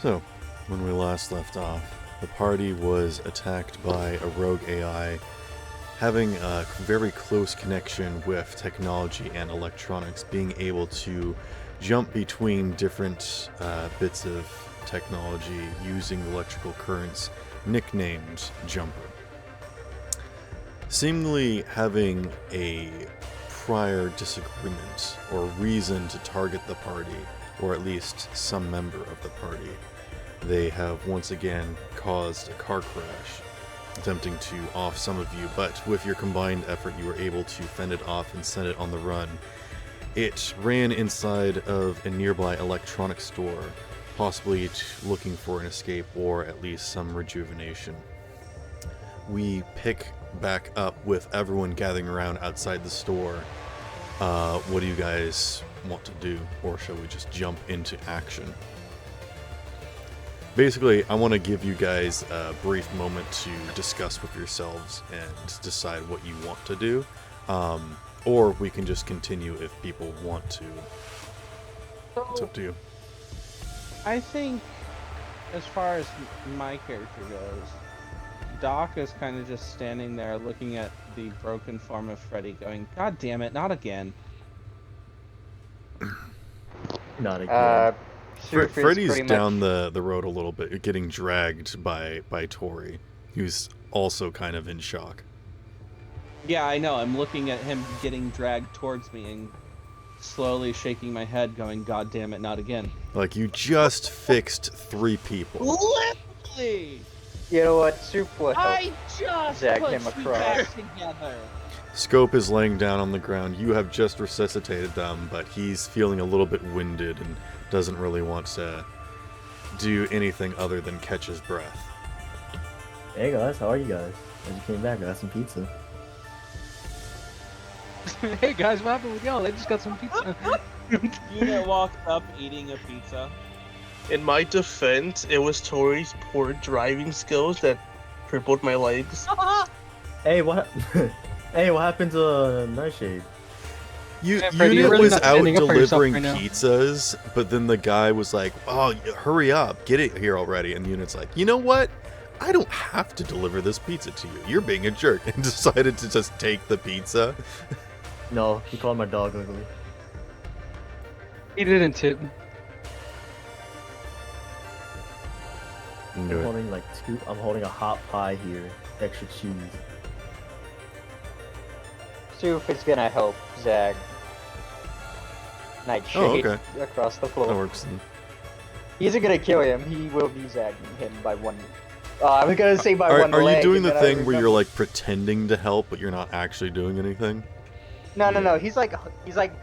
So, when we last left off, the party was attacked by a rogue AI having a very close connection with technology and electronics, being able to jump between different bits of technology using electrical currents, nicknamed Jumper. Seemingly having a prior disagreement or reason to target the party, or at least some member of the party, they have once again caused a car crash, attempting to off some of you, but with your combined effort you were able to fend it off and send it on the run. It ran inside of a nearby electronics store, possibly looking for an escape or at least some rejuvenation. We pick back up with everyone gathering around outside the store. What do you guys want to do, or shall we just jump into action? Basically, I want to give you guys a brief moment to discuss with yourselves and decide what you want to do. Or we can just continue if people want to. It's up to you. I think, as far as my character goes, Doc is kind of just standing there looking at the broken form of Freddy going, God damn it, not again. Not again. Freddy's down the road a little bit, getting dragged by Tori, who's also kind of in shock. Yeah, I know. I'm looking at him getting dragged towards me and slowly shaking my head going, God damn it, not again. Like, you just fixed 3 people. Literally! You know what? Soup will help. I just Zag put him you across. back together. Scope is laying down on the ground. You have just resuscitated them, but he's feeling a little bit winded and doesn't really want to do anything other than catch his breath. Hey guys, how are you guys? As you came back, I got some pizza. Hey guys, what happened with y'all? I just got some pizza. Unit walked up eating a pizza. In my defense, it was Tori's poor driving skills that crippled my legs. Hey, what? Hey, what happened to Nightshade? Freddy, Unit you're really was not out standing up for yourself delivering right now. pizzas, but then the guy was like, "Oh, hurry up, get it here already!" And Unit's like, "You know what? I don't have to deliver this pizza to you. You're being a jerk," and decided to just take the pizza. No, he called my dog ugly. He didn't tip. I'm holding like scoop. I'm holding a hot pie here, extra cheese. Soup is gonna help Zag Nightshade across the floor. That works. He isn't gonna kill him. He will be zagging him by one. I was gonna say by one Are leg. you doing the and then thing where you're like pretending to help, but you're not actually doing anything? No. He's like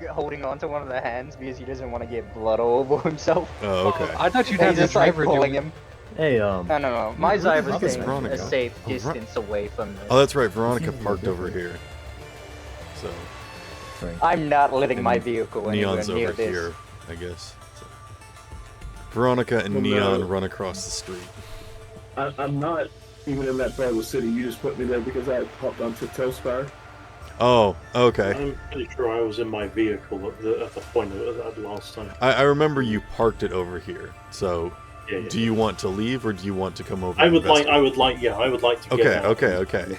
holding on to one of the hands because he doesn't want to get blood all over himself. Oh, okay. I thought you'd And have he's the just like driver pulling do it. him. Hey, No. My where the driver's fuck is staying Veronica? a safe Oh, Ver- distance away from Oh, this. that's right. Veronica Seems parked over different. here. So Frank. I'm not letting And my vehicle anywhere Neon's near over this. here, I guess. So. Veronica and Well, Neon no. run across the street. I'm not even in that part of the city. You just put me there because I hopped on Tiptoe's car. Oh, okay. I'm pretty sure I was in my vehicle at the point of that last time. I remember you parked it over here. So, Yeah. do you want to leave or do you want to come over? I and would like to Okay, get out. okay.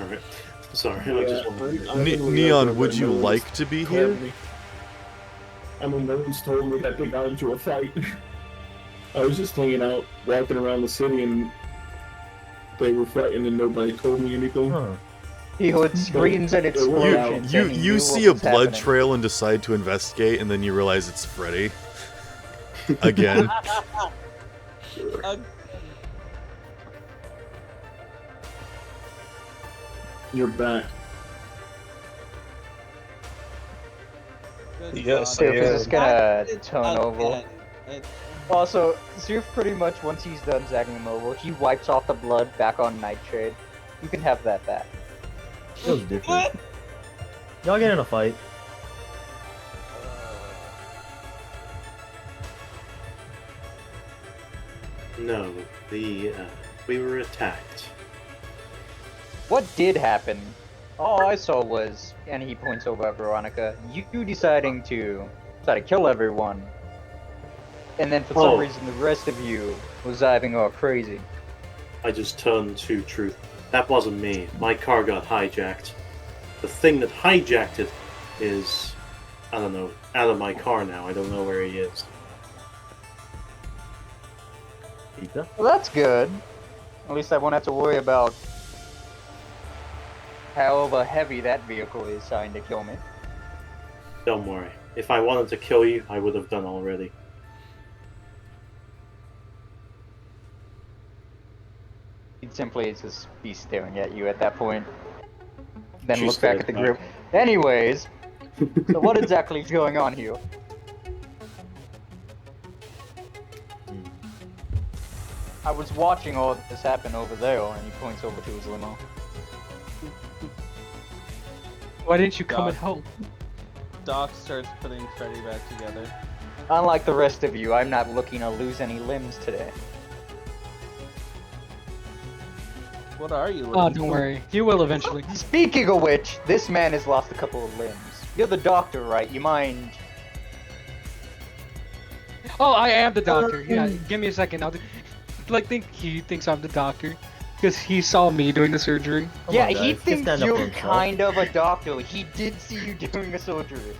Alright. Sorry, I just wanted to... Neon, would you like to be here? I mean, no one's told me that they got into a fight. I was just hanging out, walking around the city, and they were fighting, and nobody told me anything. Huh. He heard screams and explosions. You and he you knew see what a was blood happening. trail and decide to investigate, and then you realize it's Freddy. Again. You're back. Yes, Soup is just gonna It's turn over. again. It's- Also, Zoof pretty much, once he's done zagging him over, he wipes off the blood back on Nightshade. You can have that back. Feels different. Y'all get in a fight. No, we were attacked. What did happen? All I saw was, and he points over at Veronica, you deciding to try to kill everyone. and then for some Oh. reason the rest of you was driving all crazy. I just turned to truth. That wasn't me. My car got hijacked. The thing that hijacked it is, I don't know, out of my car now. I don't know where he is. Pizza? Well, that's good. At least I won't have to worry about however heavy that vehicle is trying to kill me. Don't worry. If I wanted to kill you, I would have done already. He'd simply just be staring at you at that point. Then She's look back at dead. the group. Anyways, so what exactly is going on here? I was watching all this happen over there, and he points over to his limo. Why didn't you come and Doc. help? Doc starts putting Freddy back together. Unlike the rest of you, I'm not looking to lose any limbs today. What are you? Oh, looking don't for? worry. You will eventually. Speaking of which, this man has lost a couple of limbs. You're the doctor, right? You mind? Oh, I am the doctor. Yeah, give me a second. Think he thinks I'm the doctor because he saw me doing the surgery. Come Yeah, on, he guys, just thinks stand up for you're himself. kind of a doctor. He did see you doing a surgery.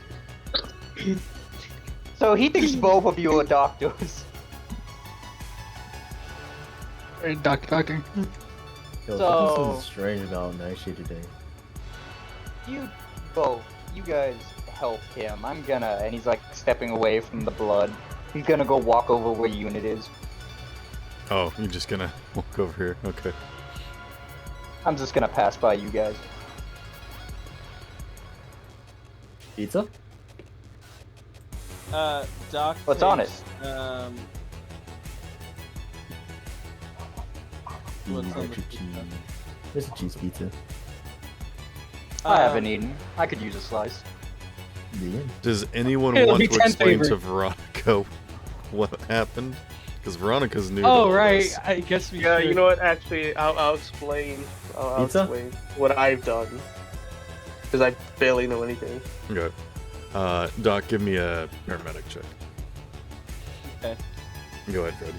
So he thinks both of you are doctors. Doctor. Yo, So- something strange about Nightshade today. You both, you guys help him. I'm gonna, and he's like stepping away from the blood. He's gonna go walk over where unit is. Oh, you're just gonna walk over here. Okay. I'm just gonna pass by you guys. Pizza? Doc. What's on it? takes, What's on the Extra pizza? cheese. There's a cheese pizza. I haven't eaten. I could use a slice. The end. Does anyone It'll want be to 10 explain favorite. to Veronica what happened? Because Veronica's new. to Oh all right, this. I guess we Yeah, should. you know what? Actually, I'll explain. I'll Pizza? explain what I've done because I barely know anything. Okay. Doc, give me a paramedic check. Okay. Go ahead, Freddy.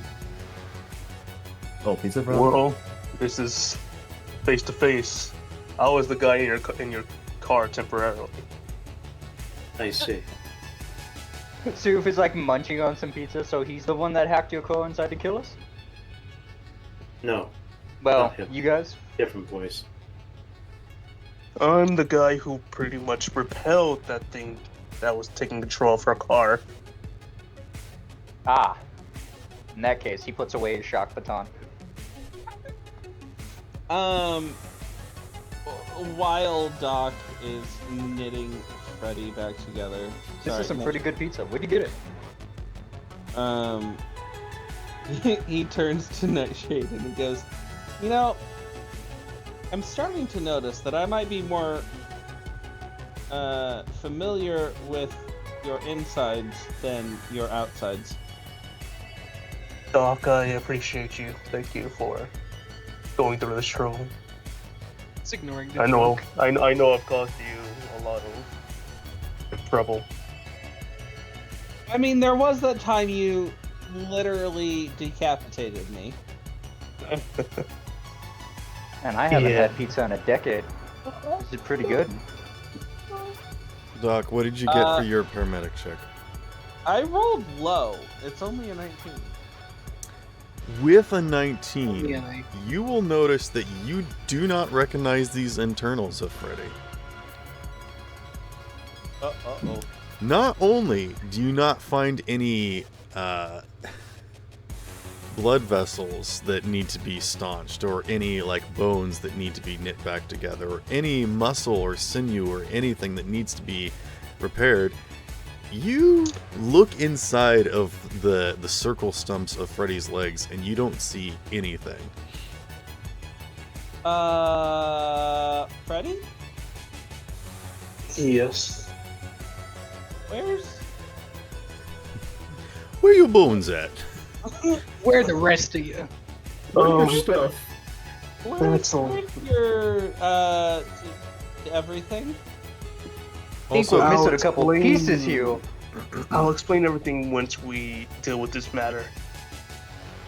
Oh, pizza, bro? Well, this is face to face. I was the guy in your car temporarily. I see. Suf is like munching on some pizza, so he's the one that hacked your car and tried to kill us? No, Well, Not him. you guys? different voice. I'm the guy who pretty much repelled that thing that was taking control of her car. Ah. In that case, he puts away his shock baton. While Doc is knitting Freddy back together. This Sorry, is some no- pretty good pizza. Where'd you get it? He turns to Nightshade and he goes, "You know, I'm starting to notice that I might be more familiar with your insides than your outsides." Doc, I appreciate you. Thank you for going through this trouble. It's ignoring the I know, joke. I know I've caused you a lot of trouble. I mean, there was that time you literally decapitated me. And I haven't Yeah. had pizza in a decade. This is pretty good. Doc, what did you get Uh, for your paramedic check? I rolled low. It's only a 19. With a 19, Yeah, you will notice that you do not recognize these internals of Freddy. Uh-oh. Not only do you not find any blood vessels that need to be staunched, or any like bones that need to be knit back together, or any muscle or sinew or anything that needs to be repaired, you look inside of the circle stumps of Freddy's legs and you don't see anything. Freddy? Yes. Where your bones at? where the rest of you? Oh, stuff. That's all. Where's your, everything? I think Also, we're missing a I'll couple explain. pieces here. I'll explain everything once we deal with this matter.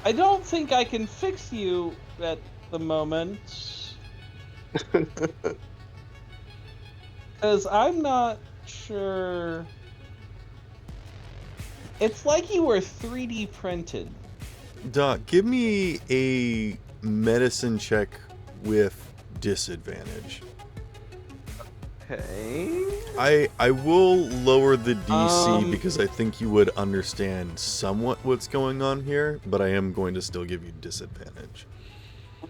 I don't think I can fix you at the moment. Because I'm not sure. It's like you were 3D printed. Doc, give me a medicine check with disadvantage. Okay. I will lower the DC because I think you would understand somewhat what's going on here, but I am going to still give you disadvantage.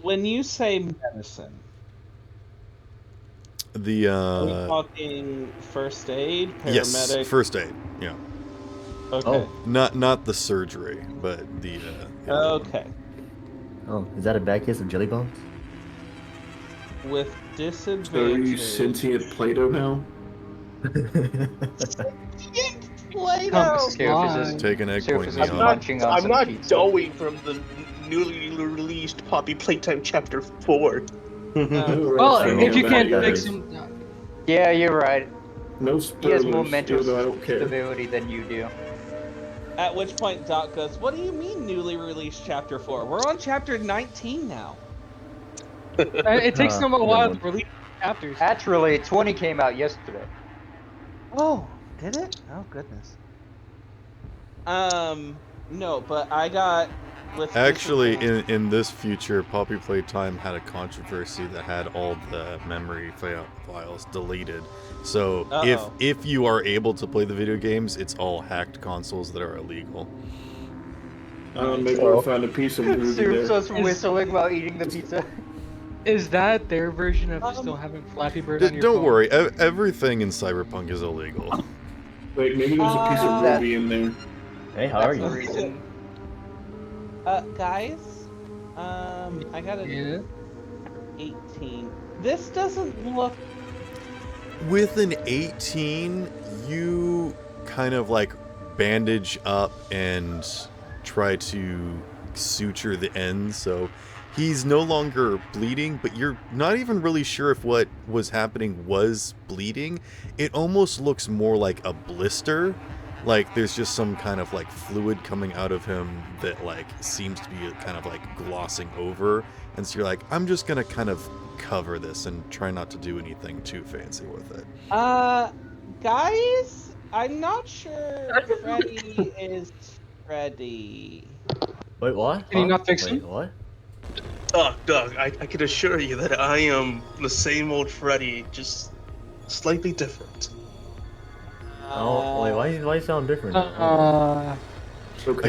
When you say medicine, The are we talking first aid, paramedic? yes, first aid. Yeah, Okay. not the surgery, but the other one. Okay. Oh, is that a bad case of jelly bones? With So are you disadvantage. sentient Play-Doh now? Come Serious is Take an egg Surface point, is Neon. not- munching on I'm some not pizza. going from the newly released Poppy Playtime Chapter 4. Well, So if you yeah, can't that fix is- him, Yeah, you're right. No He has spoilers, more mental even though I don't care. stability than you do. At which point Doc goes, "What do you mean newly released chapter 4? We're on chapter 19 now." it takes them a good while one. to release chapters. Actually, 20 came out yesterday. Oh, did it? Oh goodness. No, but I got with Actually, disadvantage- in this future, Poppy Playtime had a controversy that had all the memory files deleted. So Uh-oh. if you are able to play the video games, it's all hacked consoles that are illegal. Maybe we'll find a piece of movie Soup there. starts whistling while eating the pizza. Is that their version of still having Flappy Bird on your Don't phone? worry, everything in Cyberpunk is illegal. Wait, maybe there's a piece of That- Ruby in there. Hey, how are That's the you? reason. Guys, I got an Yeah. 18. This doesn't look. With an 18, you kind of like bandage up and try to suture the ends, so he's no longer bleeding, but you're not even really sure if what was happening was bleeding. It almost looks more like a blister. Like there's just some kind of like fluid coming out of him that like seems to be kind of like glossing over. And so you're like, I'm just gonna kind of cover this and try not to do anything too fancy with it. Guys, I'm not sure Freddy is Freddy. Wait, what? Can you not fix Wait, him? what? Doug, I can assure you that I am the same old Freddy, just slightly different. Oh, wait, why you sound different? Okay,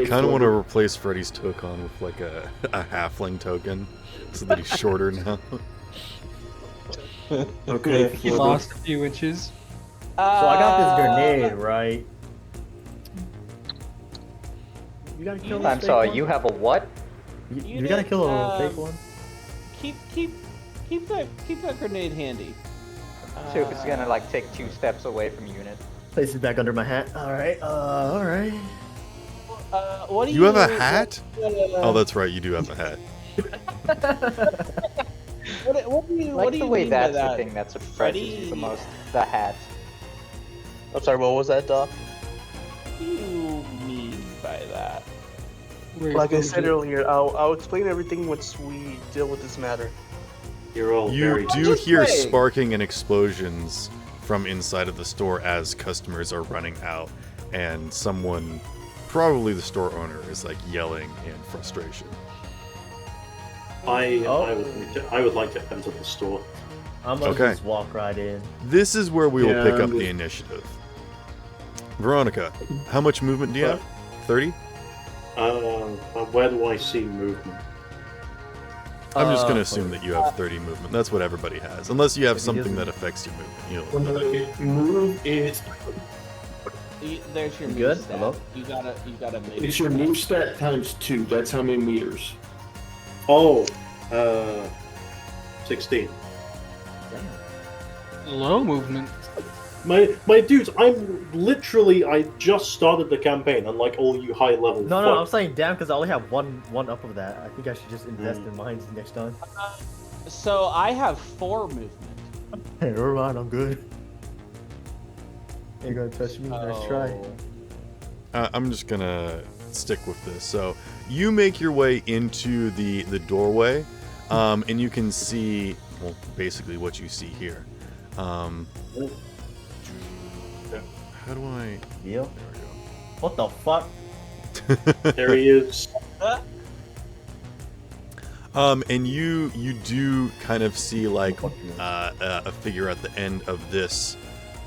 I kind of want to Flubber. replace Freddy's token with like a halfling token, so that he's shorter now. Okay, He Flubber. lost a few inches. So I got this grenade, right? You gotta kill this I'm fake sorry, one? you have a what? You gotta kill a fake one? Keep that grenade handy. Soup is gonna like take 2 steps away from unit. Place it back under my hat. Alright, alright. What do You have a hat? Oh, that's right, you do have a hat. What do you Like what do the you way mean by that's that? the thing that surprises Freddy? you the most. The hat. I'm sorry, what was that, Doc? What do you mean by that? Like I said earlier, I'll explain everything once we deal with this matter. You're all You very do Just hear saying. sparking and explosions from inside of the store as customers are running out, and someone, probably the store owner, is like yelling in frustration. I would like to enter the store. I'm gonna Okay. just walk right in. This is where we will Yeah, pick up I'm the just- initiative. Veronica, how much movement do you have? 30? Where do I see movement? I'm just gonna assume that you have 30 movement. That's what everybody has, unless you have If he something doesn't- that affects your movement. Move is There's your You move good? stat. Hello? You gotta move. it's your move stat times 2. That's how many meters. Oh, 16. Low movement. My dudes, I just started the campaign, unlike all you high level. No, I'm saying damn because I only have one up of that. I think I should just invest in mine next time. So I have 4 movement. Hey, never mind, I'm good. Ain't gonna touch me. Nice try. I'm just gonna stick with this. So you make your way into the doorway, and you can see, well, basically what you see here. How do I? Deal. There we go. What the fuck? There he is. And you do kind of see like a figure at the end of this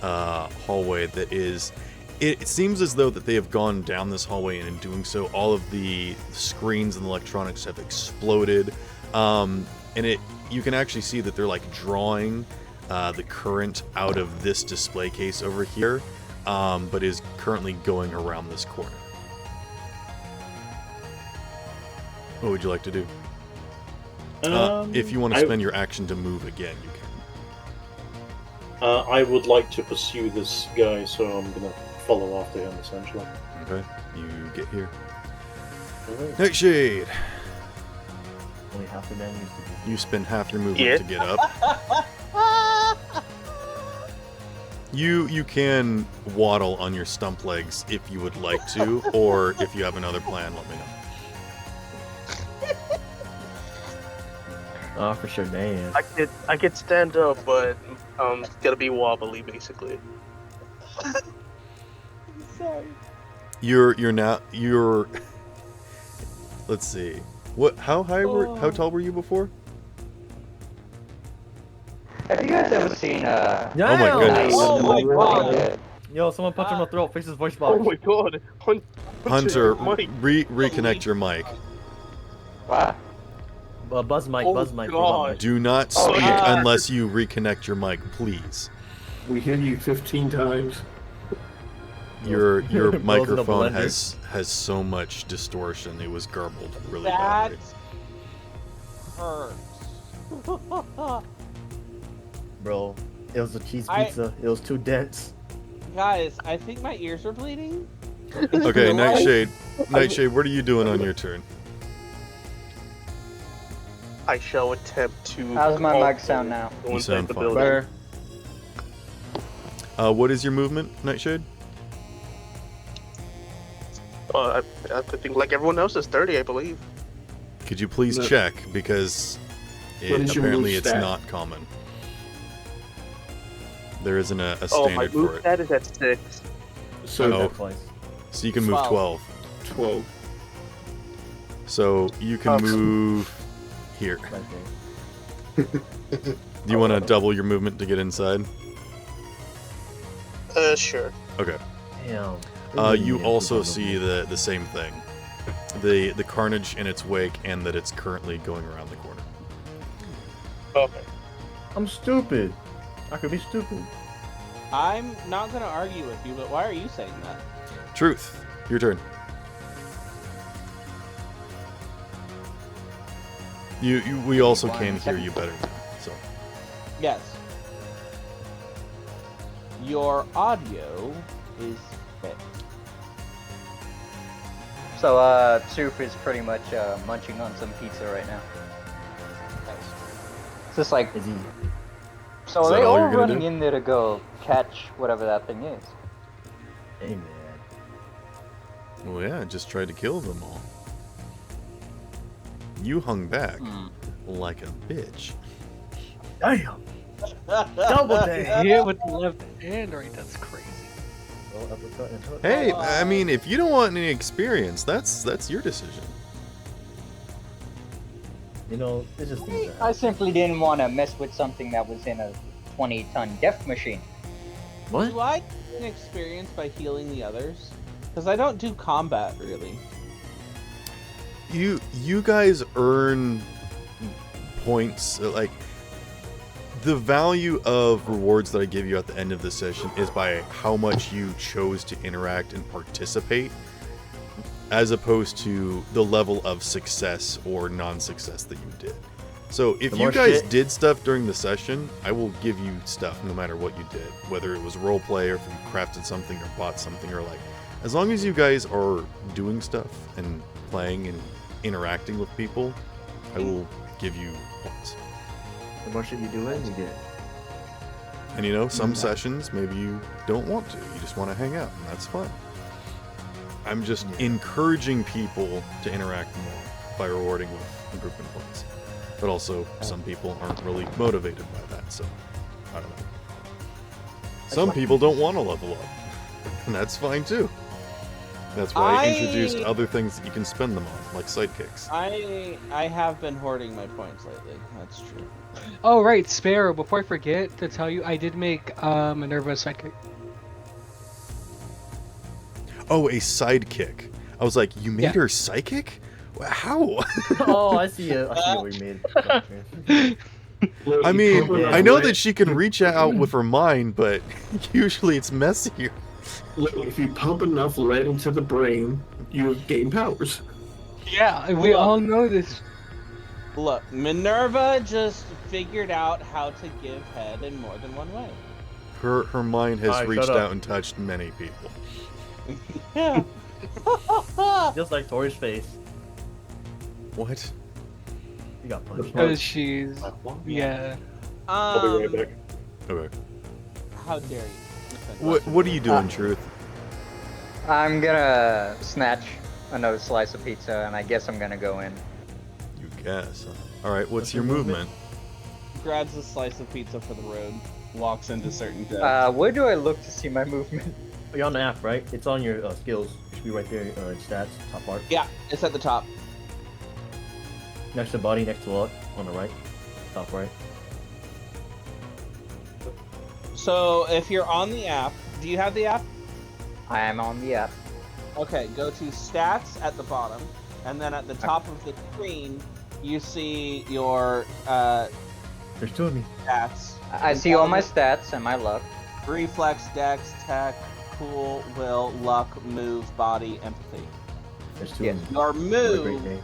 hallway that is. It seems as though that they have gone down this hallway, and in doing so, all of the screens and electronics have exploded. And you can actually see that they're like drawing the current out of this display case over here, but is currently going around this corner. What would you like to do? If you want to spend your action to move again, you can. I would like to pursue this guy, so I'm gonna follow after him, essentially. Okay, you get here. Alright. Nightshade! Only half the man used to be. You spend half your movement Yeah. to get up. You can waddle on your stump legs if you would like to, or if you have another plan, let me know. Oh, for sure, Dan. I could stand up, but gotta be wobbly basically. Sorry. You're let's see. How tall were you before? Have you guys ever seen Oh my goodness. Oh my god. Yo, someone punch him in the throat. Fix his voice box. Oh my god. Hunter, Mike. reconnect your mic. What? Buzz mic, Oh buzz mic. God. Do not Oh, speak yeah. unless you reconnect your mic, please. We hear you 15 times. Your Bill's in a microphone blender. has so much distortion. It was garbled really That badly. hurts. Bro, it was a cheese I- pizza. It was too dense. Guys, I think my ears are bleeding. Okay, Nightshade, what are you doing on your turn? I shall attempt to. How's my mic sound now? Go You inside sound the fine. building. Better. What is your movement, Nightshade? I think like everyone else is 30, I believe. Could you please No. check, because What is your apparently move it's stat? not common. There isn't a Oh, my standard for move it. stat is at 6. So Oh. That twice. So you can move 12. 12. 12. So you can move here. Right there. Do you want to double your movement to get inside? Sure. Okay. Damn. You also see the same thing. The carnage in its wake, and that it's currently going around the corner. Okay. I'm stupid. I could be stupid. I'm not gonna argue with you, but why are you saying that? Truth, your turn. We also can hear you better now. So Yes. Your audio is fixed. So, Soup is pretty much munching on some pizza right now. It's just like, Is he? so Is that they all all you're gonna running do? in there to go catch whatever that thing is. Hey, man. well, yeah, I just tried to kill them all. You hung back like a bitch. Damn. Double damn. Hit with the left and right. That's crazy. Oh, uppercut and hook. Hey, I mean, if you don't want any experience, that's your decision. You know, it's just things that I happen. simply didn't want to mess with something that was in a 20-ton death machine. What? Do I gain experience by healing the others? Because I don't do combat really. You guys earn points, like the value of rewards that I give you at the end of the session is by how much you chose to interact and participate, as opposed to the level of success or non-success that you did. So if The you more guys shit- did stuff during the session, I will give you stuff no matter what you did, whether it was roleplay or if you crafted something or bought something, or like, as long as you guys are doing stuff and playing and interacting with people, I will give you points. The more shit you do it, you get. And you know, some sessions maybe you don't want to, you just want to hang out, and that's fun. I'm just encouraging people to interact more by rewarding with improvement points. But also, some people aren't really motivated by that, so I don't know. Some people don't want to level up, and that's fine too. That's why I introduced other things that you can spend them on, like sidekicks. I have been hoarding my points lately. That's true. Oh right, Sparrow. Before I forget to tell you, I did make Minerva a sidekick. Oh, a sidekick. I was like, you made her psychic? How? Oh, I see it. I see what we made. Look, I you mean, pump enough I know lead- that she can reach out with her mind, but usually it's messier. Look, if you pump enough lead into the brain, you gain powers. Yeah, we all know this. Look, Minerva just figured out how to give head in more than one way. Her mind has Alright, reached shut up. out and touched many people. Yeah. Just like Tori's face. What? You got punched. Because she's yeah. I'll be right back. Okay. How dare you? What are you doing, Truth? I'm gonna snatch another slice of pizza, and I guess I'm gonna go in. You guess. All right. What's your your movement? Grabs a slice of pizza for the road, walks into certain depth. Where do I look to see my movement? You're on the app, right? It's on your skills. It should be right there. Stats, top part. Yeah, it's at the top. Next to body, next to luck, on the right, top right. So if you're on the app, do you have the app? I am on the app. Okay, go to stats at the bottom, and then at the top of the screen, you see your There's two of me. stats. I see all my stats and my luck. Reflex, dex, tech, cool, will, luck, move, body, empathy. There's two Yeah. of me. Your What a great move, day.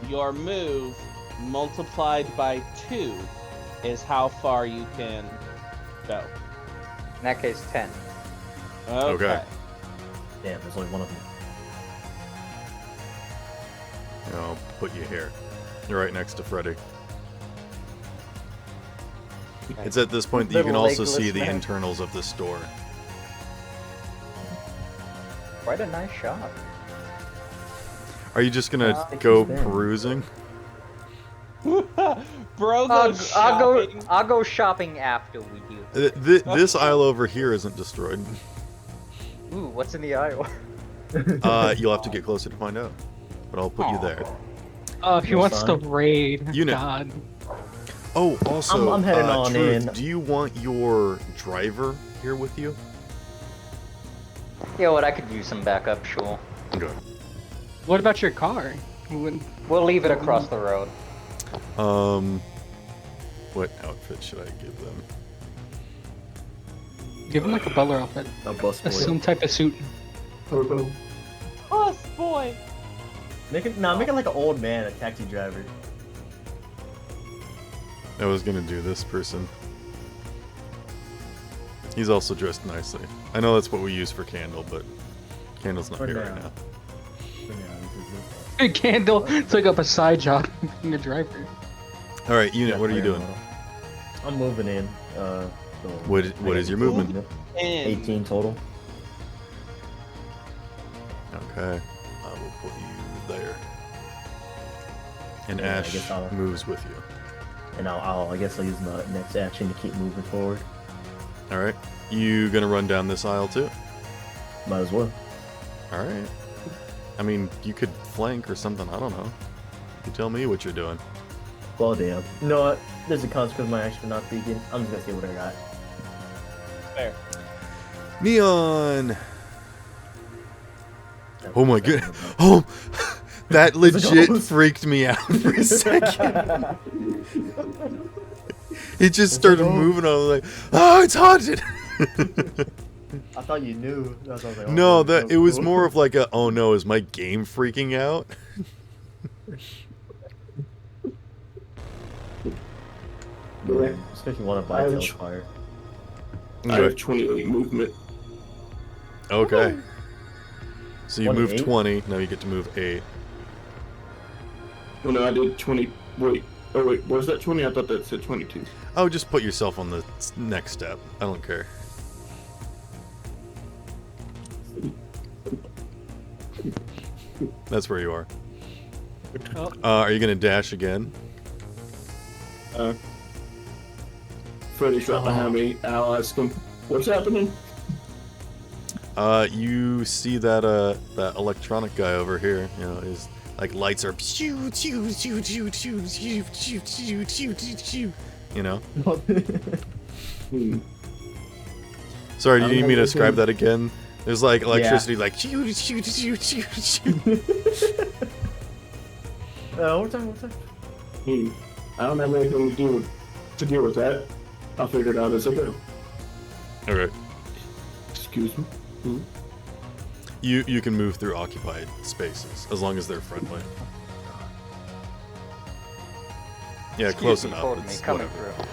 your move multiplied by 2 is how far you can go. In that case, 10. Okay. Damn, there's only one of me. I'll put you here. You're right next to Freddy. It's at this point that you can Little also legless see the man. internals of the store. Quite a nice shop. Are you just gonna Sticky go thing. perusing? Bro goes shopping. I'll go shopping after we do. This aisle over here isn't destroyed. Ooh, what's in the aisle? You'll have to get closer to find out. But I'll put you there. If he No wants to sign. raid, You know. God. Oh, also, I'm heading on Truth, in. do you want your driver here with you? Yeah, what I could use some backup, sure. Good. What about your car? You wouldn't- We'll leave it across the road. What outfit should I give them? Give him like a butler outfit, A bus boy. some type of suit. Hobo. Bus boy. Make it like an old man, a taxi driver. I was gonna do this person. He's also dressed nicely. I know that's what we use for Candle, but Candle's not For here now. right now. For now, this is it. Candle took up a side job being a driver. All right, Unit, Yeah, what are you fire doing? model. I'm moving in. So What is your movement? 18 total. Okay, I will put you there. And Yeah, I Ash guess I'll- moves with you. And I guess I'll use my next action to keep moving forward. All right, you gonna run down this aisle too? Might as well. All right. I mean, you could flank or something. I don't know. You tell me what you're doing. Well, damn. You know what? There's a consequence of my action for not peeking. I'm just gonna see what I got. Fair. Neon. Oh my god. Oh, that legit ghost. freaked me out for a second. It just started moving. I was like, "Oh, it's haunted." I thought you knew. That's why I was like, oh, No, that's that so it was cool. more of like a, "Oh no, is my game freaking out?" Yeah, especially one of by Ouch. fire. I have 28 movement. Okay. So you moved 28? 20. Now you get to move 8. Oh no, I did 20. Wait. Oh wait, was that 20? I thought that said 22. Oh, just put yourself on the next step. I don't care. That's where you are. Oh. Are you gonna dash again? Freddy's right behind me. I'll ask him, what's happening? You see that that electronic guy over here. You know, his like lights are. You know. Hmm. Sorry, do you I'm need me to not describe looking- that again? There's like electricity, like. One time. I don't have anything to deal with that. I'll figure it out as I go. Okay. Excuse me. You can move through occupied spaces as long as they're friendly. Yeah, Excuse close me, enough. pardon me, It's coming whatever. through.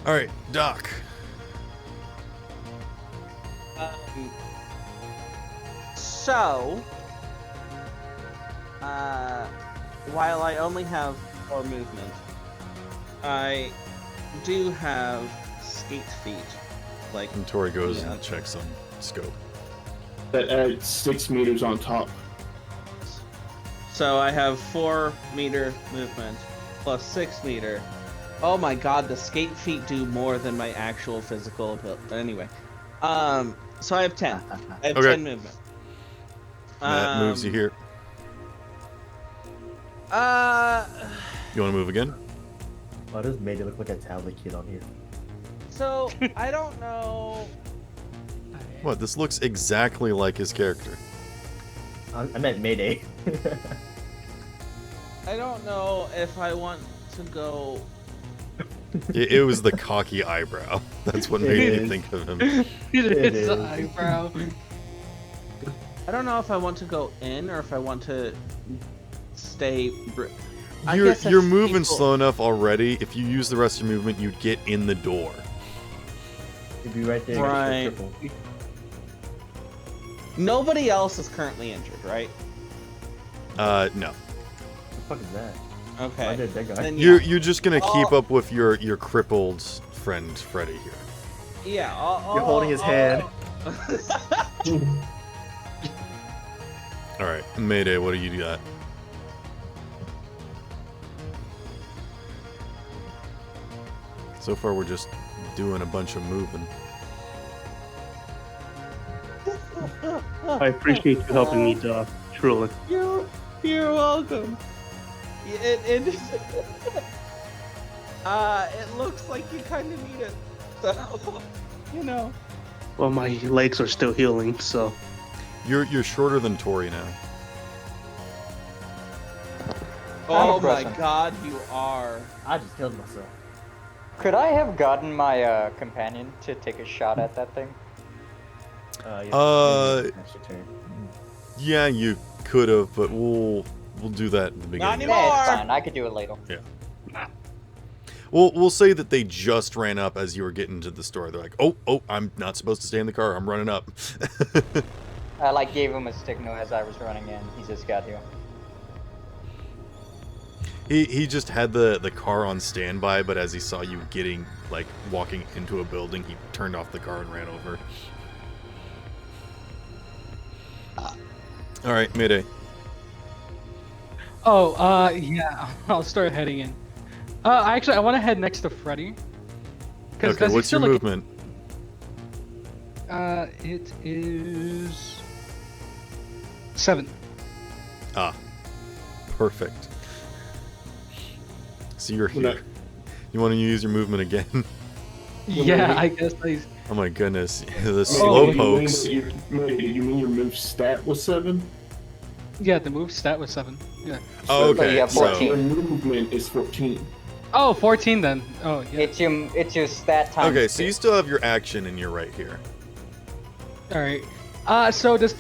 All right, Doc. So, while I only have 4 movement, I do have skate feet. Like, And Tori goes Yeah. and checks on scope. That adds 6 meters on top. so I have 4 meter movement plus 6 meter. Oh my god, the skate feet do more than my actual physical ability. Anyway, so I have 10. I have Okay. 10 movement. That moves you here. You want to move again? Why does Mayday look like a tablet kid on here? So I don't know. What? This looks exactly like his character. I meant Mayday. I don't know if I want to go. It was the cocky eyebrow. That's what It made me is. think of him. It It is the is. eyebrow. I don't know if I want to go in or if I want to stay. I You're guess you're that's moving equal. slow enough already. If you use the rest of your movement, you'd get in the door. You'd be right there. Right. Triple. Nobody else is currently injured, right? No. What the fuck is that? Why Okay. did that guy? Then You're just gonna keep Oh. up with your crippled friend Freddy here. yeah. You're holding his hand. All right, Mayday, what do you got? So far, we're just doing a bunch of moving. I appreciate you helping me, Doc. Truly. You're welcome. It looks like you kind of need it. So, you know. Well, my legs are still healing, so. You're shorter than Tori now. Oh my impressive. god, you are. I just killed myself. Could I have gotten my companion to take a shot at that thing? That's your turn. Yeah, you could have, but we'll do that at the beginning. anymore. Yeah, it's More! fine. I could do it later. We'll say that they just ran up as you were getting to the store. They're like, oh, I'm not supposed to stay in the car. I'm running up. I like gave him a signal as I was running in. He just got here. He just had the car on standby, but as he saw you getting, like, walking into a building, he turned off the car and ran over. All right, Mayday. Oh, yeah. I'll start heading in. Actually, I want to head next to Freddy. Okay, what's your movement? It is 7. Ah, perfect. So you're Well, here. You want to use your movement again? Yeah, I guess I. Oh my goodness, the Mayday, slow you mean pokes. that you mean your move stat was 7? Yeah, the move stat was 7. Yeah. Oh, So you okay. have So 14. Your movement is 14. Oh, 14 then. Oh, yeah. It's your stat time. okay, so you still have your action, and you're right here. All right. So this.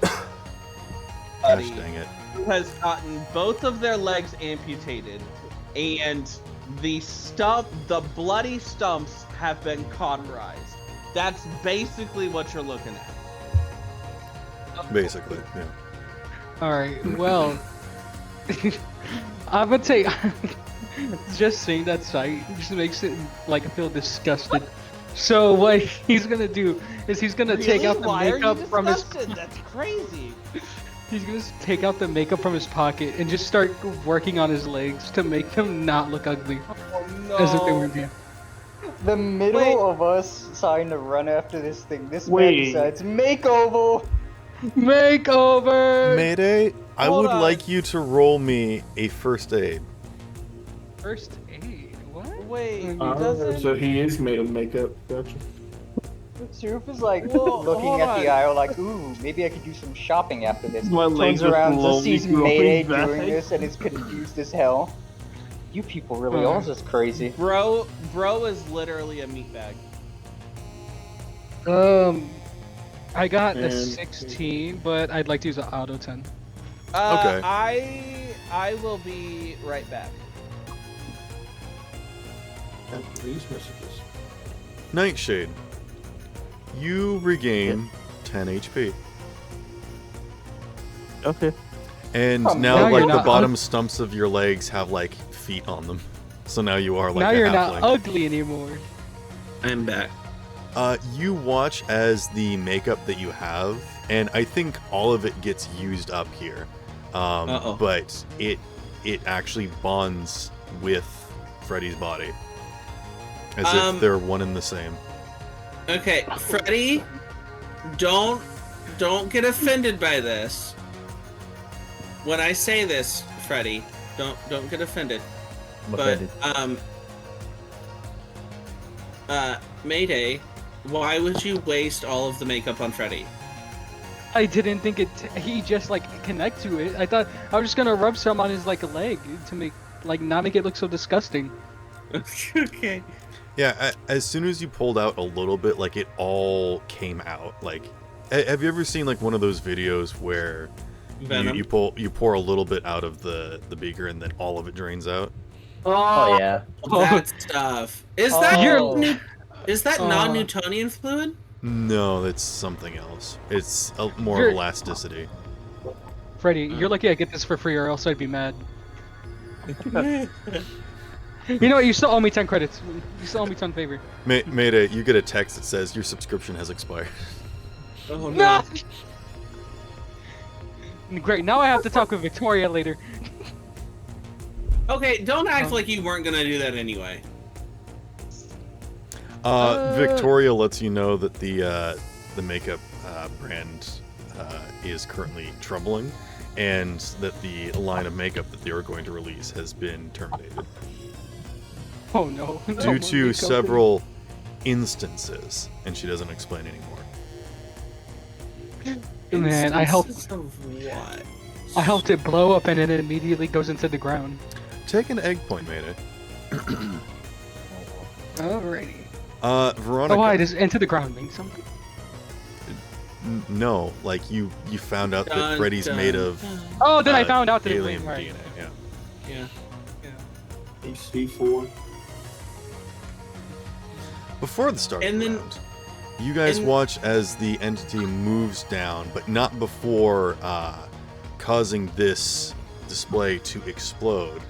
Gosh Buddy. dang it. Who has gotten both of their legs amputated, and the bloody stumps have been cauterized. That's basically what you're looking at. Basically, yeah. Alright, well. I'm gonna take. Just seeing that sight just makes it like feel disgusted. So what he's gonna do is he's gonna take out the Why makeup are you from his. disgusted? That's crazy. He's gonna take out the makeup from his pocket and just start working on his legs to make them not look ugly, Oh no. as if they were new. The middle Wait. of us trying to run after this thing. This man Wait. decides makeover. Makeover. Mayday, I Hold would on. like you to roll me a first aid. First aid. What? Wait, Oh, doesn't so he is made of makeup. Gotcha. Surf is like Whoa, looking hold at the on. aisle like, ooh, maybe I could do some shopping after this. My legs Turns are around, just slowly sees growing Mayday back. doing this and is confused as hell. You people really are just crazy. bro is literally a meatbag. I got a And- 16, but I'd like to use an auto 10. Okay. I will be right back. And these messages. Nightshade, you regain 10 HP. Okay. And Oh, now, now you're like, the not bottom stumps of your legs have, like, feet on them. So now you are, like, now a you're halfling. not ugly anymore. I'm back. You watch as the makeup that you have, and I think all of it gets used up here. Uh-oh. But it actually bonds with Freddy's body. As if they're one and the same. Okay, Freddy, don't get offended by this. When I say this, Freddy, don't get offended. I'm But offended. Mayday, why would you waste all of the makeup on Freddy? I didn't think he just like connect to it. I thought I was just gonna rub some on his like leg to make not make it look so disgusting. Okay. Yeah, as soon as you pulled out a little bit, like, it all came out. Like, have you ever seen, like, one of those videos where Venom. you pour a little bit out of the beaker and then all of it drains out? Oh yeah. That stuff. Is Oh. that You're- is that Oh. non-Newtonian fluid? No, that's something else. It's more You're- elasticity. Freddy, you're lucky I get this for free, or else I'd be mad. You know what? You still owe me 10 credits. You still owe me 10 favor. Mayday, you get a text that says your subscription has expired. Oh No! Great. Now I have to talk with Victoria later. Okay, don't act like you weren't gonna do that anyway. Victoria lets you know that the makeup brand is currently troubling, and that the line of makeup that they were going to release has been terminated Oh no. No due more to makeup. several instances, and she doesn't explain anymore. Man, I helped. Instances of what? I helped it blow up, and it immediately goes into the ground. Take an egg point, Mayday. Alrighty. Veronica. Oh, why does into the ground mean something? No, like you found out that Dun, Freddy's dun, made of dun. Oh, then I found out that alien it right. DNA. Yeah. Yeah. HC4. Before the start And of the then- round, you guys and- watch as the entity moves down, but not before causing this display to explode.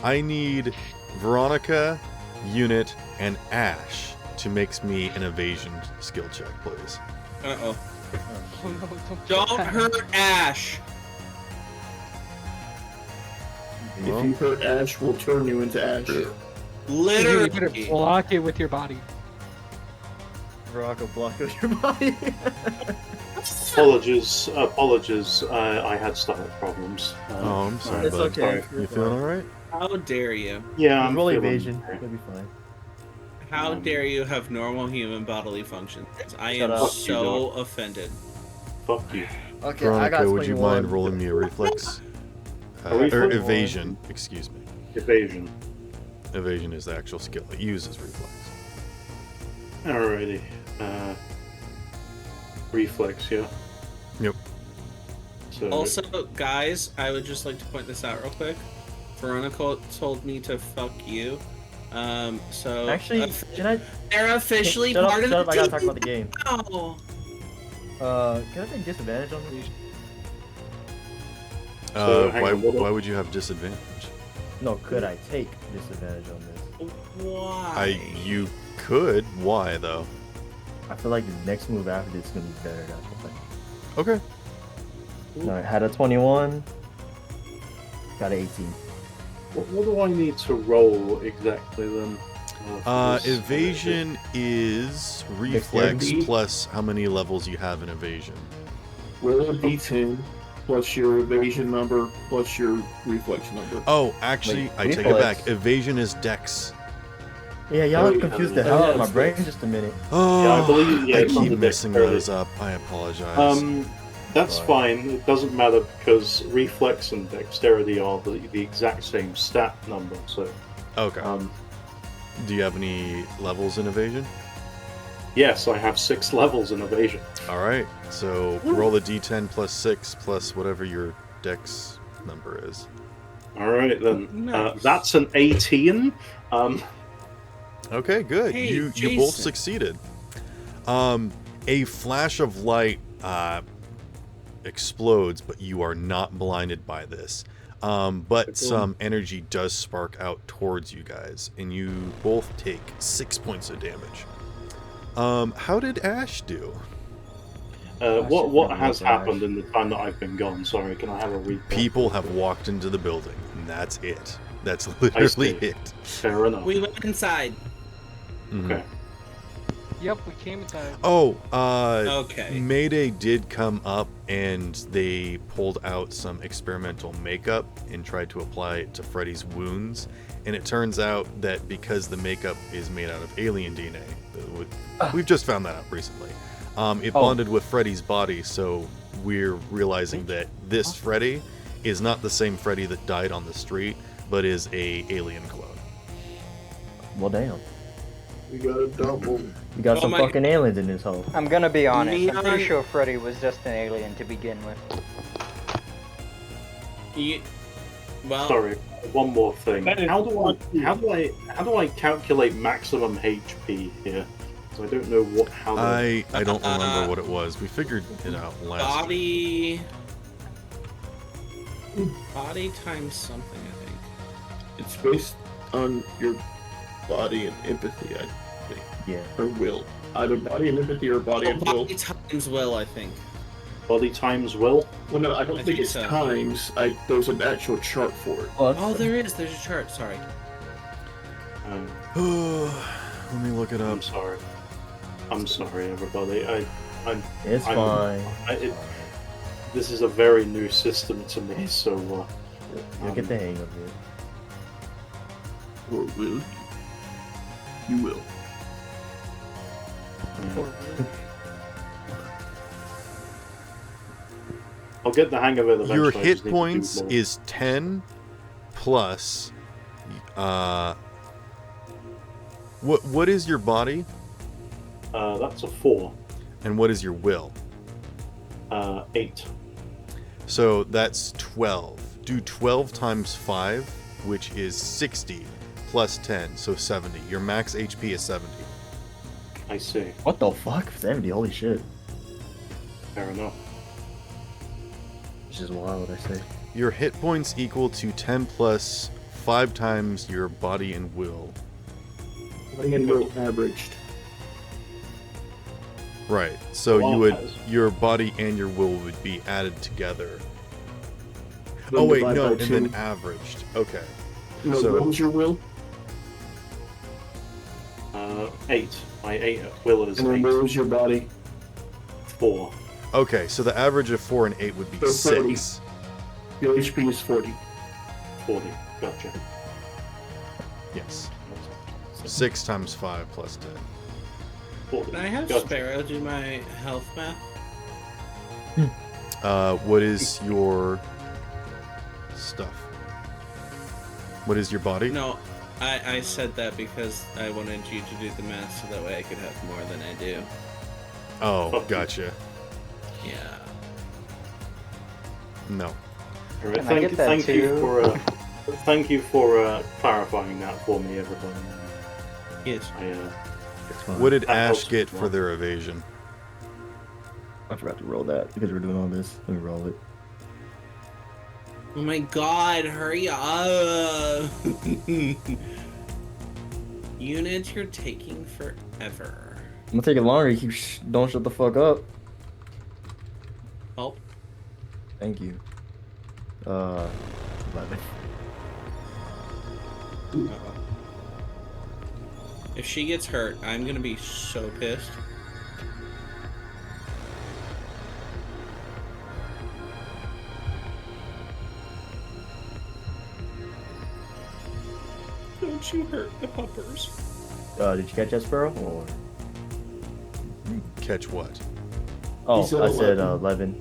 I need Veronica, Unit, and Ash to make me an evasion skill check, please. Uh-oh. Oh, no, Don't hurt Ash. If you hurt Ash, we'll turn you into Ash. You Literally. better block it with your body. Veronica block with your body. Apologies. I had stomach problems. Oh, I'm sorry, It's bud. okay. You feeling alright? How dare you? Yeah, I'm Roll feeling evasion. okay. You'll be fine. How dare you have normal human bodily functions? I Shut am up. so offended. Fuck you. Okay, I got Veronica, would you 21. mind rolling me a reflex? A Or reflex? evasion, excuse me. Evasion. Evasion is the actual skill. It uses reflex. Alrighty. Reflex, yeah. Yep. So Also, guys, I would just like to point this out real quick. Veronica told me to fuck you. So Actually, can I? they're officially Shut up, part shut of up, the I gotta team talk about the game. now. Can I take disadvantage on this? hang Why, on, what- why would you have disadvantage? No, could I take disadvantage on this? Why? You could. Why though? I feel like the next move after this is gonna be better. That's the thing. Okay. No, I had a 21. Got an 18. What do I need to roll exactly then? For this? Evasion is reflex Dexterity. plus how many levels you have in evasion. Roll a d10 plus your evasion number plus your reflex number. Oh, actually, Wait, I take it reflex. back. Evasion is dex. Yeah, y'all Oh, yeah. confused the Oh, hell yeah, out of my it's brain dex. just a minute. Oh, Yeah, I believe- yeah, I it's keep under messing dexterity. those up. I apologize. That's Sorry. fine. It doesn't matter because reflex and dexterity are the exact same stat number. So, Okay. um, Do you have any levels in evasion? yes, I have 6 levels in evasion. All right. So roll a d10 plus 6 plus whatever your dex number is. All right then. Nice. That's an 18. Okay, good. Hey, you both Jason. succeeded. A flash of light explodes, but you are not blinded by this. But some energy does spark out towards you guys, and you both take 6 points of damage. How did Ash do? What should has know that. happened in the time that I've been gone? Sorry, can I have a recap? People have walked into the building, and that's it. That's literally see. it. Fair enough. We went inside. Mhm. Okay. Yep, we came inside. Oh, Okay. Mayday did come up and they pulled out some experimental makeup and tried to apply it to Freddy's wounds. And it turns out that because the makeup is made out of alien DNA, we've just found that out recently. It bonded with Freddy's body, so we're realizing that this Freddy is not the same Freddy that died on the street, but is a alien clone. Well, damn. We got a double. You got Oh some my- fucking aliens in this hole. I'm gonna be honest. I'm Neon- pretty sure Freddy was just an alien to begin with. Well, Sorry. One more thing. That is How do I calculate maximum HP here? 'Cause I don't know how. I don't remember what it was. We figured it out last week. body times something, I think. It's based on your body and empathy, I think, Yeah. or will. Either body and empathy or body and will. Body times will, I think. Body times will. Well, no, I don't I think think it's so. times. There's an actual chart for it. Oh, that's Oh, there's a chart. Sorry. Let me look it up. I'm sorry. I'm sorry, everybody. it's I'm- fine. This is a very new system to me, so You'll get the hang of it. Or will you? You will. I'll get the hang of it eventually. Your I just hit need to do points more. is 10 plus. What is your body That's a 4. and what is your will? 8. So that's 12. Do 12 times 5, which is 60, plus 10, so 70. Your max HP is 70. I see. What the fuck? 70, holy shit. Fair enough. This is wild, I say. Your hit points equal to 10 plus 5 times your body and will. Body and will averaged. Right. So Well, you would as- your body and your will would be added together. Then Oh wait, divide no, by and two. then averaged. Okay. No, so- what was your will? 8. My 8 will is And then 8. what was your body? 4. Okay, so the average of 4 and 8 would be So 40. 6. Your HP is 40. 40. Gotcha. Yes. 6 times 5 plus 10. 40. Can I have Gotcha. Sparrow do my health math? What is your stuff? What is your body? No, I said that because I wanted you to do the math so that way I could have more than I do. Oh, gotcha. Yeah. No. All right, Can I get that thank you too? for clarifying that for me, everybody. Yes. It's fine. What did That Ash helps get as well. for their evasion? I forgot to roll that because we're doing all this. Let me roll it. Oh my god, hurry up! Unit, you're taking forever. I'm gonna take it longer. You keep don't shut the fuck up. Oh, Thank you. 11. uh-oh. If she gets hurt, I'm gonna be so pissed. Don't you hurt the puppers. Did you catch that, Sparrow? Or... Catch what? Oh, He said I said 11.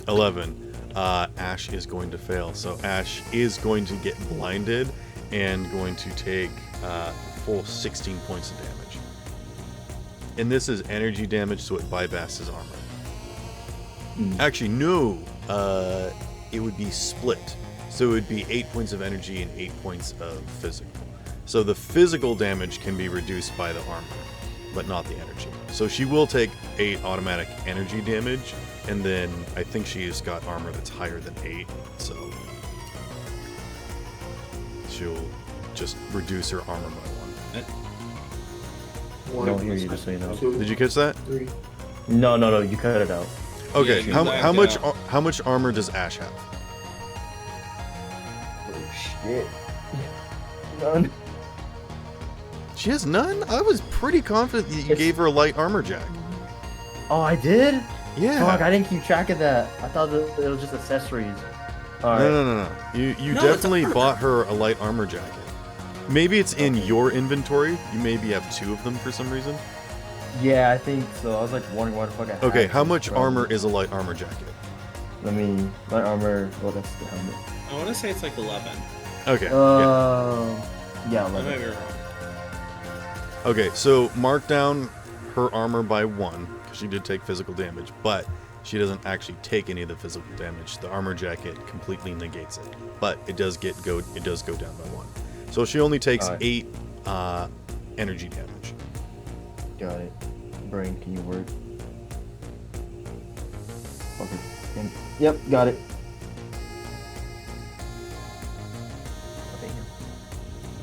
11. Ash is going to fail. So Ash is going to get blinded and going to take full 16 points of damage. And this is energy damage, so it bypasses armor. Actually, no. It would be split. So it would be 8 points of energy and 8 points of physical. So the physical damage can be reduced by the armor, but not the energy. So she will take 8 automatic energy damage, and then I think she's got armor that's higher than 8, so she'll just reduce her armor by 1. I don't hear you, just so you know. Did you catch that? 3. No, you cut it out. Okay, Yeah, how much armor does Ash have? Oh shit. None. She has none? I was pretty confident that you It's- gave her a light armor jack. Oh, I did? Yeah. Fuck, I didn't keep track of that. I thought that it was just accessories. Alright. No. You No, definitely it's armor. bought her a light armor jacket. Maybe it's in your inventory. You maybe have 2 of them for some reason. Yeah, I think so. I was like wondering why the fuck I had Okay, how this, much bro. armor is a light armor jacket? Let me... My armor... Well, that's the helmet. I want to say it's like 11. Okay. Yeah. Yeah, I might 11. be wrong. Okay, so mark down her armor by 1 because she did take physical damage, but she doesn't actually take any of the physical damage. The armor jacket completely negates it, but it does go down by 1. So she only takes Alright. 8 energy damage. Got it. Brain, can you work? Okay. Yep, got it.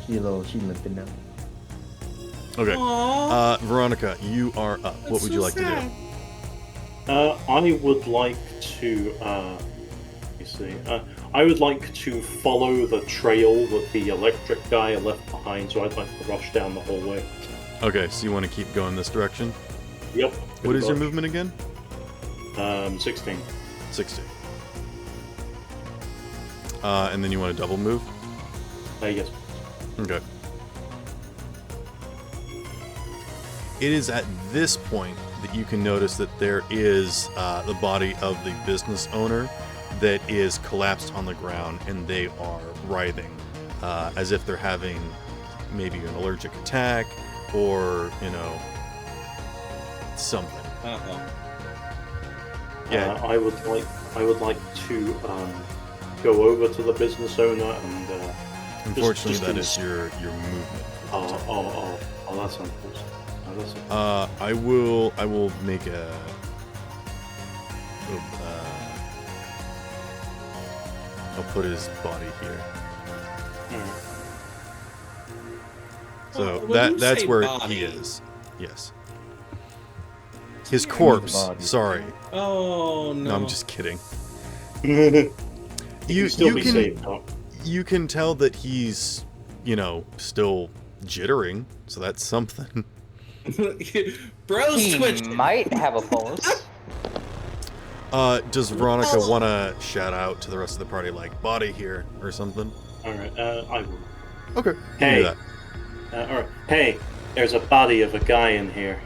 She limping now. Okay. Aww. Veronica, you are up. What would you like to do? I would like to. Let me see. I would like to follow the trail that the electric guy left behind, so I'd like to rush down the hallway. Okay, so you want to keep going this direction? Yep. What is your movement again? 16. 60. And then you want to double move? Yes. Okay. It is at this point that you can notice that there is the body of the business owner that is collapsed on the ground, and they are writhing as if they're having maybe an allergic attack or, something. Uh-oh. Yeah. I would like to go over to the business owner and. Unfortunately, just that is your movement. Oh, that's unfortunate. Oh, that's unfortunate. I will make a. I'll put his body here. Alright. So when you that's say where body- he is. Yes. His He's a corpse. body. Sorry. Oh no. No, I'm just kidding. You You still you be can safe, Doc. you can tell that he's still jittering. So that's something. Bro's He twitching. might have a pulse. Does Veronica want to shout out to the rest of the party like body here or something? Alright, I will. Okay. You can Hey. do that. Alright. Hey, there's a body of a guy in here.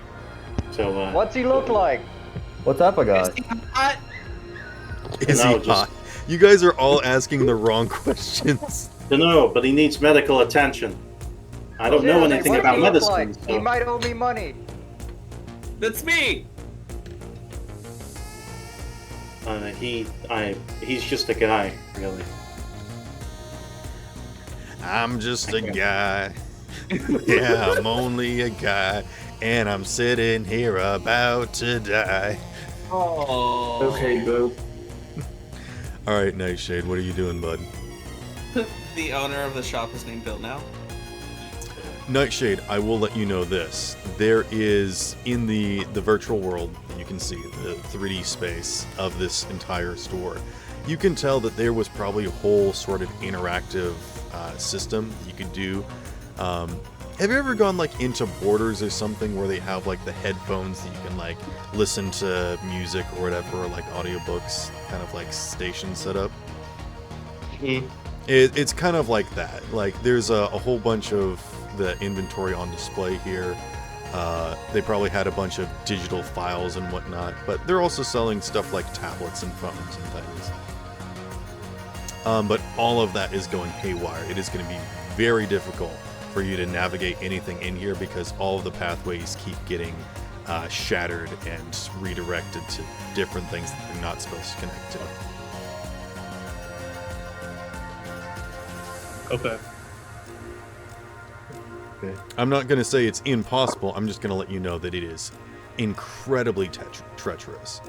So, What's he look like? What type of guy? Is now he just- hot? You guys are all asking the wrong questions. No, but he needs medical attention. I don't know Yeah, anything what about does he look medicine. like? So. He might owe me money. That's me. He's just a guy, really. I'm just a guy. Yeah, I'm only a guy. And I'm sitting here about to die. Oh. Okay, Bo. All right, Nightshade, what are you doing, bud? The owner of the shop is named Bill now. Nightshade, I will let you know this. There is, in the virtual world, you can see the 3D space of this entire store. You can tell that there was probably a whole sort of interactive system that you could do. Have you ever gone like into Borders or something where they have like the headphones that you can like listen to music or whatever, or like audiobooks, kind of like station setup? It's kind of like that. Like there's a whole bunch of the inventory on display here. They probably had a bunch of digital files and whatnot, but they're also selling stuff like tablets and phones and things. But all of that is going haywire. It is going to be very difficult for you to navigate anything in here because all of the pathways keep getting shattered and redirected to different things that they're not supposed to connect to. Okay. I'm not going to say it's impossible. I'm just going to let you know that it is incredibly treacherous.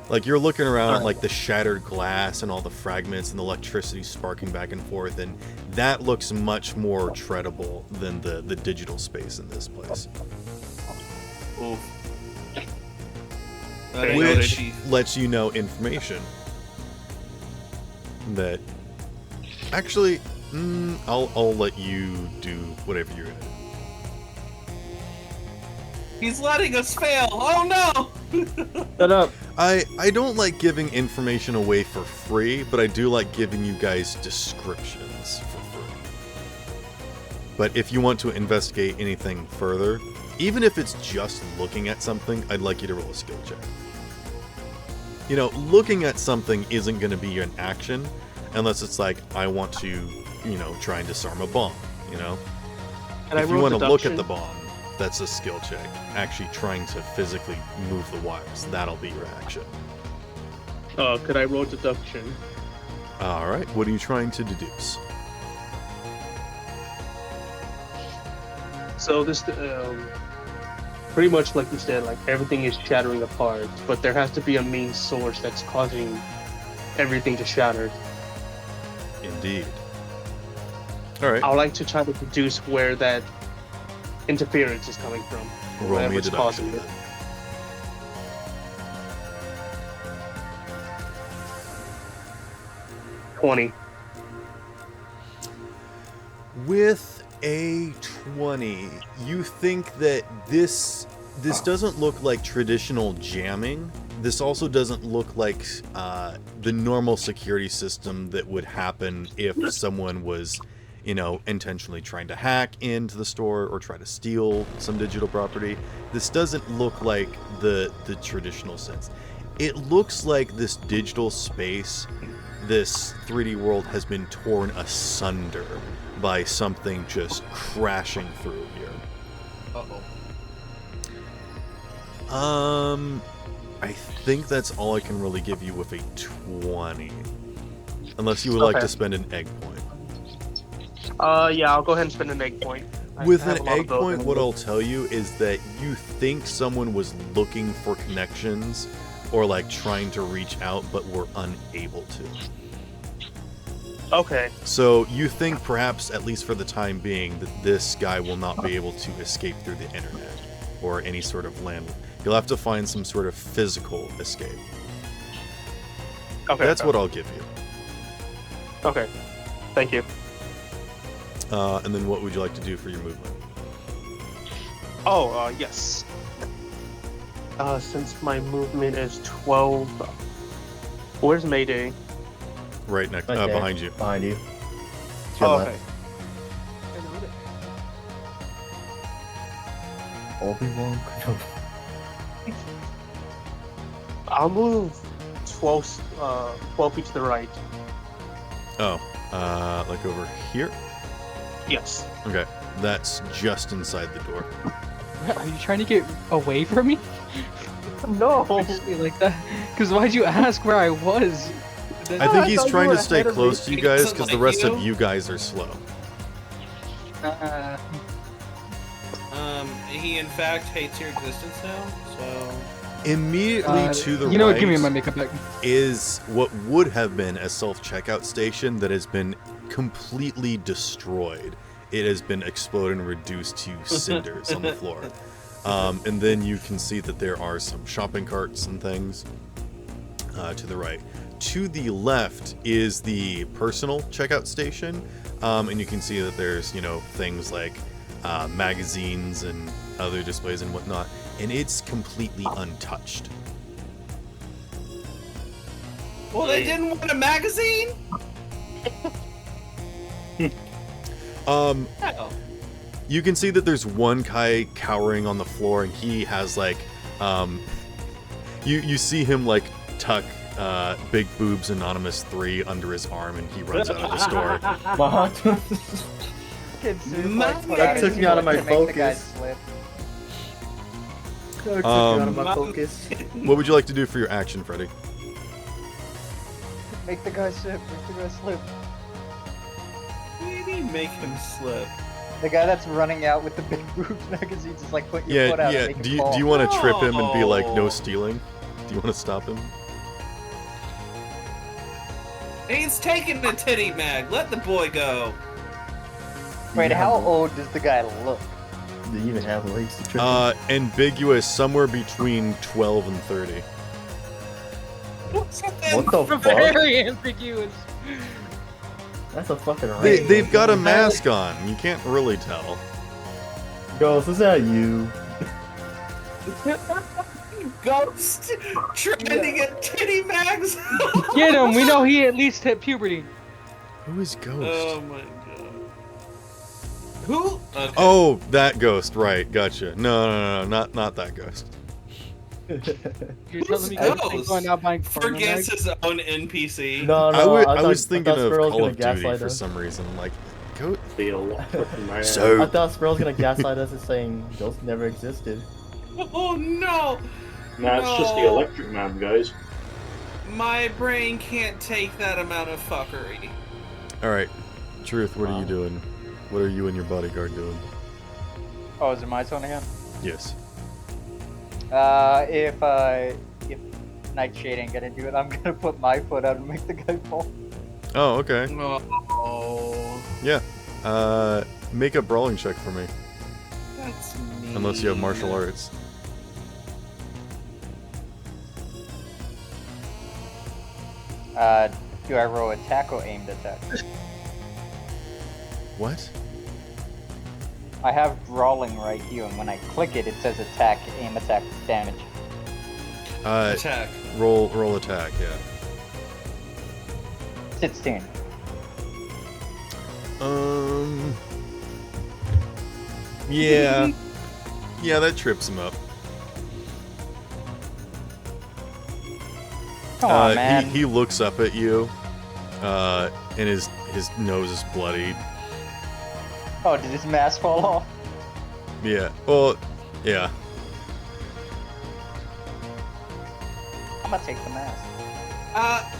Like, you're looking around at, like, the shattered glass and all the fragments and the electricity sparking back and forth, and that looks much more treadable than the digital space in this place. Oof. Which lets you know information that... Actually, I'll let you do whatever you're going to do. He's letting us fail! Oh no! Shut up. I don't like giving information away for free, but I do like giving you guys descriptions for free. But if you want to investigate anything further, even if it's just looking at something, I'd like you to roll a skill check. You know, looking at something isn't going to be an action unless it's like, I want to, you know, try and disarm a bomb, you know? And if you want to look at the bomb, that's a skill check. Actually trying to physically move the wires, that'll be your action. Could I roll deduction? Alright, what are you trying to deduce? So this, pretty much like you said, like everything is shattering apart, but there has to be a main source that's causing everything to shatter. Indeed. Alright. I would like to try to deduce where that interference is coming from. Roll me a deduction. It. $20. With a 20, you think that this doesn't look like traditional jamming. This also doesn't look like the normal security system that would happen if someone was, you know, intentionally trying to hack into the store or try to steal some digital property. This doesn't look like the traditional sense. It looks like this digital space, this 3D world, has been torn asunder by something just crashing through here. I think that's all I can really give you with a 20. Unless you would like to spend an egg point. Yeah, I'll go ahead and spend an egg point. With an egg point, what I'll tell you is that you think someone was looking for connections or like trying to reach out but were unable to. Okay. So you think perhaps, at least for the time being, that this guy will not be able to escape through the internet or any sort of land. You'll have to find some sort of physical escape. Okay. That's what I'll give you. Okay. Thank you. And then what would you like to do for your movement? Oh, yes. Since my movement is 12... Where's Mayday? Right next, Right there. behind you. Behind you. To your Oh, left. okay. Obi-Wan Kenobi. I'll move 12 feet to the right. Oh, like over here? Yes. Okay, that's just inside the door. Are you trying to get away from me? No! Like that? Because why'd you ask where I was? I think he's thought you trying were to stay ahead of close to me. you guys Doesn't because the like rest you. of you guys are slow. He in fact hates your existence now, so... Immediately to the You know right what? Give me my makeup back. is what would have been a self-checkout station that has been completely destroyed. It has been exploded and reduced to cinders on the floor. And then you can see that there are some shopping carts and things to the right. To the left is the personal checkout station, and you can see that there's, you know, things like magazines and other displays and whatnot, and it's completely untouched. Well, they didn't want a magazine? Hell. You can see that there's one guy cowering on the floor, and he has like, you see him like tuck Big Boobs Anonymous 3 under his arm, and he runs out of the store. That took me out of my focus. Slip. That took me out of my focus. What would you like to do for your action, Freddy? Make the guy slip. Make the guy slip. What do you mean make him slip? The guy that's running out with the big boobs magazines is like putting your foot out. Yeah. And make Do him you fall. want to trip him and be like, no No. stealing? Do you want to stop him? He's taking the titty mag. Let the boy go. Wait, how old does the guy look? Do you even have legs to trip? Ambiguous, somewhere between 12 and 30. What the fuck? Very ambiguous. That's a fucking range. They've got a mask on. You can't really tell. Ghost, is that you? Ghost trying to get titty mags. Get him. We know he at least hit puberty. Who is Ghost? Oh my god. Who? Okay. Oh, that Ghost. Right, gotcha. No, not that Ghost. You're telling me Ghost? Ghost going out buying Forgets his own NPC. No, I was thought thinking of Squirrel's Call gonna of Duty gaslight for us. some reason. Like, Ghost. The electric man. So- I thought Squirrel's gonna gaslight us and saying Ghost never existed. Oh no! Nah, it's just the No. electric man, guys. My brain can't take that amount of fuckery. All right, Truth. What are you doing? What are you and your bodyguard doing? Oh, is it my turn again? Yes. If Nightshade ain't gonna do it, I'm gonna put my foot out and make the guy fall. Oh, okay. Oh, Yeah. Make a brawling check for me. that's mean. Unless you have martial arts. Do I roll attack or aimed attack? What? I have brawling right here, and when I click it, it says attack, aim, attack, damage. Attack. Roll attack. Yeah. 16. Yeah. Yeah, that trips him up. Come on, man. He looks up at you, and his nose is bloodied. Oh, did his mask fall off? Yeah. Well, yeah. I'm gonna take the mask.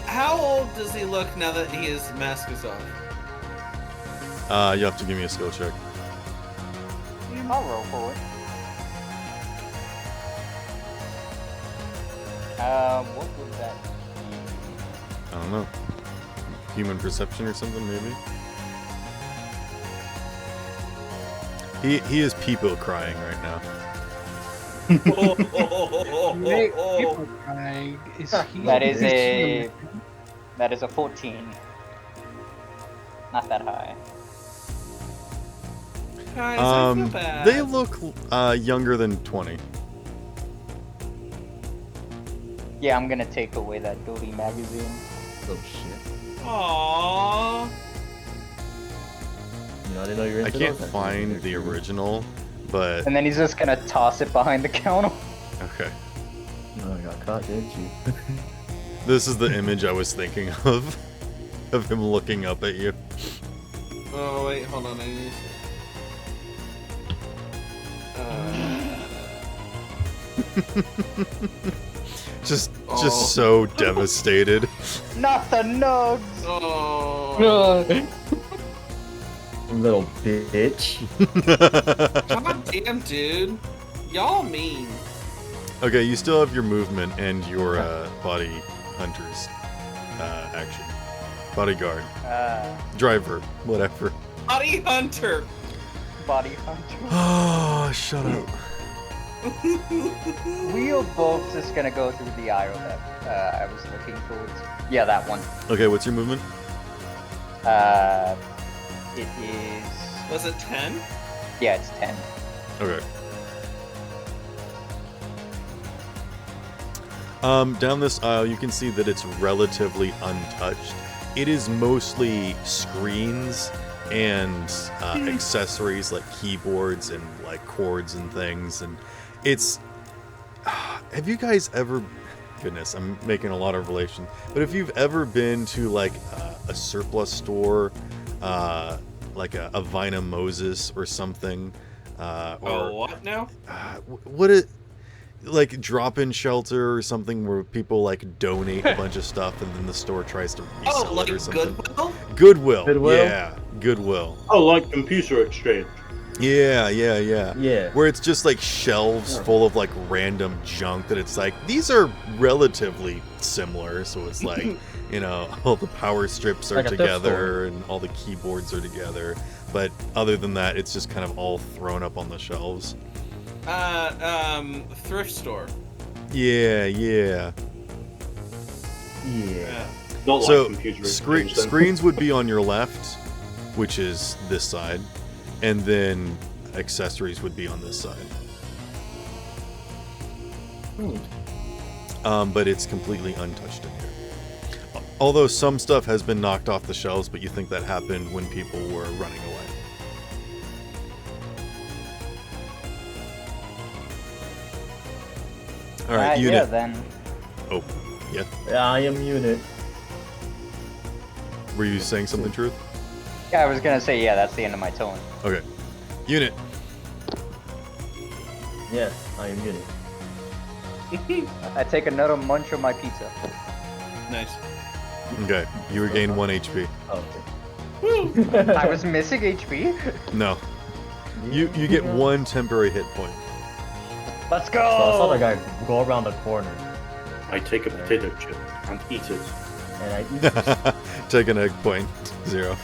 How old does he look now that his mask is off? You have to give me a skill check. I'll roll for it. What would that be? I don't know. Human perception or something, maybe. He is people crying right now. People crying. Is he? That is a 14. Not that high. Guys, I feel bad. They look younger than 20. Yeah, I'm gonna take away that dirty magazine. Oh shit. Aww. You know, I didn't know you were I into can't those. find the original, but And then he's just gonna toss it behind the counter. okay. Oh, I got caught, didn't you? This is the image I was thinking of him looking up at you. Oh wait, hold on. I need to. Just Oh. so devastated. Not the nugs! Oh. Little bitch. God damn, dude. Y'all mean. Okay, you still have your movement and your body hunter's action. Bodyguard. Driver. Whatever. Body hunter. Body hunter. Oh, shut up. We are both just gonna go through the arrow that I was looking towards. Yeah, that one. Okay, what's your movement? It is. Was it 10? Yeah, it's 10. Okay. Down this aisle, you can see that it's relatively untouched. It is mostly screens and accessories like keyboards and like cords and things, and it's. Have you guys ever? Goodness, I'm making a lot of relation. But if you've ever been to like a surplus store, like a Vina Moses or something, or what now? What it like drop-in shelter or something where people like donate a bunch of stuff and then the store tries to resell like it or something. Goodwill? Goodwill. Yeah, Goodwill. Oh, like computer exchange. Yeah. Yeah. Where it's just like shelves full of like random junk that it's like, these are relatively similar. So it's like, you know, all the power strips are Like a thrift store. together and all the keyboards are together. But other than that, it's just kind of all thrown up on the shelves. Thrift store. Yeah. Yeah. Not So like computer exchange. then. screens would be on your left, which is this side, and then accessories would be on this side. But it's completely untouched in here. Although some stuff has been knocked off the shelves, but you think that happened when people were running away. All right, unit. Yeah, then. Oh, yeah. I am unit. Were you saying something, Truth? Yeah, I was gonna say, yeah, that's the end of my tone. Okay. Unit. Yes, I am unit. I take another munch of my pizza. Nice. Okay. You regain 1 HP. Oh, okay. I was missing HP. No. You get 1 temporary hit point. Let's go! So I saw the guy go around the corner, I take a potato chip and eat it. and I eat it. Take an egg point. 0.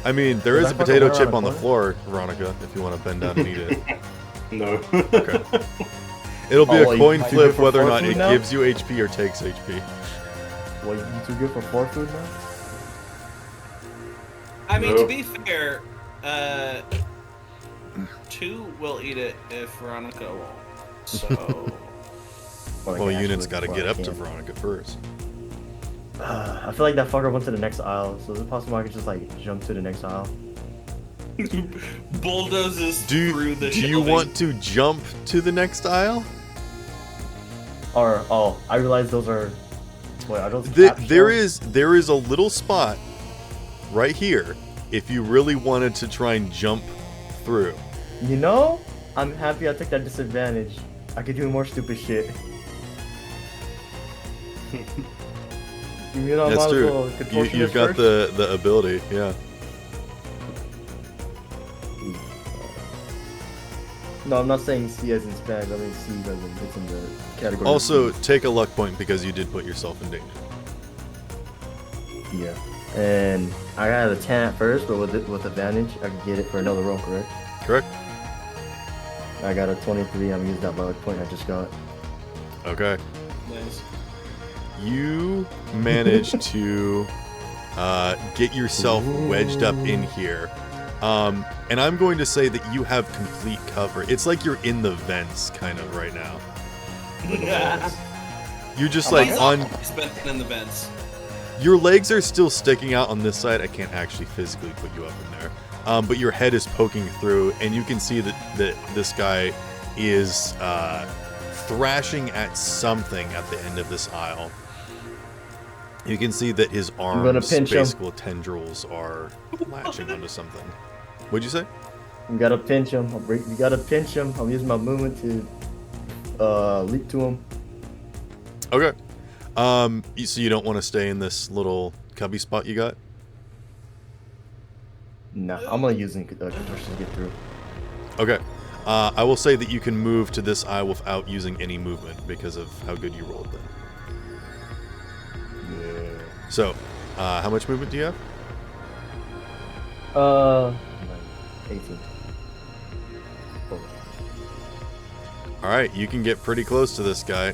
I mean, there Does is a that fucker potato run chip around on the the floor, Veronica, if you want to bend down and eat it. No. Okay. It'll be Oh, a well, coin you too flip good for whether or 4 not food it now? gives you HP or takes HP. Well, you too good for 4 food now? I mean, No. to be fair, 2 will eat it if Veronica won't. So. Well, unit's got to get up to Veronica first. I feel like that fucker went to the next aisle, so is it possible I could just like jump to the next aisle? Bulldozes Do through the you shelving. want to jump to the next aisle? Or I realize those are. Wait, are those? There shelves? is a little spot right here if you really wanted to try and jump through. You know, I'm happy I took that disadvantage. I could do more stupid shit. You know, That's might as true. well contortionist You've got first. the ability, yeah. No, I'm not saying C as in Spanish. I mean C as in it's in the category. of Also, C. take a luck point because you did put yourself in danger. Yeah. And I got a 10 at first, but with advantage, I could get it for another roll, correct? Correct? I got a 23. I'm using that luck point I just got. Okay. Nice. You managed to get yourself wedged up in here. And I'm going to say that you have complete cover. It's like you're in the vents kind of right now. You're just like He's on... always been in the vents. Your legs are still sticking out on this side. I can't actually physically put you up in there. But your head is poking through, and you can see that this guy is thrashing at something at the end of this aisle. You can see that his arms, pinch him. basically tendrils, are latching onto something. What'd you say? You gotta pinch him. You gotta pinch him. I'm using my movement to leap to him. Okay. So you don't want to stay in this little cubby spot you got? Nah, I'm gonna use contortion to get through. Okay. I will say that you can move to this aisle without using any movement because of how good you rolled then. Yeah. So, how much movement do you have? 18. Oh. All right, you can get pretty close to this guy.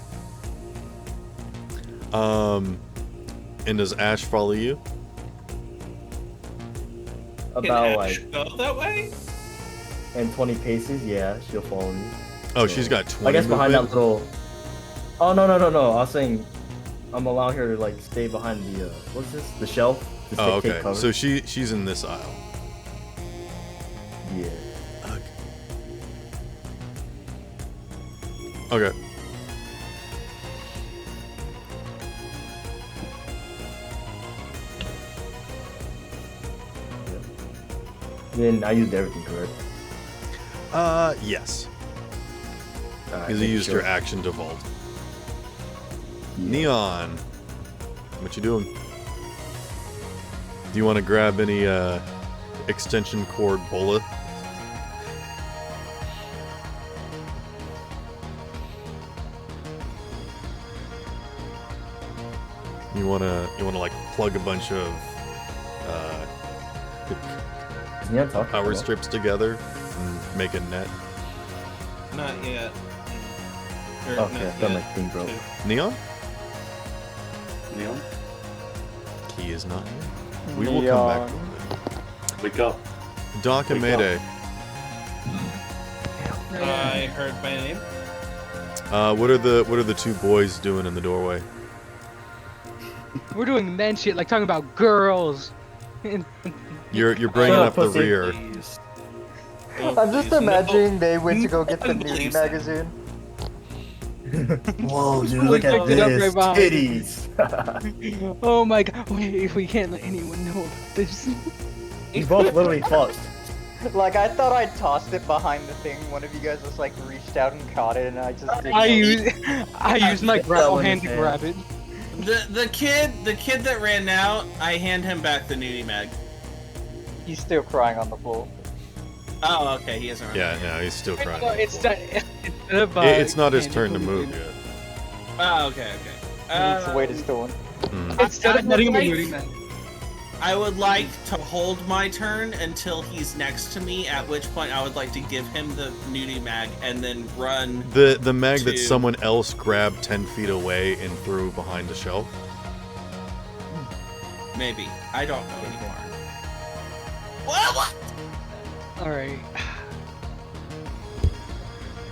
And does Ash follow you? About like Go that way? in 20 paces, yeah, she'll follow me. Oh, So, she's got 20 I guess behind that movement? little. Oh no. I was saying, I'm allowing her to like stay behind the what's this? The shelf. To Oh, take okay. cover. So she's in this aisle. Yeah. Okay. Then I used everything, correct? Yes. Alright, Because you making used sure. your action to vault. Yeah. Neon, what you doing? Do you want to grab any extension cord bullet? You wanna like plug a bunch of Is Neon talking? power Hello? strips together and make a net? Not yet. Or Okay, I not thought my yet. thing broke. Neon? Neon? Key is not here. We will come back to him. Wake up. Doc and Wake up. Mayday. I heard my name. What are the two boys doing in the doorway? We're doing men shit, like talking about girls. You're bringing Shut up up, the pussy. rear. Please. I'm just imagining they went to go get the No, nudie please. magazine. Whoa, dude, look at Picked it up this. right behind Titties. Oh my god! Wait, we can't let anyone know about this. We both literally fought. Like, I thought I tossed it behind the thing. One of you guys just, like, reached out and caught it, and I just didn't I know. use my That grapple one hand is to hand. grab it. The kid that ran out, I hand him back the nudie mag. He's still crying on the floor. Oh, okay, he hasn't run Yeah, out yet. no, he's still crying. No, it's It's not his turn to move yet. Oh, okay, okay. He needs to wait his turn. Mm. Instead of letting him like- doing that. I would like to hold my turn until he's next to me, at which point I would like to give him the nudie mag and then run. The mag that to- someone else grabbed 10 feet away and threw behind the shelf. Maybe. I don't know anymore. What? Alright.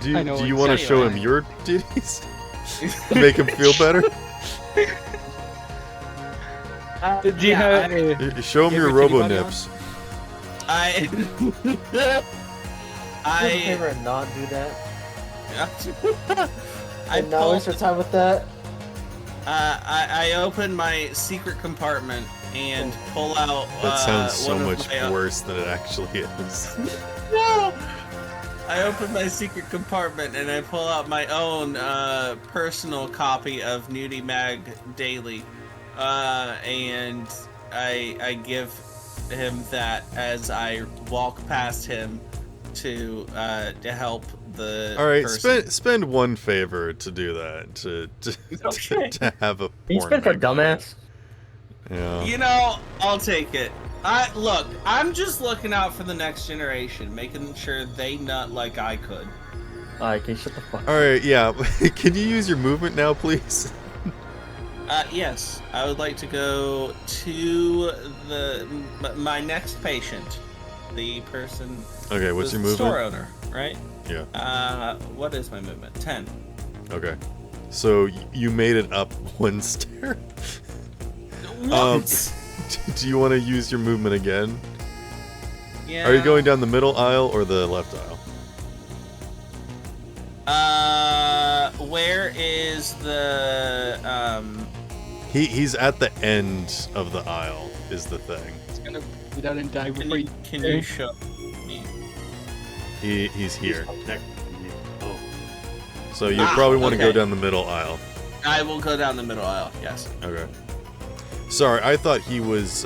Do I know you want to exactly show what him I- your titties? To make him feel better? Do you have, Show him You your have your titty robo body on? nips. I. I. not do that. I And now pulled, waste your time with that. I open my secret compartment and pull out. That sounds so one of much my, worse than it actually is. No! I open my secret compartment and I pull out my own personal copy of Nudie Mag Daily, and I give him that as I walk past him to help the. All right, person. spend one favor to do that. Okay. To have a Can you porn spin for mag. dumbass? Yeah. You know, I'll take it. Look, I'm just looking out for the next generation, making sure they nut like I could. Alright, can you shut the fuck up? All right, yeah. Can you use your movement now, please? Yes, I would like to go to my next patient, the person. Okay, what's the your movement? Store owner, right? Yeah. What is my movement? 10. Okay. So you made it up one stair. What? Do you want to use your movement again? Yeah. Are you going down the middle aisle or the left aisle? Where is the He's at the end of the aisle. Is the thing. it's gonna get out and die before you. Can you show me? He's here. Next. Oh. So you probably want to go okay. down the middle aisle. I will go down the middle aisle. Yes. Okay. Sorry, I thought he was.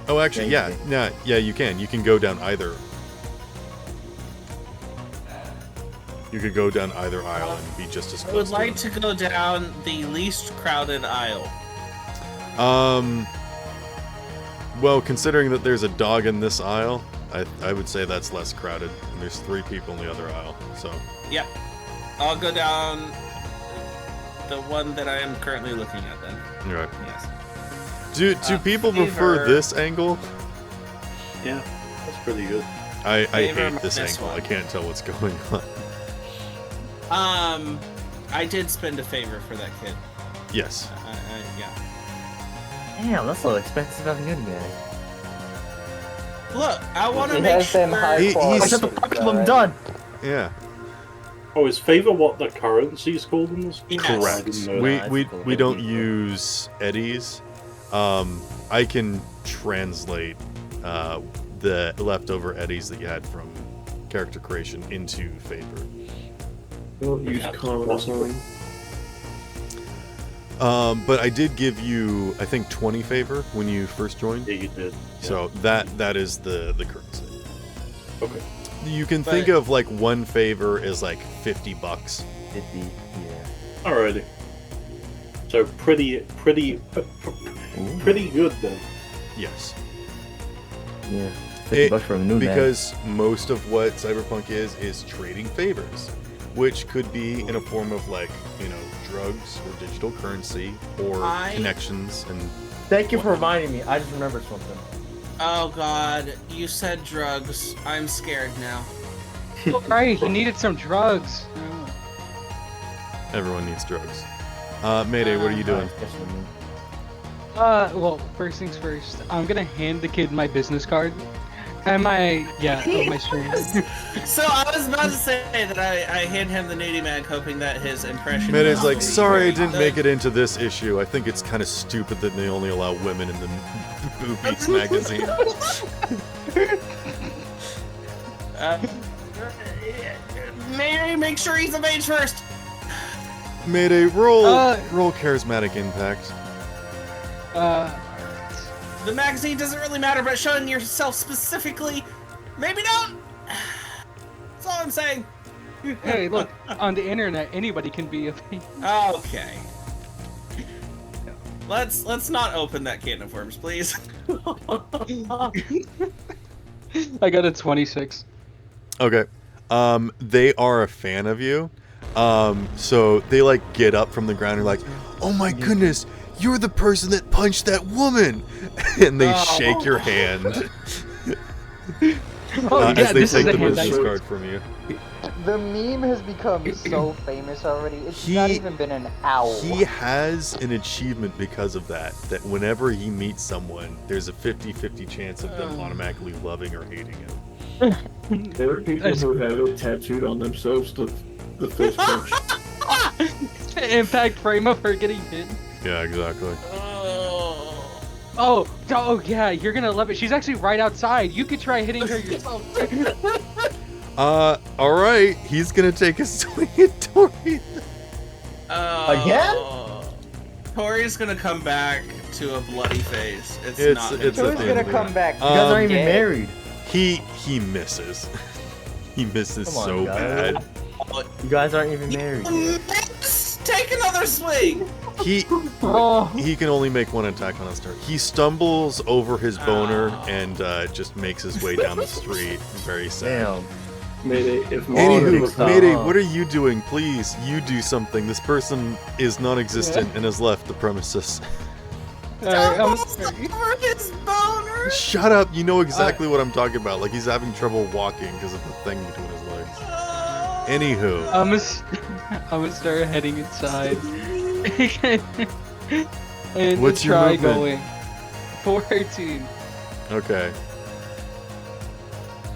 Oh, actually, Yeah, yeah, you yeah, you can. You can go down either. You could go down either aisle and be just as I close. would like to go down the least crowded aisle. Well, considering that there's a dog in this aisle, I would say that's less crowded. And there's 3 people in the other aisle, so. Yep. I'll go down the one that I am currently looking at then. Right. Yes. Do people prefer favor- this angle? Yeah, that's pretty good. I Favor hate this this angle. one. I can't tell what's going on. I did spend a favor for that kid. Yes. Yeah. Damn, that's so expensive of Nudie Mag. Look, I want to He make has them sure. high He- quality. he's- Shut the fuck up, I'm done. Yeah. Oh, is favor what the currency is called in this? Yes. I Correct. didn't know We that. we cool. we don't use eddies. I can translate the leftover eddies that you had from character creation into favor. Don't use common or something. But I did give you, I think, 20 favor when you first joined. Yeah, you did. So that is the currency. Okay. You can But- think of like one favor is like $50. 50, yeah. Alrighty. So pretty good then. Yes. Yeah. 50 bucks for a new Because most of what Cyberpunk is trading favors, which could be in a form of like, drugs or digital currency or connections and. Thank you for reminding me. I just remembered something. Oh God, you said drugs. I'm scared now. Right, he needed some drugs. Everyone needs drugs. Mayday, what are you doing? Well, first things first, I'm gonna hand the kid my business card. And my stream. So I was about to say that I hand him the nudie mag, hoping that his impression. Mayday's was like, really sorry I very didn't good." make it into this issue. I think it's kind of stupid that they only allow women in the Boobies magazine. Mary, make sure he's of age first. Mayday, roll charismatic impact. The magazine doesn't really matter, but showing yourself specifically, maybe don't. That's all I'm saying. Hey, look, on the internet, anybody can be a. Okay. Let's not open that can of worms, please. I got a 26. Okay. They are a fan of you. So they like get up from the ground and like, oh my goodness, you're the person that punched that woman, and they shake your hand as they take the business card from you. The meme has become so famous already. It's not even been an hour. He has an achievement because of that. That whenever he meets someone, there's a 50-50 chance of them automatically loving or hating him. There are people who have it tattooed on themselves, the fist punch. Impact frame of her getting hit. Yeah, exactly. Oh, yeah, you're gonna love it. She's actually right outside. You could try hitting her yourself. Alright, he's gonna take a swing at Tori. Again? Tori's gonna come back to a bloody face. It's not. It's Who's at the gonna end of come the back? You guys aren't even dead? married. He misses. He misses Come on, so guys. bad. You guys aren't even married. Take another swing. He can only make one attack on a start. He stumbles over his boner and just makes his way down the street. Very sad. Damn. Mayday, if Anywho, stop. Mayday, what are you doing? Please, you do something. This person is non-existent and has left the premises. Alright, Over his boner. Shut up! You know exactly what I'm talking about. Like he's having trouble walking because of the thing between his legs. Anywho, I'm gonna start heading inside. And What's your try movement? going. 14. okay.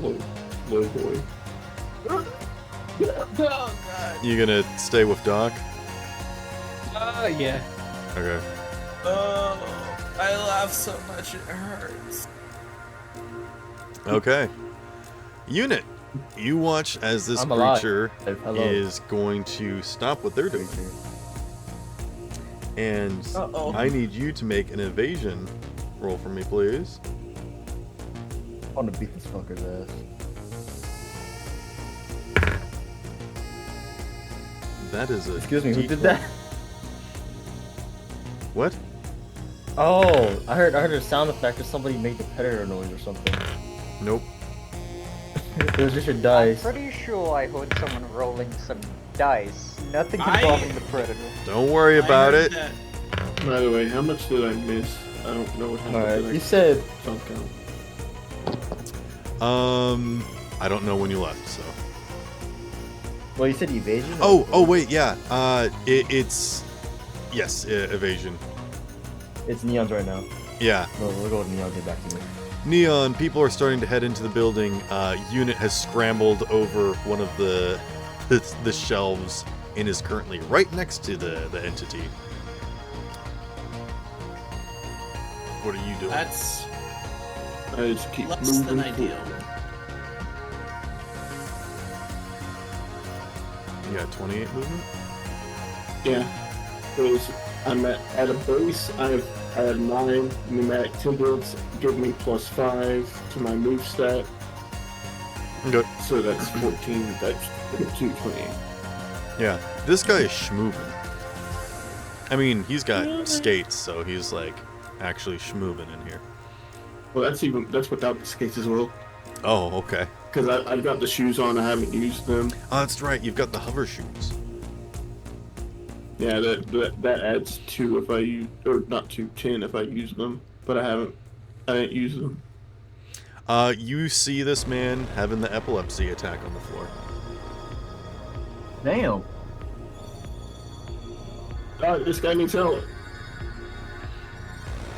Low boy. Oh God. You gonna stay with Doc? Yeah. Okay. Oh, I laugh so much it hurts. Okay. Unit, you watch as this I'm alive. creature Hello. is going to stop what they're doing. And Uh-oh. I need you to make an evasion roll for me, please. I want to beat this fucker's ass. That is a. Excuse me, who did D12. that? What? Oh, I heard a sound effect or somebody made the predator noise or something. Nope. It was just your I'm dice. pretty sure I heard someone rolling some dice. Nothing I- involving the predator. Don't worry about I it. heard that- By the way, how much did I miss? I don't know what happened. Alright, to you that said chunk out. I don't know when you left, so. well, you said evasion. Oh wait, yeah. It's yes, evasion. It's Neon's right now. Yeah, We'll go to Neon. Get back to you. Neon. People are starting to head into the building. Unit has scrambled over one of the shelves and is currently right next to the entity. What are you doing? That's I just keep less moving than ideal. forward. You got 28 movement. Yeah. Because I'm at a base. I have 9 pneumatic tidbits. Give me +5 to my move stat. Okay. So that's 14. That's 228. Yeah, this guy is schmoovin'. I mean, he's got skates, so he's like actually schmoovin' in here. Well, that's without the skates as well. Oh, okay. Because I've got the shoes on. I haven't used them. Oh, that's right. You've got the hover shoes. Yeah, that adds 2 if I use, or not 2, 10 if I use them. But I didn't use them. You see this man having the epilepsy attack on the floor. Damn. This guy needs help.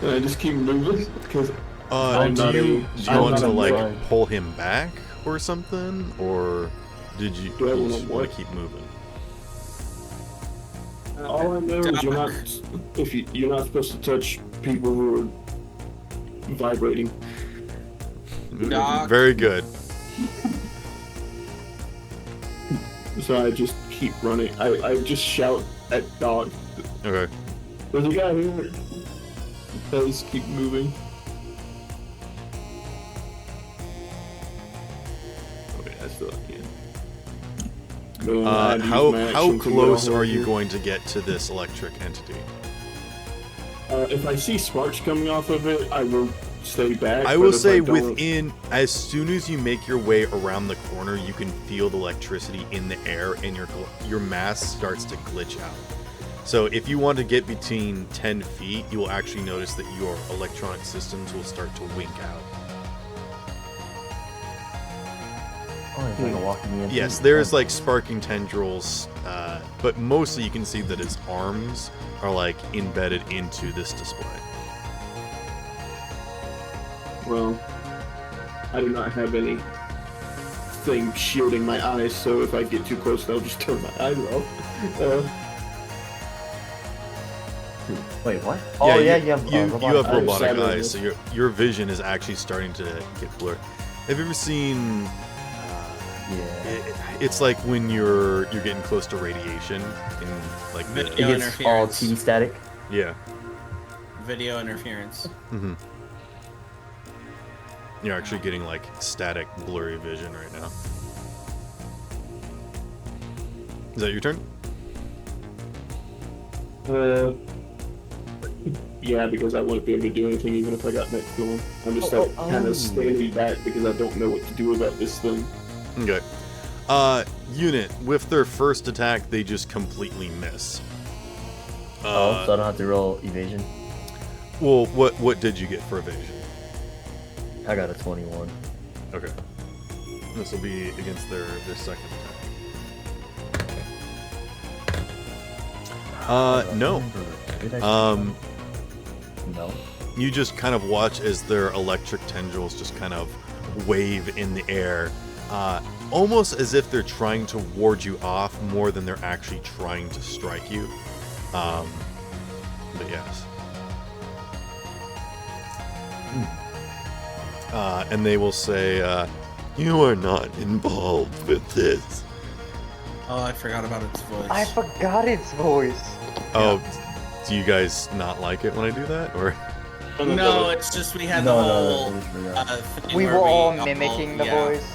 And I just keep moving because I'm Do not you I'm want not to a like drive. pull him back or something, or did you Do I wanna just want what? to keep moving? All I know is you're not supposed to touch people who are vibrating. Doc. Very good. So I just keep running. I just shout at Dog. Okay. There's a guy here. I just keep moving. Okay, I still can't. Man, I had to use my How action to get close all are you here. going to get to this electric entity? If I see sparks coming off of it, I will stay back. I but will if say don't- within, as soon as you make your way around the corner, you can feel the electricity in the air and your mass starts to glitch out. So if you want to get between 10 feet, you will actually notice that your electronic systems will start to wink out. Oh, it's like a walking in. Yes, there's like sparking tendrils, but mostly you can see that his arms are like embedded into this display. Well, I do not have any thing shielding my eyes, so if I get too close, they'll just turn my eyes off. Wait, what? Oh yeah, you have you have eyes. robotic Cyber eyes, so your vision is actually starting to get blurred. Have you ever seen? Yeah. It's like when you're getting close to radiation in like the Video It gets all interference. TV static. yeah. Video interference. Mm-hmm. You're actually getting like static, blurry vision right now. Is that your turn? Yeah, because I wouldn't be able to do anything even if I got next to him. I'm just kind of standing back because I don't know what to do about this thing. Okay. Unit, with their first attack, they just completely miss. So I don't have to roll evasion. Well, what did you get for evasion? I got a 21. Okay. This will be against their second attack. No. Did I- No. You just kind of watch as their electric tendrils just kind of wave in the air, almost as if they're trying to ward you off more than they're actually trying to strike you. But yes. And they will say, "You are not involved with this." Oh, I forgot about its voice. I forgot its voice. Oh, do you guys not like it when I do that, or? No, it's just we had the whole thing We where were all mimicking the yeah. voice.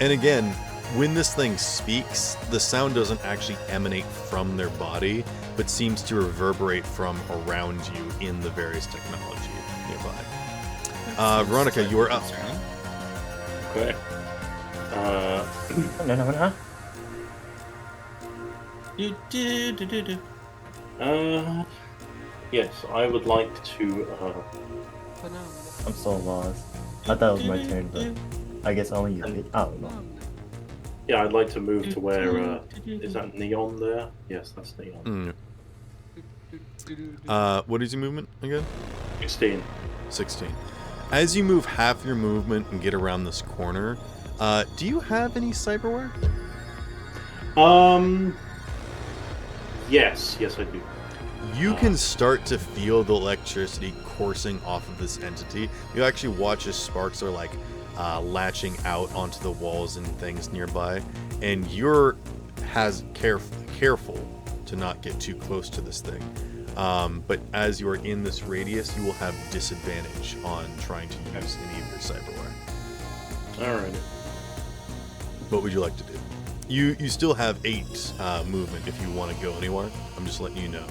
And again, when this thing speaks, the sound doesn't actually emanate from their body, but seems to reverberate from around you in the various technology nearby. Veronica, you are up. Okay. No. Yes, I would like to. I'm so lost. I thought it was my turn, but I guess only you did. I don't know. Yeah, I'd like to move to where. Is that neon there? Yes, that's neon. What is your movement again? 16. 16. As you move half your movement and get around this corner, do you have any cyberware? Yes, I do. You can start to feel the electricity coursing off of this entity. You actually watch as sparks are like latching out onto the walls and things nearby, and you're careful to not get too close to this thing. But as you are in this radius, you will have disadvantage on trying to use any of your cyberware. Alright. What would you like to do? You still have 8 movement if you want to go anywhere. I'm just letting you know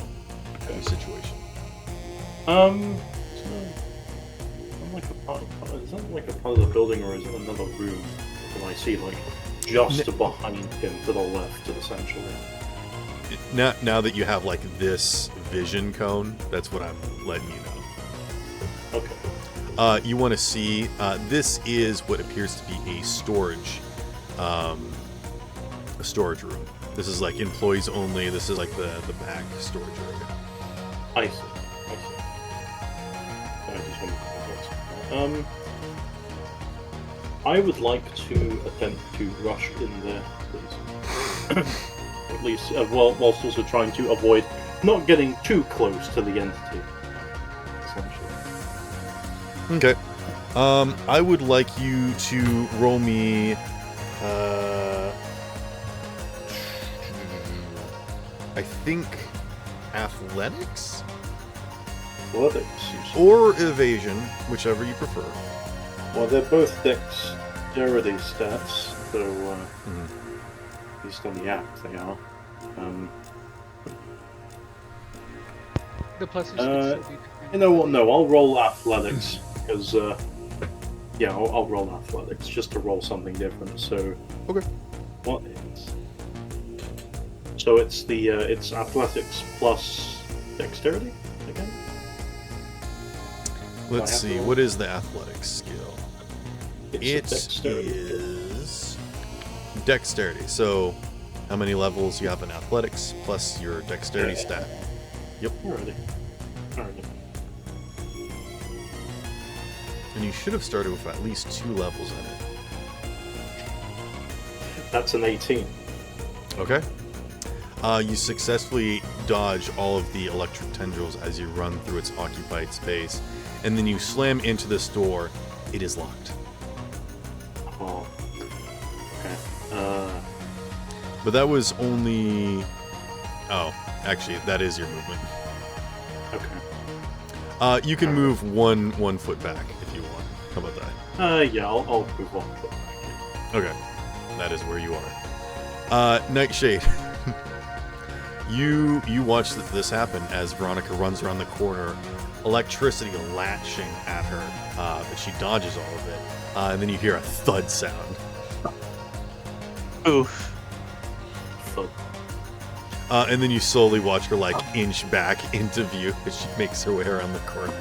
the situation. Is that like a part of the building, or is it another room that I see like just behind him to the left, essentially? Now that you have like this vision cone, that's what I'm letting you know. Okay. You want to see, this is what appears to be a storage room. This is like employees only. This is like the back storage area. I see. I just want to I would like to attempt to rush in there, please. At least, whilst also trying to avoid not getting too close to the entity. Essentially. Okay. I would like you to roll me. I think athletics Athletics. or evasion, whichever you prefer. Well, they're both dexterity stats, so at least on the app they are. The plus is You know what? No, I'll roll athletics because I'll roll athletics just to roll something different. So Okay. what is? So it's athletics plus dexterity again. Let's see. What is the athletics skill? It's It dexterity. is dexterity. So, how many levels you have in athletics plus your dexterity stat? Yep. Alrighty. And you should have started with at least 2 levels in it. That's an 18. Okay. You successfully dodge all of the electric tendrils as you run through its occupied space, and then you slam into this door. It is locked. Oh. Okay. But that was only... Oh, actually, that is your movement. Okay. You can move one foot back if you want. How about that? Yeah, I'll move on. Okay. That is where you are. Nightshade. You watch this happen as Veronica runs around the corner, electricity latching at her, but she dodges all of it. And then you hear a thud sound. Oof. Thud. And then you slowly watch her like inch back into view as she makes her way around the corner.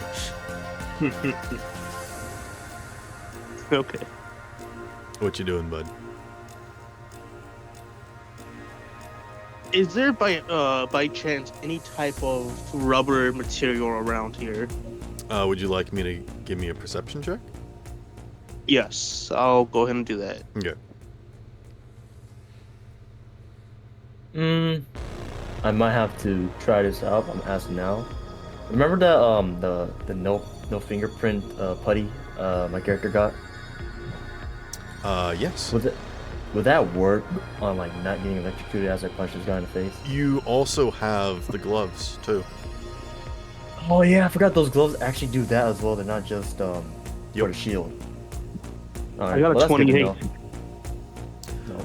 Okay. What you doing, bud? Is there by chance any type of rubber material around here? Would you like me to give me a perception check? Yes, I'll go ahead and do that. Okay. I might have to try this out. I'm asking now. Remember that the no fingerprint putty my character got? Yes. Would that work on like not getting electrocuted as I punch this guy in the face? You also have the gloves too. Oh yeah, I forgot those gloves actually do that as well. They're not just for the shield. All right, I got a well, that's good to 28. know.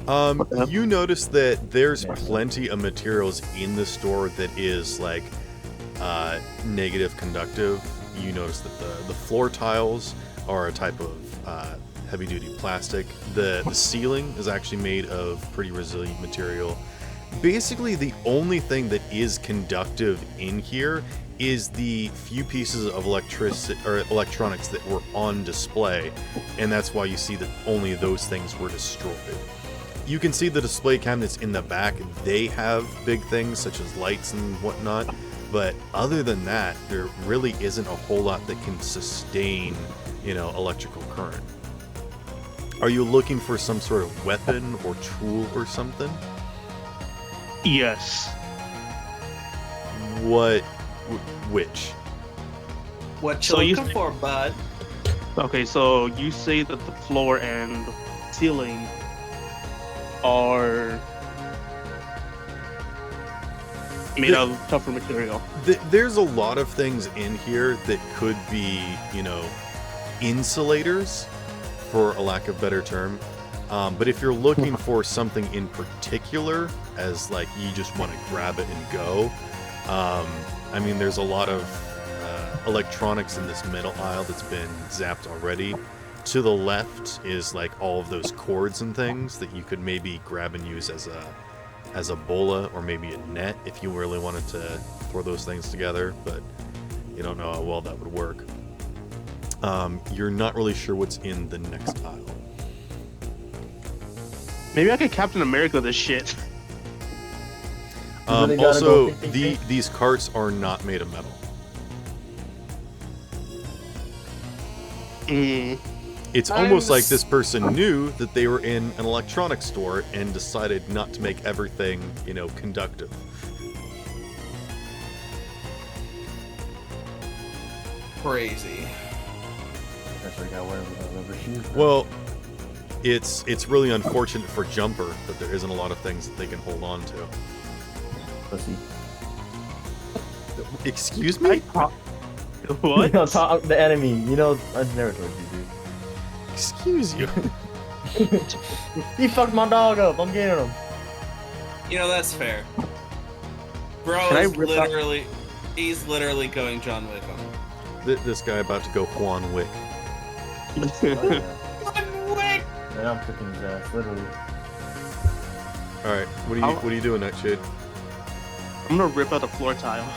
You notice that there's Yeah. plenty of materials in the store that is like negative conductive. You notice that the floor tiles are a type of heavy-duty plastic. The ceiling is actually made of pretty resilient material. Basically, the only thing that is conductive in here is the few pieces of electronics that were on display, and that's why you see that only those things were destroyed. You can see the display cabinets in the back. They have big things such as lights and whatnot, but other than that, there really isn't a whole lot that can sustain, electrical current. Are you looking for some sort of weapon or tool or something? Yes. Which? What you So you looking for, bud? Okay, so you say that the floor and ceiling are made out of tougher material. There's a lot of things in here that could be, insulators, for a lack of a better term. But if you're looking for something in particular, as like you just want to grab it and go, there's a lot of electronics in this middle aisle that's been zapped already. To the left is like all of those cords and things that you could maybe grab and use as a bola or maybe a net if you really wanted to throw those things together, but you don't know how well that would work. You're not really sure what's in the next aisle. Maybe I could Captain America this shit. really gotta Also, go think. these carts are not made of metal. It's almost like this person knew that they were in an electronics store and decided not to make everything, conductive. Crazy. That's why I gotta wear rubber shoes. Well, it's really unfortunate for Jumper that there isn't a lot of things that they can hold on to. Pussy. Excuse me? What? The enemy. I never told you, dude. Excuse you. He fucked my dog up. I'm getting him. That's fair. Bro Can I is rip out- literally, he's literally going John Wick on him. This guy about to go Juan Wick. Oh, yeah. John Wick! Man, I'm kicking his ass, literally. All right, what are you doing, Nightshade? I'm gonna rip out the floor tile.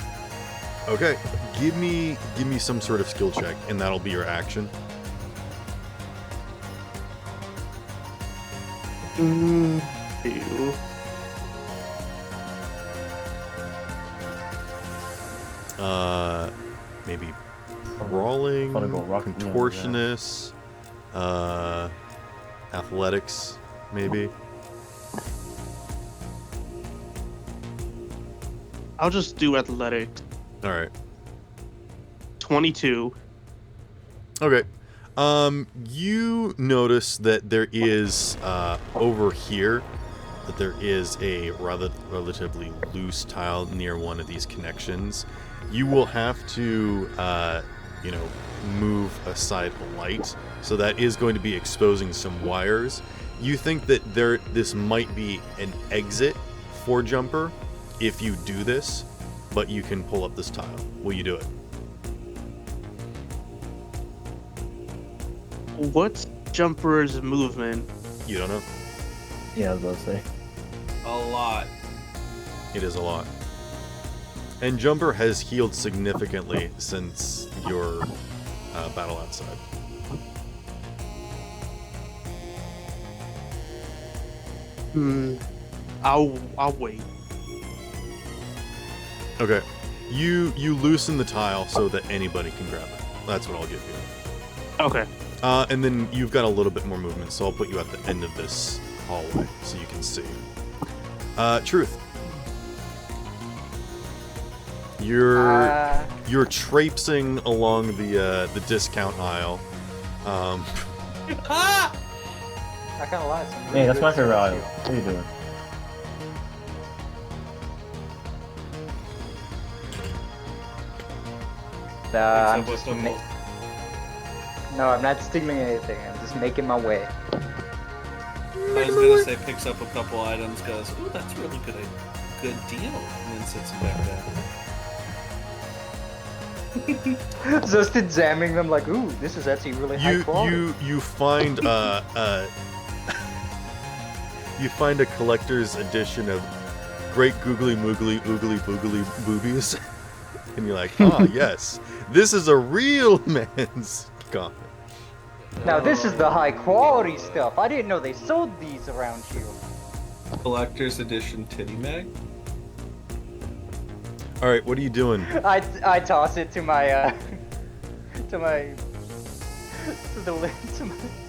Okay, give me some sort of skill check, and that'll be your action. Ew. Maybe brawling, Gonna go rock and contortionist, athletics, maybe. I'll just do athletics. All right. 22. Okay. You notice that there is over here that there is a relatively loose tile near one of these connections. You will have to, move aside a light, so that is going to be exposing some wires. You think that this might be an exit for Jumper if you do this, but you can pull up this tile. Will you do it? What's Jumper's movement? You don't know? Yeah, I was about to say. A lot. It is a lot. And Jumper has healed significantly since your battle outside. I'll wait. Okay. You loosen the tile so that anybody can grab it. That's what I'll give you. Okay. And then you've got a little bit more movement, so I'll put you at the end of this hallway so you can see. Truth. You're traipsing along the discount aisle. Not gonna lie, some really Hey, that's good my favorite stuff aisle. here. What are you doing? I'm just No, I'm not stealing anything. I'm just making my way. I was gonna say picks up a couple items, goes, ooh, that's a really good deal, and then sits them back down. Just examining them like, ooh, this is actually really high quality. You find you find a collector's edition of Great Googly Moogly Oogly Boogly Boobies, and you're like, ah, yes, this is a real man's coffin. Now this is the high quality stuff. I didn't know they sold these around here. Collector's edition titty mag. All right, what are you doing? I toss it to my to my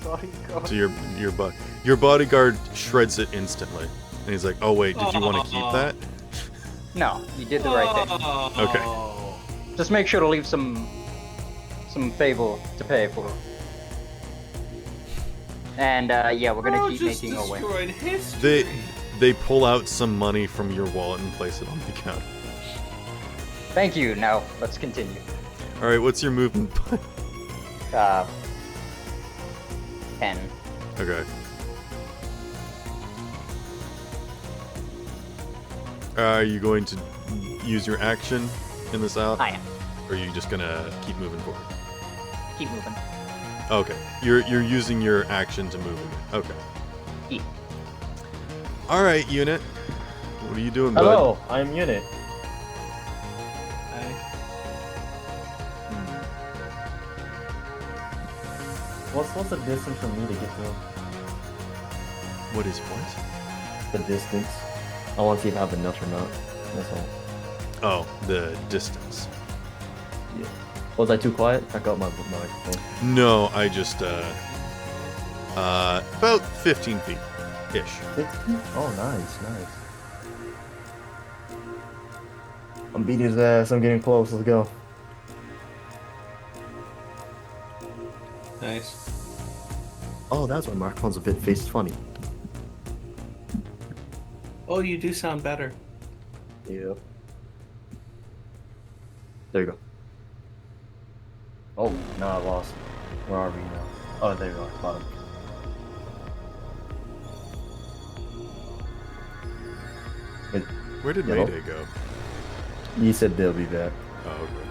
bodyguard. To your bodyguard shreds it instantly, and he's like, "Oh wait, did you want to keep that?" No, you did the right thing. Okay. Just make sure to leave some favor to pay for. And yeah, we're gonna keep making our way. They pull out some money from your wallet and place it on the counter. Thank you. Now let's continue. All right, what's your movement? 10. Okay. Are you going to use your action in this out? I am. Or are you just gonna keep moving forward? Keep moving. Okay. You're using your action to move again. Okay. Yeah. All right, unit. What are you doing, bud? Hello, I'm Unit. What's the distance for me to get to him? What is what? The distance. I want to see if I have enough or not. That's all. Oh, the distance. Yeah. Was I too quiet? I got my microphone. No, I just about 15 feet ish. 15? Oh, nice. I'm beating his ass. I'm getting close. Let's go. Nice. Oh, that's why microphone's a bit face funny. Oh, you do sound better. Yeah. There you go. Oh, no, I lost. Where are we now? Oh, there you go. Bottom. Where did Yellow? Mayday go? You said they'll be back. Oh, okay.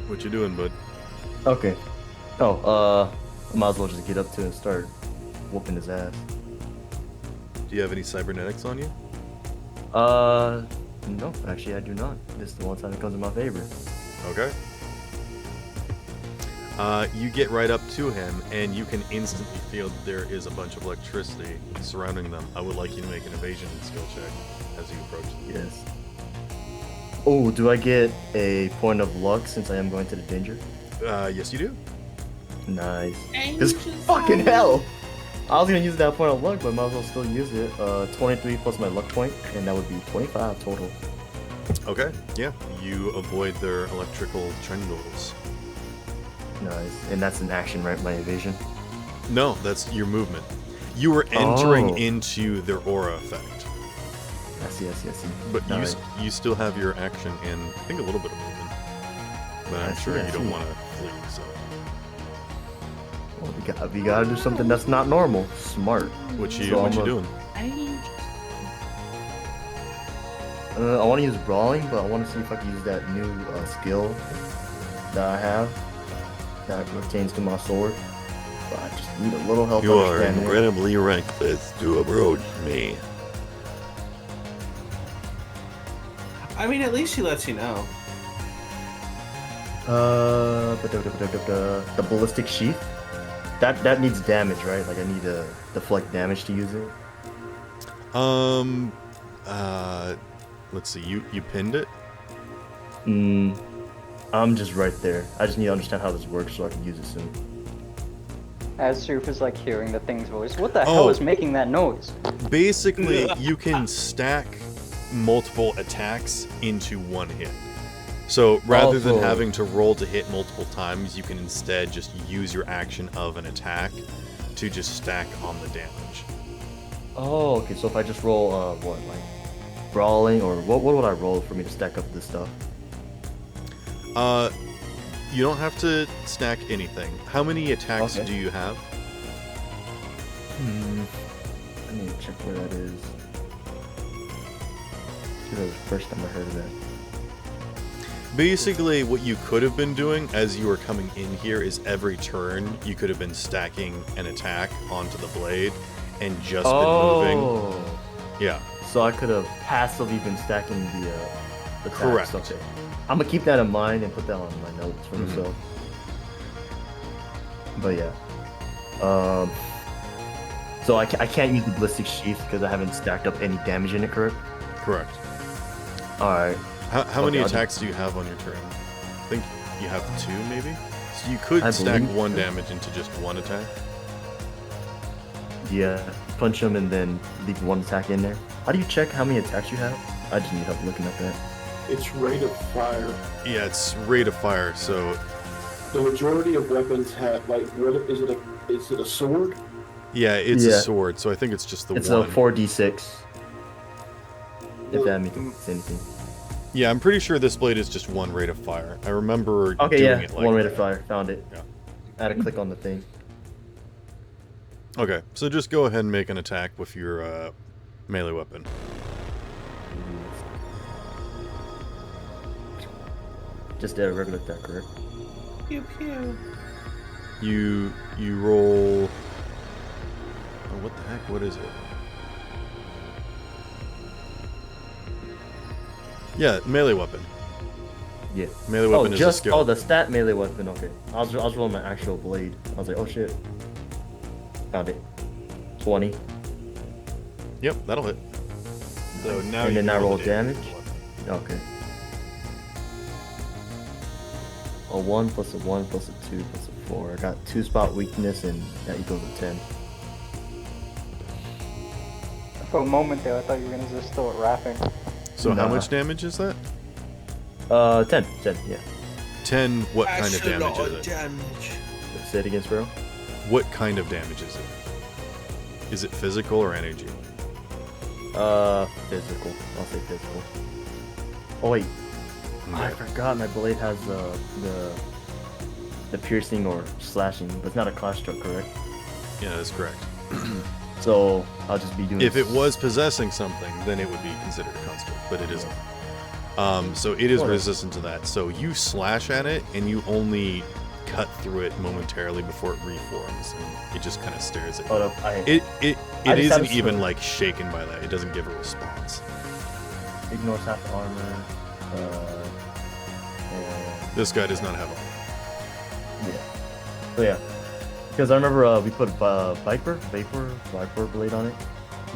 What you doing, bud? Okay. Oh, I might as well just get up to and start whooping his ass. Do you have any cybernetics on you? No, actually I do not. This is the one time it comes in my favor. Okay. You get right up to him, and you can instantly feel there is a bunch of electricity surrounding them. I would like you to make an evasion skill check as you approach them. Yes. Oh, do I get a point of luck since I am going to the danger? Yes, you do. Nice. This fucking hell! I was gonna use that point of luck, but might as well still use it. 23 plus my luck point, and that would be 25 total. Okay, yeah. You avoid their electrical trindles. Nice. And that's an action, right? My evasion? No, that's your movement. You were entering into their aura effect. I see. But nice. you still have your action and I think a little bit of movement. But I'm sure you don't want to flee, so. Well, we gotta do something that's not normal. Smart. What you doing? I want to use brawling, but I want to see if I can use that new skill that I have that pertains to my sword. But I just need a little help. You are understanding it. incredibly reckless to approach me. I mean, at least she lets you know. The ballistic sheath. That needs damage, right? Like I need to deflect damage to use it. Let's see. You pinned it. I'm just right there. I just need to understand how this works so I can use it soon. As Surf is like hearing the thing's voice. What the hell is making that noise? Basically, you can stack multiple attacks into one hit. So rather than having to roll to hit multiple times, you can instead just use your action of an attack to just stack on the damage. Oh, okay. So if I just roll, what, like brawling, or what would I roll for me to stack up this stuff? You don't have to stack anything. How many attacks Okay. do you have? I need to check where that is. That was the first time I heard of that. Basically, what you could have been doing as you were coming in here is every turn you could have been stacking an attack onto the blade and just been moving. Yeah. So I could have passively been stacking the attacks. Correct. Okay. I'm gonna keep that in mind and put that on my notes for myself. But yeah. So I can't use the ballistic sheath because I haven't stacked up any damage in it, correct? Correct. Alright. How many I'll attacks do you have on your turn? I think you have 2, maybe? So you could I stack believe 1 so. damage into just 1 attack. Yeah. Punch him and then leave 1 attack in there. How do you check how many attacks you have? I just need help looking at that. It's rate of fire. Yeah, it's rate of fire, so... The majority of weapons have, like, what is it? Is it a sword? Yeah, it's Yeah. a sword, so I think it's just the It's 1. a 4d6. If that makes anything. Yeah, I'm pretty sure this blade is just 1 rate of fire. I remember Okay, doing yeah. it like 1 rate that. of fire. Found it. Yeah. I had to click on the thing. Okay, so just go ahead and make an attack with your melee weapon. Just a regular attack, correct? Pew pew. You roll... Oh, what the heck? What is it? Yeah, melee weapon. Yeah. Melee weapon is a skill. Oh, the stat melee weapon. Okay. I was rolling my actual blade. I was like, oh shit. Found it. 20. Yep, that'll hit. So now And you then can I roll the damage. Okay. A 1 plus a 1 plus a 2 plus a 4. I got 2 spot weakness and that equals a 10. For a moment there, I thought you were gonna just start rapping. So how Nah. much damage is that? 10, yeah. 10, what kind of That's a damage lot is of it? damage. Say it again, bro. What kind of damage is it? Is it physical or energy? Physical. I'll say physical. Oh wait, I Okay. forgot my blade has the piercing or slashing, but it's not a class stroke, correct? Yeah, that's correct. So I'll just be doing. If it was possessing something, then it would be considered a construct, but it isn't. So it is Hold on. resistant to that. So you slash at it, and you only cut through it momentarily before it reforms, and it just kind of stares at you. Hold up, It I just have isn't even some- like shaken by that. It doesn't give a response. ignores half the armor. And This guy does not have armor. yeah. So yeah, because I remember we put Viper blade on it.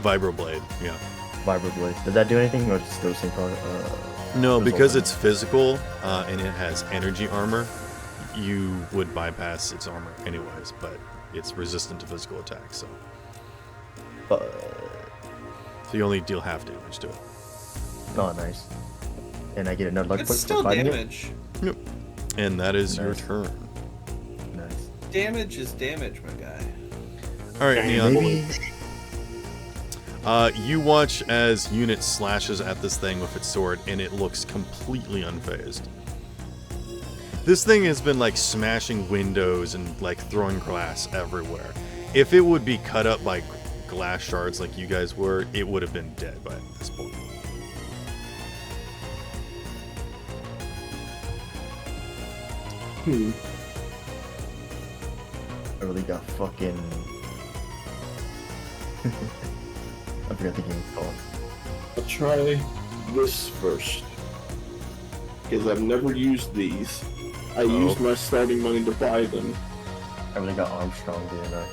Vibroblade, yeah. Viper blade. Does that do anything, or is it still the same product? No, result because then? it's physical and it has energy armor, you would bypass its armor anyways, but it's resistant to physical attacks, so you only deal half damage to it. Oh, nice. And I get another luck It's point for still fighting damage. Yep. And that is your Nice. turn. it. Nice. Damage is damage, my guy. All right, Neon. Maybe. You watch as Unit slashes at this thing with its sword, and it looks completely unfazed. This thing has been like smashing windows and like throwing glass everywhere. If it would be cut up by glass shards like you guys were, it would have been dead by this point. I really got fucking. I forgot the game called. I'll try this first. Because I've never used these. I used my starting money to buy them. I really got Armstrong, didn't I?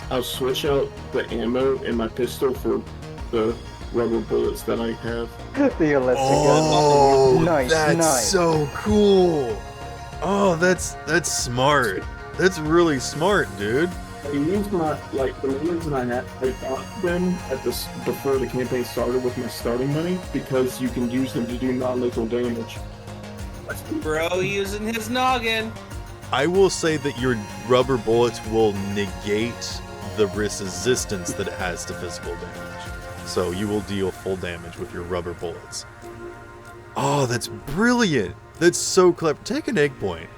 I'll switch out the ammo in my pistol for the rubber bullets that I have. The electric Oh, gun. Nice, that's nice. so cool. Oh, that's smart. That's really smart, dude. I used my, like, the reason I bought them at this before the campaign started with my starting money, because you can use them to do non-lethal damage. Bro using his noggin. I will say that your rubber bullets will negate the resistance that it has to physical damage. So you will deal full damage with your rubber bullets. Oh, that's brilliant. That's so clever. Take an egg point.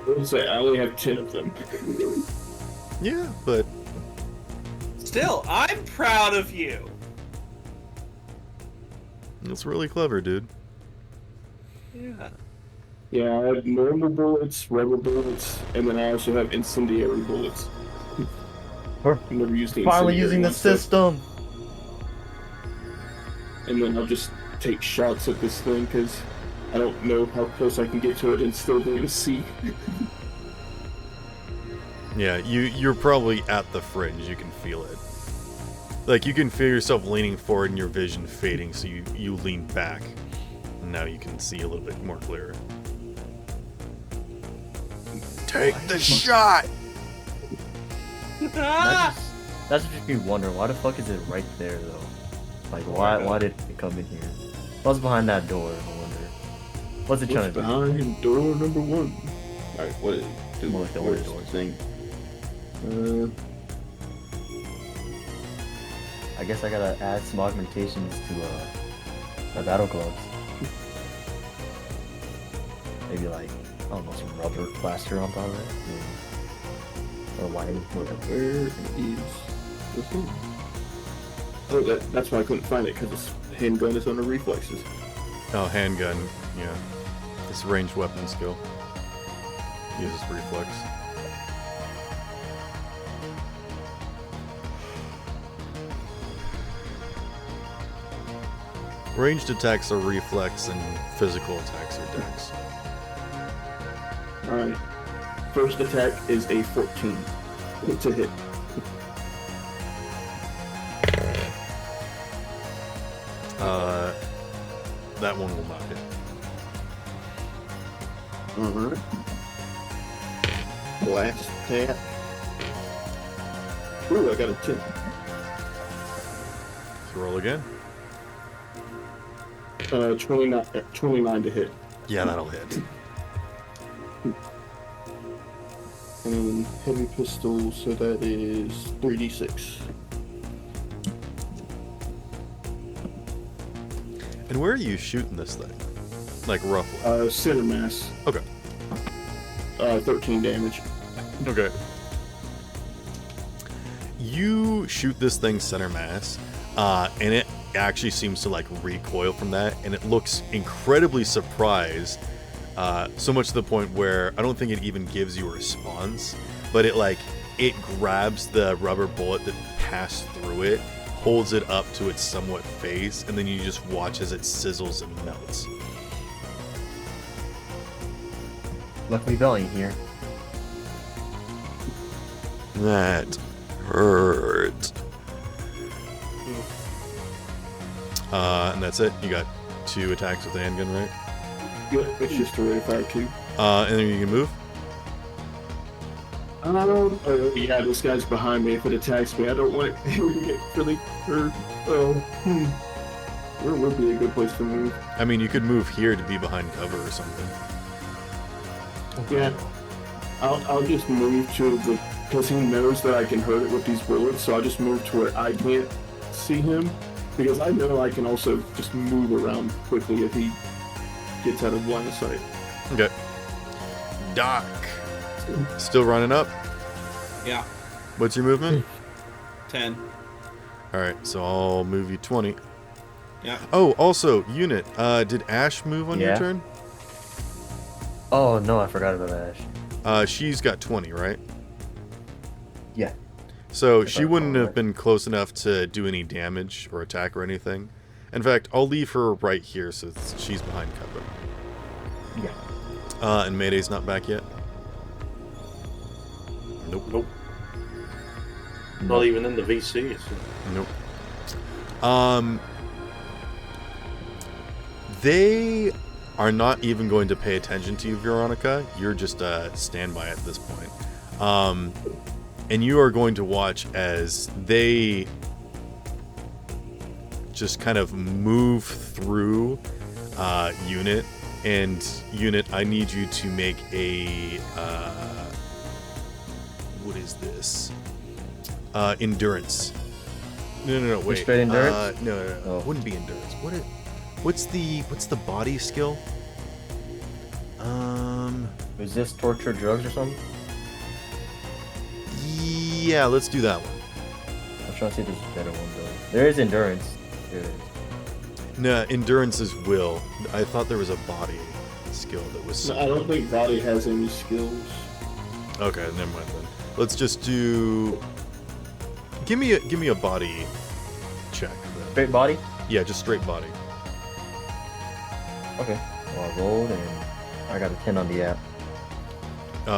I would say I only have 10 of them. Yeah, but Still, I'm proud of you. it's really clever, dude. Yeah. Yeah, I have normal bullets, rubber bullets, and then I also have incendiary bullets. We're I've never used the finally incendiary using the ones, so- system. And then I'll just take shots at this thing because I don't know how close I can get to it and still be able to see. Yeah, you're probably at the fringe. You can feel it. Like, you can feel yourself leaning forward and your vision fading, so you lean back. And now you can see a little bit more clear. Take the shot! That's just me wondering, why the fuck is it right there, though? Like, why did it come in here? What's behind that door, I wonder? What's it trying What's to do? behind door number 1? Alright, what is it? More like the Where's door. thing? I guess I gotta add some augmentations to my battle gloves. Maybe like, I don't know, some rubber plaster on top of it. Or lighting, whatever. Where is the thing? Oh, that's why I couldn't find it, because this handgun is on the reflexes. Oh, handgun. Yeah. It's a ranged weapon skill. Uses reflex. Ranged attacks are reflex and physical attacks are dex. Alright. First attack is a 14. It's a hit. That one will not hit. Alright. Last attack. Ooh, I got a 10. So roll again. 29 to hit. Yeah, that'll hit. And heavy pistol, so that is 3d6. And where are you shooting this thing? Like roughly? Center mass. Okay. 13 damage. Okay. You shoot this thing center mass, and it actually seems to like recoil from that, and it looks incredibly surprised, so much to the point where I don't think it even gives you a response, but it grabs the rubber bullet that passed through it, holds it up to its somewhat face, and then you just watch as it sizzles and melts. Luckily Belly here. That hurt. And that's it. You got 2 attacks with the handgun, right? Yep, it's just a rate of fire 2. And then you can move. Yeah, this guy's behind me. If it attacks me, I don't want it to get really hurt. Where would be a good place to move? I mean, you could move here to be behind cover or something. Yeah, I'll just move to the, because he knows that I can hurt it with these bullets, so I'll just move to where I can't see him, because I know I can also just move around quickly if he gets out of line of sight. Okay. Doc. Still running up. Yeah. What's your movement? 10. Alright, so I'll move you 20. Yeah. Oh, also, unit, did Ash move on your Yeah. turn? Oh no, I forgot about Ash. She's got 20, right? Yeah. So If she I wouldn't recall have been close enough to do any damage or attack or anything. In fact, I'll leave her right here so she's behind cover. Yeah. And Mayday's not back yet? Nope. Nope. Not even in the VC. Nope. They are not even going to pay attention to you, Veronica. You're just a standby at this point. And you are going to watch as they just kind of move through Unit. And Unit, I need you to make a... what is this? Endurance. No, wait. Straight endurance? No. Oh. Wouldn't be endurance. What's the body skill? Resist torture, drugs, or something? Yeah, let's do that one. I'm trying to see if there's a better one though. There is endurance. There is. No, endurance is will. I thought there was a body skill that was. No, I don't think body has any skills. Okay, never mind then. Let's just do. Give me a body check. Then. Straight body? Yeah, just straight body. Okay. Well, I rolled and I got a 10 on the app.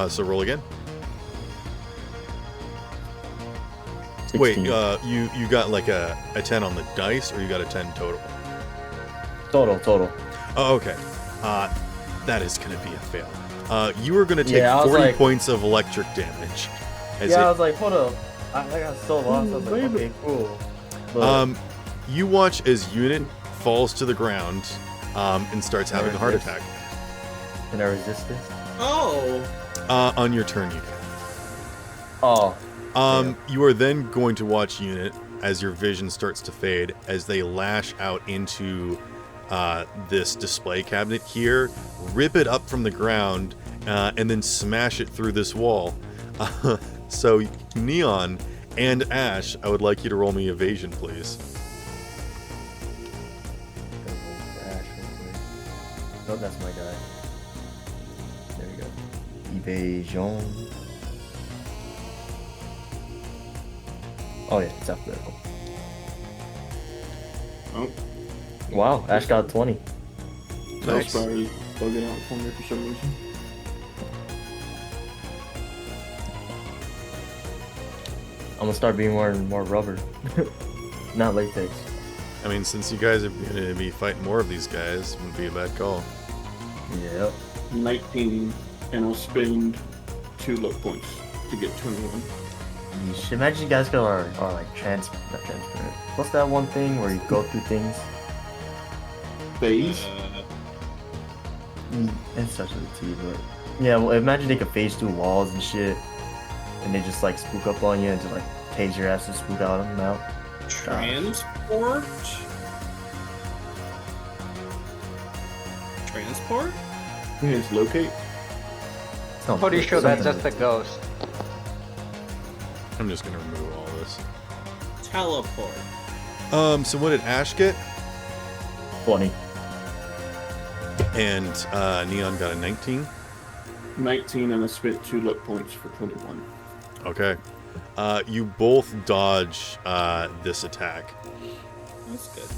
So roll again. 16. Wait, you got like a 10 on the dice, or you got a 10 total? Total. Oh, okay. That is gonna be a fail. You are gonna take Yeah, I was 40 like- points of electric damage. I was like, hold up. I got so lost. I was like, okay, cool. But You watch as Unit falls to the ground, and starts having a heart attack. can I resist this? Oh. On your turn, you can. Oh. You are then going to watch Unit as your vision starts to fade as they lash out into this display cabinet here, rip it up from the ground, and then smash it through this wall. So, Neon and Ash, I would like you to roll me evasion, please. Gonna roll for Ash real quick. Oh, that's my guy. There we go. Evasion. Oh yeah, it's alphabetical. Oh, Wow, Ash got 20. Nice. Spellspire is bugging out for me for some reason. I'm gonna start being wearing more rubber, not latex. I mean, since you guys are going to be fighting more of these guys, wouldn't be a bad call. Yep. 19, and I'll spend 2 luck points to get 21. Yeesh. Imagine you guys go are like not transparent. What's that one thing where you go through things? Phase? It's such a T, but yeah. Well, imagine they could phase through walls and shit, and they just like spook up on you and just like tase your ass to spook out them out. Transport? Transport? I think it's locate. Sounds Pretty good. sure that's Something just a ghost. I'm just going to remove all this. Teleport. So what did Ash get? 20. And Neon got a 19. 19, and I spent 2 luck points for 21. Okay. You both dodge this attack, That's good.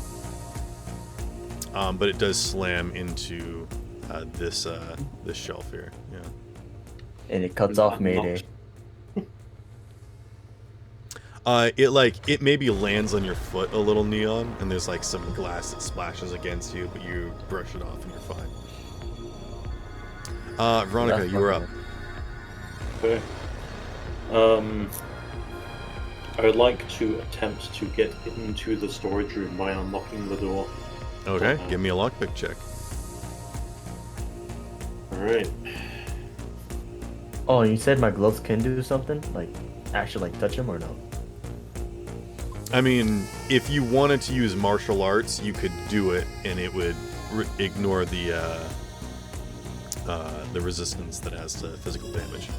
but it does slam into this shelf here. Yeah. And it cuts off Mayday. It maybe lands on your foot a little, Neon, and there's like some glass that splashes against you, but you brush it off and you're fine. Veronica, That's you were up. Okay. I would like to attempt to get into the storage room by unlocking the door. Okay, give me a lockpick check. Alright. Oh, you said my gloves can do something? Like, actually, like, touch them or no? I mean, if you wanted to use martial arts, you could do it, and it would ignore the resistance that has to physical damage.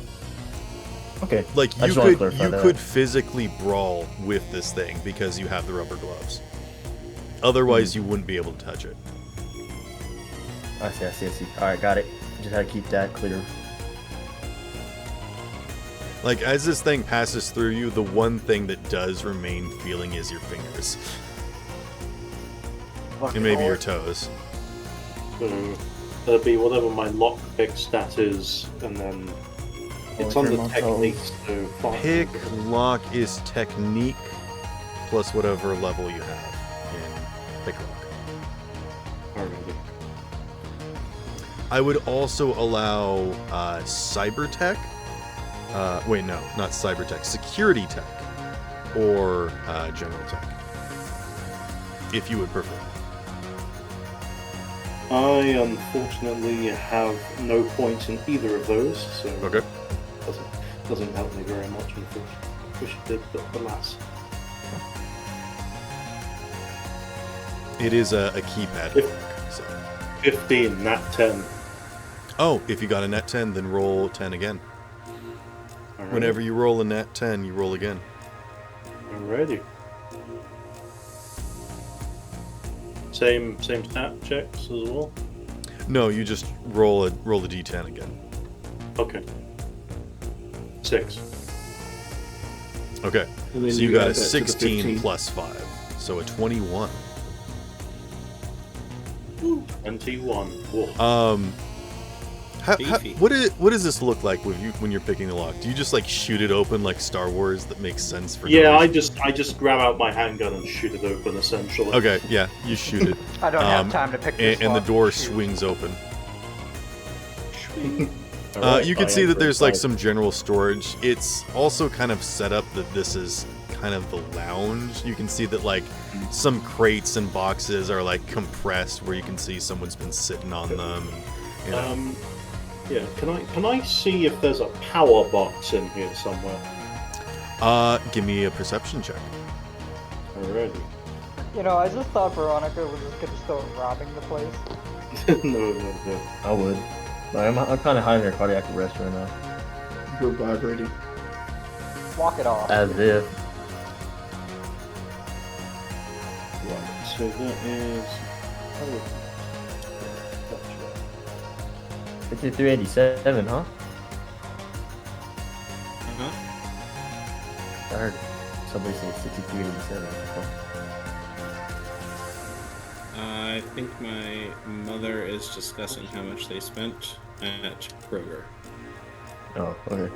Okay. Like I you just wanna could clarify you that. could physically brawl with this thing because you have the rubber gloves. Otherwise, you wouldn't be able to touch it. I see. Alright, got it. Just had to keep that clear. Like, as this thing passes through you, the one thing that does remain feeling is your fingers. And maybe your toes. So it'll be whatever my lockpick stat is, and then it's Oh, under it's your techniques, so fine. Pick lock is technique plus whatever level you have in pick lock. Alrighty. I would also allow cyber tech. Wait, no, not cyber tech. Security tech or general tech, if you would prefer. I unfortunately have no points in either of those, so Okay. doesn't help me very much. Unfortunately, wish it did, but alas. It is a keypad If- lock. So. 15, nat 10. Oh, if you got a nat 10, then roll 10 again. Alright. Whenever you roll a nat 10, you roll again. Alrighty. Same stat checks as well? No, you just roll the d10 again. Okay. 6. Okay. And then So you got add a that to the 16 15. plus 5. So a 21. 21. Whoa. Beefy. What does this look like when you're picking the lock? Do you just like shoot it open like Star Wars? That makes sense for Yeah, no I reason? just grab out my handgun and shoot it open, essentially. Okay, yeah, you shoot it. I don't have time to pick this and the lock. door Shoot. swings open. Alright, You can I see that enter there's like inside. some general storage. It's also kind of set up that this is kind of the lounge. You can see that like some crates and boxes are like compressed where you can see someone's been sitting on them. And, you know. Yeah, can I see if there's a power box in here somewhere? Give me a perception check. Alrighty. You know, I just thought Veronica was just gonna start robbing the place. No. I would. But I'm kind of high in their cardiac arrest right now. You're vibrating. Walk it off. As if. Right, so that is... Gotcha. 5387, huh? Uh-huh. I heard somebody say 6387. I think my mother is discussing how much they spent at Kroger. Oh, okay.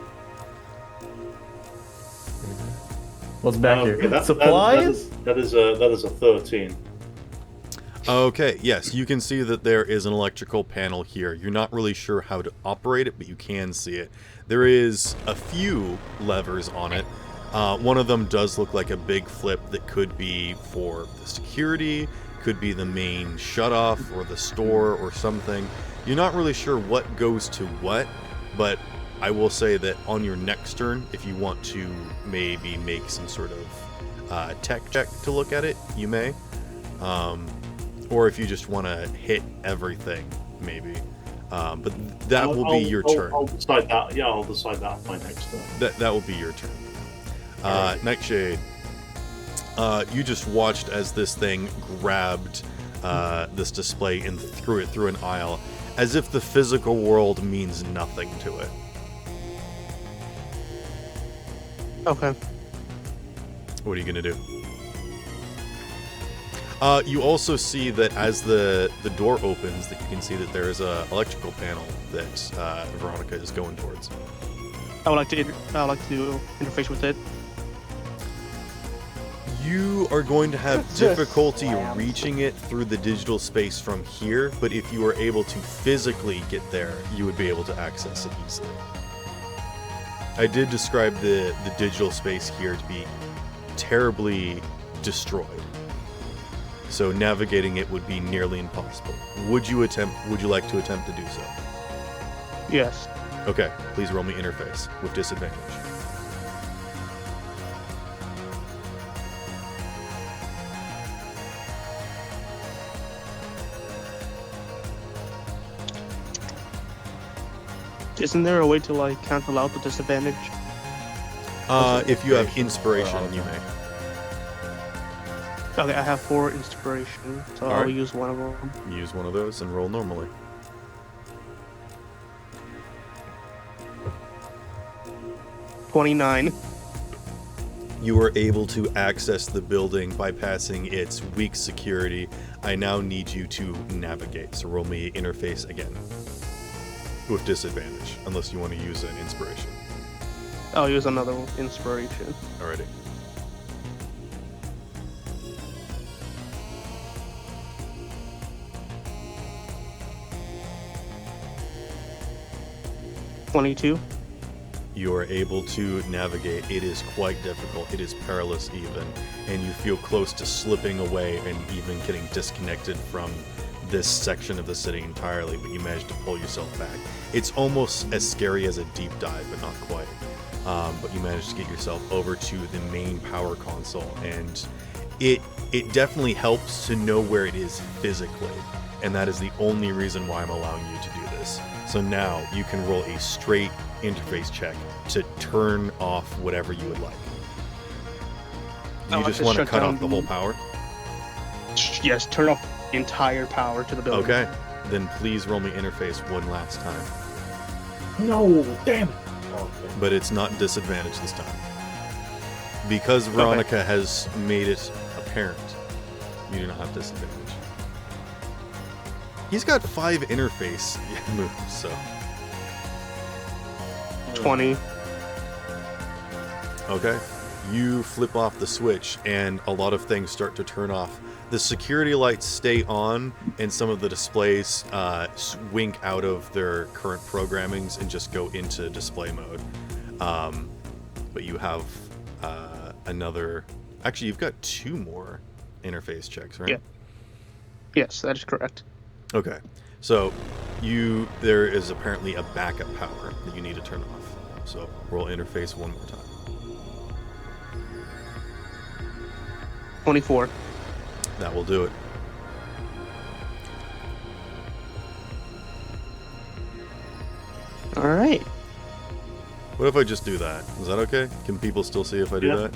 What's back Okay, here? Supplies? That is a 13. Okay, yes, you can see that there is an electrical panel here. You're not really sure how to operate it, but you can see it. There is a few levers on it. One of them does look like a big flip that could be for the security, could be the main shutoff or the store or something. You're not really sure what goes to what, but I will say that on your next turn, if you want to maybe make some sort of tech check to look at it, you may. Or if you just want to hit everything, maybe. But that will be your turn. I'll decide that. Yeah, I'll decide that on my next turn. That will be your turn. Nightshade, you just watched as this thing grabbed this display and threw it through an aisle, as if the physical world means nothing to it. Okay. What are you gonna do? You also see that as the door opens, that you can see that there is a electrical panel that Veronica is going towards. I would like to interface with it. You are going to have Just difficulty slams. reaching it through the digital space from here, but if you were able to physically get there, you would be able to access it easily. I did describe the digital space here to be terribly destroyed. So navigating it would be nearly impossible. Would you like to attempt to do so? Yes. Okay, please roll me interface with disadvantage. Isn't there a way to like cancel out the disadvantage? If you have inspiration, you may. Okay, I have 4 inspiration, so I'll Alright. use one of them. Use one of those and roll normally. $29. You were able to access the building bypassing its weak security. I now need you to navigate. So roll me interface again. With disadvantage, unless you want to use an inspiration. I'll use another inspiration. Alrighty. $22. You are able to navigate. It is quite difficult. It is perilous even. And you feel close to slipping away and even getting disconnected from this section of the city entirely, but you manage to pull yourself back. It's almost as scary as a deep dive, but not quite. But you manage to get yourself over to the main power console, and it definitely helps to know where it is physically, and that is the only reason why I'm allowing you to do this. So now you can roll a straight interface check to turn off whatever you would like. Do you just want to cut off the whole power? Yes, turn off the entire power to the building. Okay, then please roll me interface one last time. No, damn it. Okay. But it's not disadvantage this time. Because Veronica has made it apparent, you do not have disadvantage. He's got 5 interface moves, so... 20. Okay. You flip off the switch, and a lot of things start to turn off. The security lights stay on, and some of the displays wink out of their current programmings and just go into display mode. But you have another... Actually, you've got 2 more interface checks, right? Yeah. Yes, that is correct. Okay. So, there is apparently a backup power that you need to turn off. So, roll interface one more time. 24. That will do it. All right. What if I just do that? Is that okay? Can people still see if I do that?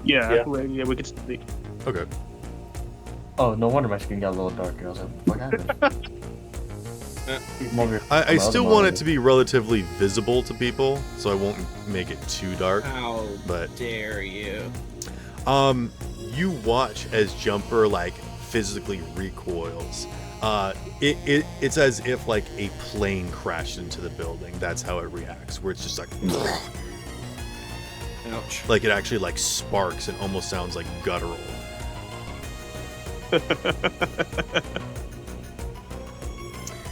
Yeah, we could see. Okay. Oh, no wonder my screen got a little darker. I was like, what happened? I still want it to be relatively visible to people, so I won't make it too dark. How but dare you? You watch as Jumper physically recoils. It's as if a plane crashed into the building. That's how it reacts, where it's just like ouch. Like it actually sparks and almost sounds like guttural.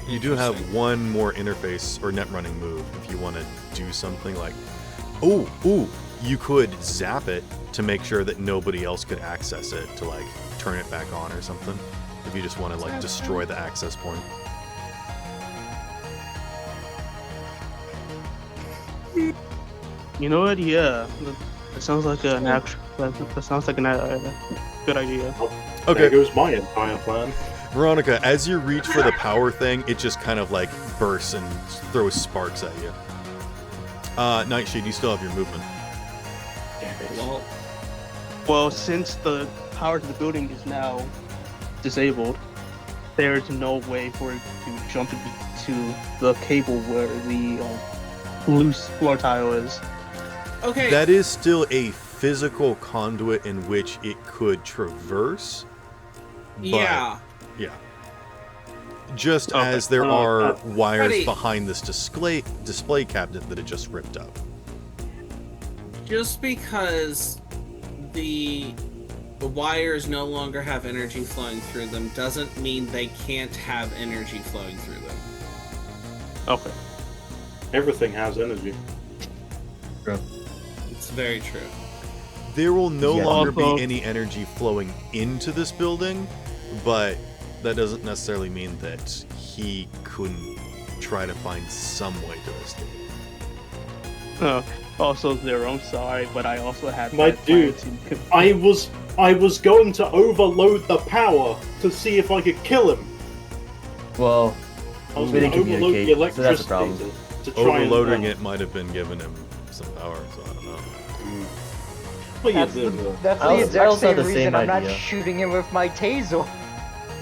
You do have one more interface or net running move if you want to do something you could zap it to make sure that nobody else could access it to turn it back on or something. If you just want to destroy the access point. You know what? Yeah, that sounds like an actual. That sounds like a good idea. Okay. There goes my entire plan. Veronica, as you reach for the power thing, it just kind of bursts and throws sparks at you. Nightshade, you still have your movement. Well, since the power to the building is now disabled, there's no way for it to jump into the cable where the loose floor tile is. Okay. That is still a physical conduit in which it could traverse. Yeah. Yeah. Just as there are wires behind this display cabinet that it just ripped up. Just because the wires no longer have energy flowing through them doesn't mean they can't have energy flowing through them. Okay. Everything has energy. True. It's very true. There will no longer be any energy flowing into this building, but that doesn't necessarily mean that he couldn't try to find some way to escape. Also, Zero, I'm sorry, but I also had my dude. I was going to overload the power to see if I could kill him. Well, I was going to overload the electricity so that's a problem. to try Overloading it might have been giving him some power, so I don't know. Well, That's the exact same reason I'm not shooting him with my taser.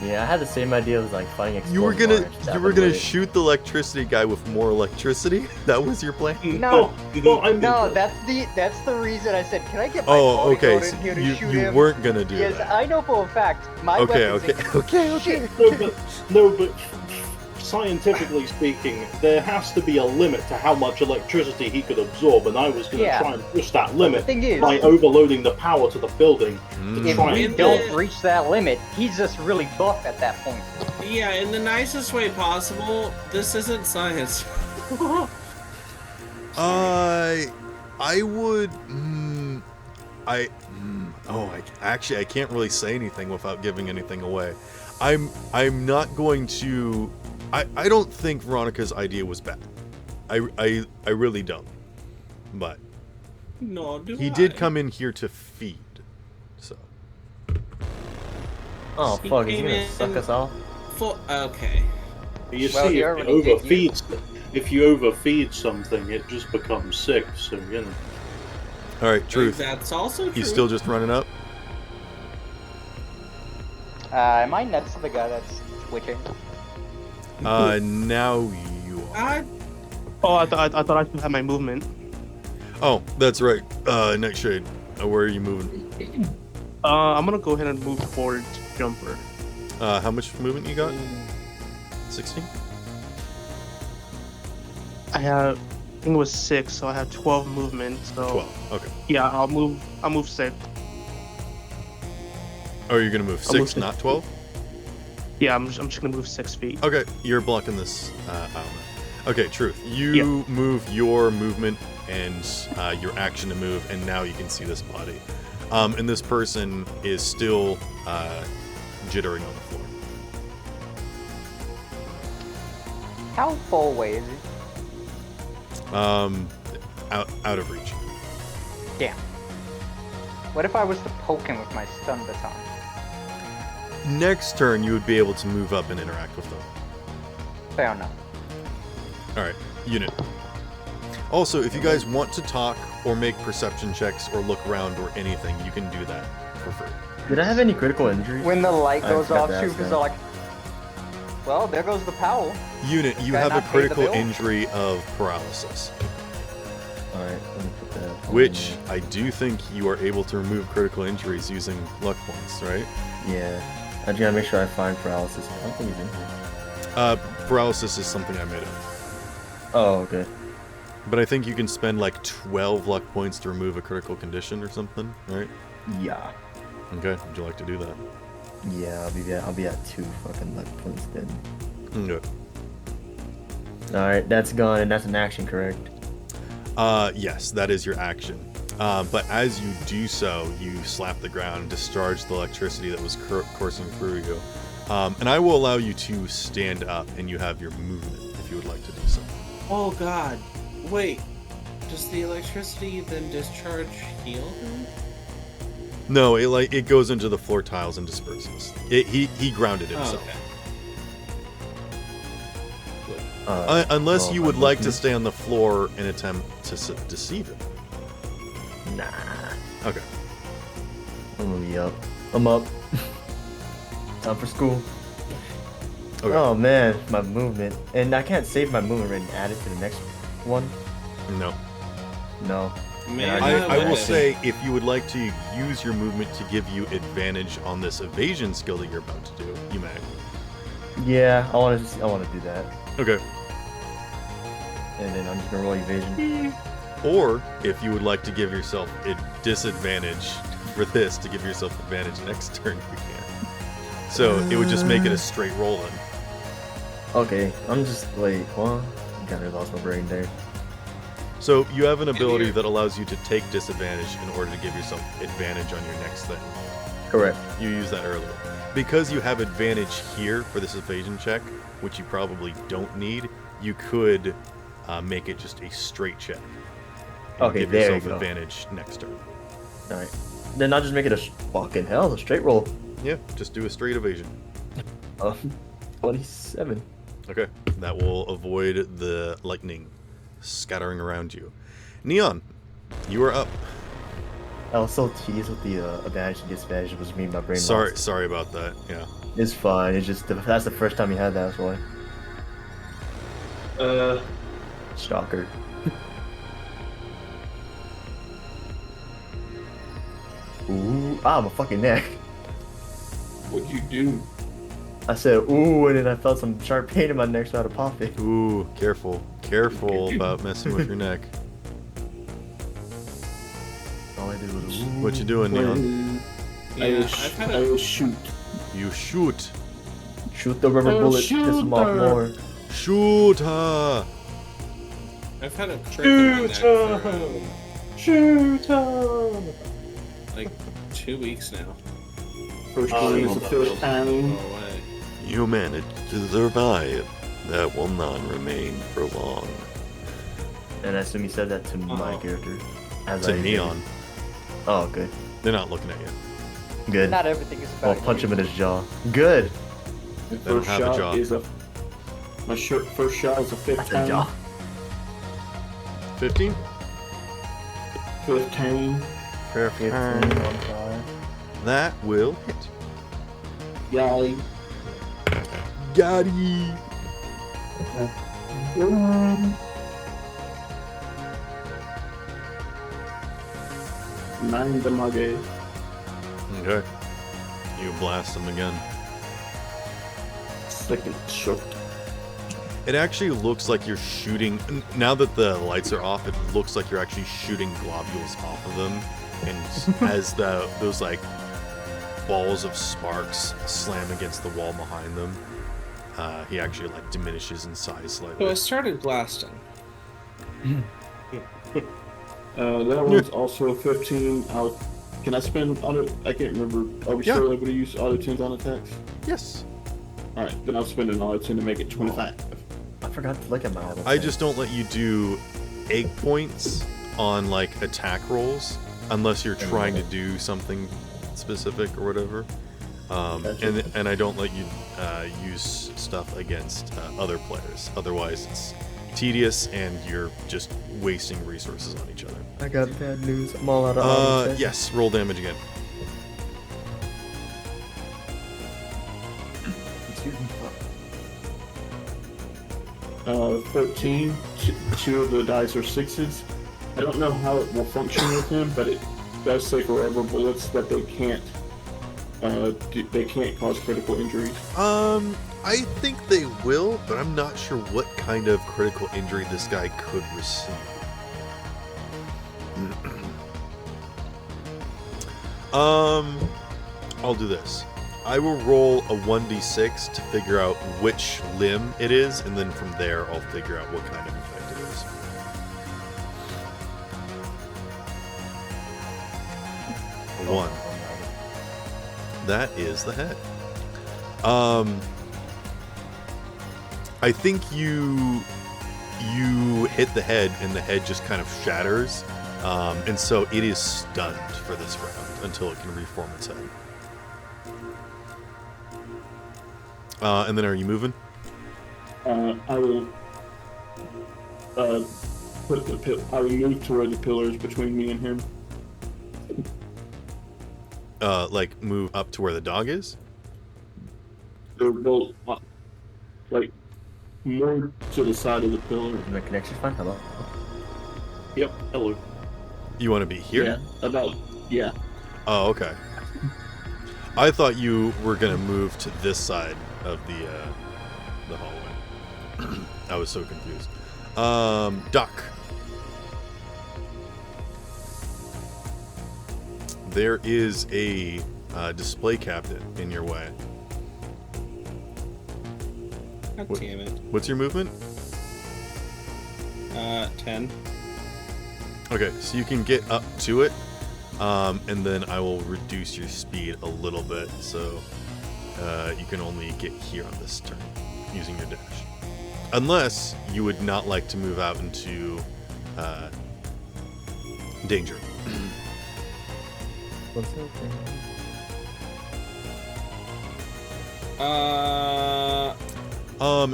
Yeah, I had the same idea of finding You were gonna shoot the electricity guy with more electricity? That was your plan? No, that's the reason I said, can I get my okay, in here to shoot you him? weren't gonna do Yes, that. I know for a fact my Okay. No, but scientifically speaking, there has to be a limit to how much electricity he could absorb, and I was going to try and push that limit by overloading the power to the building. If we don't reach that limit, he's just really buff at that point. Yeah, in the nicest way possible, this isn't science. I would. I can't really say anything without giving anything away. I'm not going to. I don't think Veronica's idea was bad. I really don't. But no, he did come in here to feed. So Oh He fuck, is he came gonna suck in us off? full. Okay. You Well, see, he if already you did you. if you overfeed something, it just becomes sick. So you know. All right, Truth. That's also true. You still just running up? Am I next to the guy that's twitching? Now you are. Oh, I thought I should have my movement. Oh, that's right. Nightshade. Where are you moving? I'm gonna go ahead and move towards Jumper. How much movement you got? 16? I think it was 6, so I have 12 movement. So 12. Okay. yeah, I'll move 6. Oh, you're gonna move I'll move 6, six. not 12? Yeah, I'm just gonna move 6 feet. Okay, you're blocking this element. Okay, Truth. You move your movement and your action to move, and now you can see this body. And this person is still jittering on the floor. How far away is he? Out of reach. Damn. What if I was to poke him with my stun baton? Next turn, you would be able to move up and interact with them. Fair enough. Alright, unit. Also, if you guys want to talk or make perception checks or look around or anything, you can do that for free. Did I have any critical injuries? When the light I goes forgot off, to ask Troopers that. are like, well, there goes the power. Unit, you Guy have a not paid the critical bill? injury of paralysis, Alright, let me put that. on which there. I do think you are able to remove critical injuries using luck points, right? Yeah. I just gotta make sure I find paralysis. I don't think he's in here. Paralysis is something I made up. Oh, okay. But I think you can spend like 12 luck points to remove a critical condition or something, right? Yeah. Okay, would you like to do that? Yeah, I'll be at 2 fucking luck points then. Okay. Alright, that's gone, and that's an action, correct? Yes, that is your action. But as you do so, you slap the ground and discharge the electricity that was coursing through you. And I will allow you to stand up, and you have your movement if you would like to do so. Oh God. Wait. Does the electricity then discharge heal him? No, it goes into the floor tiles and disperses. He grounded himself. Oh, okay. Unless well, you would I'm like to looking. stay on the floor and attempt to deceive him. Nah. Okay. I'm gonna be up. I'm up. Time for school. Okay. Oh man, my movement. And I can't save my movement and add it to the next one? No. No. Man, I will say, if you would like to use your movement to give you advantage on this evasion skill that you're about to do, you may. Yeah, I wanna do that. Okay. And then I'm just gonna roll evasion. Or, if you would like to give yourself a disadvantage for this, to give yourself advantage next turn, you can. So, it would just make it a straight roll then. Okay, I'm just wait, what? I kinda lost my brain there. So, you have an ability that allows you to take disadvantage in order to give yourself advantage on your next thing. Correct. You used that earlier. Because you have advantage here for this evasion check, which you probably don't need, you could make it just a straight check. And Okay, give there yourself you go. advantage next turn. Alright. Then I'll just make it a fucking hell, a straight roll. Yeah, just do a straight evasion. 27. Okay, that will avoid the lightning scattering around you. Neon, you are up. I was so teased with the advantage and disadvantage. It was me, my brain. lost. Sorry about that. Yeah. It's fine. It's just that's the first time you had that. That's why. Shocker. Ooh, my fucking neck. What'd you do? I said ooh, and then I felt some sharp pain in my neck, so I had to pop it. Ooh, careful about messing with your neck. All I did was ooh. What you doing, Neon? I will shoot. You shoot. Shoot the rubber bullet, piss him off more. Shoot her. I've had a trick in my neck for Shooter! like 2 weeks now. First Oh, one you is the want first that Go time. away. You managed to survive. That will not remain for long. And I assume he said that to my Uh-oh. character. As To I did. Neon. Oh, good. They're not looking at you. Good. Not everything is I'll about punch you. him in his jaw. Good. My They don't first have a shot jaw. is a. First shot is a That's a jaw. 15? 15. 15 on 5. That will hit. Yay. Got ye. 9 damage. Okay. You blast him again. Second shot. It actually looks like you're shooting. Now that the lights are off, it looks like you're actually shooting globules off of them, and as those like balls of sparks slam against the wall behind them, he actually like diminishes in size So I slightly. started blasting. That one's also a 15. Can I spend auto? I can't remember. Are we Yeah. still able to use auto 10s on attacks? Yes. Alright, then I'll spend an auto 10 to make it 25. I forgot to look at my auto. I just don't let you do egg points on like attack rolls unless you're trying to do something specific or whatever. Gotcha. And I don't let you use stuff against other players. Otherwise, it's tedious and you're just wasting resources on each other. I got bad news. I'm all out of auto 10. Yes, roll damage again. Excuse me. 13. Two of the dice are 6s. I don't know how it will function with him, but it does say for rubber bullets that they can't cause critical injuries. I think they will, but I'm not sure what kind of critical injury this guy could receive. I'll do this. I will roll a 1d6 to figure out which limb it is, and then from there I'll figure out what kind of effect it is. A 1. That is the head. I think you hit the head, and the head just kind of shatters, and so it is stunned for this round until it can reform its head. And then are you moving? I will I will move toward the pillars between me and him. Like move up to where the dog is? They're both like more to the side of the pillar. My connection's fine. Hello. Yep, hello. You want to be here? Yeah. Oh, okay. I thought you were gonna move to this side of the hallway. I was so confused. Duck. There is a display cabinet in your way. God What- damn it. What's your movement? 10. Okay, so you can get up to it, and then I will reduce your speed a little bit, so you can only get here on this turn using your dash. Unless you would not like to move out into danger. What's that thing?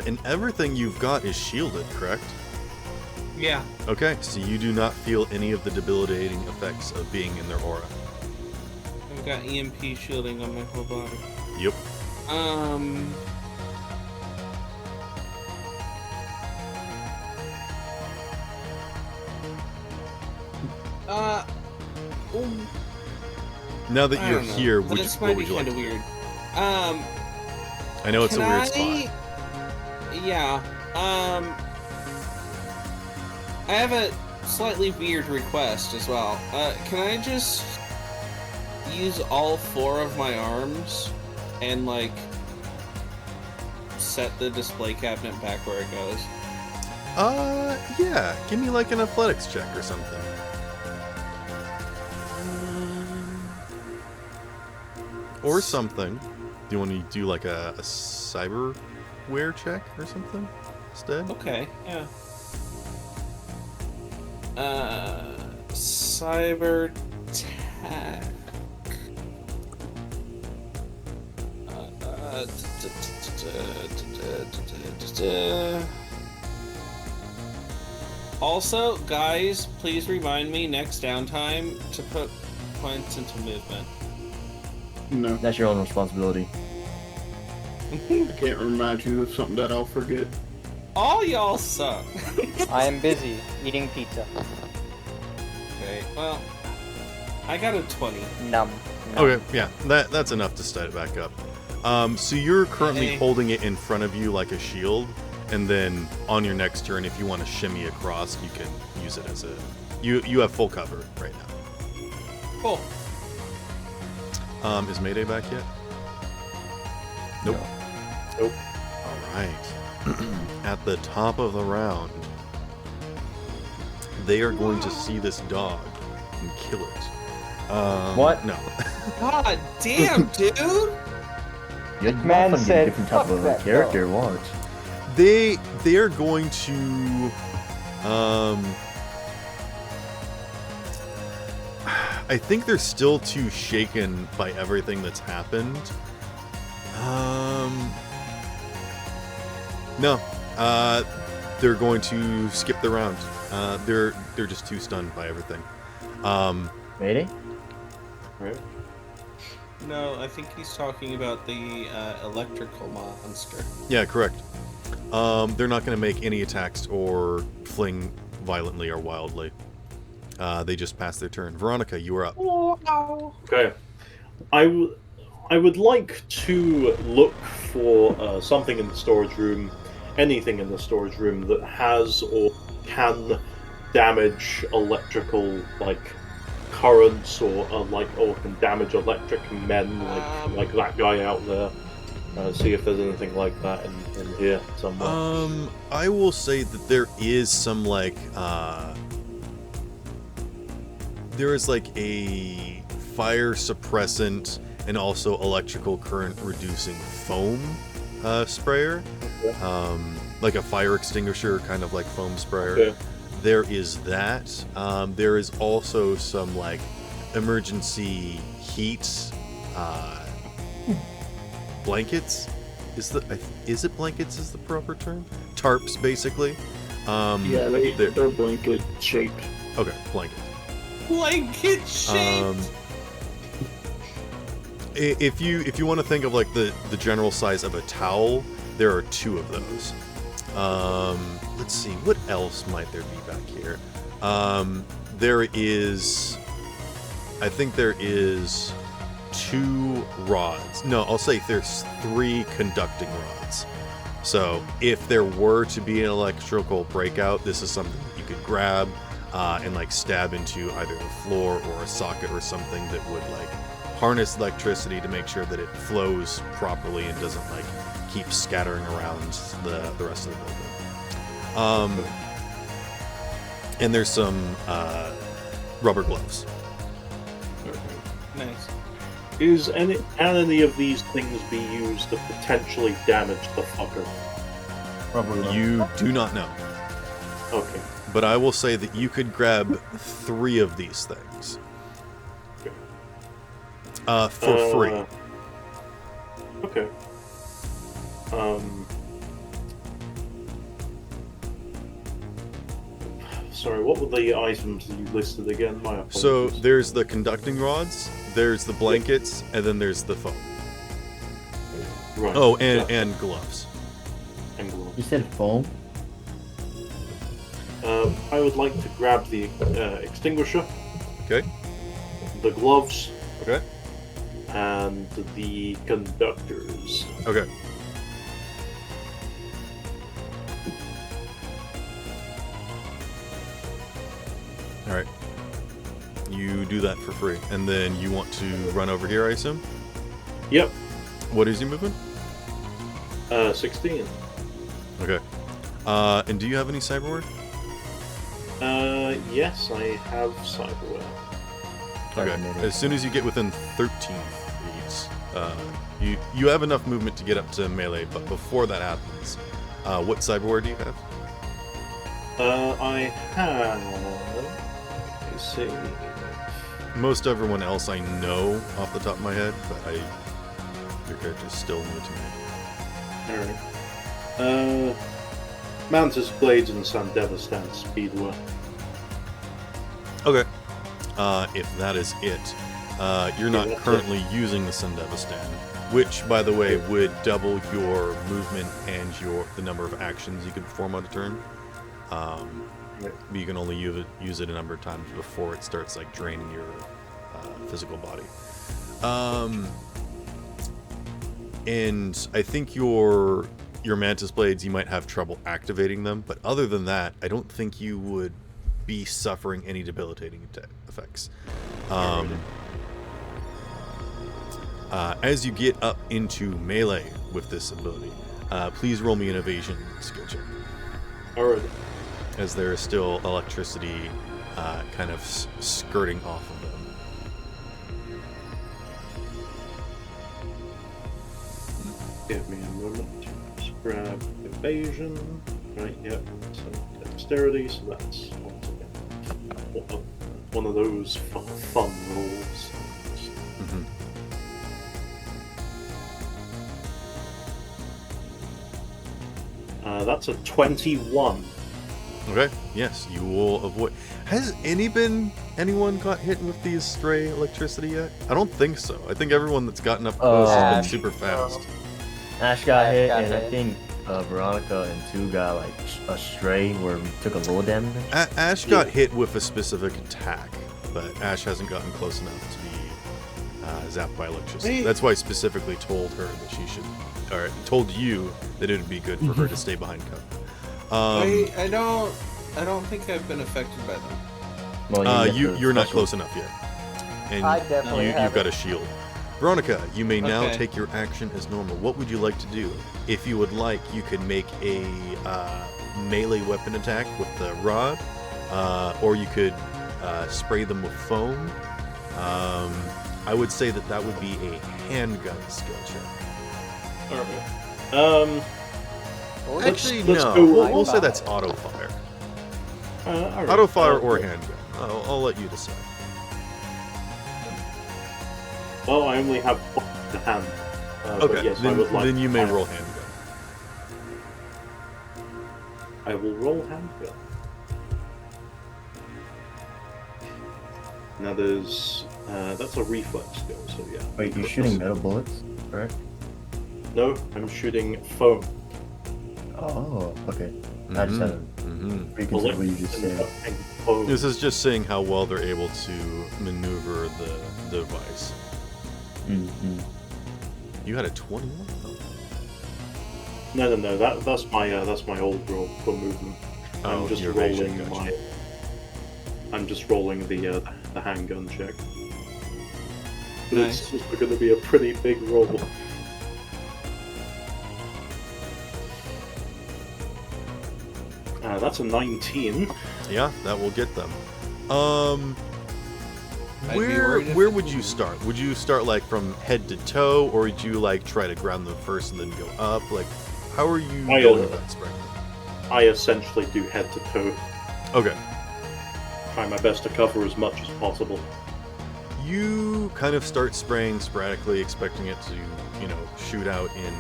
And everything you've got is shielded, correct? Yeah. Okay, so you do not feel any of the debilitating effects of being in their aura. I've got EMP shielding on my whole body. Yep. Ooh, Now that I you're don't know. here, This what might would be you like kind to of do? weird. I know it's a Can weird I- spot. Yeah. I have a slightly weird request as well. Can I just use all 4 of my arms and like set the display cabinet back where it goes? Yeah. Give me like an athletics check or something. Or something. Do you want to do like a cyberware check or something instead? Okay, yeah. Cyber tech. Also, guys, please remind me next downtime to put points into movement. No, That's your own responsibility. I can't remind you of something that I'll forget. All y'all suck. I am busy eating pizza. Okay, well, I got a 20. Num. Okay, yeah, that's enough to set it back up. So you're currently Hey. holding it in front of you like a shield, and then on your next turn, if you want to shimmy across, you can use it as a... You have full cover right now. Cool. Is Mayday back yet? Nope. Nope. All right. At the top of the round, they are going to see this dog and kill it. What? No. God damn, dude! You're Man gonna get a said, different type "Fuck of that character. Watch. They are going to I think they're still too shaken by everything that's happened. No. They're going to skip the round. They're just too stunned by everything. Mayday? Right. No, I think he's talking about the electrical monster. Yeah, correct. They're not going to make any attacks or fling violently or wildly. They just pass their turn. Veronica, you are up. Okay. I would like to look for something in the storage room, anything in the storage room that has or can damage electrical, like, currents or can damage electric men, like that guy out there. See if there's anything like that in here somewhere. I will say that there is some there is like a fire suppressant and also electrical current reducing foam sprayer, like a fire extinguisher, kind of like foam sprayer. Okay. There is that. There is also some like emergency heat blankets. Is it blankets is the proper term? Tarps, basically. Yeah, they're blanket shaped. Okay, blanket. Blanket shaped. If you want to think of like the general size of a towel, there are 2 of those. Let's see, what else might there be back here? There is, I think there is 2 rods. No, I'll say there's 3 conducting rods. So if there were to be an electrical breakout, this is something that you could grab and like stab into either the floor or a socket or something that would like harness electricity to make sure that it flows properly and doesn't like keep scattering around the rest of the building. And there's some rubber gloves. Nice. Can any of these things be used to potentially damage the fucker? Probably not. You do not know. Okay. But I will say that you could grab 3 of these things. For free. Okay. Sorry, what were the items that you listed again? My apologies. So there's the conducting rods, there's the blankets, and then there's the foam. Right. Oh, yeah. and gloves. And gloves. You said foam? I would like to grab the extinguisher, Okay. the gloves, Okay. and the conductors. Okay. All right. You do that for free, and then you want to run over here, I assume. Yep. What is your movement? 16. Okay. And do you have any cyberware? Yes, I have cyberware. Okay. As soon as you get within 13 feet, you have enough movement to get up to melee. But before that happens, what cyberware do you have? I have. Let's see. Most everyone else I know off the top of my head, but Your character's still new to me. Alright. Mantis Blades and Sandevastan Speedway. Okay. If that is it, you're not that's currently using the Sandevastan, which, by the way, would double your movement and the number of actions you could perform on a turn. But you can only use it a number of times before it starts like draining your physical body. And I think your Mantis Blades, you might have trouble activating them, but other than that, I don't think you would be suffering any debilitating effects. As you get up into melee with this ability, please roll me an evasion skill check. Alright. As there is still electricity kind of skirting off of them. Give me a moment. Just grab evasion. Right, yep. So dexterity, so that's one of those fun rolls. Mm-hmm. That's a 21. Okay, yes, you will avoid. Has anyone got hit with these stray electricity yet? I don't think so. I think everyone that's gotten up close has been super fast. Ash got hit, and I think Veronica and 2 got like a stray where we took a little damage. Ash got hit with a specific attack, but Ash hasn't gotten close enough to be zapped by electricity. Wait. That's why I specifically told her that she should, or told you that it would be good for her to stay behind cover. I don't think I've been affected by them. Well, you're not close enough yet, and I definitely you've got a shield. Veronica, you may now Okay. take your action as normal. What would you like to do? If you would like, you could make a melee weapon attack with the rod, or you could spray them with foam. I would say that would be a handgun skill check. Alright. Actually, let's no. go- We'll say that's auto fire. Alright. Auto fire or handgun. I'll let you decide. Well, I only have one in hand. But Okay, yes, I would like then you may to- roll handgun. I will roll handgun. Now there's that's a reflex skill, so yeah. Wait, you're shooting metal bullets, right? No, I'm shooting foam. Oh, okay. I just had a preconceived what you just said. Foam. This is just saying how well they're able to maneuver the device. Mm-hmm. You had a 21? No, that's my old roll for movement. Oh, I'm just your evasion, rolling gotcha. I'm just rolling the handgun check. But Nice. it's going to be a pretty big roll. That's a 19. Yeah, that will get them. I'd be worried if Where it would you start? Would you start like from head to toe, or would you like try to ground them first and then go up? Like, how are you going about spraying them? I essentially do head to toe. Okay. Try my best to cover as much as possible. You kind of start spraying sporadically, expecting it to, shoot out in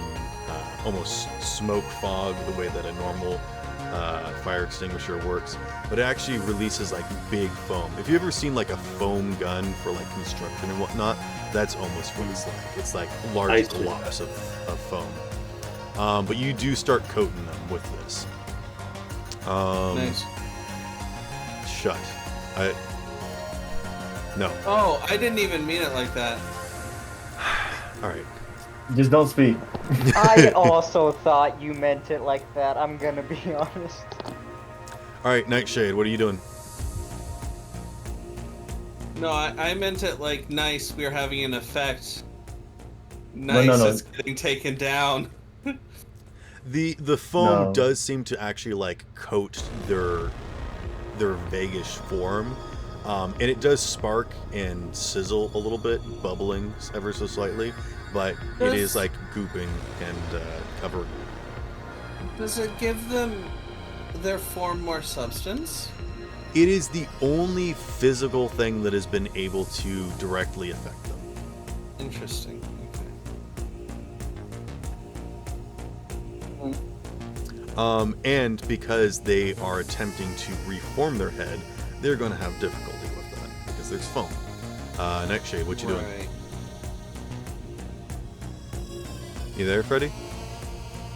almost smoke fog, the way that a normal fire extinguisher works, but it actually releases like big foam. If you've ever seen like a foam gun for like construction and whatnot, that's almost what it's like. It's like large globs of foam. But you do start coating them with this. Nice. Shut. No. Oh, I didn't even mean it like that. All right. Just don't speak. I also thought you meant it like that, I'm gonna be honest. All right, Nightshade, what are you doing? No, I meant it like nice. We're having an effect. No, Nice no. is getting taken down. The foam No. does seem to actually like coat their vaguish form, and it does spark and sizzle a little bit, bubbling ever so slightly, but it is like gooping and covering. Does it give them their form more substance? It is the only physical thing that has been able to directly affect them. Interesting. Okay. And because they are attempting to reform their head, they're going to have difficulty with that because there's foam. Nightshade, what you doing? Right. You there, Freddy?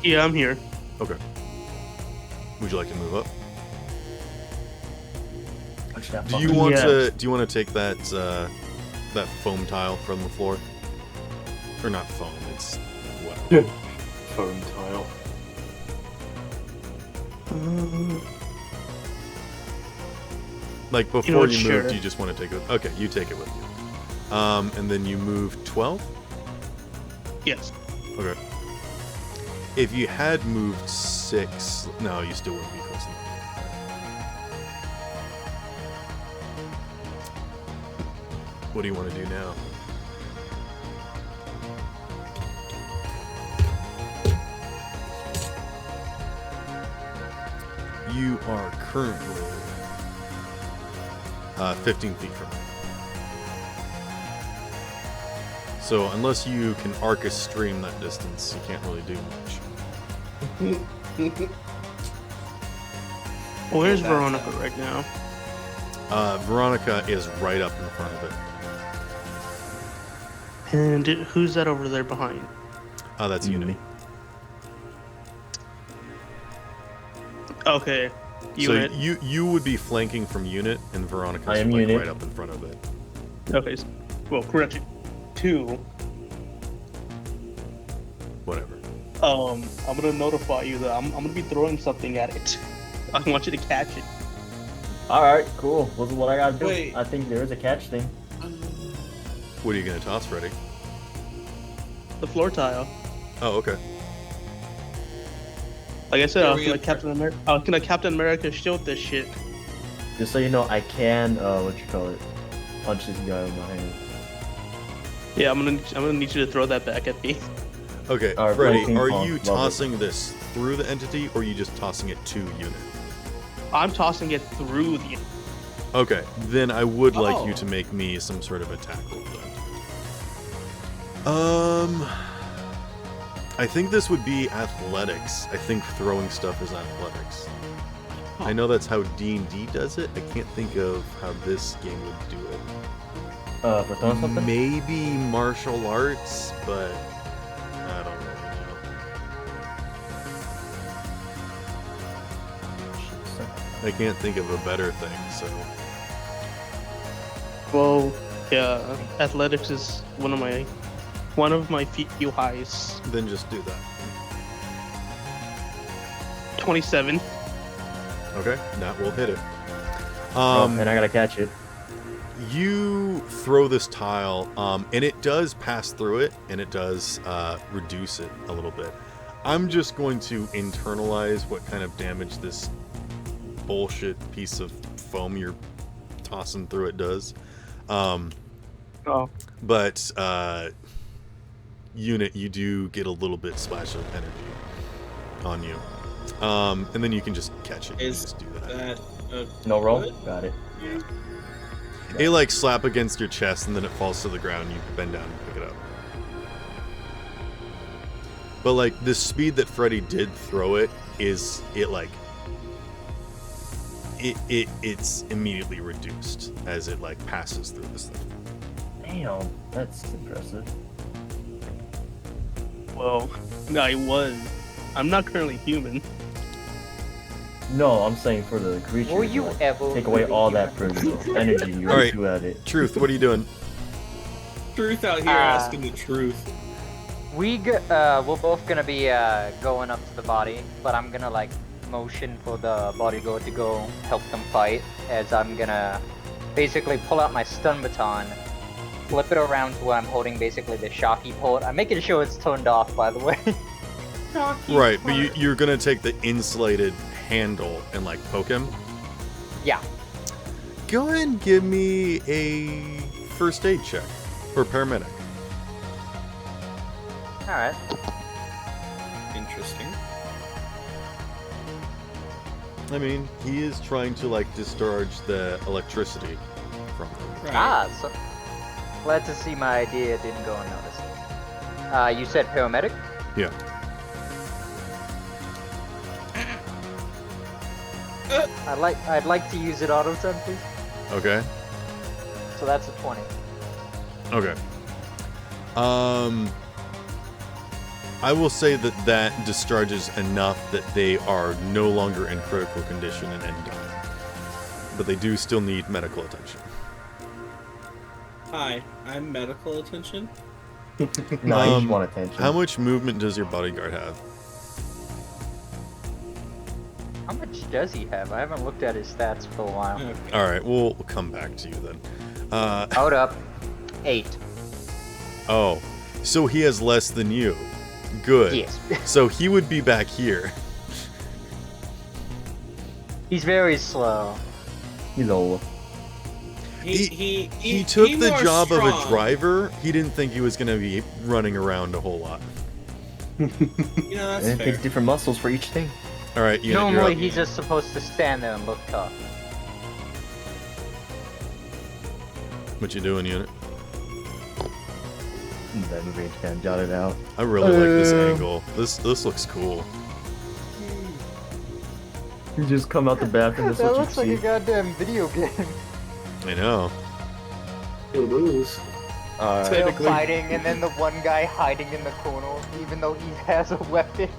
Yeah, I'm here. Okay. Would you like to move up? Do you want to? Do you want to take that that foam tile from the floor? Or not foam? It's whatever. Foam tile. Like before you sure. moved, you just want to take it. Okay, you take it with you. And then you move 12. Yes. Okay. If you had moved 6, no, you still wouldn't be close enough. What do you want to do now? You are currently 15 feet from it. So unless you can arc a stream that distance, you can't really do much. Where's Veronica right now? Veronica is right up in front of it. And who's that over there behind? That's Unity. Okay. Unit. So you would be flanking from Unit, and Veronica's I am like Unit. right up in front of it. Okay. Well, correction. 2. Whatever. I'm gonna notify you that I'm gonna be throwing something at it. I want you to catch it. Alright, cool. What's what I gotta do? Wait. I think there is a catch thing. What are you gonna toss, Freddy? The floor tile. Oh, okay. Like I said, There I was we gonna go. Captain America shield this shit. Just so you know, I can, punch this guy in my hand. Yeah, I'm gonna need you to throw that back at me. Okay, Alright, Freddy, ping are pong, you love it. tossing this through the entity, or are you just tossing it to Unit? I'm tossing it through the. Okay, then I would like you Oh. to make me some sort of attack roll then. I think this would be athletics. I think throwing stuff is athletics. I know that's how D&D does it. I can't think of how this game would do it. For throwing something? Maybe martial arts, but I don't really know. I can't think of a better thing, so... Well, yeah, athletics is one of my few highs. Then just do that. 27. Okay, that will hit it. And I gotta catch it. You throw this tile, and it does pass through it, and it does reduce it a little bit. I'm just going to internalize what kind of damage this bullshit piece of foam you're tossing through it does. But Unit, you do get a little bit splash of energy on you. And then you can just catch it. You Is just do that. that No roll? What? Got it. Yeah. It like slap against your chest and then it falls to the ground. You bend down and pick it up. But like the speed that Freddy did throw it is it's immediately reduced as it like passes through this thing. Damn, that's impressive. Well, I'm not currently human. No, I'm saying for the creature. Will you like, ever take away really all hear that from energy you All right. threw at it. Truth, what are you doing? Truth out here asking the truth? we're both gonna be going up to the body, but I'm gonna like motion for the bodyguard to go help them fight, as I'm gonna basically pull out my stun baton, flip it around to where I'm holding basically the shocky port. I'm making sure it's turned off, by the way. Right, but you're gonna take the insulated handle and like poke him. Yeah. Go ahead and give me a first aid check or paramedic. Alright. Interesting. I mean, he is trying to like discharge the electricity from them. Right. Ah, so glad to see my idea didn't go unnoticed. You said paramedic? Yeah. I'd like to use it auto turn, please. Okay. So that's a 20. Okay. I will say that discharges enough that they are no longer in critical condition and end dying. But they do still need medical attention. Hi, I'm medical attention. No, you just want attention. How much movement does your bodyguard have? How much does he have? I haven't looked at his stats for a while. Okay. Alright, we'll come back to you then. Hold up. 8. Oh, so he has less than you. Good. Yes. So he would be back here. He's very slow. He's old. He took the more job of a strong. driver. He didn't think he was going to be running around a whole lot. You know, that's And it fair. takes different muscles for each thing. All right, Unit, you're Normally up. he's just supposed to stand there and look tough. What you doing, Unit? That movie kind of jotted out. I really like this angle. This looks cool. You just come out the bathroom. That's That what looks you like see. a goddamn video game. I know. It is. Alright. They're Technically- fighting, and then the one guy hiding in the corner, even though he has a weapon.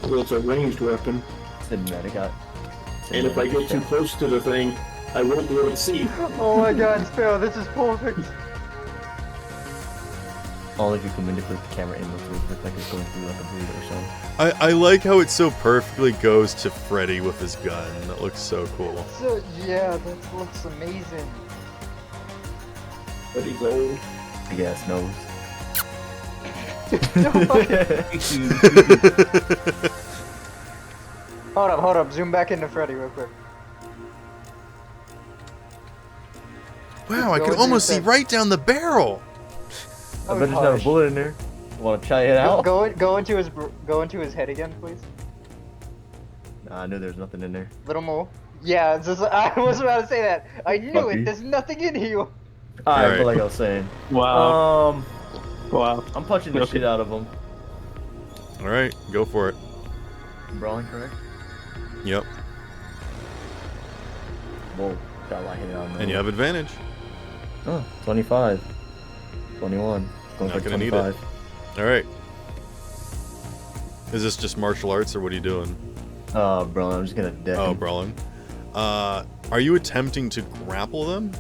Well, it's a ranged weapon. Cinematic. And if I get too close to the thing, I won't be able to see. Oh my god, Sparrow, this is perfect. Only if you can manipulate the camera inwards, it would look like it's going through like a bleeder or something. I like how it so perfectly goes to Freddy with his gun. That looks so cool. So, yeah, that looks amazing. But he's old. Big ass nose. Hold up, zoom back into Freddy real quick. Wow, I Go can with almost see your right down the barrel. I bet there's not a harsh. bullet in there. Want to try it out? Go into his head again, please. Nah, I knew there was nothing in there. Little more. Yeah, it's just, I was about to say that. I knew Puppy. it. There's nothing in here. Alright, Alright. but like I was saying. Wow. Wow. I'm punching the Okay. shit out of him. All right, go for it. Brawling, correct? Yep. Whoa, got light hit on And you have advantage. Oh, 25. 21. Going Not for gonna need 25. All right. Is this just martial arts or what are you doing? Bro, I'm just gonna deck Oh, him. brawling. Are you attempting to grapple them?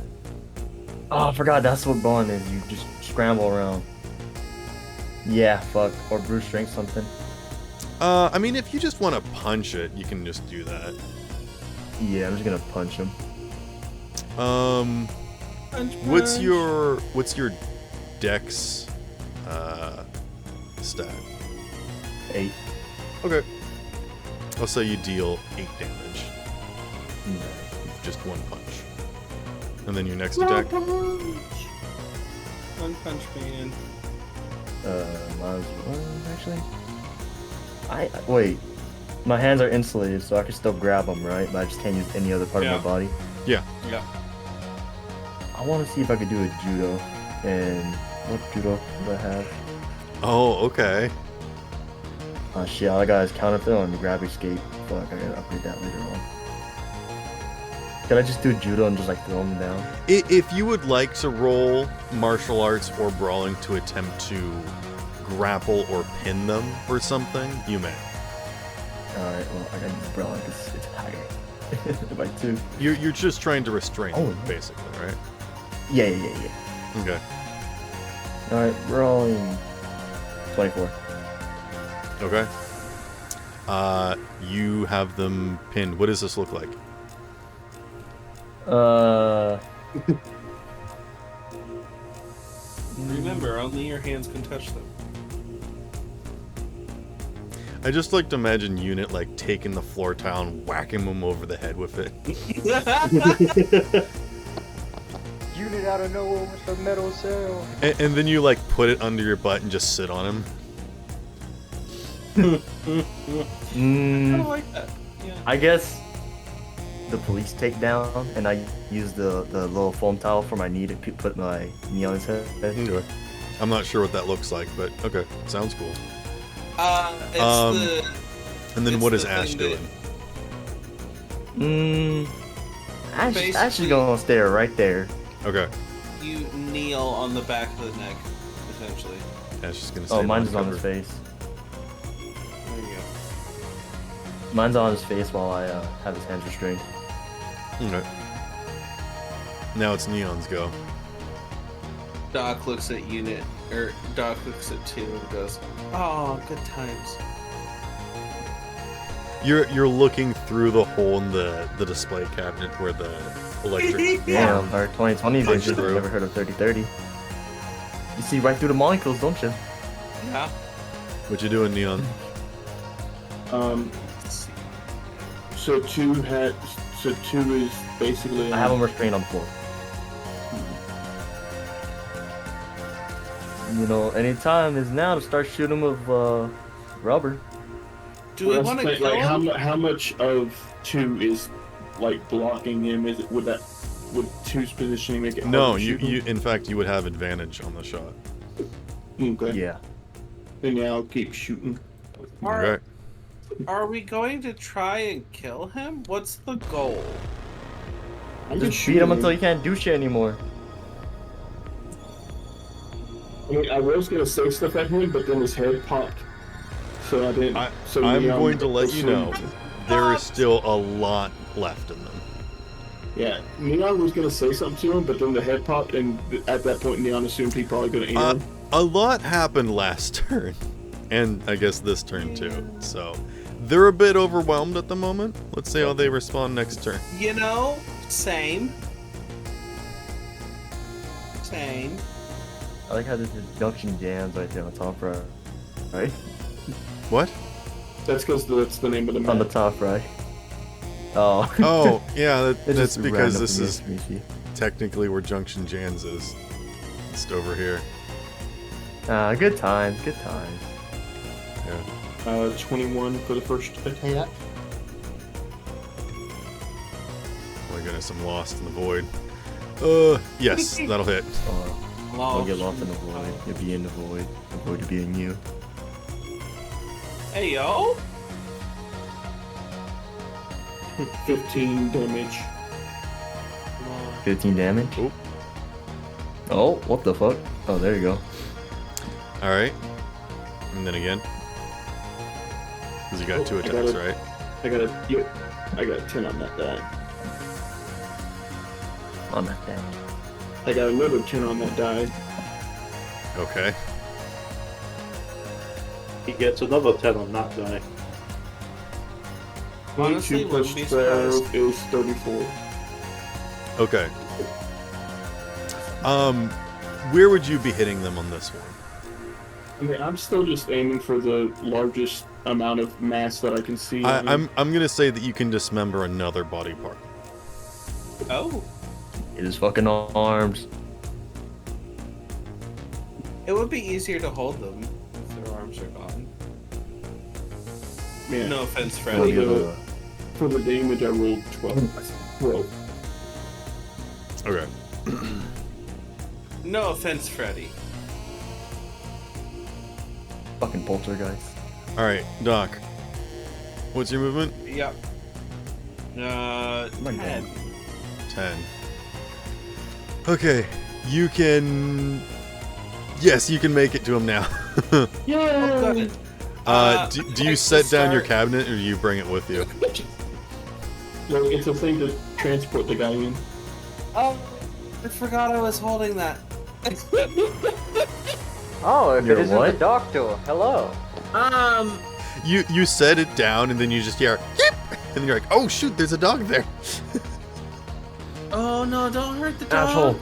Oh, I forgot that's what brawling is. You just scramble around. Yeah, fuck. Or brute strength something. I mean, if you just want to punch it, you can just do that. Yeah, I'm just gonna punch him. Punch, What's punch. your dex stat? 8. Okay. I'll say you deal 8 damage. Mm. Just one punch. And then your next One attack. punch. One punch man. Might as well, actually. Wait. My hands are insulated, so I can still grab them, right? But I just can't use any other part Yeah. of my body. Yeah. Yeah. I want to see if I could do a judo. And what judo do I have? Oh, okay. Oh shit, all I got is counter throw and grab escape. Fuck, I gotta upgrade that later on. Can I just do judo and just like throw them down? If you would like to roll martial arts or brawling to attempt to grapple or pin them or something, you may. Alright, well, I gotta use brawling because it's higher. By 2. You're just trying to restrain Oh, them, yeah. basically, right? Yeah. Okay. Alright, brawling. 24. Okay. You have them pinned. What does this look like? Remember, only your hands can touch them. I just like to imagine Unit like taking the floor tile and whacking them over the head with it. Unit out of nowhere with the metal sail. And then you like put it under your butt and just sit on him. I Mm, like that. Yeah. I guess the police takedown, and I use the little foam towel for my knee to put my knee on his head. Okay. I'm not sure what that looks like, but okay, sounds cool. It's And then it's what is the Ash thing doing? Actually gonna stare right there. Okay. You kneel on the back of the neck, essentially. Ash is gonna stay Oh, mine's on cover. his face. There you go. Mine's on his face while I have his hands restrained. Okay. Now it's Neon's go. Doc looks at Doc looks at 2 and goes, "Oh, good times." You're looking through the hole in the display cabinet where the electric. Damn, our 2020 Punch vision. through. Never heard of 3030. You see right through the molecules, don't you? Yeah. What you doing, Neon? Let's see. So two is basically. I have him restrained on the floor. You know, any time is now to start shooting with rubber. Do we want to kill like him? how much of 2 is like blocking him? Is it would 2's positioning make it? hard No, to you shoot him? in fact you would have advantage on the shot. Okay. Yeah. Then yeah, I'll keep shooting. Okay. Are we going to try and kill him? What's the goal? I'm Just beat him until he can't do shit anymore. I mean, I was gonna say stuff at him, but then his head popped, so I didn't. I'm going to let you know there is still a lot left in them. Yeah, Neon was gonna say something to him, but then the head popped, and at that point, Neon assumed he probably gonna aim him. A lot happened last turn, and I guess this turn too. So they're a bit overwhelmed at the moment. Let's see how they respond next turn. You know, same. Same. I like how there's the junction jams right there on the top right. Right? What? That's because that's the name of the map. On the top right. Oh. Oh, yeah, It that's just ran because up this in is the mystery. technically where Junction Jans is. Just over here. Good times, good times. Yeah. 21 for the first attack. Oh my goodness, I'm lost in the void. Yes, that'll hit. I'll get lost in the void. You'll be in the void. The void will be in you. Hey, yo! 15 damage. 15 damage. Oh. Oh, what the fuck? Oh, there you go. Alright. And then again. Because you got 2 I attacks, got it. right? I got 10 on that die. On that thing. I got another 10 on that die. Okay. He gets another 10 on that die. Honestly, 22 plus wouldn't be 12 is 34. Okay. Where would you be hitting them on this one? I mean, I'm still just aiming for the largest amount of mass that I can see. I'm gonna say that you can dismember another body part. Oh. It is fucking arms. It would be easier to hold them if their arms are gone. Yeah. No offense, For Freddy. for the damage, I rolled 12. 12. Okay. No offense, Freddy. Fucking poltergeist. Alright, Doc. What's your movement? Yep. my 10. 10. Okay. You can... Yes, you can make it to him now. Oh, good. Do you set down your cabinet or do you bring it with you? No, it's a thing to transport the guy in. Oh, I forgot I was holding that. Oh, if You're it isn't what? the doctor, hello. You set it down and then you just hear yip! And then you're like, oh shoot, there's a dog there. Oh no, don't hurt the dog.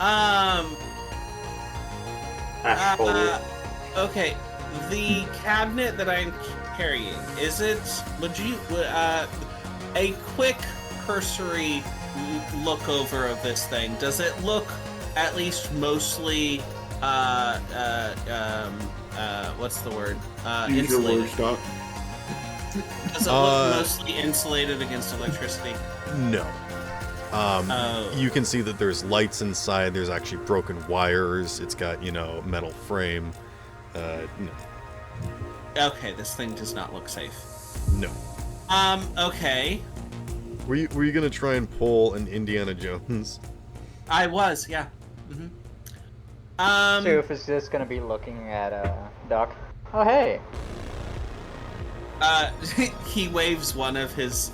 Asshole. Asshole. Okay, the cabinet that I'm carrying, is it, a quick cursory look over of this thing, does it look at least mostly, what's the word? Use your Insulated? words, Doc. Does it look mostly insulated against electricity? No. You can see that there's lights inside, there's actually broken wires, it's got, metal frame. No. Okay, this thing does not look safe. No. Okay. Were you gonna try and pull an Indiana Jones? I was, yeah. Soof is just gonna be looking at Doc. Oh hey. He waves one of his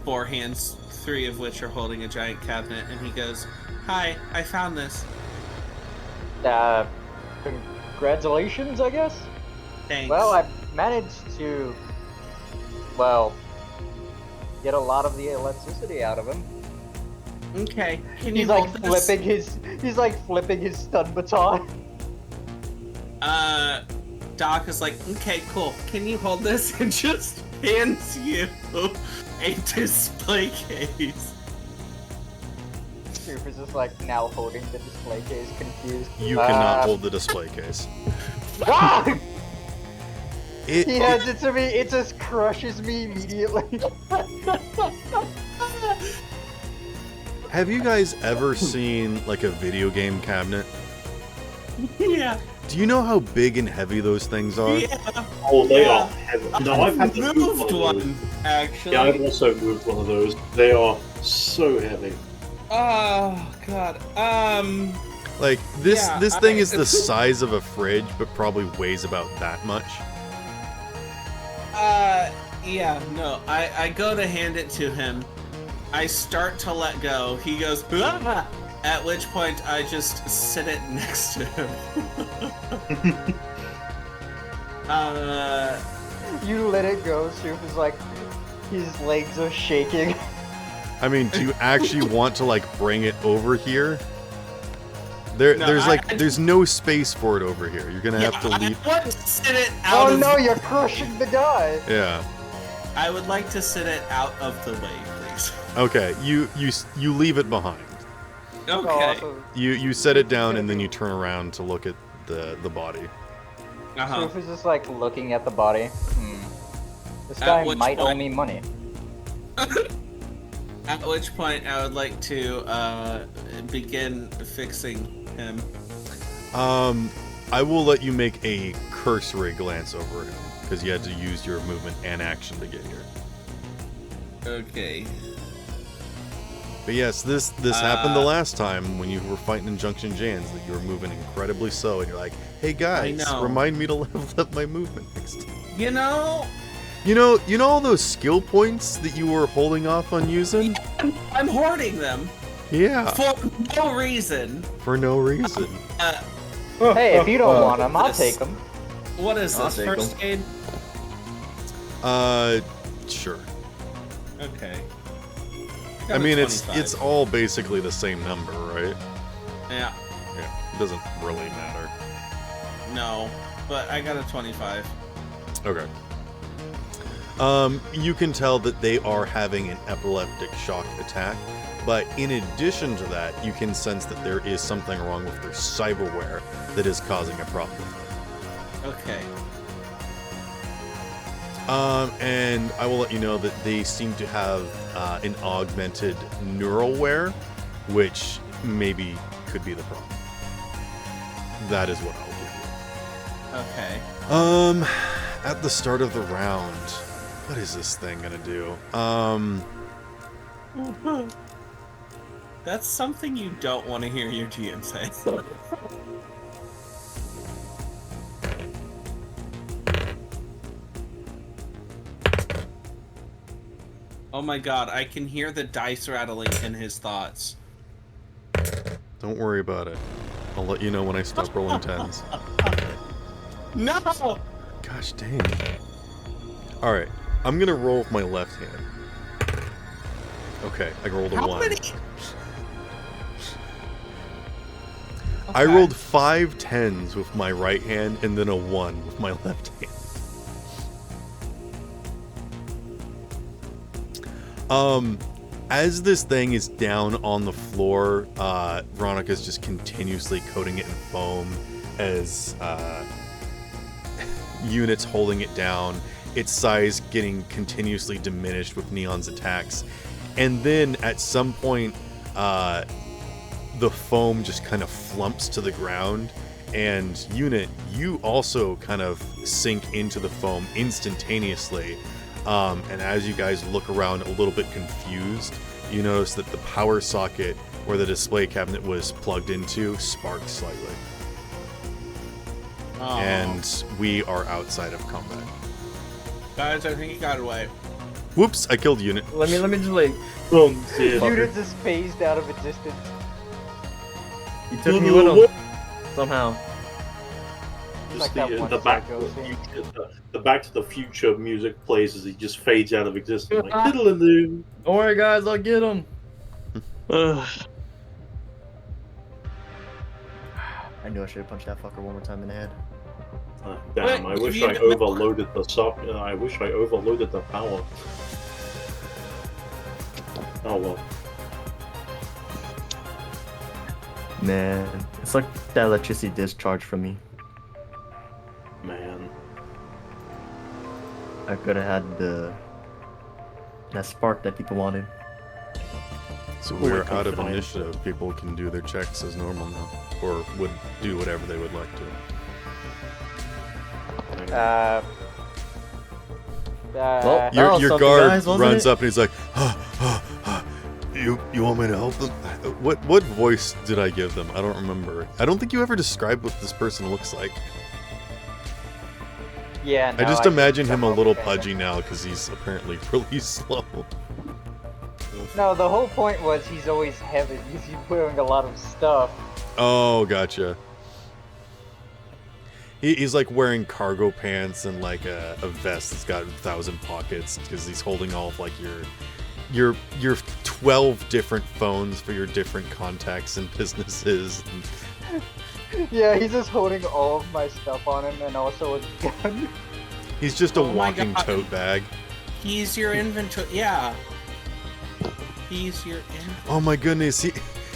4 hands, 3 of which are holding a giant cabinet, and he goes, "Hi, I found this." Congratulations, I guess? Thanks. Well, I managed to, well, get a lot of the electricity out of him. Okay. Can you He's like hold this? flipping his stun baton. Doc is like, "Okay, cool. Can you hold this?" And just hands you a display case. Soof is just like now holding the display case, confused. You cannot hold the display case. Ah! It, He hands it to me, it just crushes me immediately. Have you guys ever seen like a video game cabinet? Yeah. Do you know how big and heavy those things are? Yeah. Oh, they Yeah. are heavy. No, I've had to move moved one of those. one, actually. Yeah, I've also moved one of those. They are so heavy. Oh god. Like this Yeah, this thing is the size of a fridge, but probably weighs about that much. Yeah, no. I go to hand it to him. I start to let go. He goes, "Ah!" At which point I just sit it next to him. You let it go, Soof is like, his legs are shaking. I mean, do you actually want to like bring it over here? No, There's no space for it over here. You're gonna have to leave. I want to sit it out Oh of no, you're crushing the guy! Yeah. I would like to sit it out of the way, please. Okay. You leave it behind. Okay. Oh, You set it down and then you turn around to look at the body. Uh-huh. Soof is just like looking at the body. This guy which might owe point- me money. At which point I would like to begin fixing him. I will let you make a cursory glance over him because you had to use your movement and action to get here. Okay. But yes, this happened the last time when you were fighting in Junction Jans that you were moving incredibly slow and you're like, "Hey guys, know. remind me to level up my movement next time." You know, You know all those skill points that you were holding off on using? I'm hoarding them Yeah, for no reason. for no reason. Hey, if you don't want them, I'll this- take them. What is I'll this? take First aid? Sure. Okay. I mean, it's all basically the same number, right? Yeah. Yeah, it doesn't really matter. No, but I got a 25. Okay. You can tell that they are having an epileptic shock attack, but in addition to that, you can sense that there is something wrong with their cyberware that is causing a problem. Okay. And I will let you know that they seem to have an augmented neuralware, which maybe could be the problem. That is what I'll give you. Okay. At the start of the round, what is this thing gonna do? That's something you don't want to hear your GM say. Oh my god, I can hear the dice rattling in his thoughts. Don't worry about it. I'll let you know when I stop rolling tens. No! Gosh dang. Alright, I'm gonna roll with my left hand. Okay, I rolled a How 1. many? I Okay. rolled 5 tens with my right hand and then a 1 with my left hand. As this thing is down on the floor, Veronica's just continuously coating it in foam as units holding it down, its size getting continuously diminished with Neon's attacks. And then at some point, the foam just kind of flumps to the ground, and Unit, you also kind of sink into the foam instantaneously. And as you guys look around a little bit confused, you notice that the power socket where the display cabinet was plugged into sparks slightly. Oh. And we are outside of combat. Guys, I think he got away. Whoops, I killed Unit. Let me just like. Oh, dear. Units is phased out of existence. You took me with him somehow. Just Like that one the Back to Psycho the scene. Future, the Back to the Future music plays as he just fades out of existence. Like, diddle-a-doo. Don't worry, guys, I'll get him. Ugh. I knew I should have punched that fucker one more time in the head. Damn, What? I wish You I didn't- overloaded the I wish I overloaded the power. Oh well. Man, it's like that electricity discharge from me. Man. I could have had that spark that people wanted. So Ooh, we're I out of can't. initiative. People can do their checks as normal now. Or would do whatever they would like to. Well, Your, was your something, guard guys, wasn't runs it? up and he's like, you want me to help them? What voice did I give them? I don't remember. I don't think you ever described what this person looks like. Yeah, no, I just think imagine him a someone little came. pudgy now because he's apparently really slow. No, the whole point was he's always heavy because he's wearing a lot of stuff. Oh, gotcha. He's like wearing cargo pants and like a vest that's got 1,000 pockets because he's holding all of like your 12 different phones for your different contacts and businesses. Yeah, he's just holding all of my stuff on him and also a gun. He's just a Oh my walking God. tote bag. He's your inventory. Yeah. He's your inventory. Oh my goodness,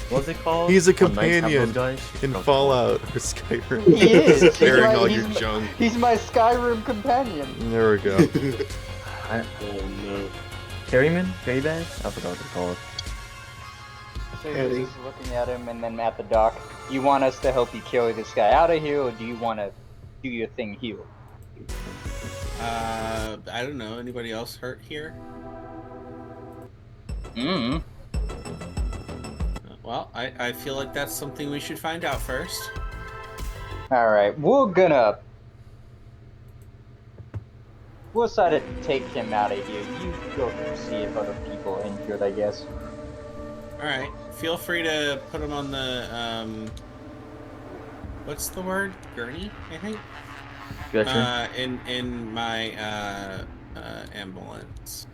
What's it called? He's a When knights have companion those guys? in Oh, Fallout or Skyrim. He is. He's carrying He's my- all he's your my- junk. He's my Skyrim companion. There we go. Oh no. Carryman? Carry bag? I forgot what it's called. So he's just looking at him and then at the dock. You want us to help you kill this guy out of here, or do you want to do your thing here? I don't know. Anybody else hurt here? Mm. Well, I feel like that's something we should find out first. All right, we'll decide to take him out of here. You go see if other people are injured, I guess. All right. Feel free to put him on the what's the word? Gurney, I think. Gotcha. In my ambulance.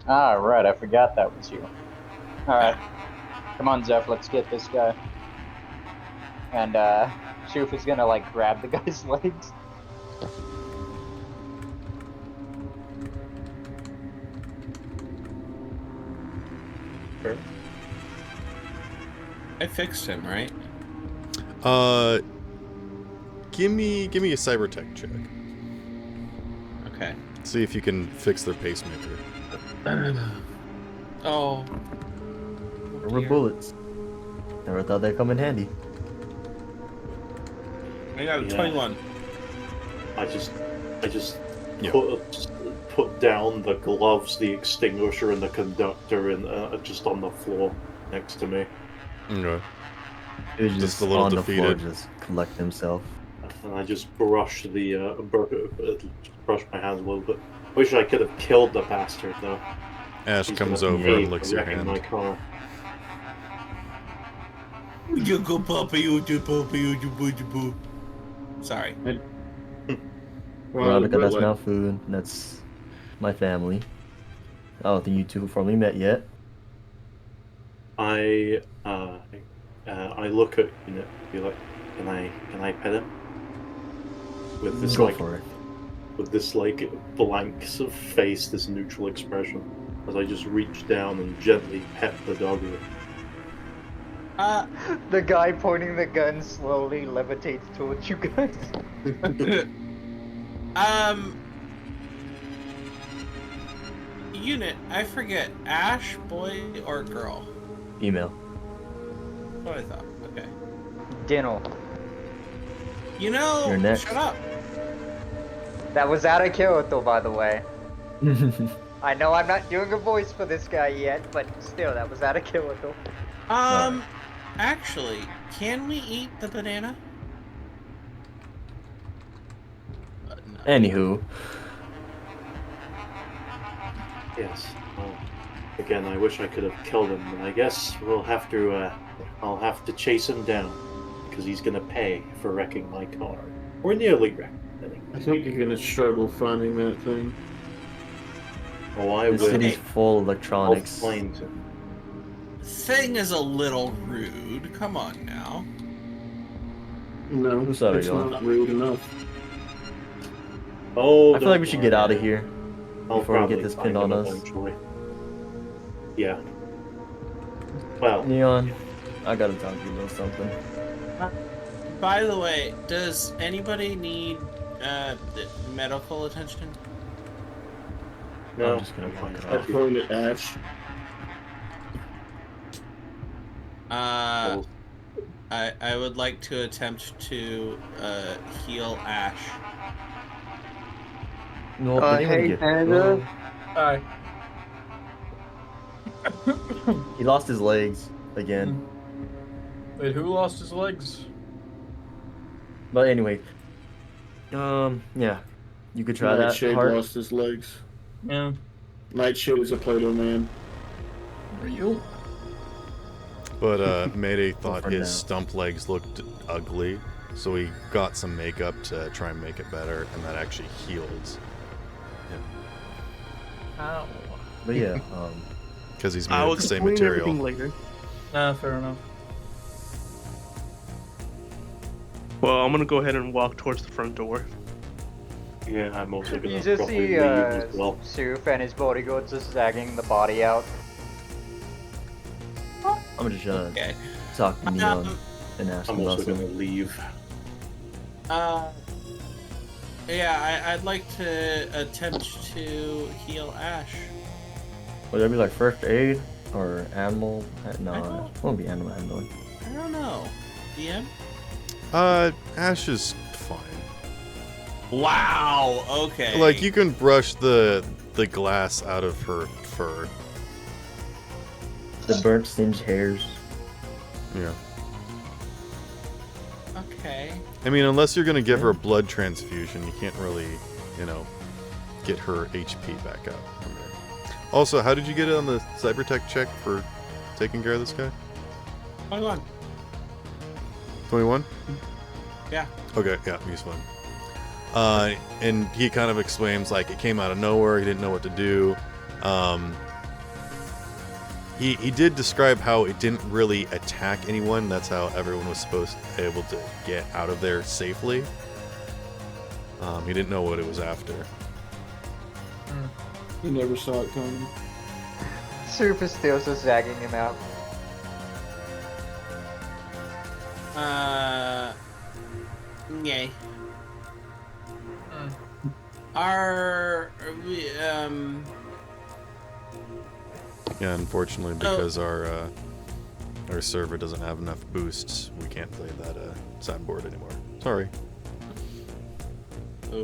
Ah, right, I forgot that was you. All right, come on, Zeph, let's get this guy. And Shoof is gonna like grab the guy's legs. I fixed him, right? Give me a cyber tech check. Okay. See if you can fix their pacemaker. Oh. Rubber bullets. Never thought they'd come in handy. I got a Yeah. 21. I just Yeah. put down the gloves, the extinguisher, and the conductor, and just on the floor next to me. Okay. He was Just just a little on the floor, defeated. just collect himself. And I just brush brush my hands a little bit. Wish I could have killed the bastard though. Ash He's comes gonna over pay and for licks your wrecking hand. my car. Sorry. Veronica, that's now food. That's my family. I don't think you two have formally met yet. I look at Unit, be like, can I pet him? With this Go like for it. with this like blank sort of face, this neutral expression, as I just reach down and gently pet the dog. The guy pointing the gun slowly levitates towards you guys. Unit, I forget. Ash, boy or girl? Email. That's what I thought. Okay. Dinnel. You know, You're next. shut up. That was out of Kyoto, by the way. I know I'm not doing a voice for this guy yet, but still, that was out of killicle. Actually, can we eat the banana? No. Anywho, Yes. Again, I wish I could have killed him, and I guess we'll have to. I'll have to chase him down because he's gonna pay for wrecking my car, or nearly wrecked. I think you're gonna struggle finding that thing. Oh, I the will. city's full of I'll electronics. find him. Thing is a little rude. Come on now. No, Who's that it's going? not rude enough. Oh, I feel like we should get out of here I'll before we get probably this find pinned on him us. eventually. Yeah. Well, Neon, I gotta talk to you about something. By the way, does anybody need medical attention? no. I'm just gonna walk it I off. pointed at Ash. I would like to attempt to heal Ash. No, but they wanna Hey, get- Panda. Hi. He lost his legs again. Wait, who lost his legs? But anyway, yeah, you could try that. Nightshade Heart. lost his legs. Yeah. Nightshade is a Play-Doh man. Real? But Mayday thought for his now. stump legs looked ugly, so he got some makeup to try and make it better, and that actually healed. Ow. But yeah, Because he's made I of will the same explain everything material. later. Nah, fair enough. Well, I'm gonna go ahead and walk towards the front door. Yeah, I'm also gonna You just probably see leave as well. Soof and his bodyguards just zagging the body out. I'm just gonna Okay. talk to Neon and ask I'm him about also gonna something. leave. Yeah, I'd like to attempt to heal Ash. Would that be like first aid or animal? No, I it don't- won't be animal handling. I don't know. DM? Ash is fine. Wow. Okay. Like, you can brush the glass out of her fur. The burnt singed hairs. Yeah. Okay. I mean, unless you're gonna give her a blood transfusion, you can't really, get her HP back up. Okay. Also, how did you get it on the cybertech check for taking care of this guy? 21. 21? Yeah. Okay, yeah, he's fine. And he kind of explains, like, it came out of nowhere, he didn't know what to do. He did describe how it didn't really attack anyone. That's how everyone was supposed to be able to get out of there safely. He didn't know what it was after. He never saw it coming. Soof is still just zagging him out. Yay. Our Yeah, unfortunately, because our server doesn't have enough boosts, we can't play that soundboard anymore. Sorry.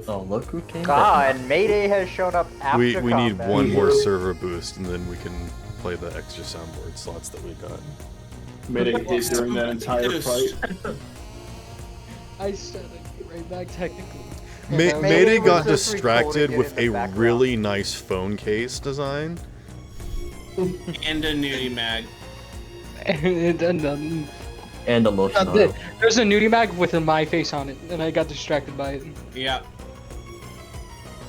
Oh, look who came Ah, back. and Mayday has shown up after We need combat. one more server boost, and then we can play the extra soundboard slots that we got. Made it hit during that entire fight. I said I'd get right back technically. Mayday Mayday was got just distracted recording it with in a the background. really nice phone case design. and a nudie mag. And a lotion oil. There's a nudie mag with my face on it, and I got distracted by it. Yeah.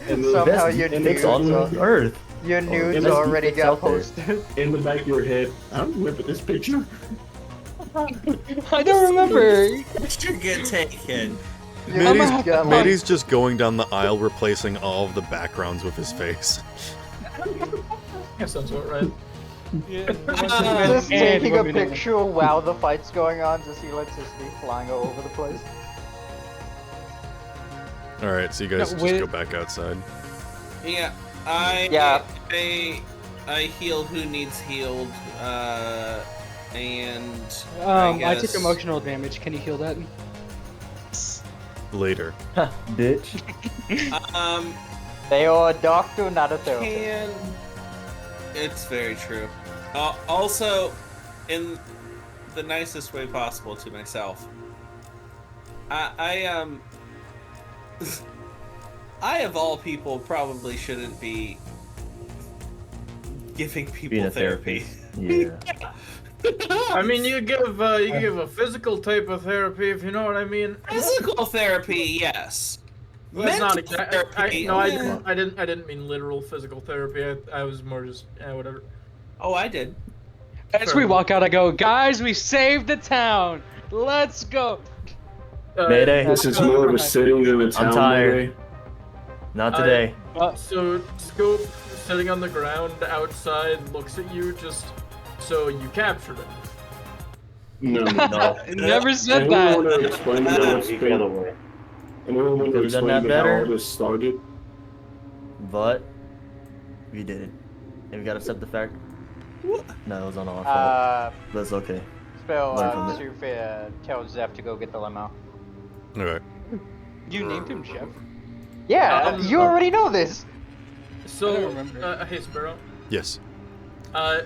And The Somehow best your fix nudes on are- Earth. Your nudes best already defense got out there. posted. In the back of your head, I don't remember this picture. I don't remember. Picture get taken. Your nudes have got to- like, Mayde's just going down the aisle, replacing all of the backgrounds with his face. Guess that's what, right? just taking a picture while the fight's going on, just electricity flying all over the place. All right, so you guys No, just wait. go back outside. Yeah. Yeah. I heal who needs healed. And I guess, took emotional damage. Can you heal that? Later. Bitch. They are a doctor, not a therapist. It's very true. Also, in the nicest way possible to myself, I of all people probably shouldn't be giving people Being a therapy. therapist. Yeah. I mean, you give a physical type of therapy, if you know what I mean. Physical therapy, yes. That's Mental not exactly. therapy, I didn't mean literal physical therapy. I was more just whatever. Oh, I did. As we walk out, I go, guys, we saved the town. Let's go. Mayday. This is more of a city than a town. I'm tired. Mayday. Not today. So Scope, sitting on the ground outside, looks at you. Just so you captured him. No. No. Never said Anyone that. want to explain to me what's The other way. Anyone want to Could've done explain that to me how better. all this started? But we did it. And we gotta accept the fact. No, it was on our fault. But it's okay. Spell Learn from it. to tell Zeph to go get the limo. Okay. You named him Jeff. Yeah, you already know this. So, I don't remember. hey Sparrow. Yes.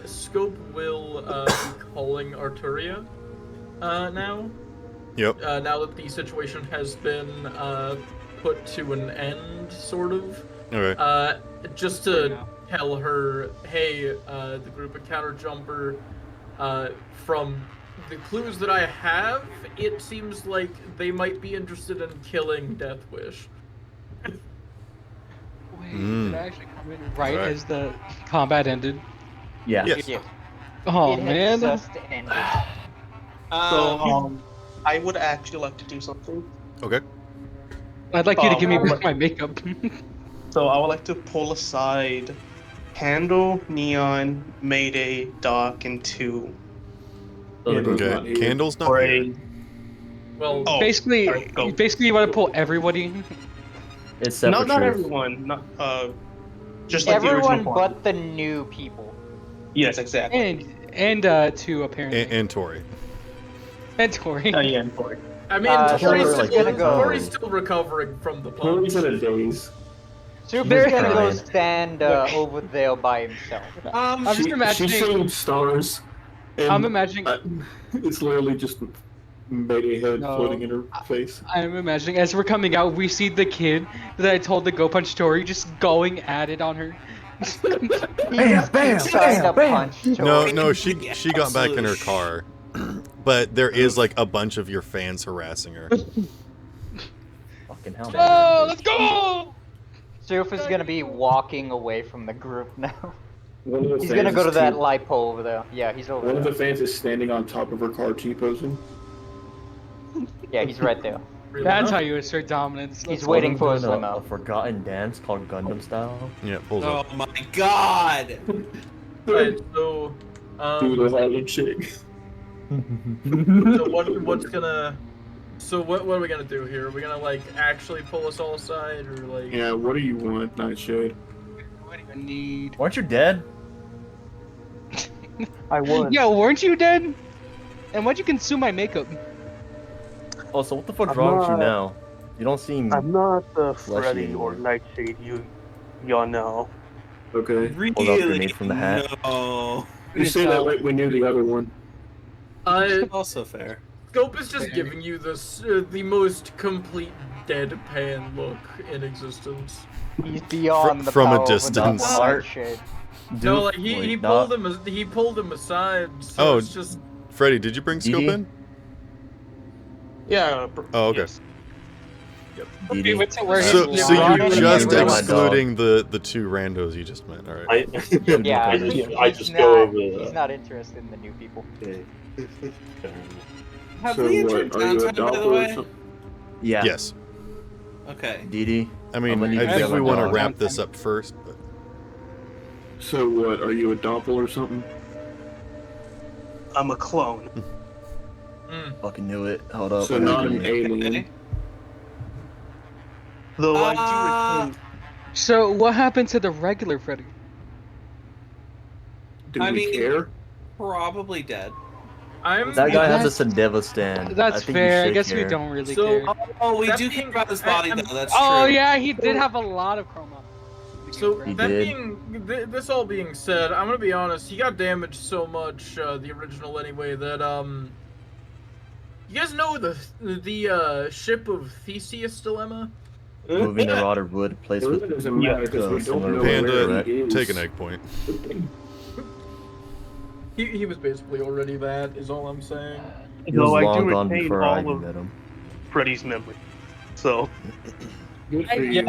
Scope will be calling Arturia now. Yep. Now that the situation has been put to an end, sort of. Okay. Just to tell her, hey, the group of counter jumper, from the clues that I have, it seems like they might be interested in killing Deathwish. Wait, did I actually come in right Right. as the combat ended? Yeah. Yes. Oh It had man. just ended. So, I would actually like to do something. Okay. I'd like you to give me Oh, back my makeup. So I would like to pull aside Candle, Neon, Mayday, Doc, and 2. Okay. Candle's not For here. Well, Oh, basically, sorry, go. you want to pull everybody. It's separate. Not truth. everyone. Not just like the Everyone original party. but the new people. Yes, exactly. And two apparently. And Tori. And Tori. Yeah, and Tori. I mean, Tori's Tori's, like still, gonna go- Tori's still recovering from the Tori's punch. in a daze. Super's She's gonna go crying. stand over there by himself. I'm just imagining. She's seeing stars. And I'm imagining. it's literally just Mayday head No. floating in her face. I'm imagining as we're coming out, we see the kid that I told to go punch Tori just going at it on her. Bam, bam, Trying to bam, bam. punch No, Tori. no, she got back in her car. But there is like a bunch of your fans harassing her. Fucking hell. Oh, let's go! Super's gonna be walking away from the group now. One of the He's fans gonna go is to that T- light pole over there. Yeah, he's over One of there. the fans is standing on top of her car T-posing. Yeah, he's right there. Really That's enough. how you assert dominance. He's waiting for his a limo. forgotten dance called Gundam Style. Yeah, pulls Oh up. my god! Alright, so, Do the Harlem Shake. so what's gonna... So what are we gonna do here? Are we gonna, like, actually pull us all aside, or, like... Yeah, what do you want, Nightshade? What do you need? Weren't you dead? I would. Yo, weren't you dead? And why'd you consume my makeup? Oh, so what the fuck's I'm wrong with you not- now? You don't seem. I'm not the Fleshy Freddy anymore. or Nightshade y'all know. Okay. Really? Pulled out a grenade from the hat. No. You say that like we knew the other one. Also fair. Scope is just giving you this, the most complete deadpan look in existence. He's beyond the from a power distance. Of the Nightshade. No, like, he pulled him aside, so Oh, it's just... Freddy, did you bring Scope Dee Dee? in? Yeah. Oh, okay. Yes. Okay, wait till we're So Yeah, you Ron and just Henry, my excluding the two randos you just met, alright. Yeah, I he's just not, go over he's that. not interested in the new people. Have So we entered what, are you a downtime, by the doppler or way? something? Yeah. Yes. Okay. Dee I mean, I'm gonna I need to think get we my want to dog. wrap this up first, but So what, are you a doppler or something? I'm a clone. Fucking knew it. Hold up. So not an alien. Though I Uh, do retain. So what happened to the regular Freddy? Do I we mean- care? Probably dead. That guy has a Sendeva stand. That's I think fair. I You guess should we care. don't really So, care. Oh, we That do being- care about his body, though. That's Oh true. yeah, he did have a lot of chroma. So He that did. this all being said, I'm gonna be honest. He got damaged so much, the original anyway, that you guys know the ship of Theseus dilemma? Moving a rod or wood placed It with really doesn't matter because we don't similar know wood, where correct? he is. Take an egg point. He was basically already that, is all I'm saying. He was Though I do long gone retain before all I of met him. Freddy's memory. So Good for you.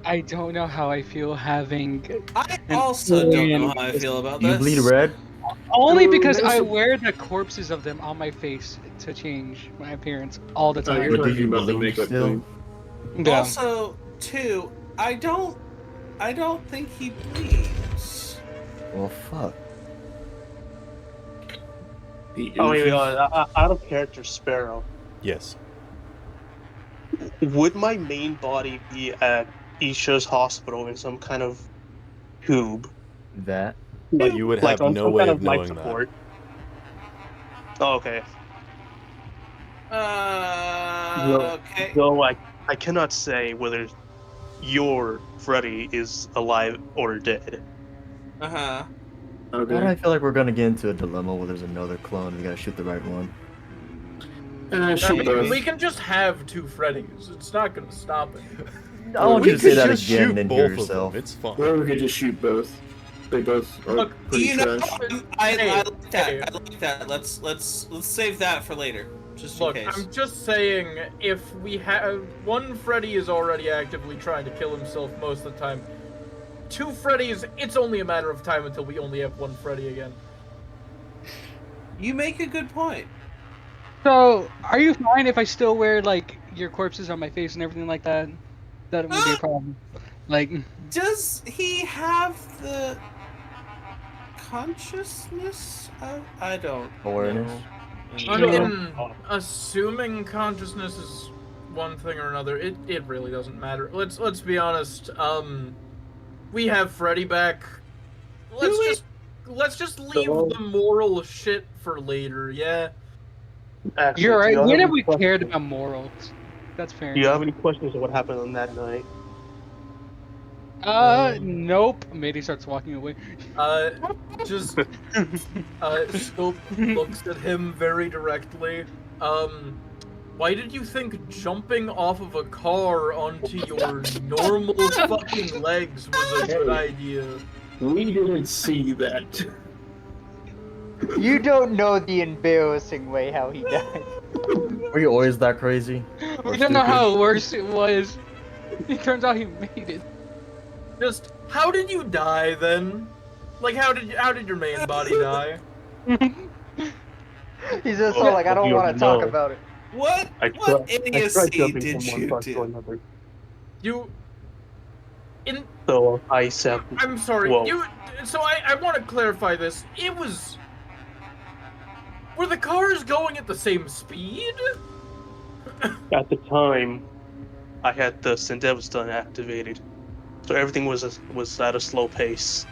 I don't know how I feel having. I an also don't know alien- how I feel about Do you this. bleed red? Only because there's I a- wear the corpses of them on my face to change my appearance all the Oh, time. you're But do talking you about the believe makeup still? thing. Yeah. Also, too, I don't think he bleeds. Well, fuck. oh wait, out of character Sparrow. Yes. Would my main body be at Isha's hospital in some kind of tube? That. Like, You would like have on no some way kind of life knowing that. support. Oh, okay. Okay. Though I cannot say whether your Freddy is alive or dead. Uh-huh. Why do Okay. I feel like we're gonna get into a dilemma where there's another clone? We gotta shoot the right one. Shoot both. We can just have two Freddys. It's not gonna stop it. I want We you to say could that just again shoot and then both hear of yourself. them. It's fine. Or we could just shoot both. They both are Look, pretty You know, trash. I Hey, like that. hey. I like that. Let's save that for later, just Look, in case. I'm just saying, if we have one Freddy is already actively trying to kill himself most of the time, two Freddys, it's only a matter of time until we only have one Freddy again. You make a good point. So, are you fine if I still wear like your corpses on my face and everything like that? That wouldn't be a problem. Like, Does he have the consciousness? I don't Awareness? know. I Sure. mean, assuming consciousness is one thing or another, it really doesn't matter. Let's be honest. We have Freddy back. Let's just leave the moral shit for later. Yeah. Actually, you're do right. y'all When have have we any cared questions? about morals? That's fair. Do you have any questions on what happened on that night? Nope. Matey starts walking away. Just Scope looks at him very directly. Why did you think jumping off of a car onto your normal fucking legs was a good idea? We didn't see that. You don't know the embarrassing way how he died. Were you always that crazy? We don't know how worse it was. It turns out he made it. Just how did you die then? Like how did your main body die? He's just so like, I don't want to talk about it. What I idiocy tried jumping did from one you bus to do? another. So I said. I'm sorry. Well, So I want to clarify this. It was. Were the cars going at the same speed? at the time, I had the Sendevstan activated, so everything was at a slow pace.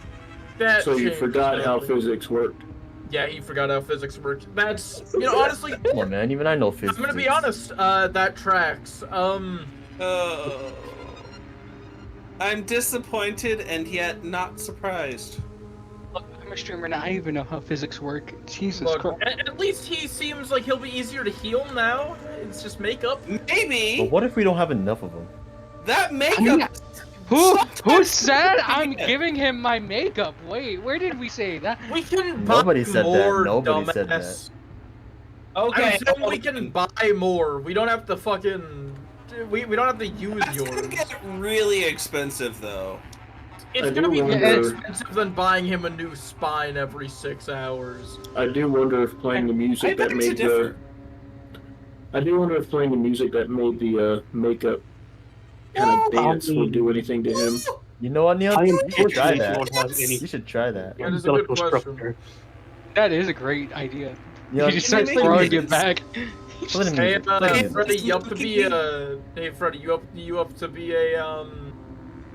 That So you changed forgot how everything. physics worked. Yeah, he forgot how physics worked. That's honestly. Come on, man. Even I know physics. I'm gonna be honest. That tracks. Oh. I'm disappointed and yet not surprised. Look, I'm a streamer now. I even know how physics work. Jesus Look, Christ. at least he seems like he'll be easier to heal now. It's just makeup. Maybe But what if we don't have enough of them? that makeup. Who said I'm giving him my makeup? Wait, where did we say that? We can Nobody buy said that. more, Nobody dumbass. said that. Okay, I'm saying we can buy more. We don't have to fucking. We don't have to use That's yours. gonna get really expensive though. It's I gonna do be more wonder- expensive than buying him a new spine every 6 hours. I do wonder if playing the I music that beg to made differ. I do wonder if playing the music that made the makeup kind of dance would do anything to him. You know what, Neil? I You should try unfortunately that. don't have any You should try that. That is a good intellectual question. structure. That is a great idea. You know, He just Can we starts make throwing it- it back. play the Hey, music. Play the music. Freddy, you up to be a? Hey, Freddy, you up to be a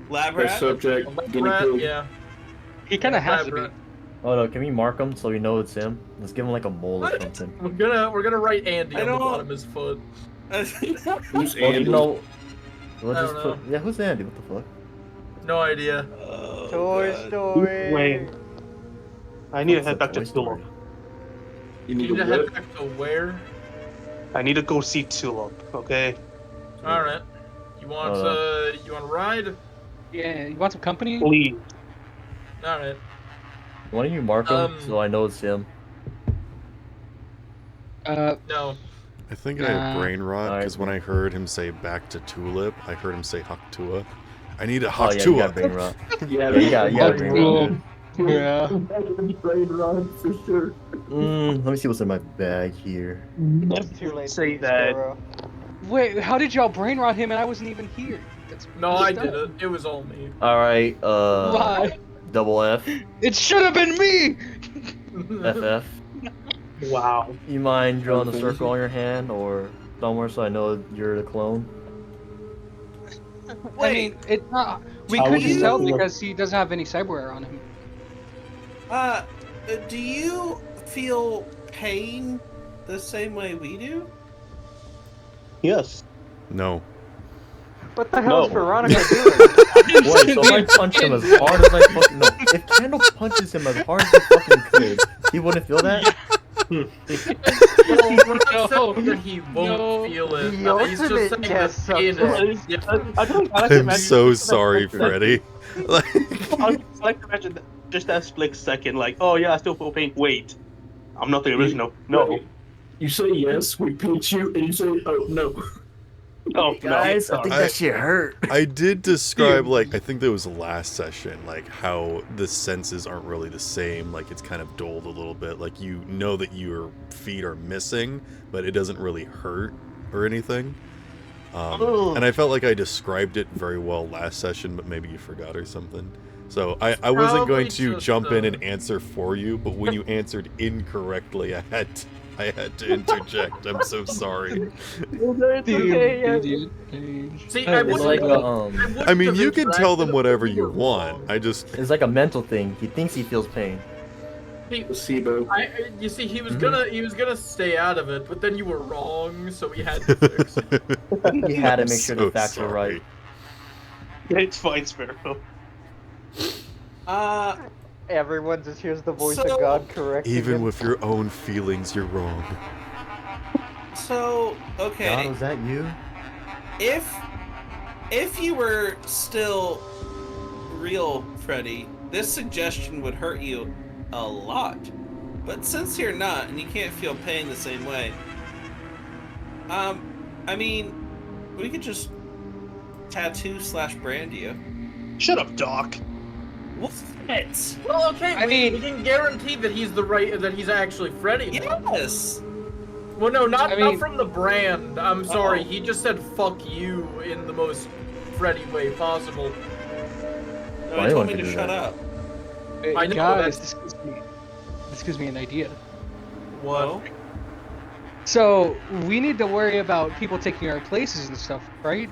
Lab Best rat. subject, guinea rat? pig. Yeah. He kind of has lab to be. rat. Oh no, can we mark him so we know it's him? Let's give him like a mole or What? something. We're gonna write Andy I on the don't- bottom of his foot. Who's Well, Andy? you know, we'll I just don't put. Yeah, who's Andy? What the fuck? No idea. Toy Story. Wait. I need to What's head a back to Toy Story? Tulip. You You need need to to head what? back to where? I need to go see Tulip. Okay. All right. You want you want to ride? Yeah, you want some company? Please. All right. Why don't you mark him so I know it's him? No. I think I have brain rot Alright, because when I heard him say back to Tulip, I heard him say Haktua. I need a Oh yeah, you Haktua. got brain rot. Yeah, Yeah, you got brain rot. Yeah. Brain rot for sure. Let me see what's in my bag here. It's too late Say for you, that. Sparrow. Wait, how did y'all brain rot him and I wasn't even here? That's No, I messed did up. it. It was all me. Alright, Why? double F, It should have been me! FF. Wow. You mind drawing a circle on your hand or somewhere so I know you're the clone? I mean, it's not. We How could would just you tell know? because he doesn't have any cyberware on him. Do you feel pain the same way we do? Yes. No. What the hell is No. Veronica doing? Wait, so if I punch him as hard as I fucking no, if Kendall punches him as hard as he fucking could, he wouldn't feel that? Well, we're not saying that he won't No. feel it. The He's just ultimate saying that test pain is. subject. Yeah. I like to I'm imagine so just that sorry, split Freddy. Like, second- I like to imagine just that split second, like, oh yeah, I still feel pain. Wait, I'm not the original. No. You say yes, we pinch you, and you say, oh, no. Oh, Guys, I think that shit hurt. I did describe, like, I think that was the last session, like, how the senses aren't really the same. Like, it's kind of dulled a little bit. Like, you know that your feet are missing, but it doesn't really hurt or anything. And I felt like I described it very well last session, but maybe you forgot or something. So I wasn't going to just, jump in and answer for you, but when you answered incorrectly, I had to interject. I'm so sorry. See, I It's wouldn't. like I mean, you can tell them whatever you want. I just it's like a mental thing. He thinks he feels pain. Placebo. You see, he was gonna stay out of it, but then you were wrong, so we had to fix it. He had to make sure the so facts were right. It's fine, Sparrow. Everyone just hears the voice So- of God correcting even him. with your own feelings, you're wrong. So, okay. God, was that you? If you were still real, Freddy, this suggestion would hurt you a lot. But since you're not, and you can't feel pain the same way, I mean, we could just tattoo/brand you. Shut up, Doc. What? Well, okay. I we mean- can guarantee that he's actually Freddy. Yes. Well, no, not I mean- not from the brand. I'm sorry. He just said "fuck you" in the most Freddy way possible. No, Why he do told I me to do shut that? up. I know, Guys, that's- this gives me an idea. What? So we need to worry about people taking our places and stuff, right?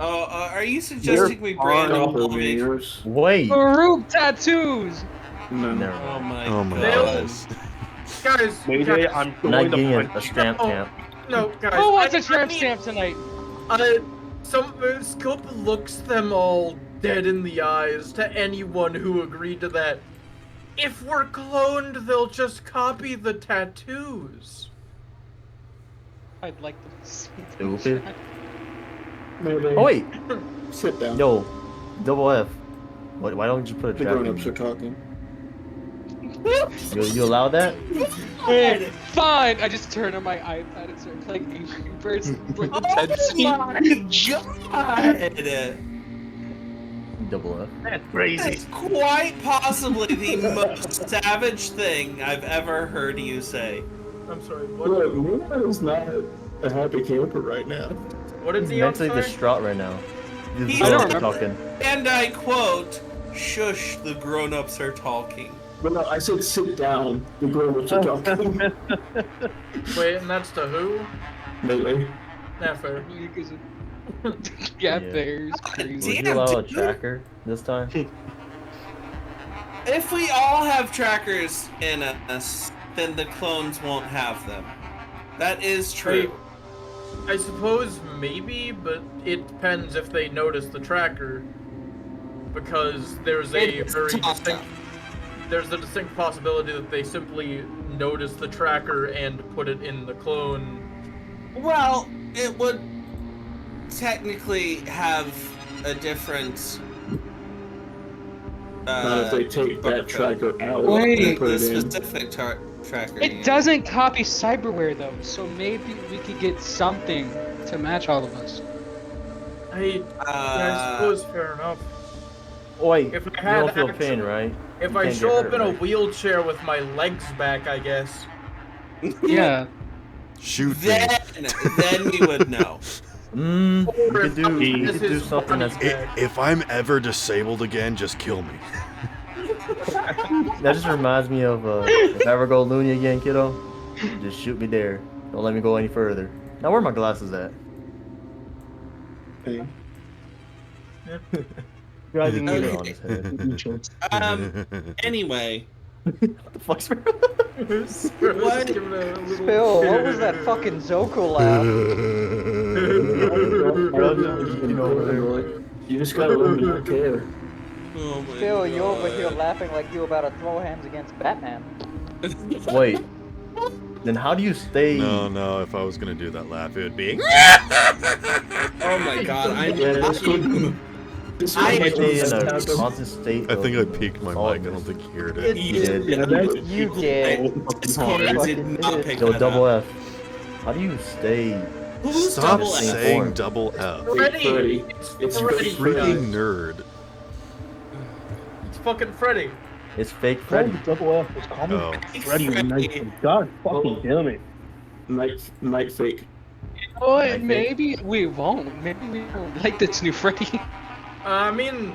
Oh, are you suggesting we brand all of each? Doppelgangers. Wait. Group tattoos. No. Never Oh mind. my. Oh my They'll- gosh. Guys, Mayday, guys, I'm I'm going not to getting punch a stamp No. stamp. no, guys. Who wants I a tramp mean, stamp tonight? Some Scope looks them all dead in the eyes to anyone who agreed to that. If we're cloned, they'll just copy the tattoos. I'd like to see. Stupid. Mayday. Oh wait. Sit down. Yo, double F. Why don't you put a The trap grown-ups are in? talking. You allow that? Fine. I just turn on my iPad and start playing Angry Birds for the Oh 10 scene. my god! Double F. That's crazy. That's quite possibly the most savage thing I've ever heard you say. I'm sorry. What? Look, Luna is not a happy camper right now. What did He's he mentally say? distraught right now. He's The grown-ups are remember. talking. And I quote, "Shush, the grown-ups are talking." But no, I said sit down. The grown-ups are talking. Wait, and that's to who? Mayday. Not fair. Yeah, Yeah. there's crazy. Would Damn, you allow a dude. tracker this time? If we all have trackers in us, then the clones won't have them. That is true. I suppose maybe, but it depends if they notice the tracker. because there's a It's very tossed distinct up. there's a distinct possibility that they simply noticed the tracker and put it in the clone. Well, it would technically have a different. Not if they take that barcode. tracker out Wait. and put The it in. specific tracker. It doesn't copy cyberware though, so maybe we could get something to match all of us. I suppose fair enough. Oi, If I you had don't feel access- pain, right? If You I can't show get up hurt, in a right? wheelchair with my legs back, I guess. Yeah. Shoot me. Then we would know. You could do, you This could do is something funny. that's. If I'm ever disabled again, just kill me. That just reminds me of if I ever go loony again, kiddo, just shoot me there. Don't let me go any further. Now where are my glasses at? Hey. Driving Okay. mirror on his head. Anyway. What the fuck's wrong? What? Phil, what was that fucking Zoku laugh? You just gotta learn to not care. Oh my Phil, you're over God. here laughing like you about to throw hands against Batman. Wait. Then how do you stay? No, if I was gonna do that laugh, it would be. Oh my God! I'm. Yeah, that's good. This I Stay in is a just- constant state. I think I of peaked my solidness. mic. I don't think you heard it. You did. Yeah, that's You did. Discord did not pick Yo, that double up. F. How do you stay? Who's Stop double F? saying double F. Freddy! It's Freddy! Freaking nerd. It's fucking Freddy! It's fake Freddy. Double F was calling Oh. Freddy Freddy. Nightshade. God fucking damn it. night fake. Oh, I think- maybe we won't. Maybe we won't like this new Freddy. I mean,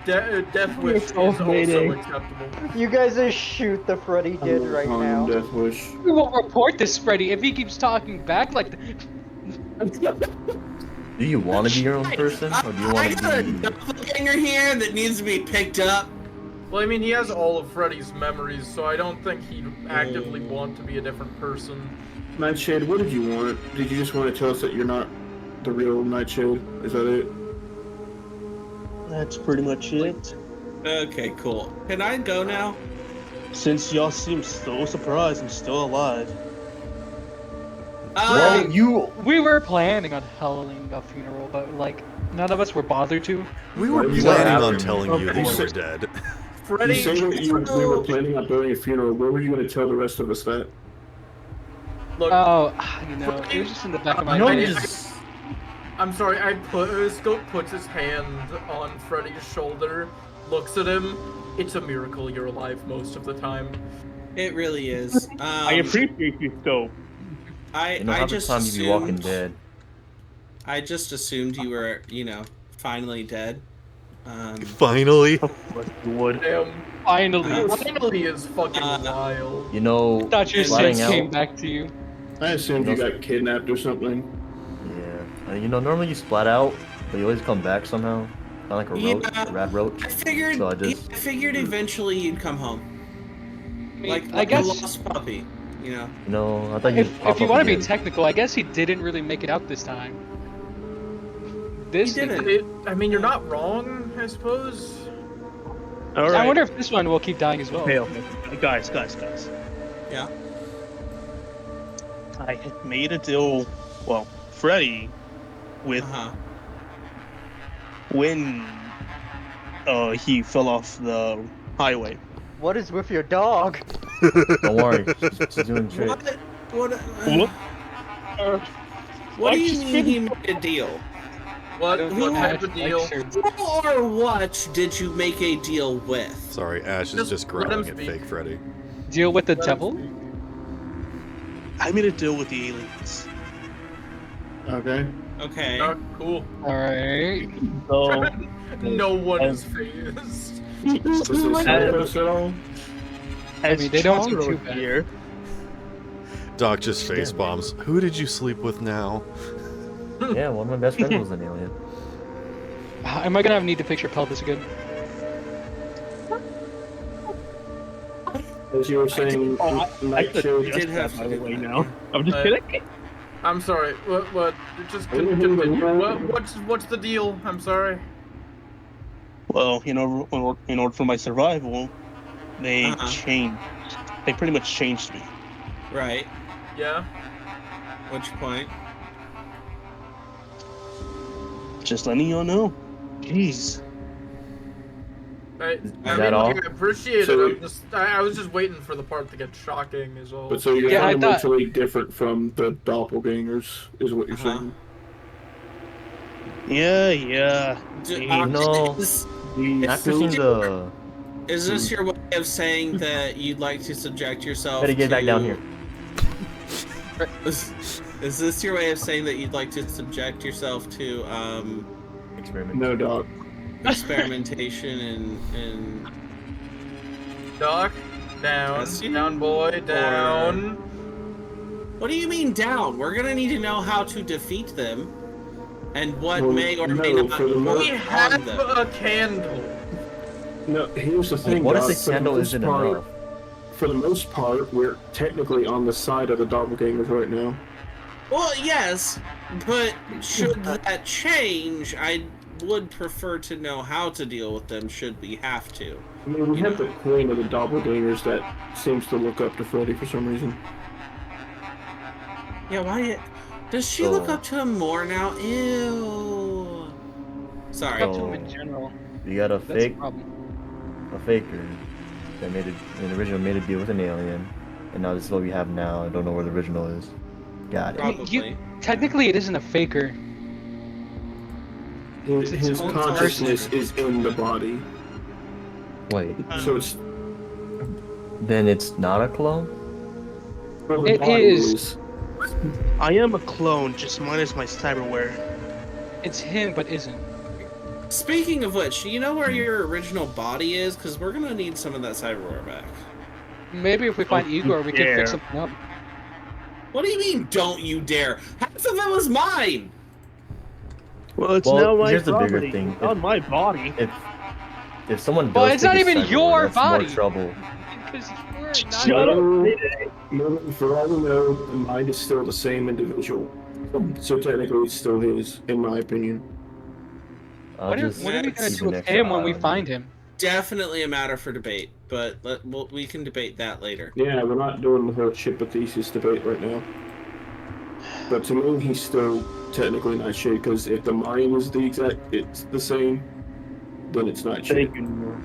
Death Wish is Oh, also Mayday. acceptable. You guys just shoot the Freddy did right Calling now. him Death Wish. We won't report this Freddy if he keeps talking back like that. Do you want to be your own person, or do you I want got a to be? doppelganger here that needs to be picked up. Well, I mean, he has all of Freddy's memories, so I don't think he'd actively want to be a different person. Nightshade, what did you want? Did you just want to tell us that you're not the real Nightshade? Is that it? That's pretty much it. Okay, cool. Can I go now? Since y'all seem so surprised I'm still alive. Well, you. We were planning on holding a funeral, but like none of us were bothered to. We were You planning got on after telling me. you that you were dead. Freddy, You saying that we were planning on doing a funeral. Where were you going to tell the rest of us that? look, Oh, you know, it was just in the back of my You know, mind. just I'm sorry, Scope puts his hand on Freddy's shoulder, looks at him. It's a miracle you're alive most of the time. It really is. I appreciate you, Scope. you know I how much just time you be walking assumed. dead. I just assumed you were, finally dead. Finally. Damn, finally is fucking wild. You know, Thought your sliding sins out. came back to you. I assumed you got kidnapped or something. Yeah, you know, normally you splat out, but you always come back somehow, kind of like a roach, Yeah. a rad roach. I figured. So I I just- figured eventually you'd come home, I mean, like I guess a lost puppy. You know. You know, I thought you. if you want to be technical, I guess he didn't really make it out this time. This He didn't. I mean, you're not wrong, I suppose. Alright. I wonder if this one will keep dying as well. Okay. Guys. Yeah. I had made a deal, well, Freddy, with Uh-huh. when he fell off the highway. What is with your dog? Don't worry, she's doing tricks. What? What? What do you mean he made a deal? What Who type of deal? Who or what did you make a deal with? Sorry, Ash is just let him growling at speak. fake Freddy. Deal with the devil? I made a deal with the aliens. Okay. Okay. Oh, cool. Alright. So, No one is phased. Does this help us at all? as mean, they don't seem Charo too bad. here, Doc just face bombs. Who did you sleep with now? Yeah, one of my best friends was an alien. Am I gonna need to picture pelvis again? As you were saying, I Nightshade. did have by to the do way that. now. I'm just kidding. I'm sorry. What? Just continue. What's the deal? I'm sorry. Well, in order for my survival, they changed. They pretty much changed me. Right. Yeah. Which point? Just letting y'all know. Jeez. I that mean, all? like, I appreciate So- it. I was just waiting for the part to get shocking, is all. But so you're Yeah, I thought- fundamentally different from the doppelgangers, is what you're saying. Yeah. No. Is After seeing the... this your way of saying that you'd like to subject yourself Better get to... back down here. Is this your way of saying that you'd like to subject yourself to Experiment. No, Doc. experimentation and Doc, down, Testing? down, boy, down. What do you mean down? We're gonna need to know how to defeat them, and what Well, may or no, may not for the most- We work have on them. a candle. No, here's the thing, What Doc. if the For candle most isn't part- enough? For the most part, we're technically on the side of the doppelgangers right now. Well, yes, but should that change, I would prefer to know how to deal with them should we have to. I mean, we have the queen of the doppelgangers that seems to look up to Freddy for some reason. Yeah, why? Does she look up to him more now? Ew. Sorry. Up to him in general. You got a That's the fake, problem. a faker that made it. In the original, made a deal with an alien, and now this is what we have now. I don't know where the original is. Got it. I mean, technically, it isn't a faker. His own consciousness is in the body. Wait. So it's... Then it's not a clone? well, the It body is. I am a clone, just minus my cyberware. It's him, but isn't. Speaking of which, do you know where your original body is? Because we're gonna need some of that cyberware back. Maybe if we find Igor, we can dare. fix something up. What do you mean, don't you dare? Half of it was mine! Well, it's Well, now my here's the bigger property, thing. not my body. If someone does Well, it's take not his even cyberware, your that's body. more trouble. Because you're Shut not. up. No, for all we know, the mind is still the same individual. So technically, it's still his, in my opinion. What are we gonna see do the with next him when we island. find him? Definitely a matter for debate, but we can debate that later. Yeah, we're not doing the whole hypothesis debate right now. But to me, he's still technically Nightshade, because if the mind is it's the same, then it's Nightshade. Thank you.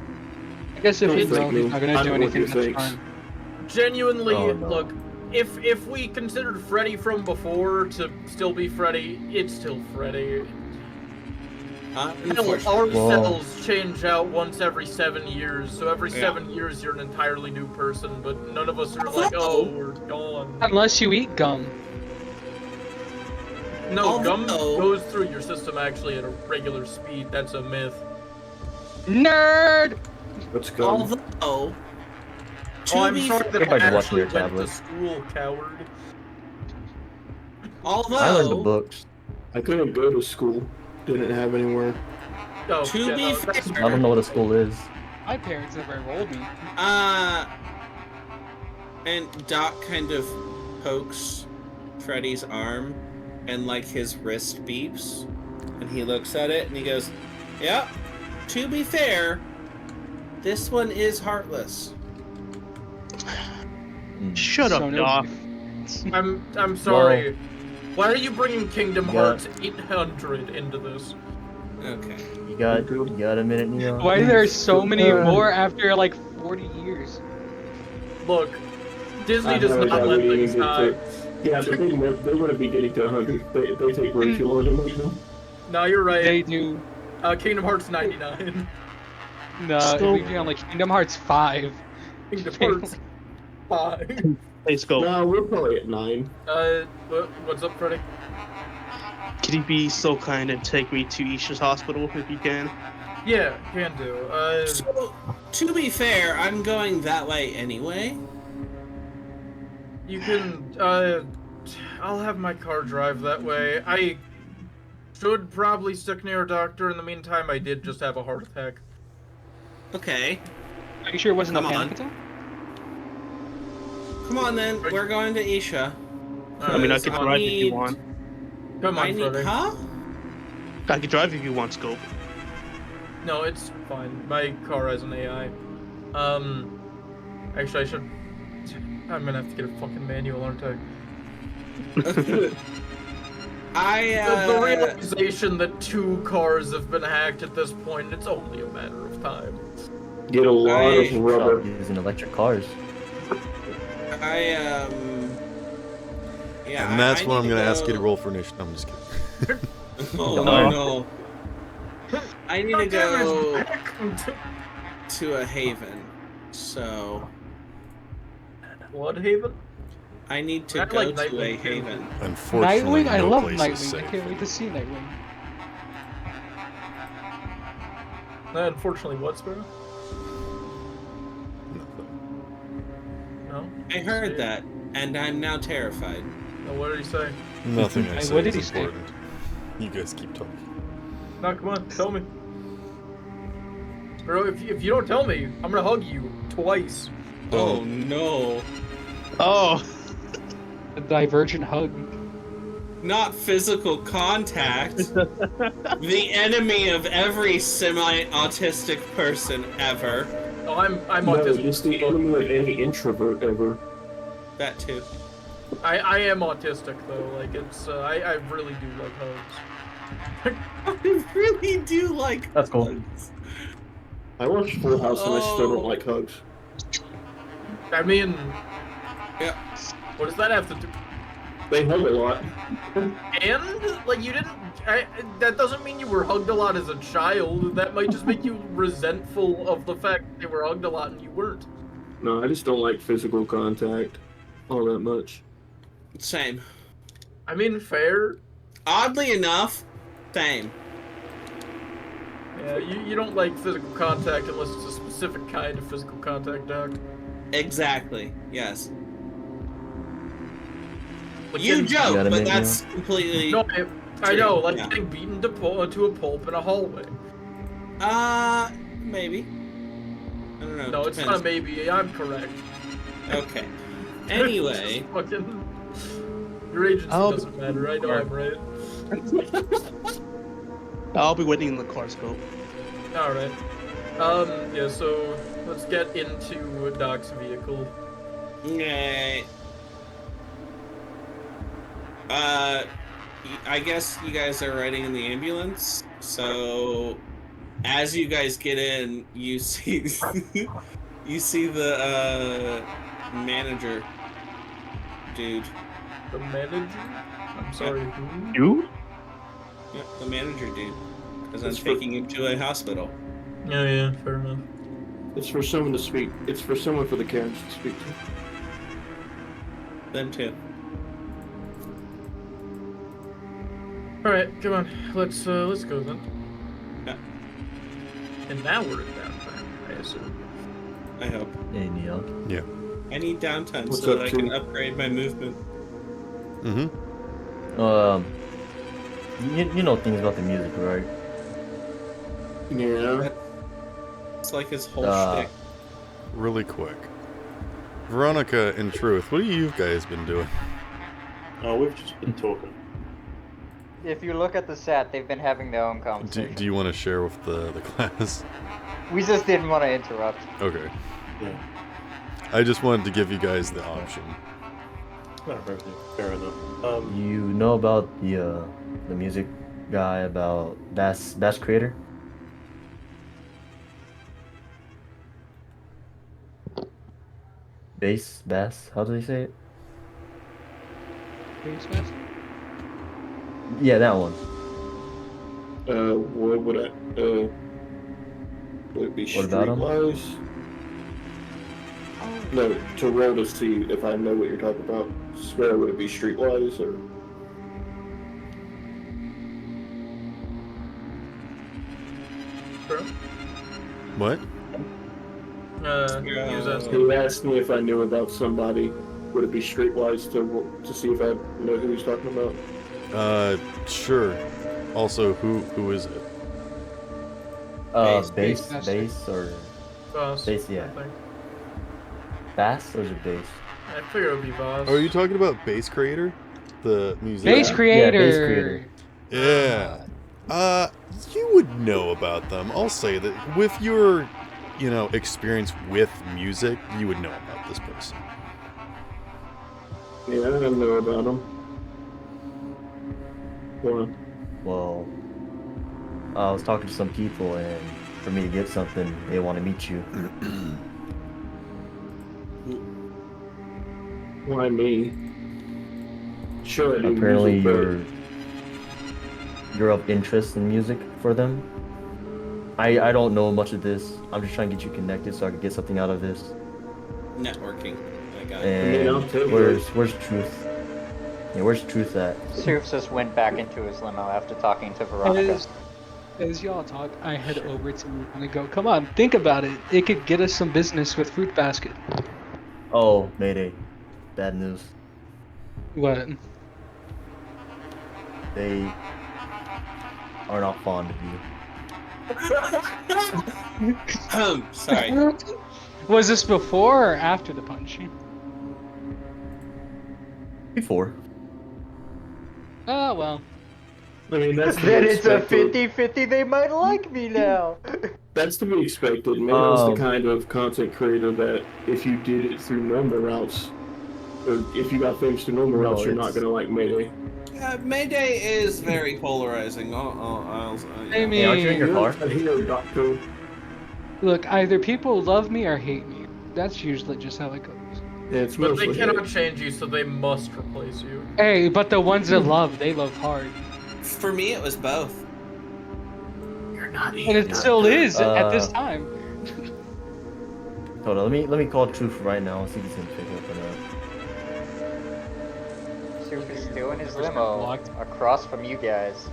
I guess if Don't he's thank he's me. not I gonna don't do know what anything, you that's think. fine. Genuinely, Oh, no. look, if we considered Freddy from before to still be Freddy, it's still Freddy. Hell, our Whoa. cells change out once every 7 years, so every 7 years you're an entirely new person, but none of us are like, oh, we're gone. Unless you eat gum. No, gum Although- goes through your system actually at a regular speed, that's a myth. Nerd! Let's go. Although, Oh, I'm be sorry fair- that I Everybody's watching actually your went to tablet. school, coward. although I learned the books. I couldn't go to school. Didn't have anywhere. Oh, To yeah, be no, fair- that's I don't know what a school is. My parents never enrolled me. And Doc kind of pokes Freddy's arm, and like his wrist beeps, and he looks at it and he goes, "Yep. To be fair, this one is heartless." Shut So up, no- Doc. I'm sorry. Why are you bringing Kingdom Yeah. Hearts 800 into this? Okay. You got a minute, Neo? Why are there so many more after like 40 years? Look, Disney I does know not that let we things need to- hide. Yeah, they wouldn't be getting to 100. They take way too long to make them. No, you're right. They do. Kingdom Hearts 99. No, So- it'd be on like Kingdom Hearts 5. Kingdom Hearts 5. Let's go. No, we're probably at 9. What's up, Freddy? Can you be so kind and take me to Isha's hospital if you can? Yeah, can do. So, to be fair, I'm going that way anyway. You can, I'll have my car drive that way. I should probably stick near a doctor. In the meantime, I did just have a heart attack. Okay. Are you sure it wasn't a Come on. panic attack? Come on then. We're going to Isha. I mean, I could I drive if you need- want. Come I on, need, Freddy. huh? I could drive if you want, Scope. No, it's fine. My car has an AI. Actually, I should. I'm gonna have to get a fucking manual, aren't I? The realization that 2 cars have been hacked at this point, it's only a matter of time. Get a lot of rubber. Using electric cars. Yeah. And that's what I'm gonna ask you to roll for initiative. I'm just kidding. Oh no. I need to go to a haven. So. What haven? I need to I go like to a Nightwing, too. haven. Unfortunately, Nightwing? I no love place is Nightwing. I safe. can't wait to see Nightwing. Unfortunately, what, Sparrow? No? I heard that, and I'm now terrified. No, what did he say? Nothing I Hey, say what is did he say? important. You guys keep talking. No, come on, tell me. Bro, if you don't tell me, I'm gonna hug you twice. Oh no. Oh. A divergent hug. Not physical contact. The enemy of every semi-autistic person ever. Oh, I'm No, autistic. just the enemy of any introvert ever. That too. I am autistic though. Like it's I really do like hugs. I really do like That's cool. hugs. I watched Full House and I still don't like hugs. I mean, yeah. What does that have to do? They hug a lot. And like you didn't. That doesn't mean you were hugged a lot as a child. That might just make you resentful of the fact that they were hugged a lot and you weren't. No, I just don't like physical contact all that much. Same. I mean, fair. Oddly enough, same. Yeah, you don't like physical contact unless it's a specific kind of physical contact, Doc. Exactly. Yes. Like You getting- joke, but that's completely. No, I know, like Yeah. getting beaten to a pulp in a hallway. Maybe. I don't know. No, it's not a maybe. I'm correct. Okay. Anyway. Fucking. Your agency doesn't matter. I know I'm right. I'll be waiting in the car scope. All right. Yeah. So let's get into Doc's vehicle. Okay. I guess you guys are riding in the ambulance. So, as you guys get in, you see you see the manager dude. The manager? I'm sorry. Who? You? Yeah, the manager dude. Because I'm It's for- taking him to a hospital. Oh yeah, fair enough. It's for someone to speak. It's for someone for the Karens to speak to. Them too. All right, come on. Let's go then. Yeah. And now we're in downtime, I assume. I hope. Hey, Neil. Yeah. I need downtime What's so up, that I can T? upgrade my movement. Mm-hmm. You know things about the music, right? Yeah. It's like his whole shtick. Really quick. Veronica and Truth, what have you guys been doing? Oh, we've just been talking. If you look at the set, they've been having their own Do, conversation. do you want to share with the class? We just didn't want to interrupt. Okay. Yeah. I just wanted to give you guys the option. Oh, fair enough. You know about the music guy about Bass Creator? Bass? How do they say it? Bassmaster? Yeah, that one. What would I? Would it be What about 'em? Streetwise? No, to roll to see if I know what you're talking about. Swear, would it be Streetwise or? Bro? What? He was asking. He asked me if I knew about somebody. Would it be Streetwise to see if I know who he's talking about? Sure. Also, who is it? Bass Bassmaster. or Voss, Bass, yeah. I think. Bass or is it Bass? I figure it would be Voss. Oh, are you talking about Bass Creator? The music? Bass Yeah, creator. Bass Creator. Yeah. You would know about them. I'll say that with your, experience with music, you would know about this person. Yeah, I don't know about him. Well, Well, I was talking to some people, and for me to get something, they want to meet you. why me? Sure, I do Apparently, music, you're of interest in music for them. I don't know much of this. I'm just trying to get you connected so I can get something out of this. Networking. I got it. And I'll take where's truth? Yeah, where's truth at? Soof just went back into his limo after talking to Veronica. As y'all talk, I head over to him and go, come on, think about it. It could get us some business with Fruit Basket. Oh, Mayday. Bad news. What? They are not fond of you. Sorry. Was this before or after the punch? Before. Oh, well. I mean, that's to Then be it's a expected. 50-50, they might like me now. That's to be expected. Mayda's the kind of content creator that if you did it through normal routes, or if you got things through normal routes, you're not gonna like Mayday. Mayday is very polarizing. I mean, aren't you in your car? Look, either people love me or hate me. That's usually just how it goes. Yeah, it's But they mostly cannot change you, so they must replace you. Hey, but the ones that love, they love hard. For me, it was both. You're not And it still is at this time. Hold on, let me call Truth right now and see if he's gonna pick up or not. Soof is still in his limo, across from you guys.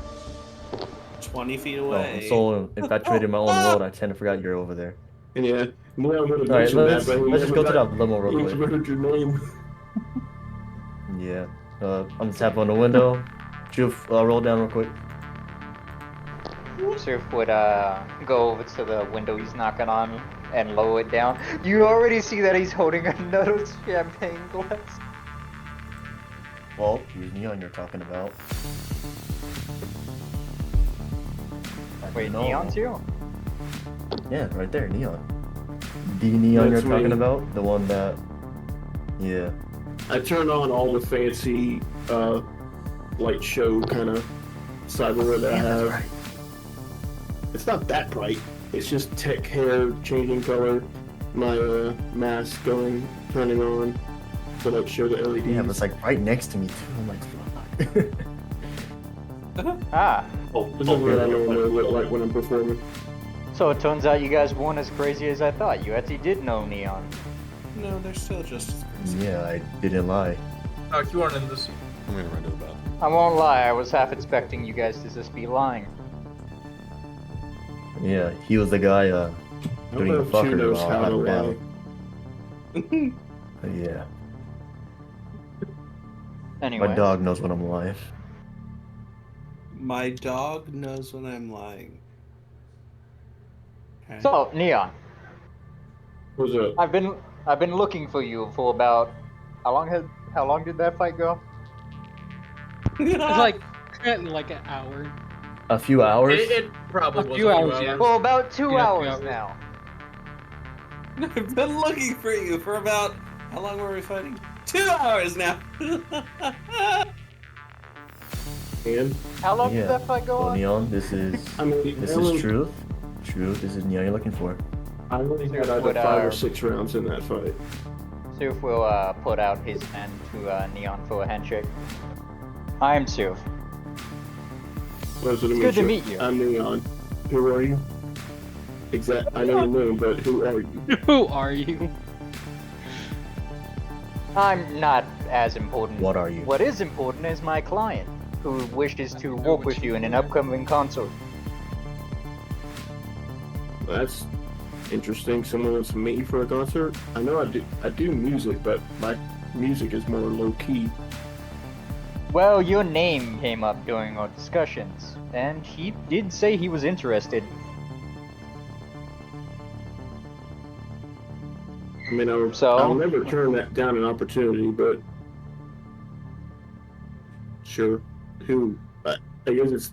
20 feet Oh, away. I'm so infatuated in my own world, I tend to forget you're over there. And yeah, Neil would have Alright, mentioned let's that, but just go to that limo real quick. remembered your name. Yeah. I'm just tapping on the window. Truth, roll down real quick. Soof would go over to the window he's knocking on and lower it down. You already see that he's holding another champagne glass. Well, here's Neon you're talking about. Wait, Neon too? Yeah, right there, Neon. The Neon That's you're talking me. about? The one that... Yeah. I turned on all the fancy light show kind of cyberware that I have. That's right. It's not that bright. It's just tech hair changing color, my mask turning on to like show the LEDs. Yeah, but it's like right next to me too. I'm like, fuck. Ah. This is what I normally look like when I'm performing. So it turns out you guys weren't as crazy as I thought. You actually did know Neon. No, they're still just as crazy. Yeah, I didn't lie. You aren't in this. I'm gonna run to the bathroom. I won't lie, I was half expecting you guys to just be lying. Yeah, he was the guy doing the fucker knows how out to of lie. battle. Yeah. Anyway. My dog knows when I'm lying. My dog knows when I'm lying. Okay. So, Neon. What's up? I've been looking for you for about how long did that fight go? It's like an hour. A few hours? It probably A was few a few hours, hours. yeah. Well, about 2 Yeah, 2 hours hours. now. I've been looking for you for about... How long were we fighting? 2 hours now! And How long Yeah. did that fight go Well, on? Neon, this is Truth. Truth, this is Neon you're looking for. I only had Soof either would, 5 or 6 rounds in that fight. Soof will put out his hand to Neon for a handshake. I'm Soof. Pleasure to It's meet good to you. meet you. I'm Neon. Who are you? I know your name, but who are you? Who are you? I'm not as important. What are you? What is important is my client, who wishes to work with you in an upcoming concert. That's interesting. Someone wants me for a concert. I know I do music, but my music is more low key. Well, your name came up during our discussions, and he did say he was interested. I mean, I'll never turn that down an opportunity, but sure. I guess it's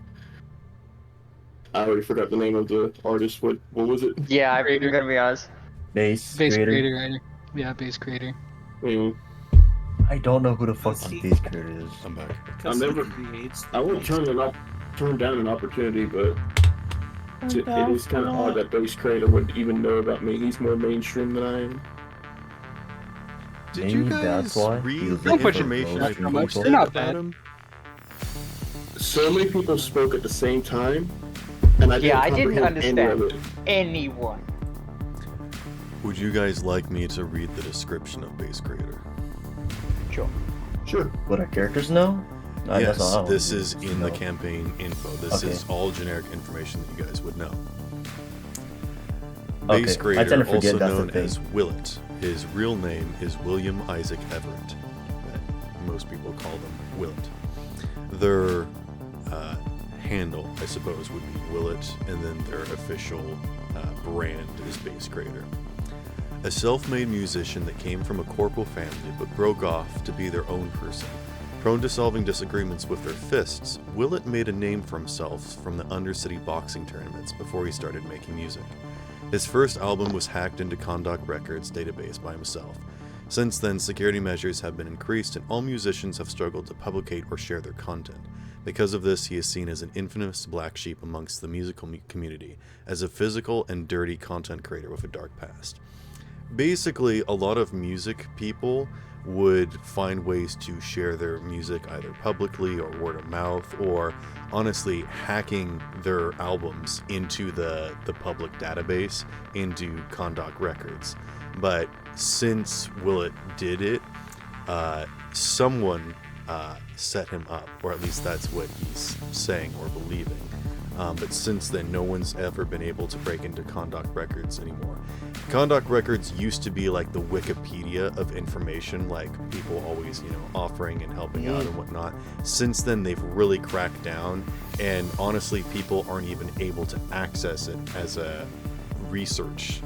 I already forgot the name of the artist. What was it? Yeah, I'm Creator. gonna be honest. Bass Base creator. creator, right? Yeah, base creator. Yeah. I don't know who the fuck Does he- bass creator is. I'm back. Because never- he creates. I won't turn down an opportunity, but it is kind of odd that bass creator would even know about me. He's more mainstream than I am. Did you Maybe guys that's why he read was the Don't put your information I mainstream so much. posted They're not about bad. him? So many people spoke at the same time, and I didn't Yeah, I didn't comprehend any of understand. it. Anyone. Would you guys like me to read the description of Base Creator? Sure. Sure. What our characters know? That's Yes, all I wanna this do, is just in the know. campaign info. This Okay. is all generic information that you guys would know. Okay, Base I Creator, tend to forget also that's the known thing. as Willet. His real name is William Isaac Everett. But most people call them Willet. Their handle, I suppose, would be Willet, and then their official brand is Base Creator. A self-made musician that came from a corporal family but broke off to be their own person. Prone to solving disagreements with their fists, Willett made a name for himself from the Undercity boxing tournaments before he started making music. His first album was hacked into Condoc Records' database by himself. Since then, security measures have been increased and all musicians have struggled to publicate or share their content. Because of this, he is seen as an infamous black sheep amongst the musical community, as a physical and dirty content creator with a dark past. Basically, a lot of music people would find ways to share their music either publicly or word of mouth, or honestly hacking their albums into the public database, into Condoc Records. But since Willett did it, someone set him up, or at least that's what he's saying or believing. But since then, no one's ever been able to break into Condoc Records anymore. Condoc Records used to be like the Wikipedia of information, like people always, offering and helping out and whatnot. Since then, they've really cracked down, and honestly, people aren't even able to access it as a research.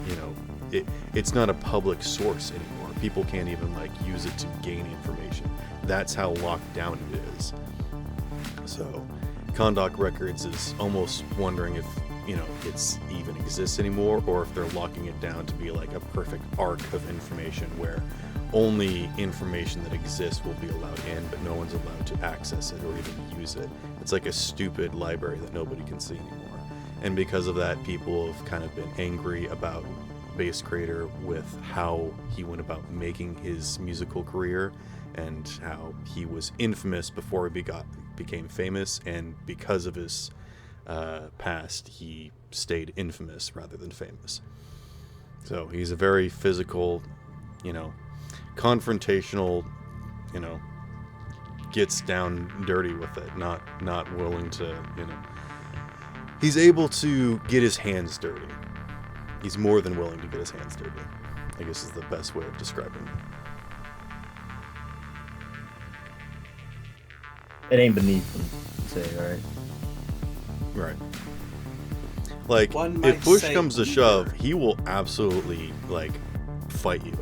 It's not a public source anymore. People can't even use it to gain information. That's how locked down it is. So Condoc Records is almost wondering if it's even exists anymore, or if they're locking it down to be like a perfect arc of information where only information that exists will be allowed in, but no one's allowed to access it or even use it. It's like a stupid library that nobody can see anymore. And because of that, people have kind of been angry about Base Creator with how he went about making his musical career, and how he was infamous before he became famous, and because of his past, he stayed infamous rather than famous. So he's a very physical, confrontational, gets down dirty with it, not willing to, he's able to get his hands dirty. He's more than willing to get his hands dirty, I guess is the best way of describing it. It ain't beneath him, say, right? Right. Like, One might if push say comes to either. shove, he will absolutely, fight you.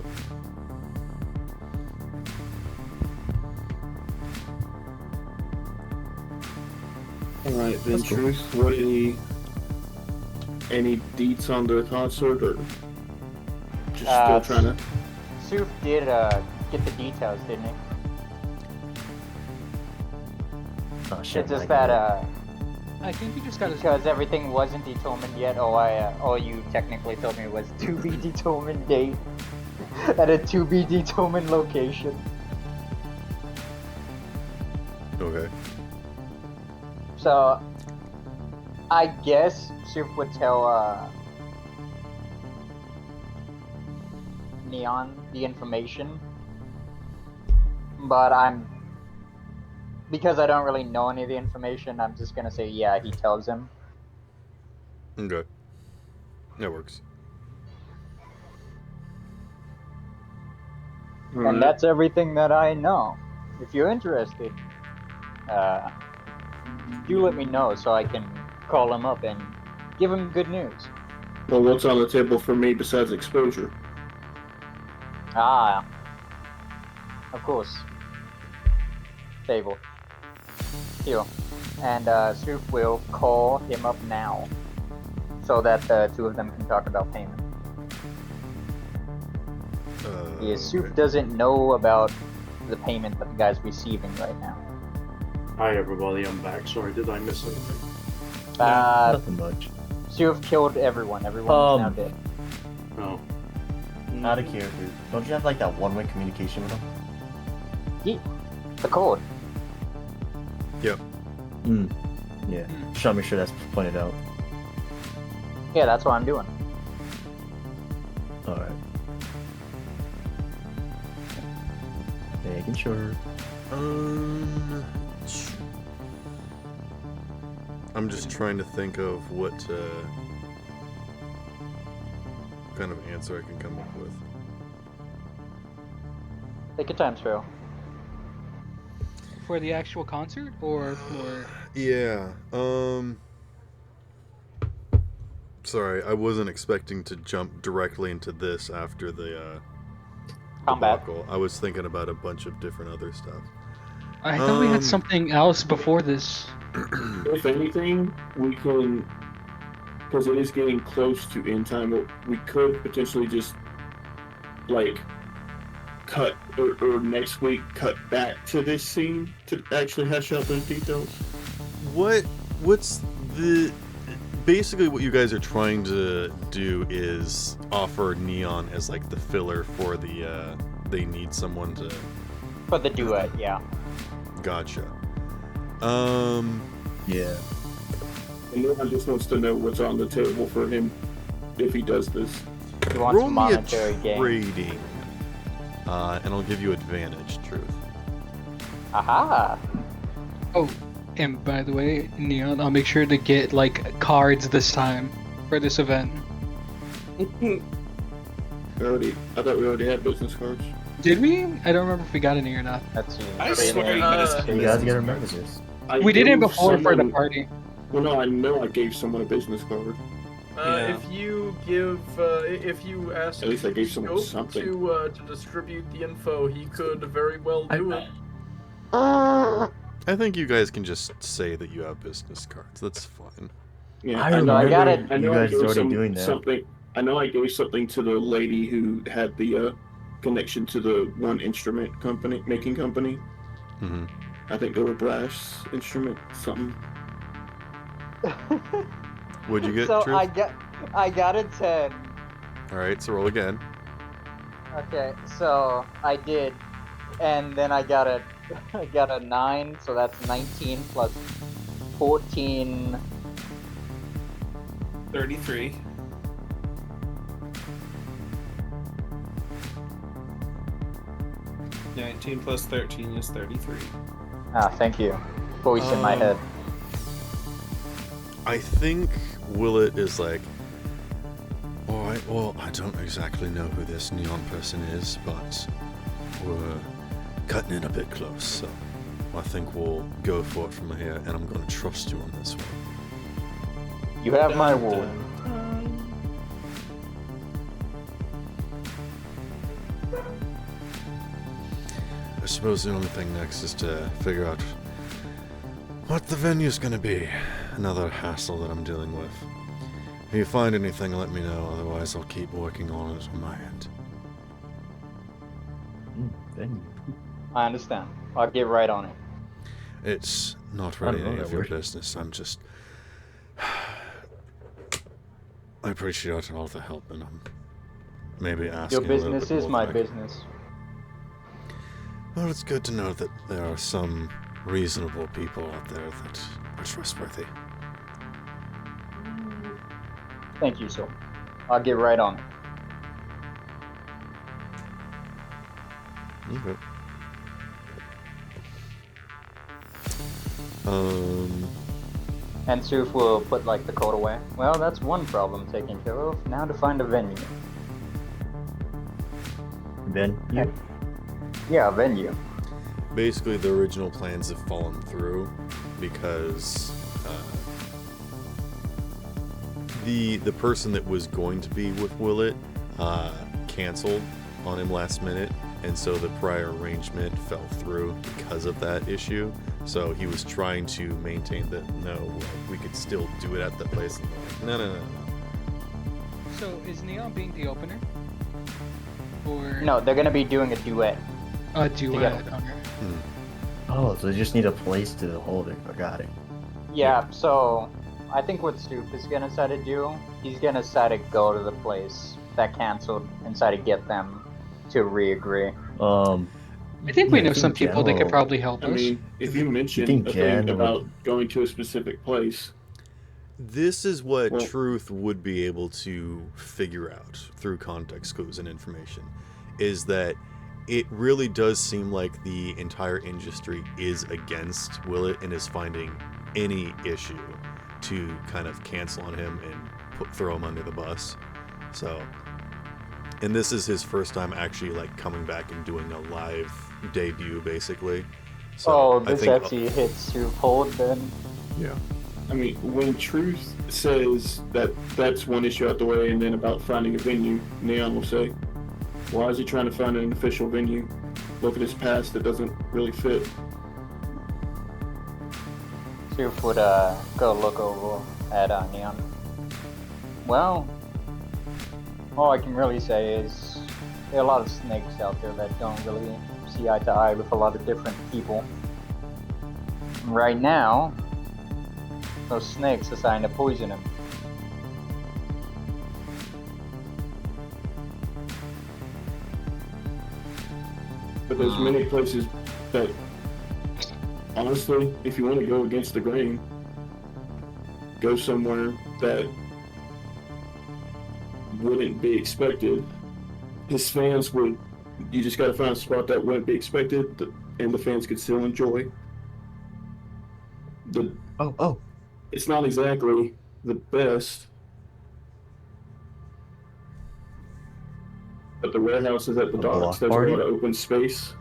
Alright, then That's cool. Truth, what any deets on the concert, or just still trying to... Soof did get the details, didn't he? Oh shit. It's just I that I think you just gotta. because everything wasn't determined yet. All you technically told me was to be determined date at a to be determined location. Okay. So I guess Soof would tell Neon the information, but because I don't really know any of the information, I'm just gonna say yeah, he tells him. Okay. That works. And that's everything that I know. If you're interested, do let me know so I can call him up and give him good news. Well, what's on the table for me besides exposure? Ah, of course. Table. Here. And Soof will call him up now. so that the two of them can talk about payment. Yeah, Soup doesn't know about the payment that the guy's receiving right now. Hi everybody, I'm back. Sorry, did I miss anything? Nothing much. Soup killed everyone. Everyone is now dead. No. Out of character. Don't you have like that one-way communication with him? Yeah. The code. Yep. Yeah. Just trying to make sure that's pointed out. Yeah, that's what I'm doing. Alright. Making sure. I'm just trying to think of what kind of answer I can come up with. Take your time, Trail. For the actual concert or for? Yeah. Sorry, I wasn't expecting to jump directly into this after the combat. debacle. I was thinking about a bunch of different other stuff. I thought we had something else before this. If anything, we can, because it is getting close to end time, we could potentially just, like, cut, or next week, cut back to this scene to actually hash out those details. What's the... Basically what you guys are trying to do is offer Neon as, like, the filler for the, they need someone to... For the duet, yeah. Gotcha. Yeah. And Neon just wants to know what's on the table for him if he does this. He wants Roll me monetary a gain. trading, and I'll give you advantage, Truth. Aha! Oh, and by the way, Neon, I'll make sure to get like cards this time for this event. I thought we already had business cards. Did we? I don't remember if we got any or not. I swear you guys had You guys gotta remember this. We did it before for the party. Well, no, I know I gave someone a business card. If you give, if you ask At least I gave someone Scope something. to distribute the info, he could very well do it. I think you guys can just say that you have business cards. That's fine. Yeah, I remember I got it. I know You I guys gave already doing that. something. I know I gave something to the lady who had the connection to the one instrument company, making company. Mm-hmm. I think they were brass instrument something. What'd you get, So Truth? I got a 10. Alright, so roll again. Okay, so I did, and then I got a 9, so that's 19 plus 14. 33. $19 plus 13 is 33. Ah, thank you. Voice in my head. I think Willett is like, alright, well, I don't exactly know who this neon person is, but we're cutting it a bit close, so I think we'll go for it from here, and I'm going to trust you on this one. You have my word. I suppose the only thing next is to figure out what the venue's going to be. Another hassle that I'm dealing with. If you find anything, let me know, otherwise I'll keep working on it on my end. Venue. I understand. I'll get right on it. It's not I really don't know any that of your word. business. I'm just... I appreciate all the help, and I'm maybe asking Your a little business bit is more my than I can. business. Well, it's good to know that there are some reasonable people out there that are trustworthy. Thank you, sir. I'll get right on it. Okay. And Suf will put like the code away. Well, that's one problem taken care of. Now to find a venue. Venue? Yeah, a venue. Basically, the original plans have fallen through because the person that was going to be with Willett canceled on him last minute, and so the prior arrangement fell through because of that issue. So he was trying to maintain that no, we could still do it at the place. And they're like, no. So is Neon being the opener? Or No, they're gonna be doing a duet. a duet? together. Okay. Oh, so they just need a place to hold it. I got it. Yeah, so I think what Stoop is gonna try to do, he's gonna try to go to the place that canceled and try to get them to re-agree. I think we yeah, know I some think people that could general- probably help I us. mean, if you mention think a thing Jan about would- going to a specific place, This is what Well- Truth would be able to figure out through context clues and information, is that it really does seem like the entire industry is against Willett and is finding any issue to kind of cancel on him and throw him under the bus. So, and this is his first time actually like coming back and doing a live debut, basically. So Oh, I this think actually hits too cold then. yeah. I mean, when Truth says that that's one issue out the way, and then about finding a venue, Neon will say, why is he trying to find an official venue? Look at his past that doesn't really fit. Stoop would go look over at Neon. Well, all I can really say is there are a lot of snakes out there that don't really see eye to eye with a lot of different people. Right now, those snakes are starting to poison him. But there's many places that, honestly, if you want to go against the grain, go somewhere that wouldn't be expected. His fans would, you just gotta find a spot that wouldn't be expected, and the fans could still enjoy. Oh. It's not exactly the best, but the warehouse is at the A docks. block There's party? a lot of open space.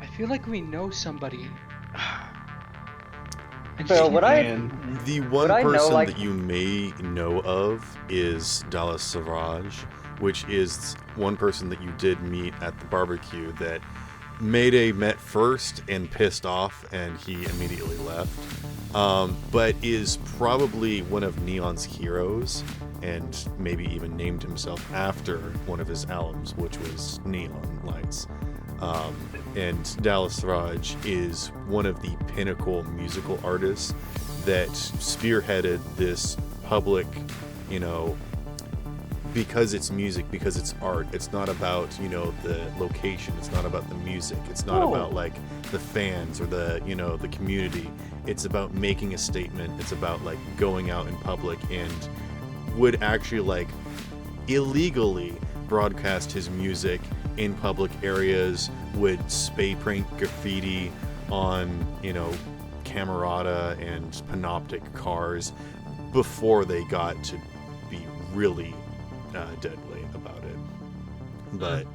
I feel like we know somebody. And So she- what I The one I know, person like- that you may know of is Dallas Savage, which is one person that you did meet at the barbecue that Mayday met first and pissed off, and he immediately left. But is probably one of Neon's heroes, and maybe even named himself after one of his albums, which was Neon Lights. And Dallas Savage is one of the pinnacle musical artists that spearheaded this public, because it's music, because it's art. It's not about, the location. It's not about the music. It's not about like the fans or the community. It's about making a statement. It's about like going out in public, and would actually like illegally broadcast his music in public areas, would spray paint graffiti on, Camerata and Panoptic cars before they got to be really deadly about it. But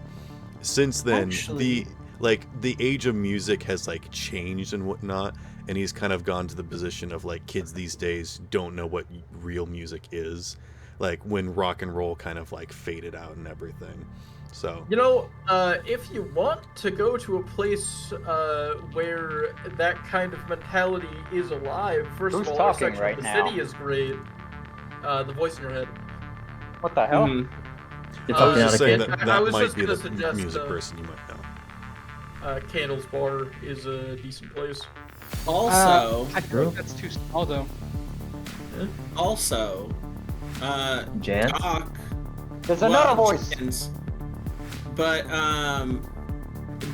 since then, Actually- the age of music has like changed and whatnot, and he's kind of gone to the position of like kids these days don't know what real music is, like when rock and roll kind of like faded out and everything. So If you want to go to a place where that kind of mentality is alive, first Who's of all, our talking section right of the now? city is great. The voice in your head. What the hell? You're I was talking out just of saying kid. that I was might just be gonna the suggest, music person you might know. Candles Bar is a decent place. Also, I feel like that's too small though. also, Jan? Doc. There's another voice. Jans, But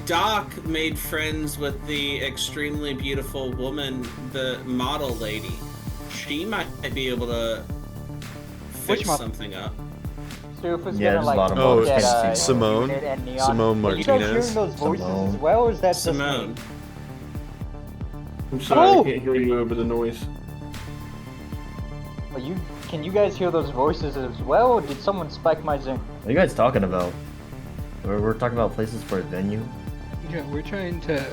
Doc made friends with the extremely beautiful woman, the model lady. She might be able to Which fix model? something up. Stoop is Yeah, gonna there's a lot of Oh, look at models. Simone? Unit and Neon. Simone Are you guys Martinez? hearing those voices Simone. as well, or is that just Simone. me? I'm sorry, Oh! I can't hear you over the noise. Well, can you guys hear those voices as well, or did someone spike my zinc? What are you guys talking about? We're talking about places for a venue. Yeah, we're trying to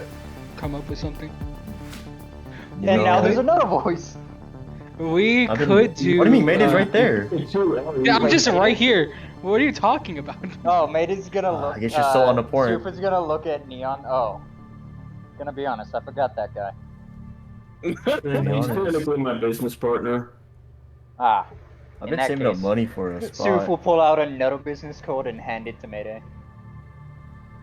come up with something. And now No. there's another voice. We I've been- could do. What do you mean? Mayday's right there. Yeah, I'm just right here. What are you talking about? Oh, Mayday's gonna look. I guess you're still on the point. Stoop is gonna look at Neon. Oh, gonna be honest, I forgot that guy. He's technically my business partner. Ah, I've In been that saving up case, money for a Suf spot. will pull out another business card and hand it to Mayday.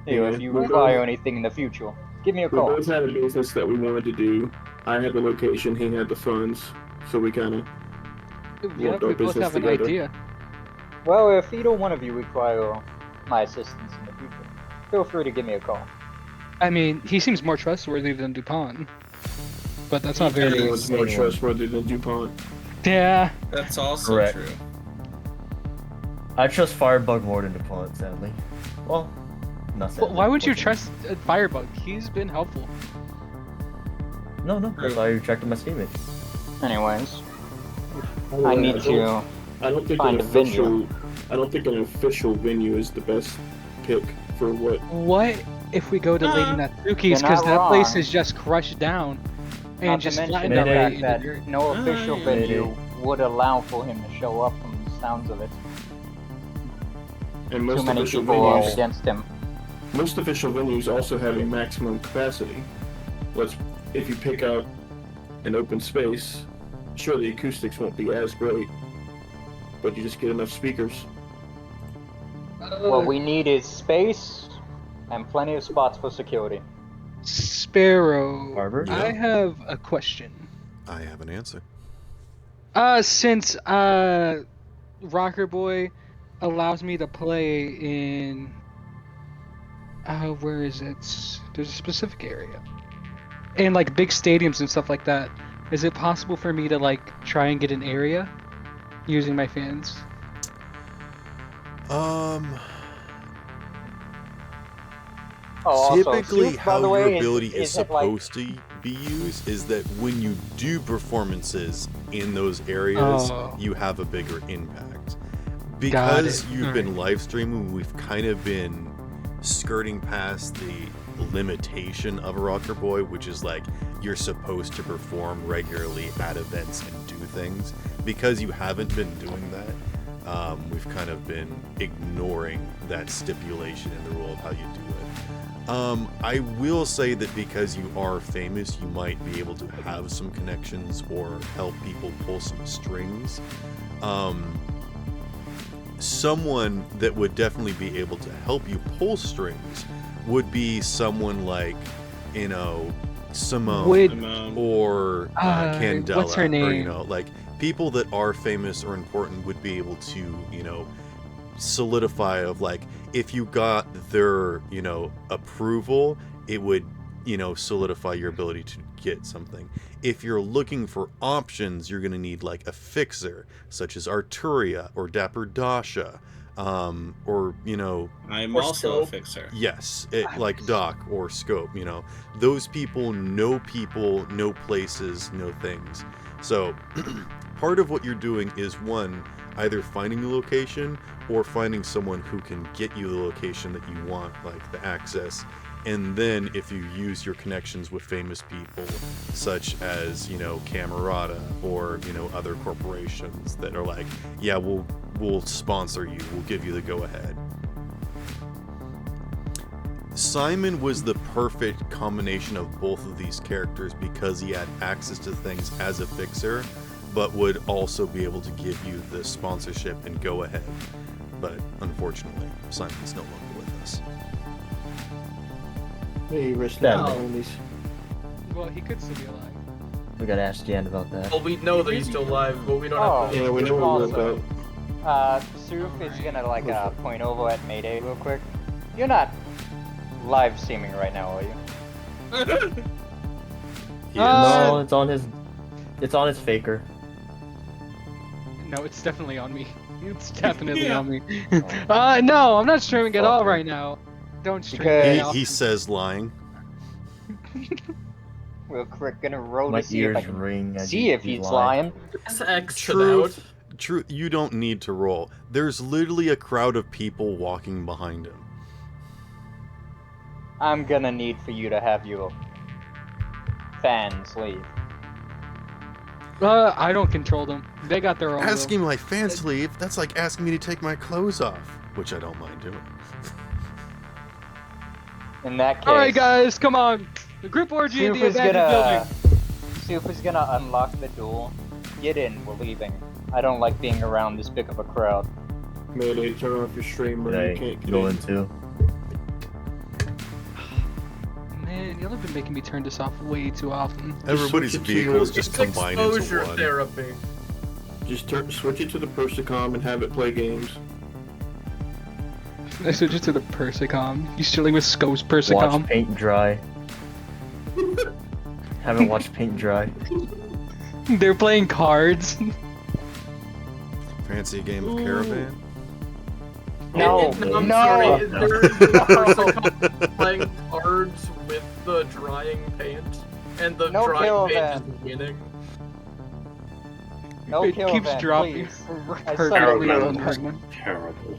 Here, Yeah, if you we're require both- anything in the future, give me a We call. both had a business that we wanted to do. I had the location, he had the funds, so we kind of Yeah, lumped our we both business have an together. idea. Well, if either one of you require my assistance in the future, feel free to give me a call. I mean, he seems more trustworthy than DuPont. But that's not very... Anyone's more trustworthy than DuPont. Yeah. That's also Correct. true. I trust Firebug more than DuPont, sadly. Well, not sadly. But why would you fortunately. trust Firebug? He's been helpful. No, that's why I retracted my statement. Anyways, Oh, I yeah, need to I don't think find an a venue. official. I don't think an official venue is the best pick for what. What if we go to Lady Natsuki's? You're Because not that place wrong. is just crushed down. And Not to just mention flattened the out Mayday. right fact in that the dirt. no official yeah. venue would allow for him to show up from the sounds of it. And Too most many official people are venues. against him. Most official venues also have a maximum capacity. If you pick out an open space, sure the acoustics won't be as great, but you just get enough speakers. What we need is space and plenty of spots for security. Sparrow, Barber? I Yeah. have a question. I have an answer. Since Rocker Boy allows me to play in where is it? There's a specific area. In like big stadiums and stuff like that. Is it possible for me to like try and get an area using my fans? Oh, also, Typically, Soup, by how the way, your ability is it like- supposed to be used is that when you do performances in those areas, Oh. you have a bigger impact. Because it. you've been live streaming, we've kind of been skirting past the limitation of a Rocker Boy, which is like you're supposed to perform regularly at events and do things. Because you haven't been doing that, we've kind of been ignoring that stipulation in the rule of how you do it. I will say that because you are famous, you might be able to have some connections or help people pull some strings. Someone that would definitely be able to help you pull strings would be someone like, you know, Simone Would or Candela, what's her or, you name? know, like people that are famous or important would be able to, you know, solidify of like if you got their, you know, approval, it would, you know, solidify your ability to get something. If you're looking for options, you're going to need like a fixer such as Arturia or Dapper Dasha, or, you know, I'm Or also a Scope. fixer. yes, like Doc or Scope, you know, those people, know places, know things. So part of what you're doing is one, either finding a location or finding someone who can get you the location that you want, like the access. And then if you use your connections with famous people such as, you know, Camerata or, you know, other corporations that are like, yeah, we'll sponsor you, we'll give you the go ahead. Simon was the perfect combination of both of these characters because he had access to things as a fixer, but would also be able to give you the sponsorship and go ahead. But unfortunately, Simon's no longer with us. Hey, risk That that. man. Well, he could still be alive. We gotta ask Jan about that. Well, we know that he's still alive, but we don't Oh. have to. Yeah, we know what we're Also, about. Suf is gonna like point over at Mayday real quick. You're not live streaming right now, are you? No, it's on his faker. No, it's definitely on me. It's definitely on me. No, I'm not streaming at all right now. Don't stream Because- now. He says lying. Real quick, gonna roll My to see if I ears can ring. as see you- if you he's lie. lying. That's X Truth, you don't need to roll. There's literally a crowd of people walking behind him. I'm gonna need for you to have your fans leave. I don't control them. They got their own. Asking my fans to leave, that's like asking me to take my clothes off, which I don't mind doing. In that case, All right, guys, come on. The group orgy in Suf the is abandoned gonna building. Suf is gonna unlock the door. Get in. We're leaving. I don't like being around this big of a crowd. Mayday, turn off your stream, bro. You Hey, can't get go in. into. Man, y'all have been making me turn this off way too often. Everybody's switch it to vehicles your- just It's combine into exposure one. therapy. Just switch it to the Persicom and have it play games. I switch it to the Persicom. You chilling with Sko's Watch Persicom? paint dry. Haven't watched paint dry. They're playing cards. Fancy a game of Caravan? No, I'm no. sorry. There's a person playing cards with the drying paint, and the No drying kill paint event. is winning. No It kill keeps event, dropping please. I perfectly suck at Caravan on games. is Hardman. terrible.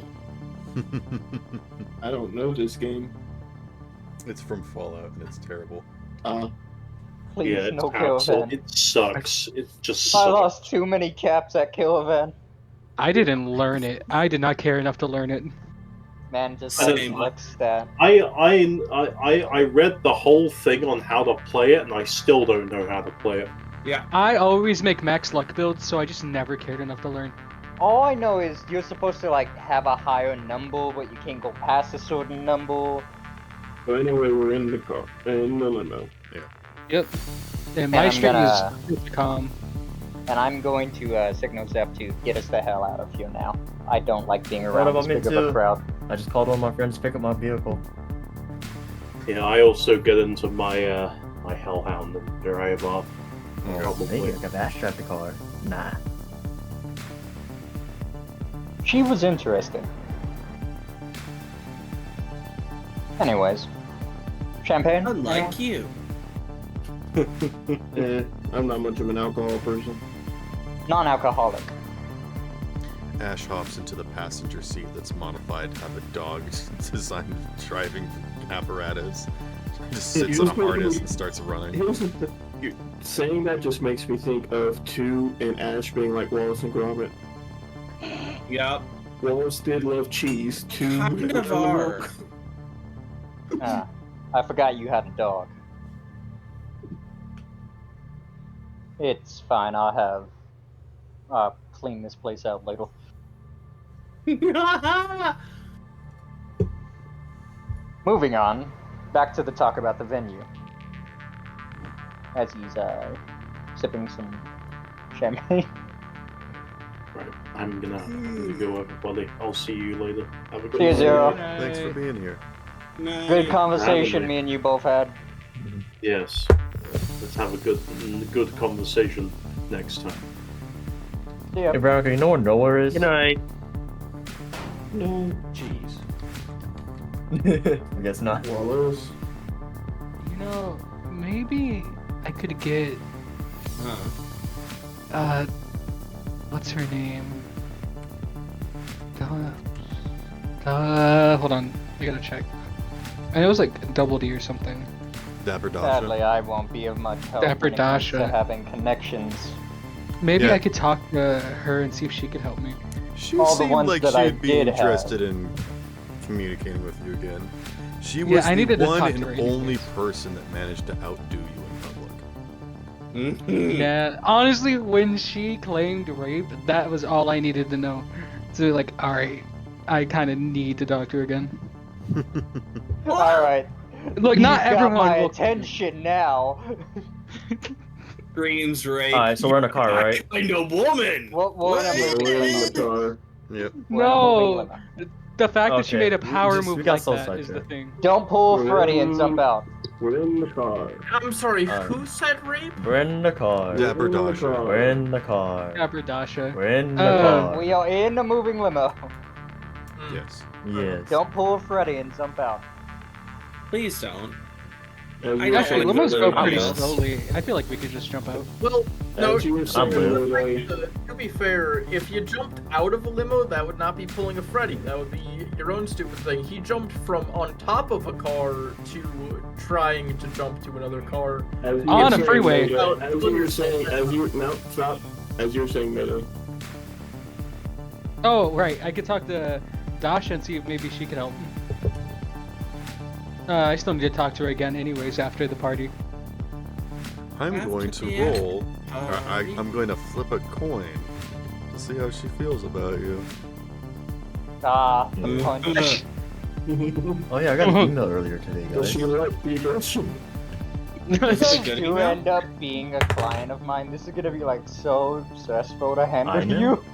I don't know this game. It's from Fallout and it's terrible. Please, Yeah, it's no kill absolute. event. It sucks. It just I sucks. lost too many caps at kill event. I didn't learn it. I did not care enough to learn it. Man, just I like don't- select stat. I read the whole thing on how to play it, and I still don't know how to play it. I always make max luck builds, so I just never cared enough to learn. All I know is you're supposed to like have a higher number, but you can't go past a certain number. But anyway, we're in the car. In the limo. Yep. And my I'm stream gonna- is Persicom. And I'm going to signal Zep to get us the hell out of here now. I don't like being What around about this me big of a too? crowd. I just called one of my friends to pick up my vehicle. Yeah, I also get into my my Hellhound and drive off. Hey, Probably. I got bash trap the car. Nah. She was interesting. Anyways. Champagne? Unlike you. I'm not much of an alcohol person. Non-alcoholic. Ash hops into the passenger seat that's modified to have a dog designed driving apparatus. Just sits on a harness and starts running. Saying that just makes me think of 2 and Ash being like Wallace and Gromit. Yup. Wallace did love cheese. 2 Kind of are. I forgot you had a dog. It's fine, I'll have clean this place out later. Moving on, back to the talk about the venue. As he's sipping some champagne. Right, I'm gonna go, everybody. I'll see you later. Have a good See you, night. Zero. Thanks for being here. Good conversation me and you both had. Yes. Let's have a good conversation next time. Yeah. Hey, Veronica, you know where nowhere is? Good night. No, jeez. I guess not. Wallace. You know, maybe I could get Huh. what's her name? Hold on, I gotta check. I know it was like Double D or something. Dapper Sadly, Dasha. I won't be of much help Dapper when it comes to Dasha. having connections. Maybe Yeah. I could talk to her and see if she could help me. She all the seemed ones like that I she'd be did have. interested in communicating with you again. She Yeah, was I the needed to one talk to and her only anyways. person that managed to outdo you in public. Yeah, honestly, when she claimed rape, that was all I needed to know. So like, alright, I kind of need to talk to her again. Alright. Look, not You've got everyone my will. attention now. Dreams rape. Alright, so we're in a car, right? Kind of woman. What We're in the car. Yep. No, the fact that she Okay, made a power we move got like so that is the sidetracked. thing. Don't pull We're Freddy and in- jump out. We're in the car. I'm sorry, Alright. who said rape? We're in the car. Dapper We're in the Dasha. car. We're in the car. Dapper Dasha. We're in the Uh, car. We are in a moving limo. Yes. Yes. Don't pull Freddy and jump out. Please don't. As I you were Actually, know, saying, limos go Lily, pretty yes. slowly. I feel like we could just jump out. Well, no, As you were saying, I'm Lily, to be fair, if you jumped out of a limo, that would not be pulling a Freddy. That would be your own stupid thing. He jumped from on top of a car to trying to jump to another car. as you On were a saying, freeway. Lily, as you were saying, no, stop. As you were saying, Meadow. Oh, right. I could talk to Dasha and see if maybe she could help. I still need to talk to her again anyways after the party. I'm After going to the roll. I'm going to flip a coin to See how she feels about you. Ah, the Mm. punch. Oh yeah, I got an email earlier today, Does guys. she like the aggression? Is it a good You email? end up being a client of mine. This is gonna be like so stressful to handle I know. you.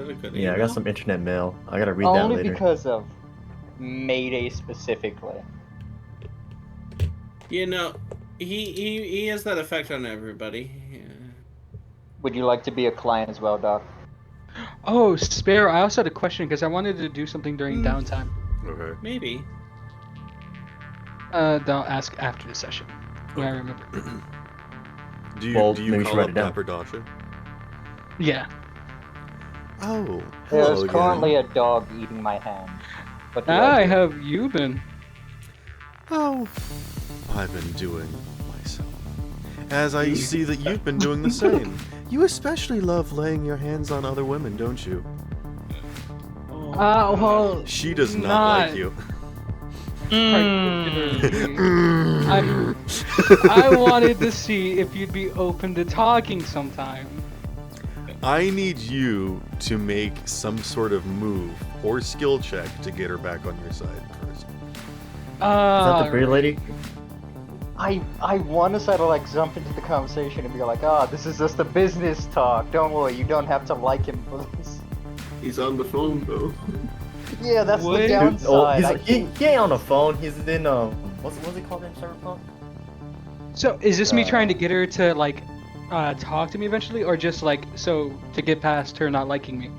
Is it a good Yeah, I email? got some internet mail. I gotta read that Only later. because of Mayday specifically. You know, he has that effect on everybody. Yeah. Would you like to be a client as well, Doc? Oh, Spare, I also had a question because I wanted to do something during downtime. Okay. Maybe. That I'll ask after the session when I remember. Do you Well, do you maybe you should call write up it down. Dapper Dasha? Yeah. Oh, hello There's again. currently a dog eating my hand. What do I I do? have you been? Oh, I've been doing myself. As I see that you've been doing the same. You especially love laying your hands on other women, don't you? Well, She does not like you. particularly. I wanted to see if you'd be open to talking sometime. I need you to make some sort of move or skill check to get her back on your side first. Is that the pretty lady? I want to sort of like jump into the conversation and be like, this is just a business talk. Don't worry, you don't have to like him for this. He's on the phone though. Yeah, that's What? the downside. Oh, I he can't- ain't on the phone. He's in what's it called in Cyberpunk? So, is this me trying to get her to like talk to me eventually, or just like so to get past her not liking me?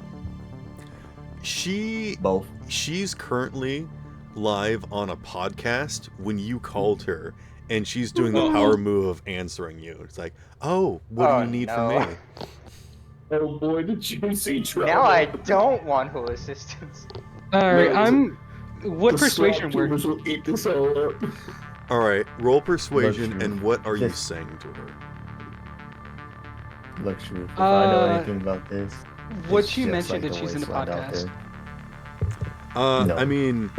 Both. She's currently live on a podcast when you called her, and she's doing the power move of answering you. It's like, oh, what do you need from me? Oh boy, the juicy trouble. Now I don't want her assistance. Alright, Man, What the persuasion slap work? killers will eat this all up. All right, roll persuasion, Look, and what are you just- saying to her? Look, Shrew, if I know Uh, anything about this. What it's she just mentioned like that she's in the wasteland out podcast. there. No. I mean,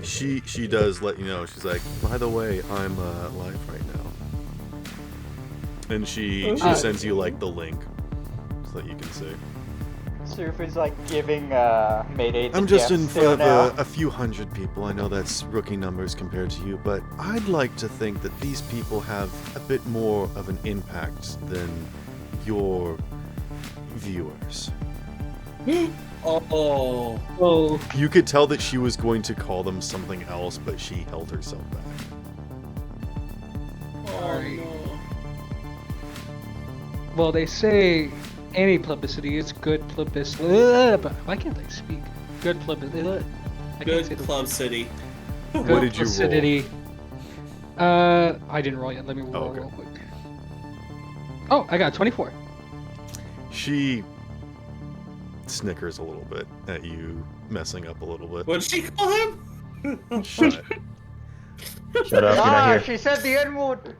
she does let you know. She's like, by the way, I'm live right now, and she sends you like the link so that you can see. Surf is like giving Mayday the I'm just death in stare front now. of a few hundred people. I know that's rookie numbers compared to you, but I'd like to think that these people have a bit more of an impact than your viewers. Oh. You could tell that she was going to call them something else, but she held herself back. Alright. Well, they say any publicity is good publicity. Why can't I speak? Good publicity. I can't say Good the Club word. City. Good What did you roll? publicity. I didn't roll yet. Let me roll okay. real quick. Oh, I got 24. She snickers a little bit at you messing up a little bit. What'd she call him? Shut. Shut up, you're not here. She said the N-word.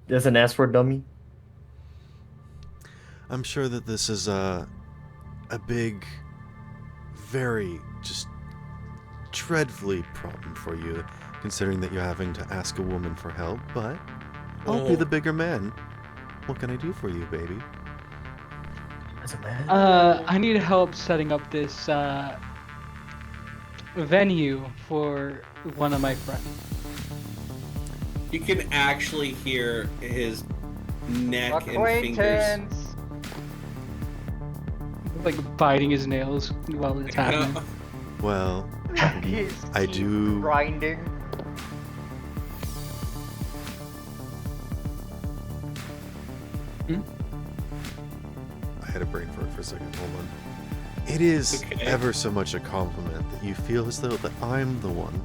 There's an S word dummy. I'm sure that this is a big, very just dreadfully problem for you, considering that you're having to ask a woman for help, but I'll be the bigger man. What can I do for you, baby? As a man. I need help setting up this venue for one of my friends. You can actually hear his neck and fingers. Acquaintance. Like biting his nails while it's happening. Well, His I teeth do- grinding. I had a brain fart for a second. Hold on. It is Okay. ever so much a compliment that you feel as though that I'm the one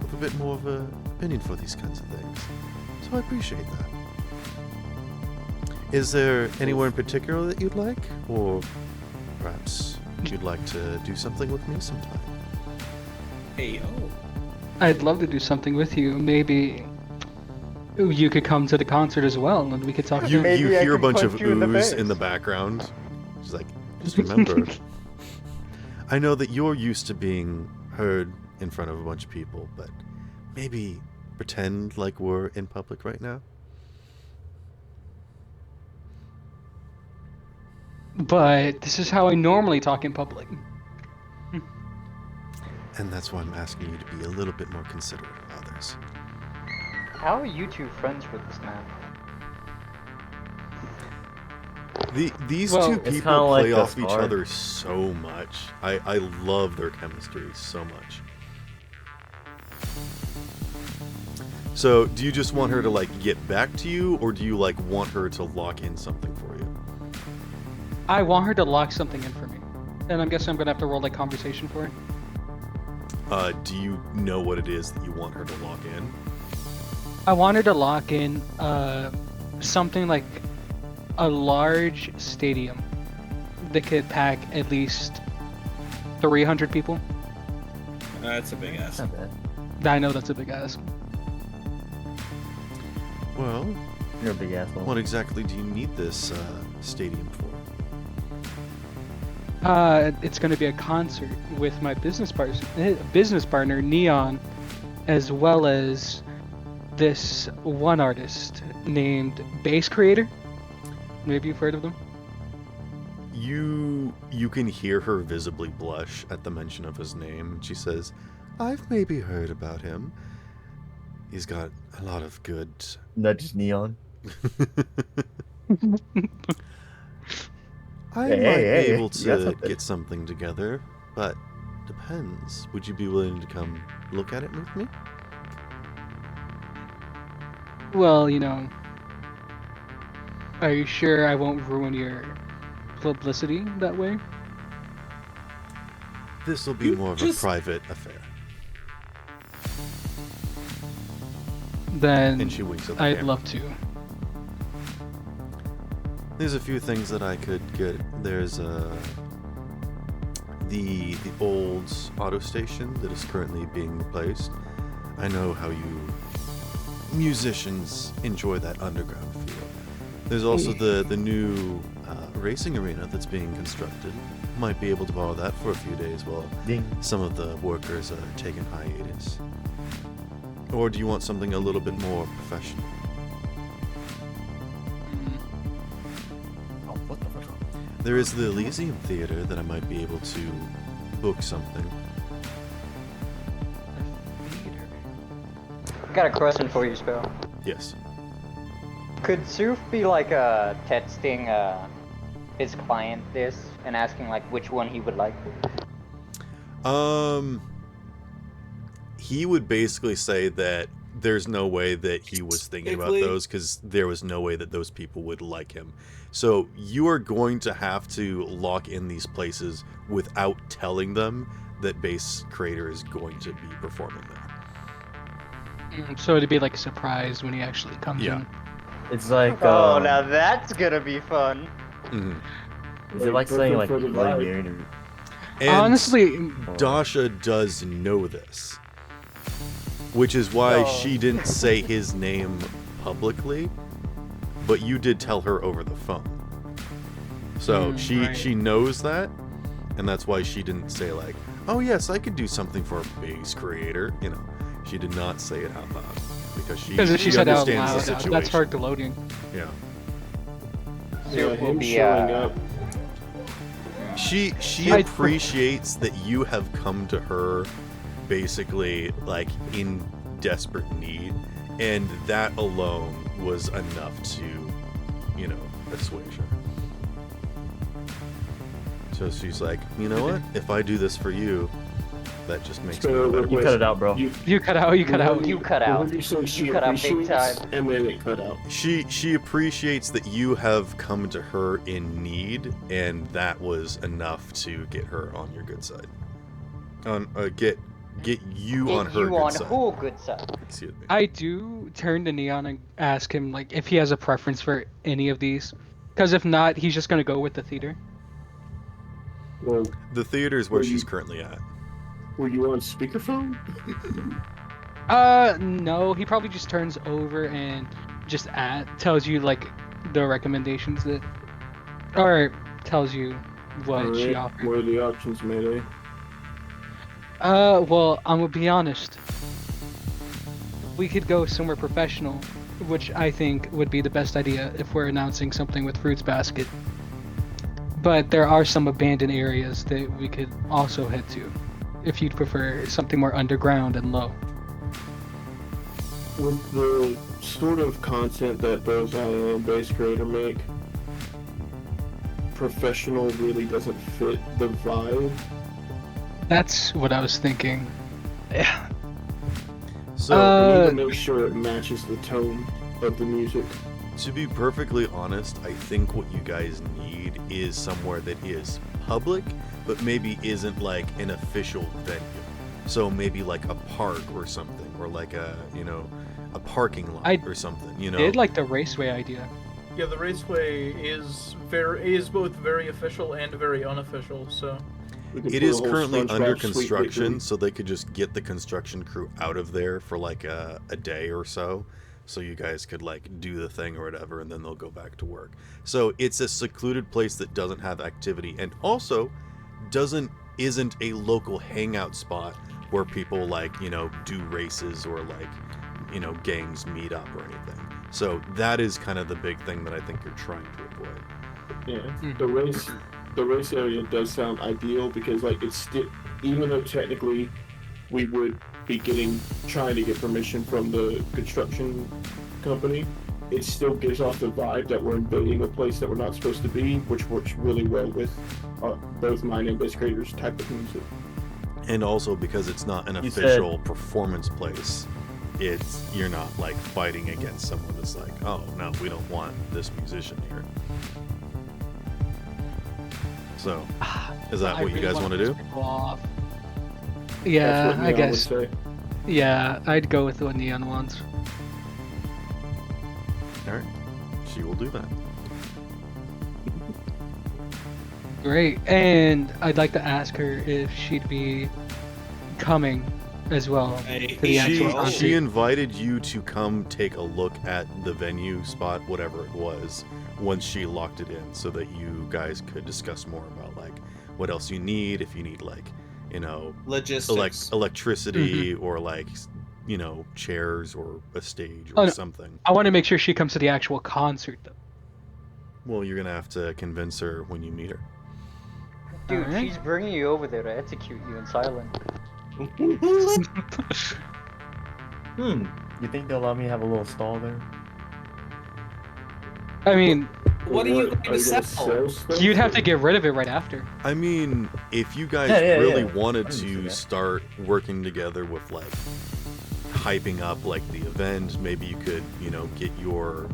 with a bit more of an opinion for these kinds of things. So I appreciate that. Is there anywhere in particular that you'd like? Or perhaps you'd like to do something with me sometime? Hey, oh. I'd love to do something with you. Maybe you could come to the concert as well, and we could talk. You Maybe I hear a can bunch punch of you in the oohs in face. the background. She's like, just remember, I know that you're used to being heard in front of a bunch of people, but maybe pretend like we're in public right now. but this is how I normally talk in public. And that's why I'm asking you to be a little bit more considerate of others. How are you two friends with this man? These Well, two it's people kinda like play a off each spark. other so much. I love their chemistry so much. So, do you just want her to like get back to you, or do you like want her to lock in something for you? I want her to lock something in for me, and I'm guessing I'm gonna have to roll like conversation for it. Do you know what it is that you want her to lock in? I want her to lock in something like a large stadium that could pack at least 300 people. That's a big ass. Not bad. I know that's a big ask. Well, You're a big asshole. what exactly do you need this stadium for? It's going to be a concert with my business partner Neon, as well as this one artist named Bass Creator. Maybe you've heard of them. You can hear her visibly blush at the mention of his name. She says, "I've maybe heard about him. He's got a lot of good." Not just neon. I Hey, might hey, be able you got to something. get something together, but depends. Would you be willing to come look at it with me? Well, you know, are you sure I won't ruin your publicity that way? This will be more of a private affair. Then And she winks at the I'd camera. love to. There's a few things that I could get. There's the old auto station that is currently being replaced. I know how you musicians enjoy that underground feel. There's also the new racing arena that's being constructed. Might be able to borrow that for a few days while Ding. some of the workers are taking hiatus. Or do you want something a little bit more professional? Oh, what the fuck? There is the Elysium Theater that I might be able to book something. I got a question for you, Spell. Yes. Could Soof be like texting his client this and asking like which one he would like? He would basically say that there's no way that he was thinking about Basically- those because there was no way that those people would like him. So you are going to have to lock in these places without telling them that Bass Creator is going to be performing there. So it'd be like a surprise when he actually comes Yeah. in. It's like Oh, now that's gonna be fun. is it like saying like for the Bloody vibe. Mary or And Honestly, Dasha does know this, which is why Oh. she didn't say his name publicly, but you did tell her over the phone. So right. she knows that, and that's why she didn't say like, "Oh yes, I could do something for a Bass Creator." You know, she did not say it out loud because because if she said out understands the loud, situation. that's her gloating. Yeah. Yeah, Soof will him be showing up. She I- appreciates that you have come to her basically like in desperate need, and that alone was enough to, you know, assuage her. So she's like, you know what? If I do this for you, that just makes me feel better. You cut it out, bro. You cut out. You cut out. You cut out. Whenever you say she You cut out big appreciates, time. and then it cut out. She appreciates that you have come to her in need, and that was enough to get her on your good side. On get you on Get her you good on side. who good side? Excuse me. I do turn to Neon and ask him like if he has a preference for any of these, because if not, he's just gonna go with the theater. Well, The theater is where Well, she's you- currently at. were you on speakerphone? No, he probably just turns over and just tells you like the recommendations that, or tells you what she Alright, offers. what are the options, Mayday? Well, I'm gonna be honest. We could go somewhere professional, which I think would be the best idea if we're announcing something with Fruits Basket. but there are some abandoned areas that we could also head to, if you'd prefer something more underground and low. With the sort of content that those base creator make, professional really doesn't fit the vibe. That's what I was thinking. Yeah. So We need to make sure it matches the tone of the music. to be perfectly honest, I think what you guys need is somewhere that is public, but maybe isn't like an official venue. So maybe like a park or something, or like a parking lot or something. Did like the raceway idea. Yeah, the raceway is both very official and very unofficial. So It is currently under construction, so they could just get the construction crew out of there for like a day or so you guys could like do the thing or whatever, and then they'll go back to work. So it's a secluded place that doesn't have activity, and also isn't a local hangout spot where people like do races or like gangs meet up or anything. So that is kind of the big thing that I think you're trying to avoid. Yeah, the race area does sound ideal because like it's still, even though technically we would be trying to get permission from the construction company, it still gives off the vibe that we're invading a place that we're not supposed to be, which works really well with both mine and base creators type of music. And also because it's not an official performance place, you're not like fighting against someone that's like, oh no, we don't want this musician here. So, is that what you guys want to do? Yeah, I guess. Yeah, I'd go with the neon ones. Alright, she will do that. Great, and I'd like to ask her if she'd be coming as well to the actual concert. She invited you to come take a look at the venue spot, whatever it was, once she locked it in, so that you guys could discuss more about like what else you need, if you need like logistics, electricity, or like chairs or a stage or something. I want to make sure she comes to the actual concert though. Well, you're gonna have to convince her when you meet her. Dude, she's bringing you over there to execute you in silence. You think they'll allow me to have a little stall there? I mean, what are you going to sell? You'd have to get rid of it right after. I mean, if you guys really wanted to start working together with like hyping up like the event, maybe you could, get your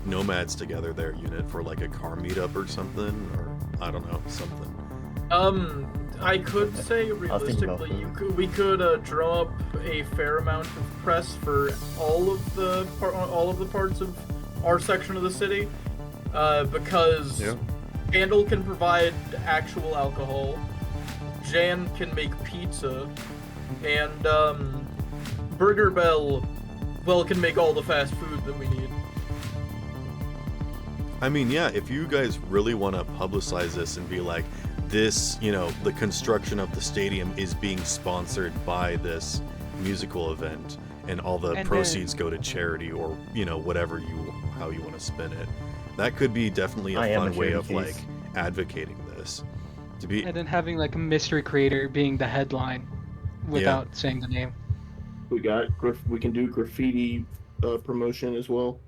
nomads together, their unit, for like a car meetup or something, or I don't know, something. I could say realistically, we could draw up a fair amount of press for all of the parts of our section of the city, because Candle can provide actual alcohol, Jan can make pizza, and Burger Bell, can make all the fast food that we need. I mean, yeah, if you guys really want to publicize this and be like, this, the construction of the stadium is being sponsored by this musical event, and all the proceeds go to charity, or whatever how you want to spin it. That could be definitely a fun way of like advocating this. And then having like a mystery creator being the headline without saying the name. We can do graffiti promotion as well.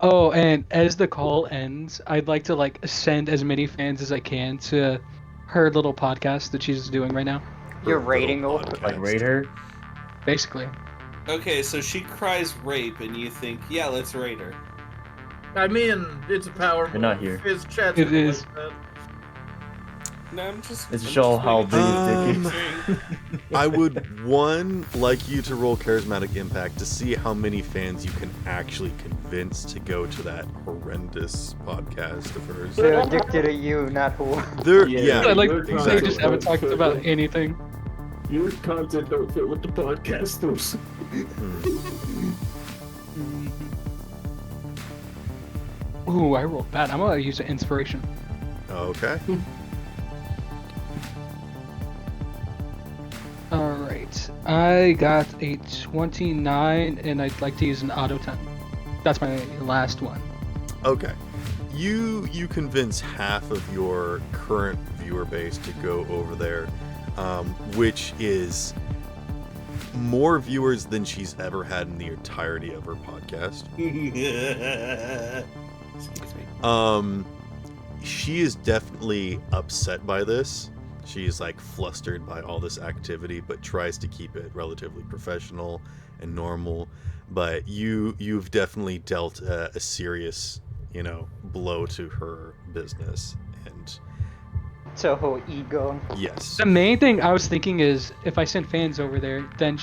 Oh, and as the call ends, I'd like to like send as many fans as I can to her little podcast that she's doing right now. You're rating her? Like rate her? Basically. Okay, so she cries rape, and you think, yeah, let's rate her. I mean, it's a power move. You're not here. His chat's it is. like that. No, I'm just. It's to show how big his dick is. I would like you to roll charismatic impact to see how many fans you can actually convince to go to that horrendous podcast of hers. They're addicted to you, not who. They just haven't talked about anything. Your content don't fit with the podcasters. Ooh, I rolled bad. I'm gonna use an inspiration. Okay. Alright, I got a 29, and I'd like to use an auto 10. That's my last one. Okay. you convince half of your current viewer base to go over there, which is more viewers than she's ever had in the entirety of her podcast. Excuse me. She is definitely upset by this. She's like flustered by all this activity, but tries to keep it relatively professional and normal. But you've definitely dealt a serious, blow to her business. And To her ego. yes, The main thing I was thinking is if I send fans over there, then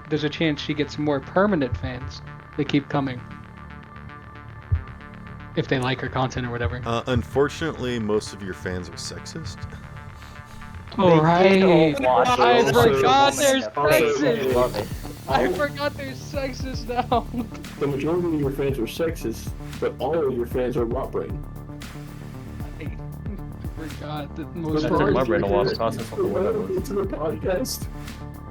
there's a chance she gets more permanent fans. They keep coming. If they like her content or whatever. unfortunately, most of your fans are sexist. Oh, right. I Also- forgot there's also- sexist. Love it. I forgot there's sexist now. The majority of your fans are sexist, but all of your fans are rot brain. I forgot that most That's of in my our- brain a lot of process of the Whenever word. it's in the podcast,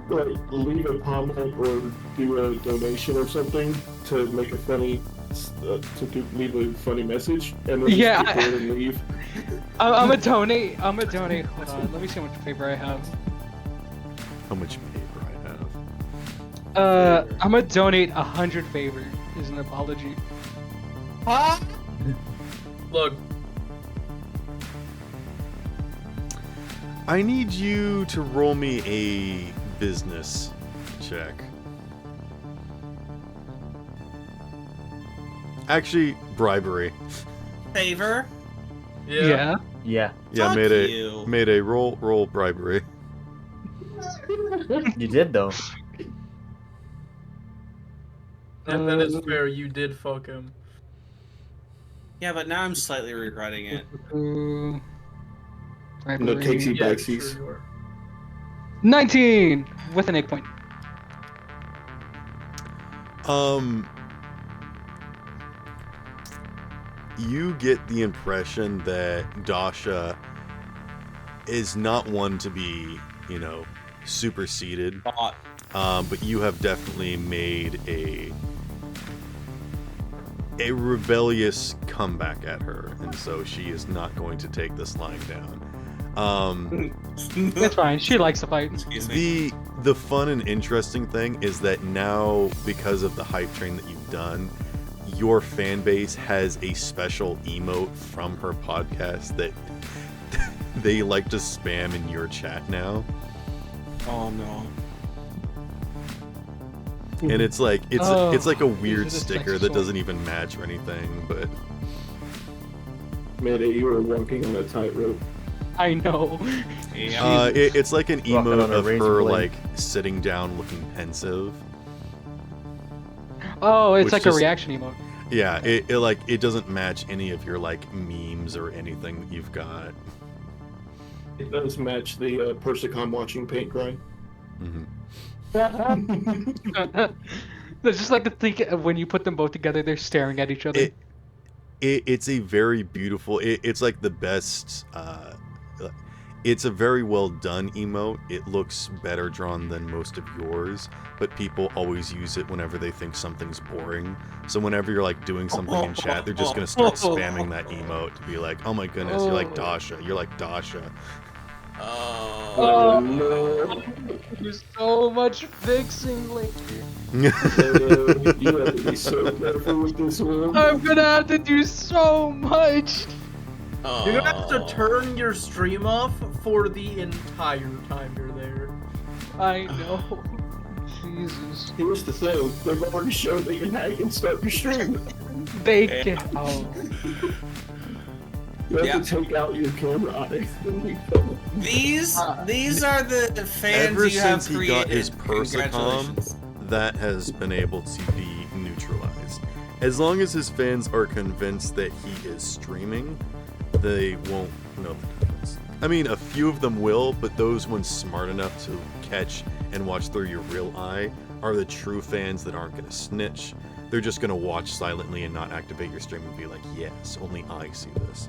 like leave a comment or do a donation or something to make a funny, leave a funny message, and then Yeah, just people and leave. I'm gonna donate. Hold on. Let me see how much paper I have. How much paper I have? I'm gonna donate 100 favor as an apology. Look, I need you to roll me a business check. Actually, bribery. Favor? yeah. Yeah, Yeah, Fuck made you. a roll bribery. you did though. That is fair. You did fuck him. Yeah, but now I'm slightly regretting it. Ooh. No takesy Yeah, backsies. sure you are. 19 with an 8 point. You get the impression that Dasha is not one to be, superseded. Bought. But you have definitely made a rebellious comeback at her, and so she is not going to take this lying down. That's fine. She likes to fight. Excuse me. The fun and interesting thing is that now, because of the hype train that you've done, your fan base has a special emote from her podcast that they like to spam in your chat now. Oh no. And it's like it's like a weird Is it a sticker sex that sword? doesn't even match or anything, but Mayday, you were walking on a tightrope. I know. Yeah. it's like an Walking emote on a of razor her blade. like sitting down looking pensive. Oh, it's Which like just- a reaction emote. Yeah, it doesn't match any of your like memes or anything that you've got. It does match the Persicom watching paint dry. Mhm. That's just like to think of when you put them both together, they're staring at each other. It's a very beautiful. It's like the best. It's a very well done emote. It looks better drawn than most of yours, but people always use it whenever they think something's boring. So whenever you're like doing something in chat, they're just gonna start spamming that emote to be like, "Oh my goodness, you're like Dasha. You're like Dasha." Oh. No. There's so much fixing lately. You have to be so careful with this one. I'm gonna have to do so much. You're gonna have to turn your stream off for the entire time you're there. I know. Jesus. Here's the thing, they've already shown that you can start your stream. They can. Oh. You have Yeah. to take out your camera on it. These are the fans Ever you have since he created. got his Persicom, Congratulations. that has been able to be neutralized. As long as his fans are convinced that he is streaming, they won't know the difference. I mean, a few of them will, but those ones smart enough to catch and watch through your real eye are the true fans that aren't going to snitch. They're just going to watch silently and not activate your stream and be like, yes, only I see this.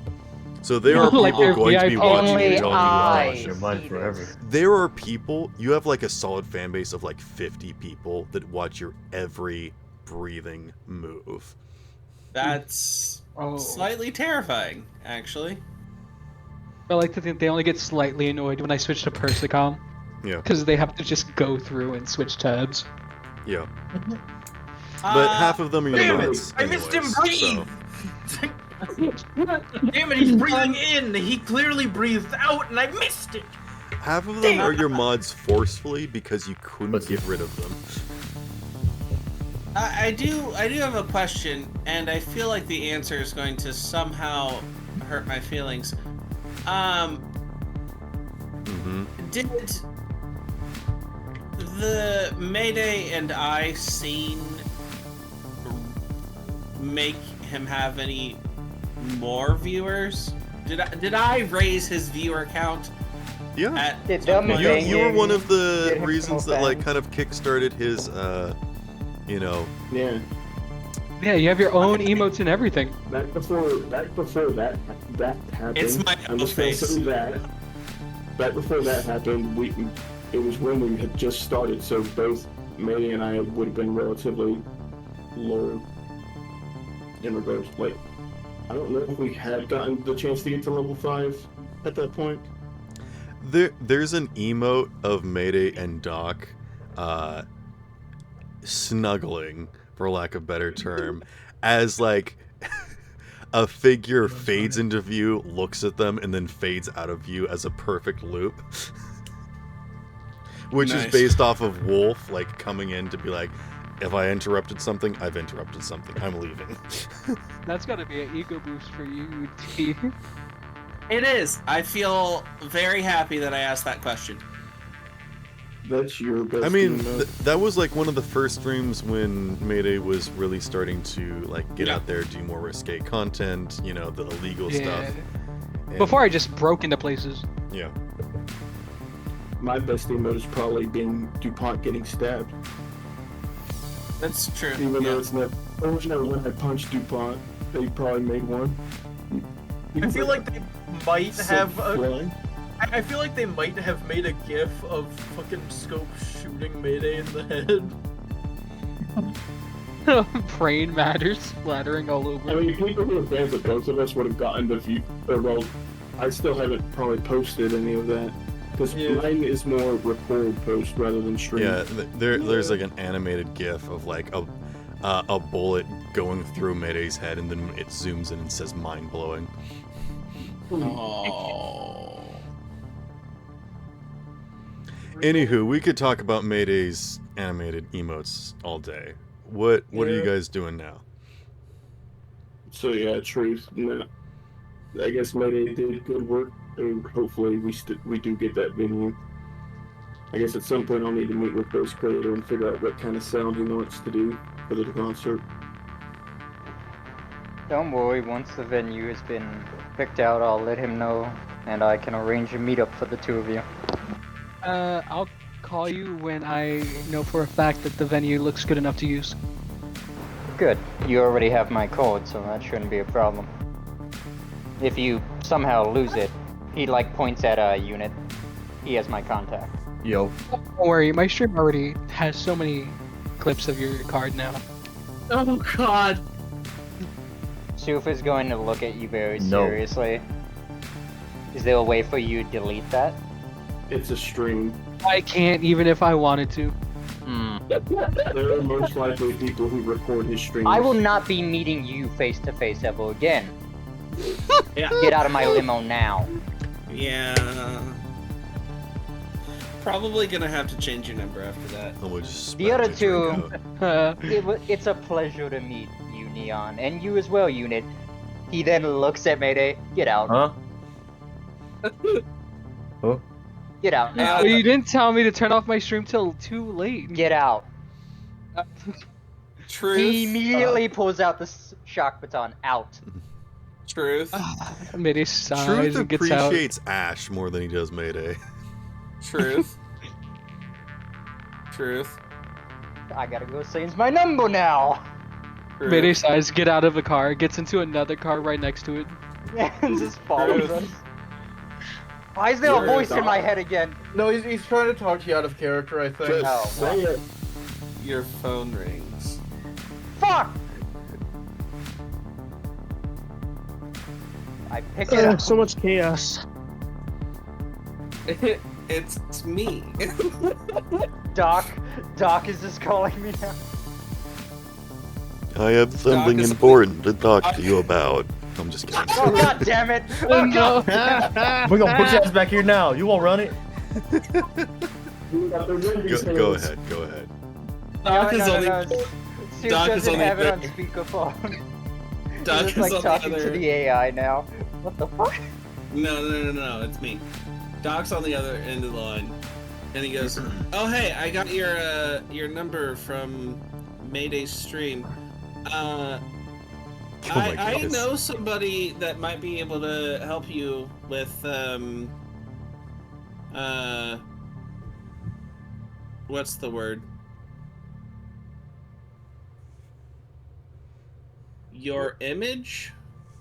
So there are Like people they're going to be VIP. watching Only you telling you I watch. Your mind see forever. this. There are people, you have like a solid fan base of like 50 people that watch your every breathing move. That's slightly terrifying, actually. I like to think they only get slightly annoyed when I switch to Persicom. Yeah. Because they have to just go through and switch tabs. Yeah. But half of them are your Damn mods. it! I missed him anyways, breathe! Damn it, he's breathing in! He clearly breathed out and I missed it! Half of them are your mods forcefully because you couldn't get rid of them. I do have a question, and I feel like the answer is going to somehow hurt my feelings. Did the Mayday and I scene make him have any more viewers? Did I raise his viewer count? Yeah. At You were one of the reasons that like kind of kickstarted his Yeah. Yeah, you have your own emotes and everything. Back before that happened. It's my I'm just gonna say that. Back before that happened, it was when we had just started, so both Manny and I would have been relatively low in regards. Like, I don't know if we had gotten the chance to get to level 5 at that point. There's an emote of Mayday and Doc snuggling, for lack of a better term, as like a figure fades into view, looks at them, and then fades out of view as a perfect loop. Which is based off of Wolf, like, coming in to be like, if I interrupted something, I've interrupted something. I'm leaving. That's gotta be an ego boost for you, T. It is. I feel very happy that I asked that question. That's your best. I mean, that was like one of the first streams when Mayday was really starting to like get out there, do more risque content, the illegal stuff. And Before I just broke into places. Yeah. My best emote has probably been DuPont getting stabbed. That's true. Even though it's not originally when I punched DuPont, they probably made one. I feel like they might have I feel like they might have made a gif of fucking Scope shooting Mayday in the head. Brain matter splattering all over. I mean, people who are fans of both of us would have gotten the view. Well, I still haven't probably posted any of that. Because mine is more record post rather than stream. Yeah, there's like an animated gif of like a bullet going through Mayday's head, and then it zooms in and says mind blowing. Oh. Anywho, we could talk about Mayday's animated emotes all day. What are you guys doing now? So yeah, truth. No, I guess Mayday did good work, and hopefully we do get that venue. I guess at some point I'll need to meet with Ghost Creator and figure out what kind of sound he wants to do for the concert. Don't worry, once the venue has been picked out, I'll let him know, and I can arrange a meetup for the two of you. I'll call you when I know for a fact that the venue looks good enough to use. Good. You already have my code, so that shouldn't be a problem. If you somehow lose it, he points at a unit. He has my contact. Yo. Don't worry, my stream already has so many clips of your card now. Oh god. Suf is going to look at you very seriously. Is there a way for you to delete that? It's a stream. I can't even if I wanted to. There are most likely people who record his streams. I will not be meeting you face to face ever again. Yeah. Get out of my limo now. Yeah. Probably gonna have to change your number after that. And we'll just The other two, out. it's a pleasure to meet you, Neon, and you as well, Unit. He then looks at Mayday. Get out. Huh? Huh? Get out now. Well, you didn't tell me to turn off my stream till too late. Get out. Truth. He immediately pulls out the shock baton. Out. Truth. Mayday sighs Truth and gets out. appreciates Ash more than he does Mayday. Truth. Truth. I gotta go change my number now. Truth. Mayday sighs, get out of the car, gets into another car right next to it. And just follows us. Why is there a voice in my head again? No, he's trying to talk you out of character, I think. Just say it. Your phone rings. Fuck! I pick it up. So much chaos. It's me. Doc is just calling me now. I have something is- important to talk to you about. I'm just kidding. Oh god damn it! Oh god! We're gonna put your ass back here now. You won't run it. Go ahead. Go ahead. Doc is no. Doc Sue is doesn't only have it on there. speakerphone. Doc He's is like on the talking to other. the AI now. What the fuck? No, it's me. Doc's on the other end of the line, and he goes, "Oh hey, I got your number from Mayday's stream. my I goodness. know somebody that might be able to help you with what's the word? Your image?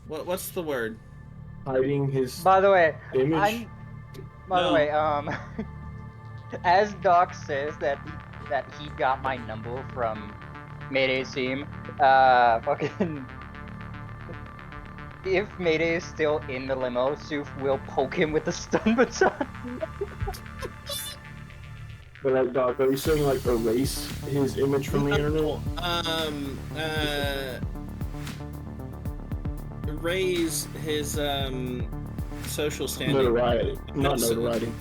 What's the word? Hiding his By the way, image. By the No. way, as Doc says that he got my number from Mayday's team, fucking. If Mayday is still in the limo, Soof will poke him with the stun baton. But like, Doc, are you saying like erase his image from the internet? Raise his social standing. Notoriety, not notoriety.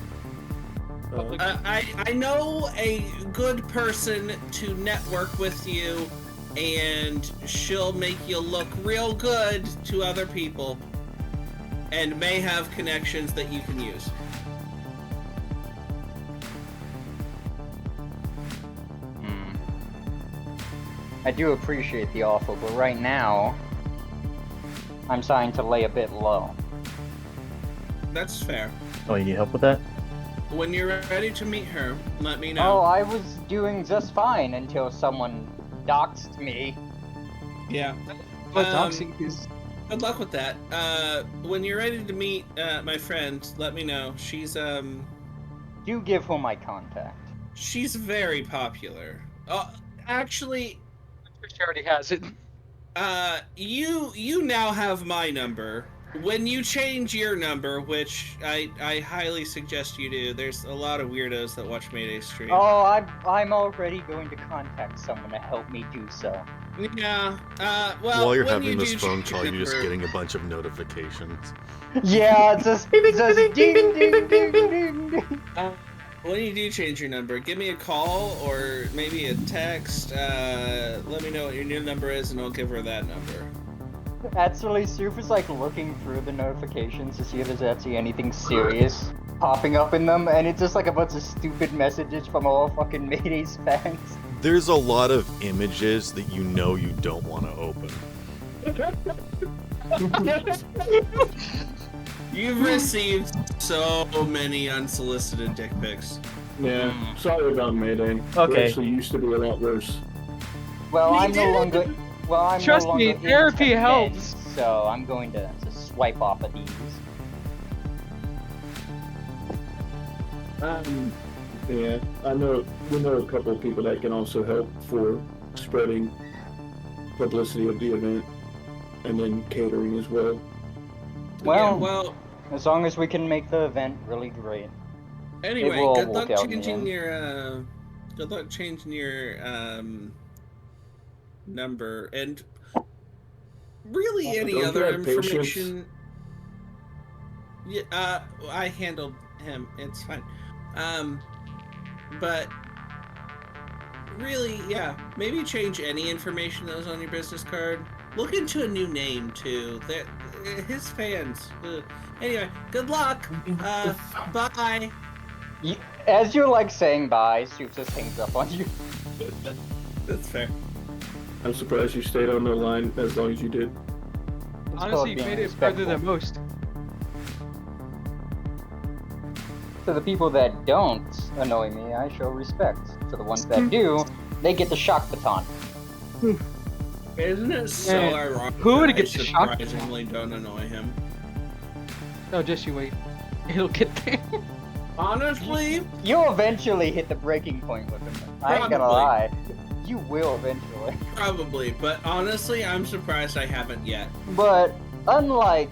I know a good person to network with you, and she'll make you look real good to other people, and may have connections that you can use. I do appreciate the offer, but right now, I'm trying to lay a bit low. That's fair. Oh, you need help with that? When you're ready to meet her, let me Oh, know. I was doing just fine until someone doxed me. Yeah. Well, doxing is. Good luck with that. When you're ready to meet my friend, let me know. She's Do give her my contact. she's very popular. Actually, She already has it. you now have my number. When you change your number, which I highly suggest you do, there's a lot of weirdos that watch Mayday stream. Oh, I'm already going to contact someone to help me do so. Yeah. Well, While you're when having you this do phone change call, your you're just number- getting a bunch of notifications. Yeah, just ding ding ding ding ding. When you do change your number, give me a call or maybe a text. Let me know what your new number is, and I'll give her that number. Actually, Soof is like looking through the notifications to see if there's actually anything serious popping up in them, and it's just like a bunch of stupid messages from all fucking Mayday's fans. There's a lot of images that you know you don't want to open. You've received so many unsolicited dick pics. Yeah, sorry about Mayday. Okay. It actually used to be a lot worse. Well, We I'm no did. longer. Well, I'm Trust no me, longer therapy into helps. meds, so I'm going to swipe off of these. Yeah, we know a couple of people that can also help for spreading publicity of the event, and then catering as well. Well, Yeah, well, as long as we can make the event really great. anyway, will good work luck out in the changing end. your good luck changing your number, and really any Don't you other have patience? information. Yeah, I handled him. It's fine. But really, yeah, maybe change any information that was on your business card. Look into a new name too. That his fans. Anyway, good luck. Bye. As you're like saying bye, Soof just hangs up on you. That's fair. I'm surprised you stayed on the line as long as you did. Honestly, you being made it further respectful. than most. To the people that don't annoy me, I show respect. To the ones that do, they get the shock baton. Isn't it so Man, ironic? who would that get I the shock surprisingly don't annoy him? No, just you wait. It'll get there. Honestly, You'll eventually hit the breaking point with him. I ain't gonna Probably. lie. You will eventually. probably, but honestly, I'm surprised I haven't yet. But unlike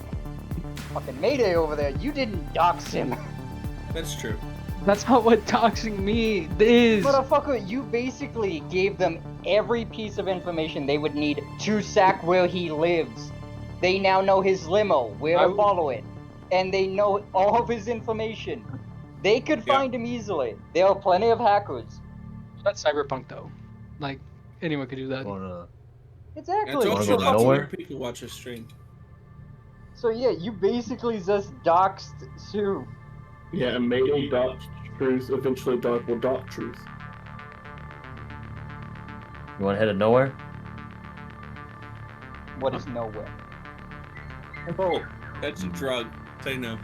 Fucking Mayday over there, you didn't dox him. That's true. That's not what doxing me is. Motherfucker, you basically gave them every piece of information they would need to sack where he lives. They now know his limo, where to follow it, and they know all of his information. They could find him easily. There are plenty of hackers. That's cyberpunk though. Like anyone could do that. Exactly. Don't Wanna you go love nowhere? where people watch a stream? So yeah, you basically just doxed Sue. Yeah, and Mayday dot truth. Eventually, Dark will dot truth. You want to head to nowhere? What is nowhere? Oh, that's a drug. Say no.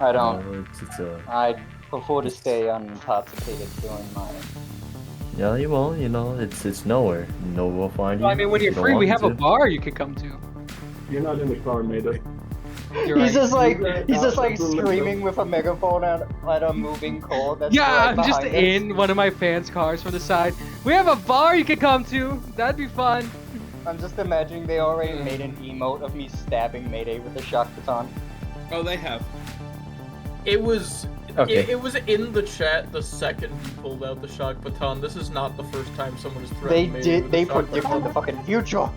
I don't. No, it's a. I prefer to stay intoxicated during my. Yeah, you will. You know, it's nowhere. No, we'll find you. I mean, when if you're you don't free, we want have a to. bar you could come to. You're not in the car, Mayday. You're He's right. just like You're screaming with a megaphone at a moving car. That's Yeah, right I'm just behind us. in one of my fans' cars from the side. We have a bar you could come to. That'd be fun. I'm just imagining they already made an emote of me stabbing Mayday with a shock baton. Oh, they have. It was Okay. it was in the chat the second you pulled out the shock baton. This is not the first time someone has They threatened Mayday did. with They a shock predicted baton. the fucking future.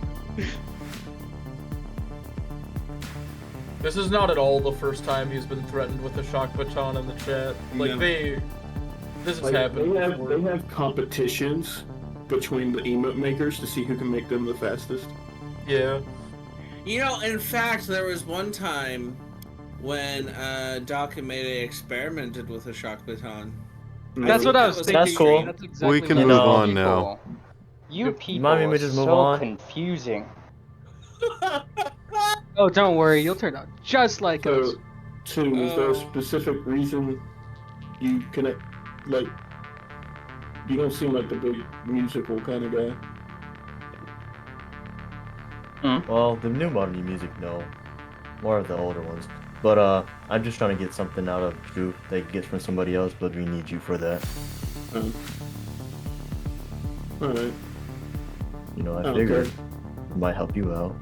This is not at all the first time he's been threatened with a shock baton in the chat. Like No. this has Like, happened they before. have competitions between the emote makers to see who can make them the fastest. Yeah. You know, in fact, there was one time when Doc and Mayday experimented with a shock baton. That's what I was thinking. That's cool. That's exactly We can what move know, on now. You people Mind me, are we just move so on? confusing. Oh, don't worry. You'll turn out just like us. So, Two, is there a Oh. specific reason you connect? Like, you don't seem like the big musical kind of guy. Well, the new modern music, no. More of the older ones. But I'm just trying to get something out of Drew that he gets from somebody else, but we need you for that. Alright. You know, I Okay. figured it might help you out.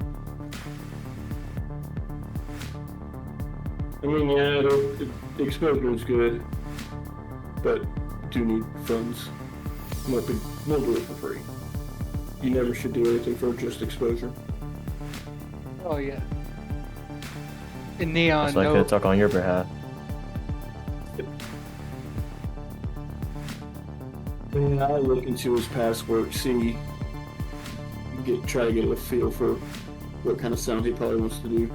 I mean, yeah, the exposure is good, but do need funds. We'll do it for free. You never should do anything for just exposure. Oh yeah. In Neon, So I no. could talk on your behalf. Yeah, I look into his past work, try to get a feel for what kind of sound he probably wants to do.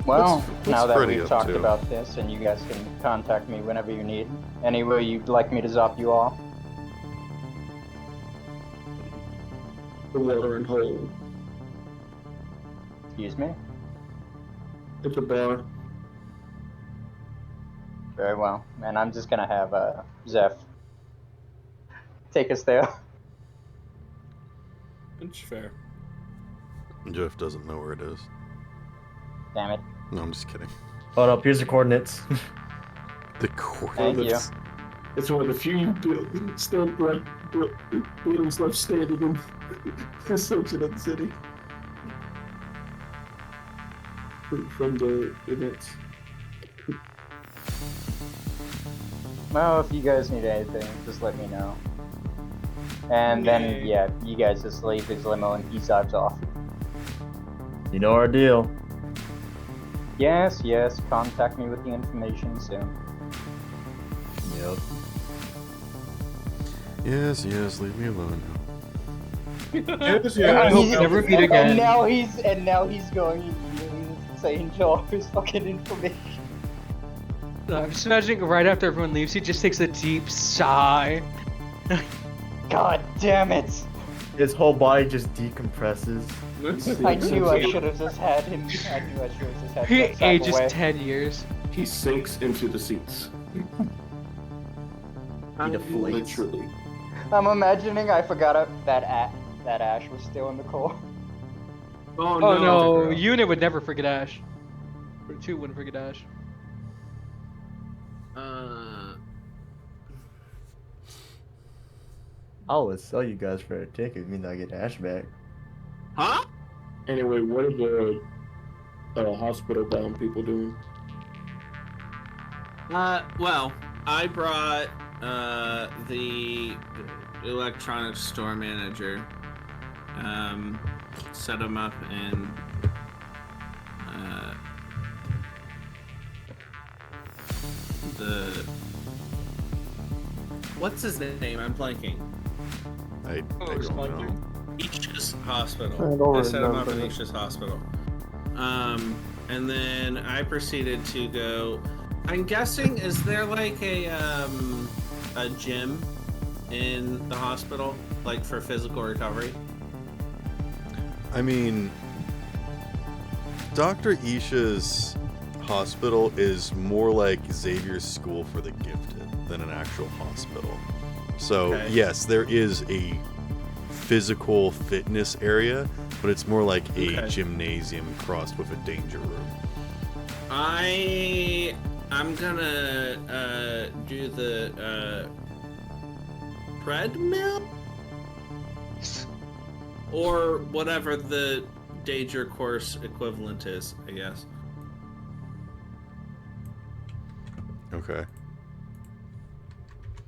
Well, What's now that Freddy we've up talked to? about this, and you guys can contact me whenever you need. Anywhere you'd like me to drop you off. The watering hole. Excuse me? It's a bar. Very well. And I'm just gonna have Zeph take us there. It's fair. Jeff doesn't know where it is. Damn it. No, I'm just kidding. Hold up, here's the coordinates. The Thank coordinates. It's one of the few buildings left standing in Associated City. From the events. Well, if you guys need anything, just let me know. And then, yeah, you guys just leave his limo and he drives off. You know our deal. Yes, yes, contact me with the information soon. Yep. Yes, leave me alone now. I hope never meet again. And now he's going immediately saying Jarvis fucking information. I'm just imagining right after everyone leaves, he just takes a deep sigh. God damn it! His whole body just decompresses. I knew I should have just had him. I knew I should have just had He him back ages away. 10 years. He sinks into the seats. He deflates. Literally. I'm imagining I forgot that Ash was still in the car. Oh Oh no, no. Unit would never forget Ash. Or 2 wouldn't forget Ash. I would sell you guys for a ticket, mean I get Ash back. Huh? Anyway, what are the hospital-bound people doing? Well, I brought the electronic store manager. Set him up in the what's his name? I'm blanking. I don't know. Isha's hospital. I don't set him up in remember. Isha's hospital. And then I proceeded to go. I'm guessing, is there like a gym in the hospital, like for physical recovery? I mean, Dr. Isha's hospital is more like Xavier's School for the Gifted than an actual hospital. So, Okay. yes, there is a physical fitness area, but it's more like a Okay. gymnasium crossed with a danger room. I'm gonna do the treadmill or whatever the danger course equivalent is, I guess. Okay.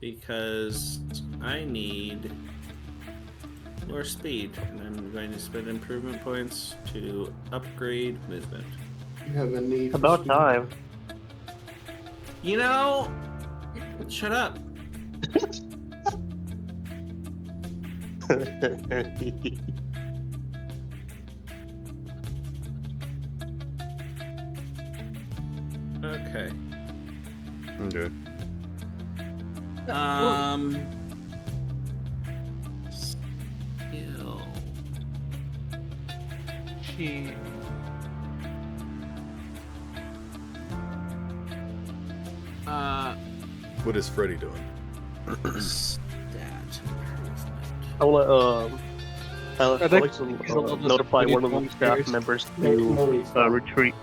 Because I need more speed, and I'm going to spend improvement points to upgrade movement. You have a need for About speed? time. You know, shut up. Okay. Okay. Skill. She. What is Freddy doing? Stat improvement. I'll let I'd I think like to he's a little notify one of the disappointed staff first. members to retreat.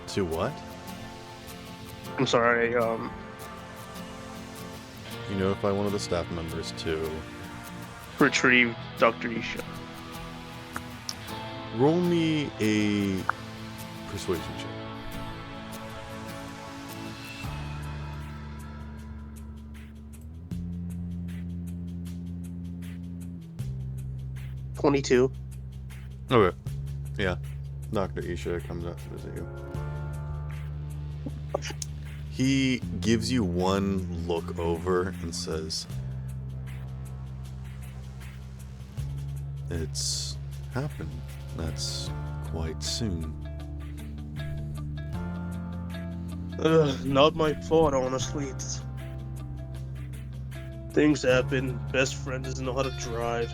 To what? I'm sorry. You notify one of the staff members to Retrieve Dr. Isha. roll me a persuasion check. $22. Okay. Yeah. Dr. Isha comes out to visit you. He gives you one look over and says, "It's happened. That's quite soon." Not my fault, honestly. Things happen. Best friend doesn't know how to drive.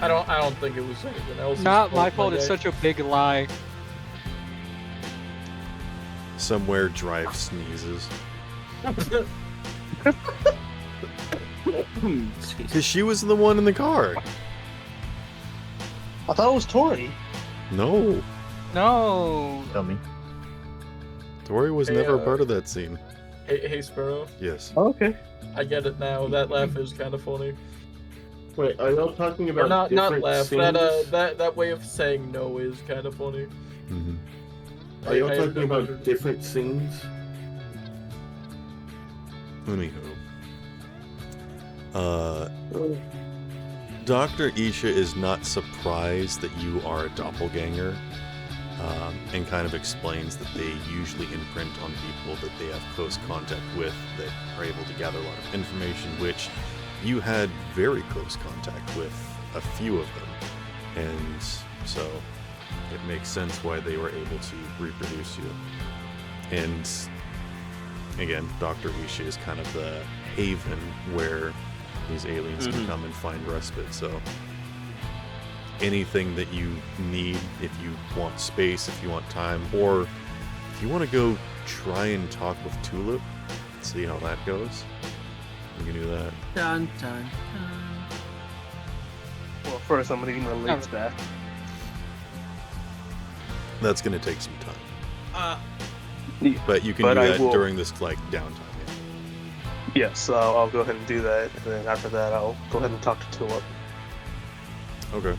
I don't think it was anything else. Not my fault. It's such a big lie. Somewhere Drive sneezes. Because she was the one in the car. I thought it was Tori. No. No. Tell me. Tori was Hey, never a part of that scene. Hey, Sparrow. Yes. Oh, okay. I get it now. That laugh is kind of funny. Wait, are y'all talking Or about not different laugh. scenes? That way of saying no is kind of funny. Mm-hmm. Are y'all I talking about remember- different scenes? Anywho. Dr. Isha is not surprised that you are a doppelganger, and kind of explains that they usually imprint on people that they have close contact with that are able to gather a lot of information, which you had very close contact with a few of them. And so it makes sense why they were able to reproduce you. And again, Dr. Isha is kind of the haven where these aliens can come and find respite. So anything that you need, if you want space, if you want time, or if you want to go try and talk with Tulip, see how that goes, you can do that. Dun dun dun. Well, first I'm gonna get my legs back. That's going to take some time. Uh, But you can But do I that will- during this like downtime. Yes, I'll go ahead and do that, and then after that, I'll go ahead and talk to Tulip. Okay.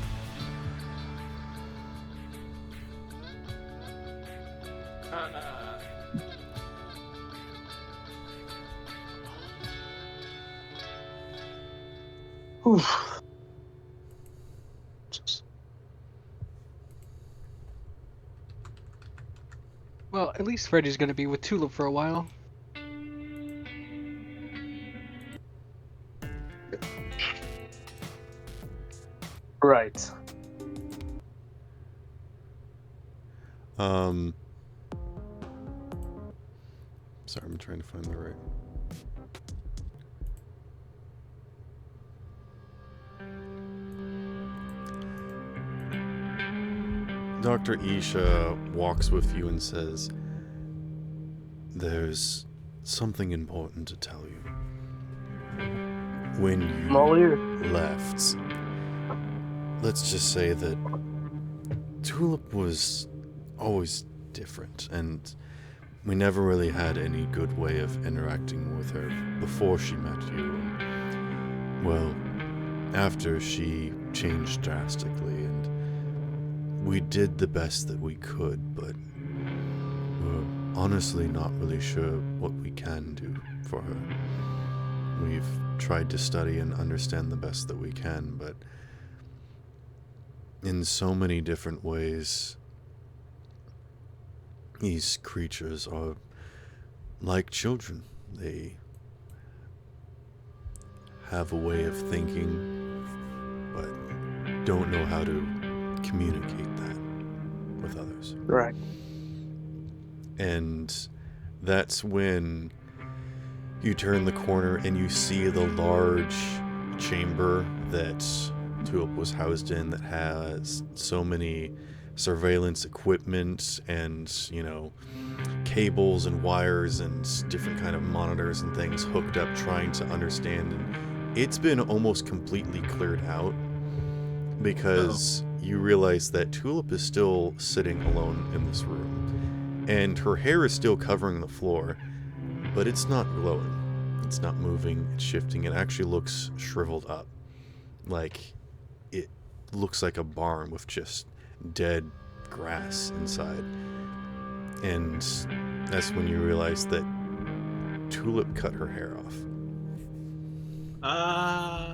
Well, at least Freddy's gonna be with Tulip for a while. Right. Sorry, I'm trying to find the right. Dr. Isha walks with you and says, "There's something important to tell you. When you left, let's just say that Tulip was always different, and we never really had any good way of interacting with her before she met you. And, well, after she changed drastically, and we did the best that we could, but we're honestly not really sure what we can do for her. We've tried to study and understand the best that we can, but in so many different ways, these creatures are like children. They have a way of thinking, but don't know how to communicate that with others. Right. And that's when you turn the corner and you see the large chamber that Tulip was housed in, that has so many surveillance equipment and, you know, cables and wires and different kind of monitors and things hooked up, trying to understand. And it's been almost completely cleared out because you realize that Tulip is still sitting alone in this room, and her hair is still covering the floor, but it's not glowing, it's not moving, it's shifting. It actually looks shriveled up, like it looks like a barn with just dead grass inside. And that's when you realize that Tulip cut her hair off.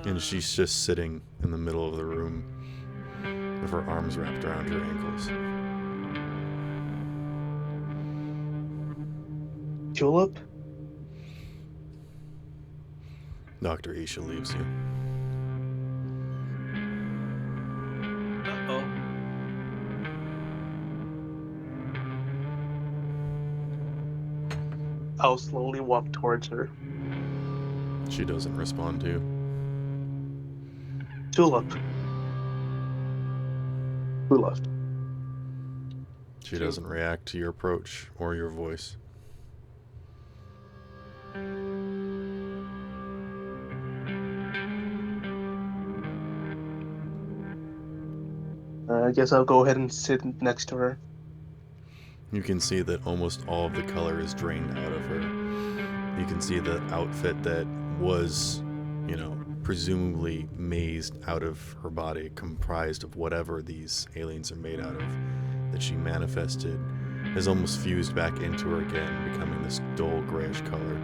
And she's just sitting in the middle of the room with her arms wrapped around her ankles. Tulip? Dr. Isha leaves you. Uh-oh. I'll slowly walk towards her. She doesn't respond to you. Tulip. Who left? She doesn't react to your approach or your voice. I guess I'll go ahead and sit next to her. You can see that almost all of the color is drained out of her. You can see the outfit that was, you know, presumably mazed out of her body, comprised of whatever these aliens are made out of, that she manifested, has almost fused back into her again, becoming this dull grayish color.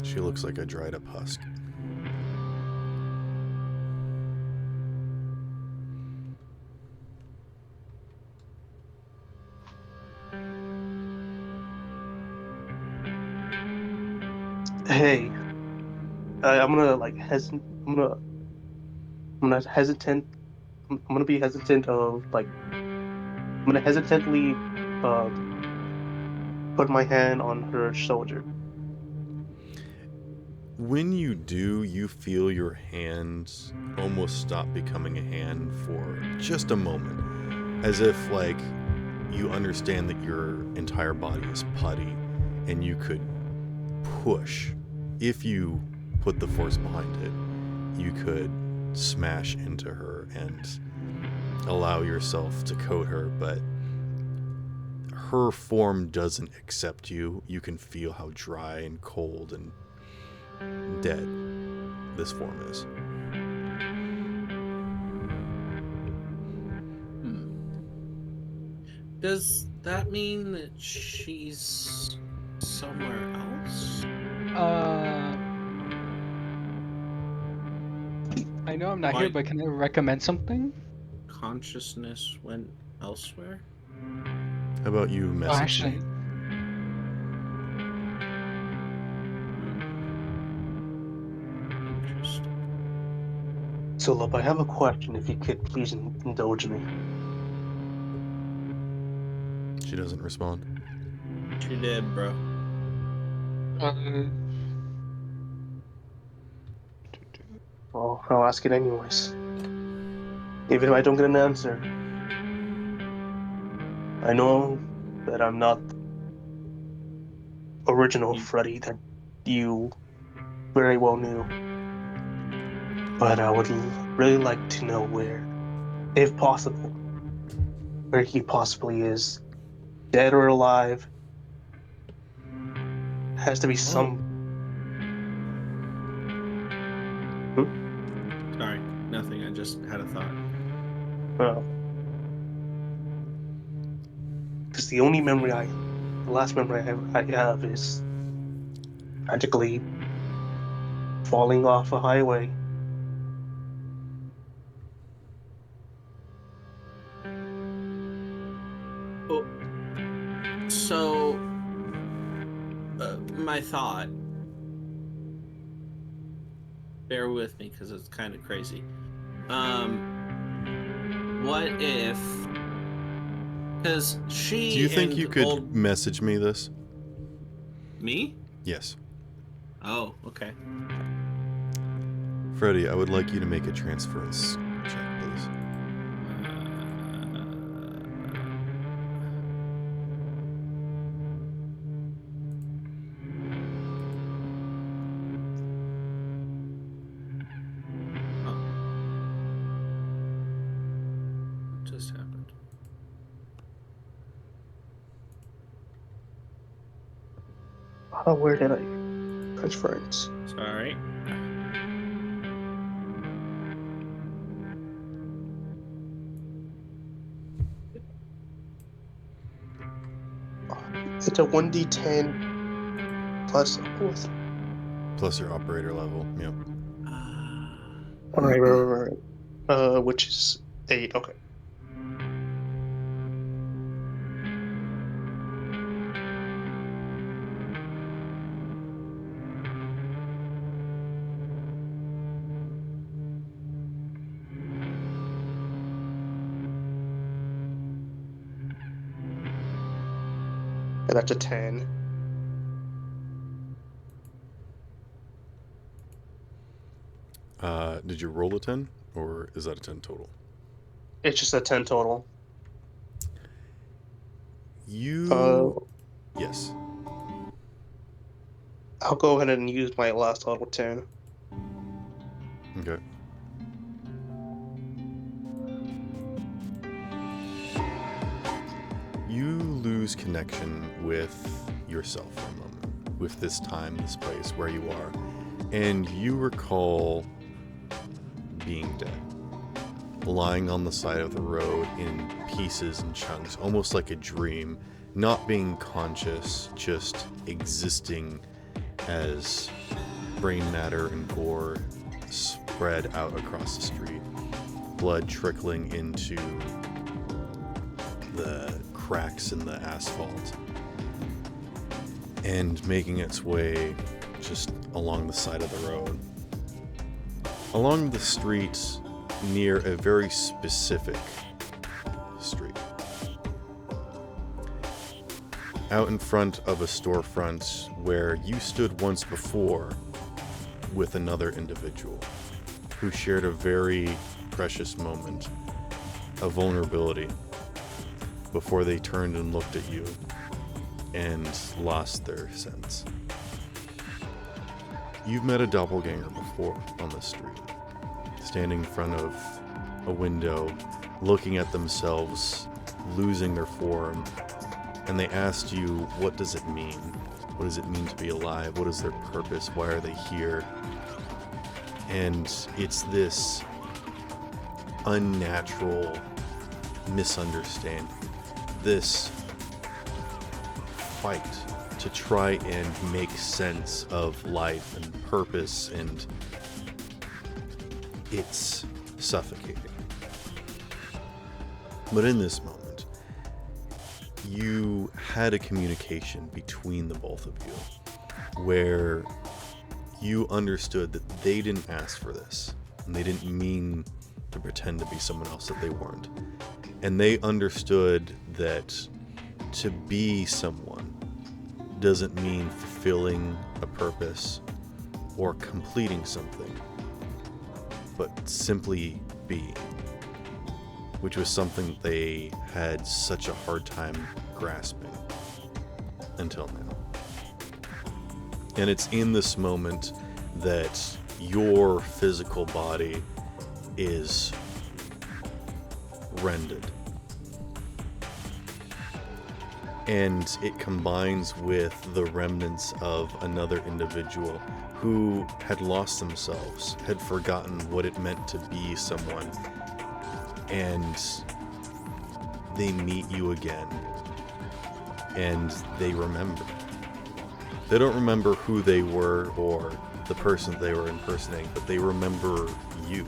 She looks like a dried up husk. Hey, I'm gonna like hesitant. I'm gonna hesitant. I'm gonna be hesitant of like. I'm gonna hesitantly put my hand on her shoulder. When you do, you feel your hands almost stop becoming a hand for just a moment. As if, like, you understand that your entire body is putty and you could push. If you put the force behind it, you could smash into her and allow yourself to coat her, but her form doesn't accept you. You can feel how dry and cold and dead this form is. Does that mean that she's somewhere else? I know I'm not here, but can I recommend something? Consciousness went elsewhere? How about you Oh, message actually, me? Interesting. Sulap, I have a question. If you could please indulge me. She doesn't respond. She did, bro. Well, I'll ask it anyways. Even if I don't get an answer, I know that I'm not original Freddy that you very well knew. But I would really like to know where, if possible, where he possibly is. Dead or alive. Has to be some. Sorry, nothing. I just had a thought. Well, because the last memory I have is tragically falling off a highway. Oh, so, my thought. Bear with me because it's kind of crazy. What if? Because she. Do you think and you could message me this? Me? Yes. Oh, okay. Freddy, I would like you to make a transference check, please. What just happened? Oh, where did I transference? Sorry. It's a 1d10 plus with. Plus your operator level, yep. Right. Which is 8. Okay. And that's a 10. Did you roll a 10, or is that a 10 total? It's just a 10 total. Yes. I'll go ahead and use my last total 10. Okay. You lose connection with yourself for a moment, with this time, this place, where you are, and you recall being dead, lying on the side of the road in pieces and chunks, almost like a dream, not being conscious, just existing as brain matter and gore spread out across the street, blood trickling into the cracks in the asphalt and making its way just along the side of the road. Along the street near a very specific street. Out in front of a storefront where you stood once before with another individual who shared a very precious moment of vulnerability before they turned and looked at you and lost their sense. You've met a doppelganger before on this street, standing in front of a window looking at themselves, losing their form, and they asked you, what does it mean? What does it mean to be alive? What is their purpose? Why are they here? And it's this unnatural misunderstanding, this fight to try and make sense of life and purpose, and it's suffocating. But in this moment, you had a communication between the both of you where you understood that they didn't ask for this, and they didn't mean to pretend to be someone else that they weren't. And they understood that to be someone doesn't mean fulfilling a purpose or completing something, but simply being, which was something they had such a hard time grasping until now. And it's in this moment that your physical body is rended. And it combines with the remnants of another individual who had lost themselves, had forgotten what it meant to be someone, and they meet you again, and they remember. They don't remember who they were or the person they were impersonating, but they remember you.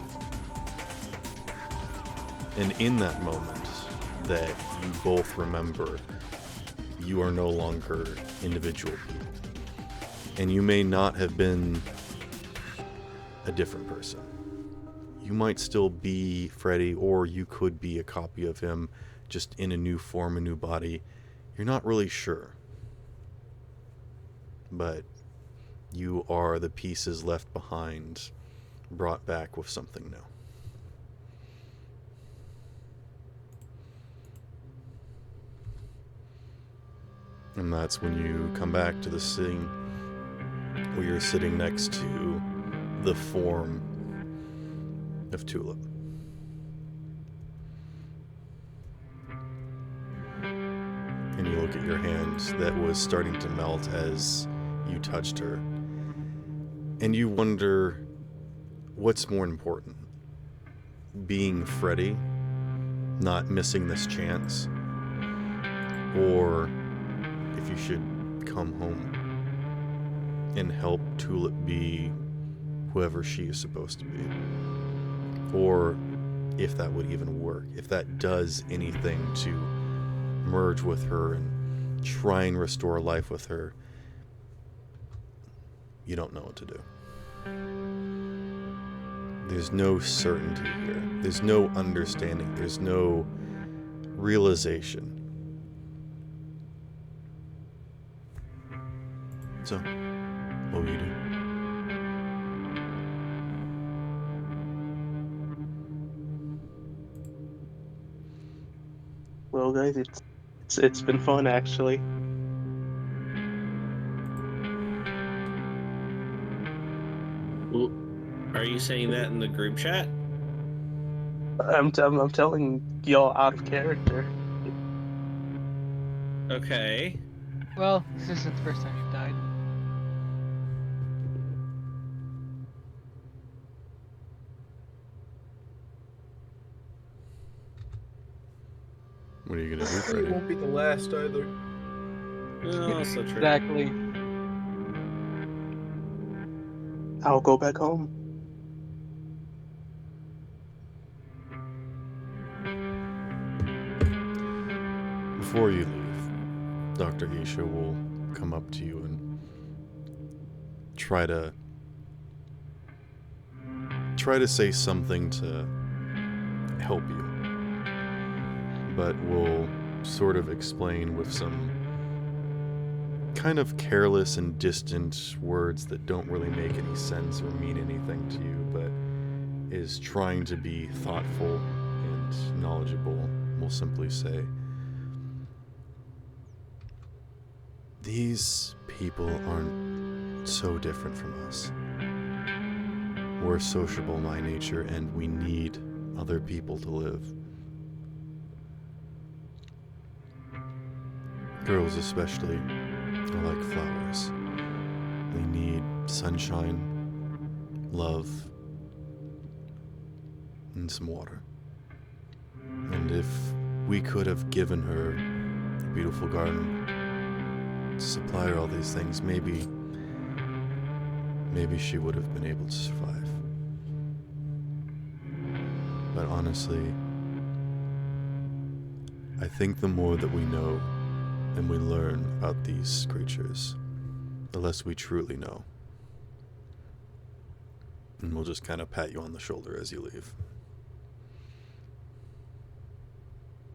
And in that moment that you both remember, you are no longer individual people. And you may not have been a different person. You might still be Freddy, or you could be a copy of him, just in a new form, a new body. You're not really sure. But you are the pieces left behind, brought back with something new. And that's when you come back to the scene where you're sitting next to the form of Tulip. And you look at your hand that was starting to melt as you touched her. And you wonder, what's more important? Being Freddy, not missing this chance, or if you should come home and help Tulip be whoever she is supposed to be. Or if that would even work, if that does anything to merge with her and try and restore life with her. You don't know what to do. There's no certainty here. There's no understanding. There's no realization. So, what will you do? Well, guys, it's been fun actually. Are you saying that in the group chat? I'm telling y'all out of character. Okay. Well, this isn't the first time you've died. What are you gonna do, It Freddy? won't be the last either. No, also true. Exactly. I'll go back home. Before you leave, Dr. Isha will come up to you and try to say something to help you, but will sort of explain with some kind of careless and distant words that don't really make any sense or mean anything to you, but is trying to be thoughtful and knowledgeable. Will simply say, these people aren't so different from us. We're sociable by nature, and we need other people to live. Girls especially are like flowers. They need sunshine, love, and some water. And if we could have given her a beautiful garden to supply her all these things, maybe she would have been able to survive. But honestly, I think the more that we know and we learn about these creatures, the less we truly know. And we'll just kind of pat you on the shoulder as you leave.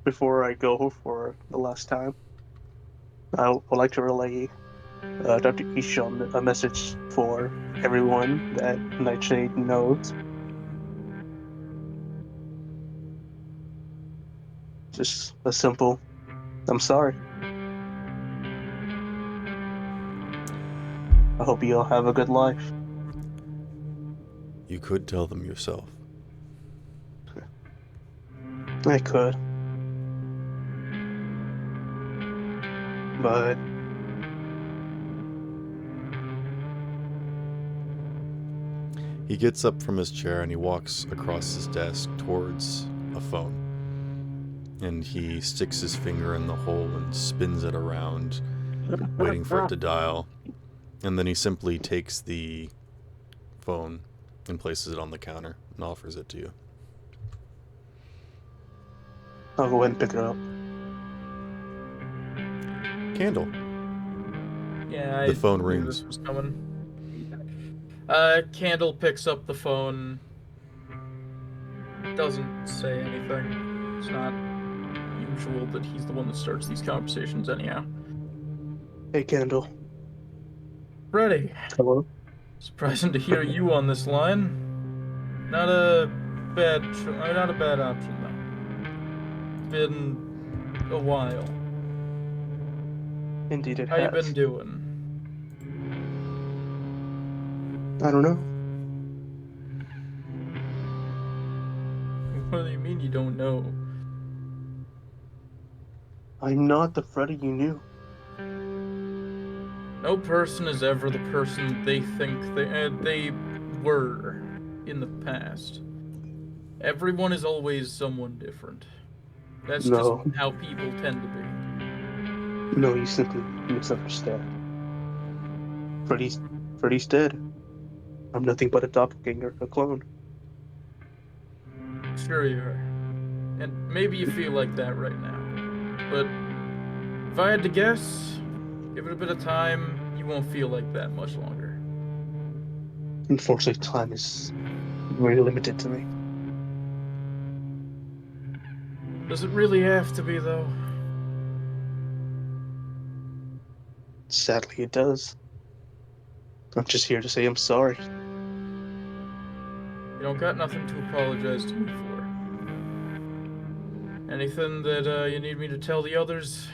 Before I go for the last time, I would like to relay Dr. Isham a message for everyone that Nightshade knows. Just a simple, I'm sorry. I hope you all have a good life. You could tell them yourself. I could. But He gets up from his chair and he walks across his desk towards a phone. And he sticks his finger in the hole and spins it around, waiting for it to dial. And then he simply takes the phone and places it on the counter and offers it to you. I'll go ahead and pick it up. Candle. Yeah, The phone knew rings. this was coming. Candle picks up the phone. Doesn't say anything. It's not usual that he's the one that starts these conversations anyhow. Hey, Candle. Freddy. Hello? Surprising to hear you on this line. Not a bad option though. Been a while. Indeed it How you has. been doing? I don't know. What do you mean you don't know? I'm not the Freddy you knew. No person is ever the person they think they were in the past. Everyone is always someone different. That's No. just how people tend to be. No, you simply misunderstand. Freddy's dead. I'm nothing but a doppelganger, a clone. Sure you are. And maybe you feel like that right now. But if I had to guess, give it a bit of time, you won't feel like that much longer. Unfortunately, time is very limited to me. Does it really have to be, though? Sadly, it does. I'm just here to say I'm sorry. You don't got nothing to apologize to me for. Anything that you need me to tell the others?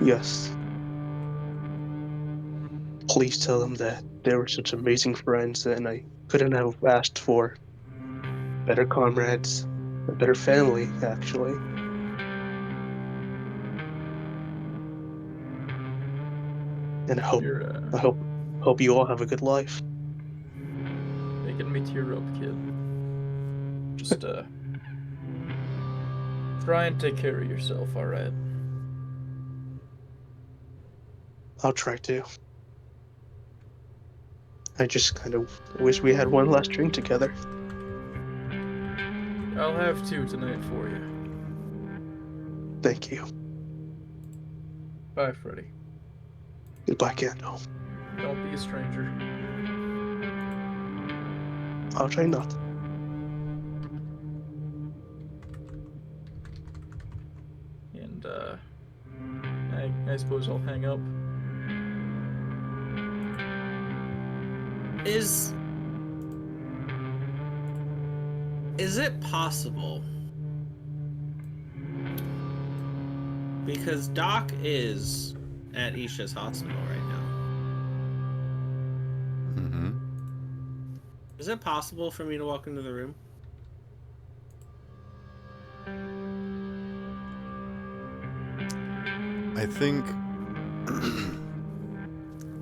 Yes. Please tell them that they were such amazing friends and I couldn't have asked for better comrades, a better family, actually. And I hope you all have a good life. Making me tear up, kid. Just, try and take care of yourself, alright? I'll try to. I just kind of wish we had one last drink together. I'll have two tonight for you. Thank you. Bye, Freddy. Goodbye, Candle. Don't be a stranger. I'll try not. And, I suppose I'll hang up. Is it possible? Because Doc is at Isha's hospital right now. Mm-hmm. Is it possible for me to walk into the room? I think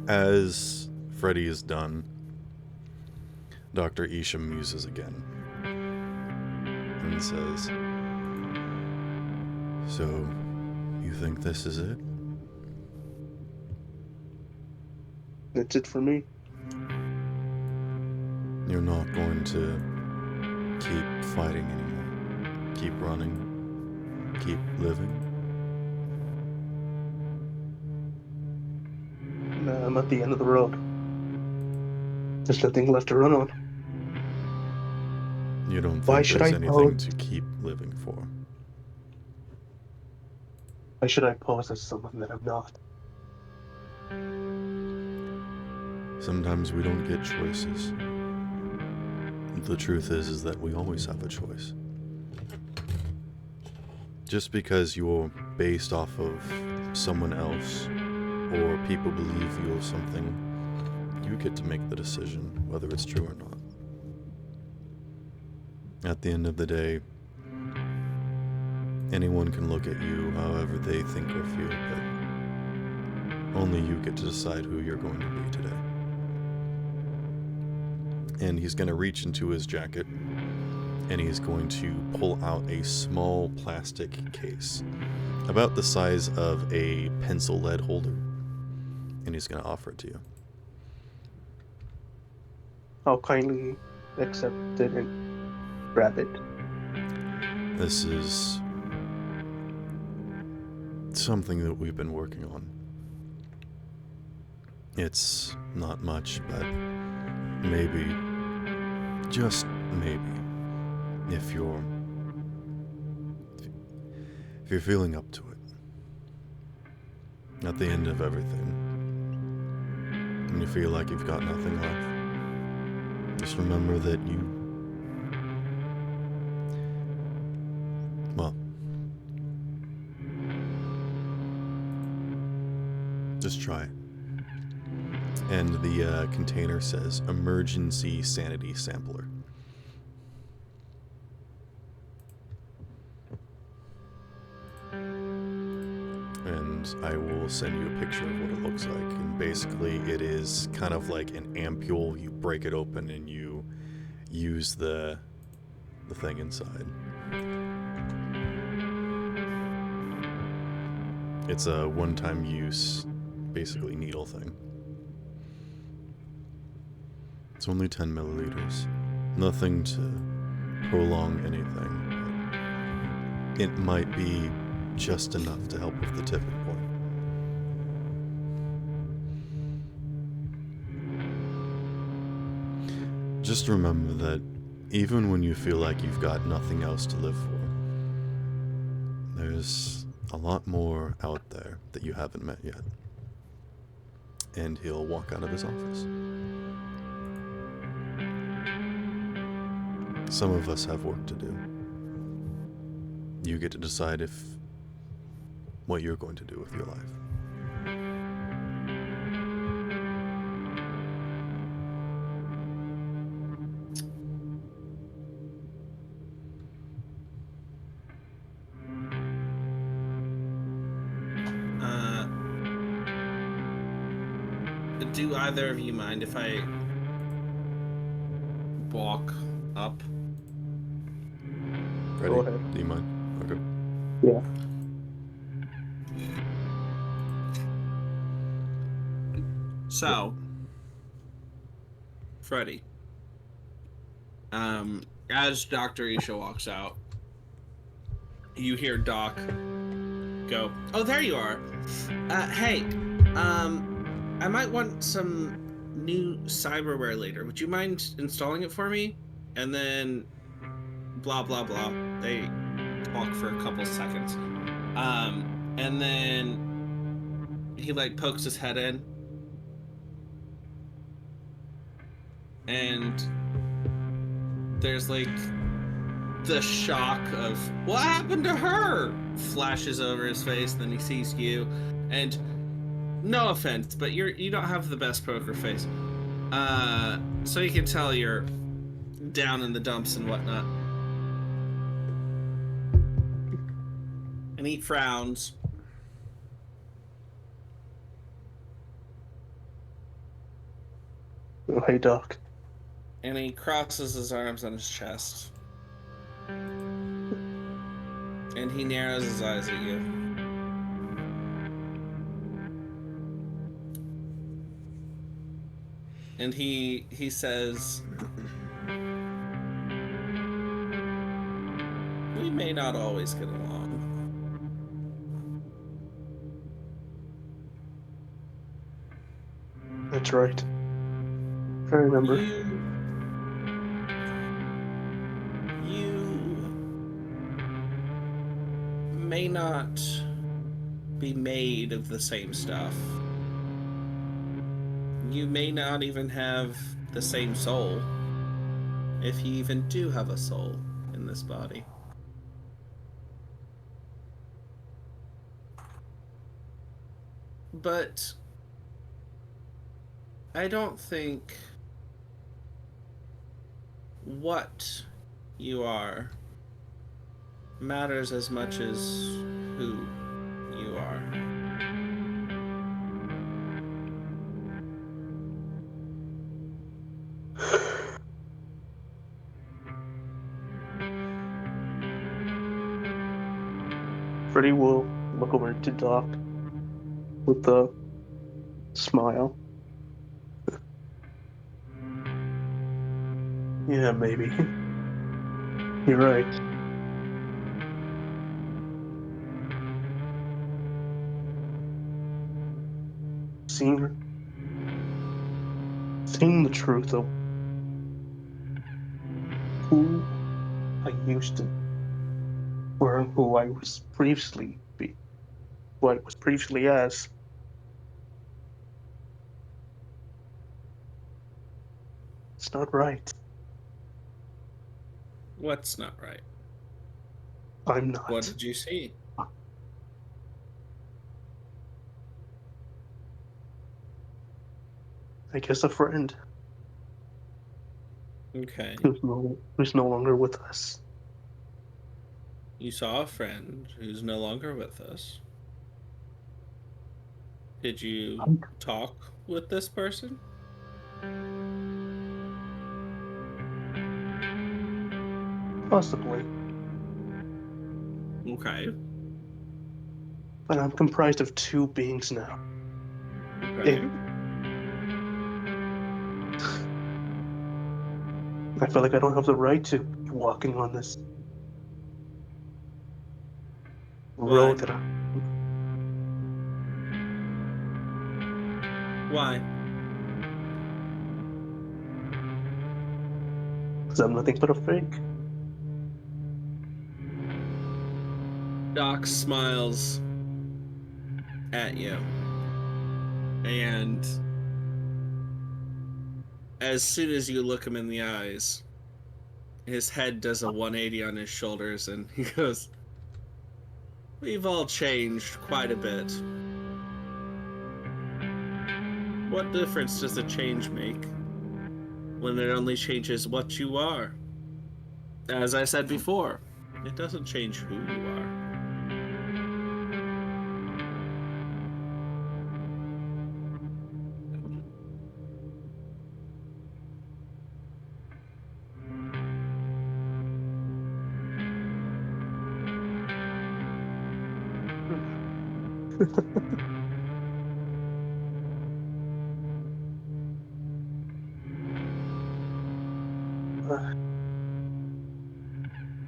as Freddy is done, Dr. Isham muses again and says, "So, you think this is it?" That's it for me. You're not going to keep fighting anymore. Keep running. Keep living. Nah, I'm at the end of the road. There's nothing left to run on. You don't Why think should there's I anything pose? to keep living for. Why should I pose as someone that I'm not? Sometimes we don't get choices. The truth is that we always have a choice. Just because you're based off of someone else or people believe you or something, you get to make the decision whether it's true or not. At the end of the day, anyone can look at you however they think or feel, but only you get to decide who you're going to be today. And he's going to reach into his jacket and he's going to pull out a small plastic case about the size of a pencil lead holder, and he's going to offer it to you. I'll kindly accept it and grab it. This is something that we've been working on. It's not much, but maybe, just maybe, if you're feeling up to it, at the end of everything, and you feel like you've got nothing left, just remember that just try it. And the container says emergency sanity sampler. And I will send you a picture of what it looks like. And basically it is kind of like an ampule. You break it open and you use the thing inside. It's a one-time use, basically needle thing. It's only 10 milliliters. Nothing to prolong anything. But it might be just enough to help with the tipping point. Just remember that even when you feel like you've got nothing else to live for, there's a lot more out there that you haven't met yet. And he'll walk out of his office. Some of us have work to do. You get to decide what you're going to do with your life. Do either of you mind if I walk up? Ready? Go ahead. Do you mind? Okay. Yeah. So, Freddy, as Dr. Isha walks out, you hear Doc go, "Oh, there you are. Hey, I might want some new cyberware later. Would you mind installing it for me?" And then blah, blah, blah. They talk for a couple seconds. And then he like pokes his head in. And there's like the shock of what happened to her flashes over his face. Then he sees you, and no offense, but you don't have the best poker face. So you can tell you're down in the dumps and whatnot. And he frowns. Oh, hey, Doc. And he crosses his arms on his chest. And he narrows his eyes at you. And he says, we may not always get along. That's right. I remember. You may not be made of the same stuff. You may not even have the same soul, if you even do have a soul in this body. But I don't think what you are matters as much as who you are. Freddy will look over to Doc with a smile. Yeah, maybe. You're right. Seeing the truth of who I used to, or who I was previously be, what I was previously as. It's not right. What's not right? I'm not. What did you see? I guess a friend Okay. who's no longer with us. You saw a friend who's no longer with us. Did you talk with this person? Possibly. Okay. But I'm comprised of two beings now. Okay. I feel like I don't have the right to be walking on this road that Why? because I'm nothing but a fake. Doc smiles at you. And as soon as you look him in the eyes, his head does a 180 on his shoulders and he goes, we've all changed quite a bit. What difference does a change make when it only changes what you are? As I said before, it doesn't change who you are.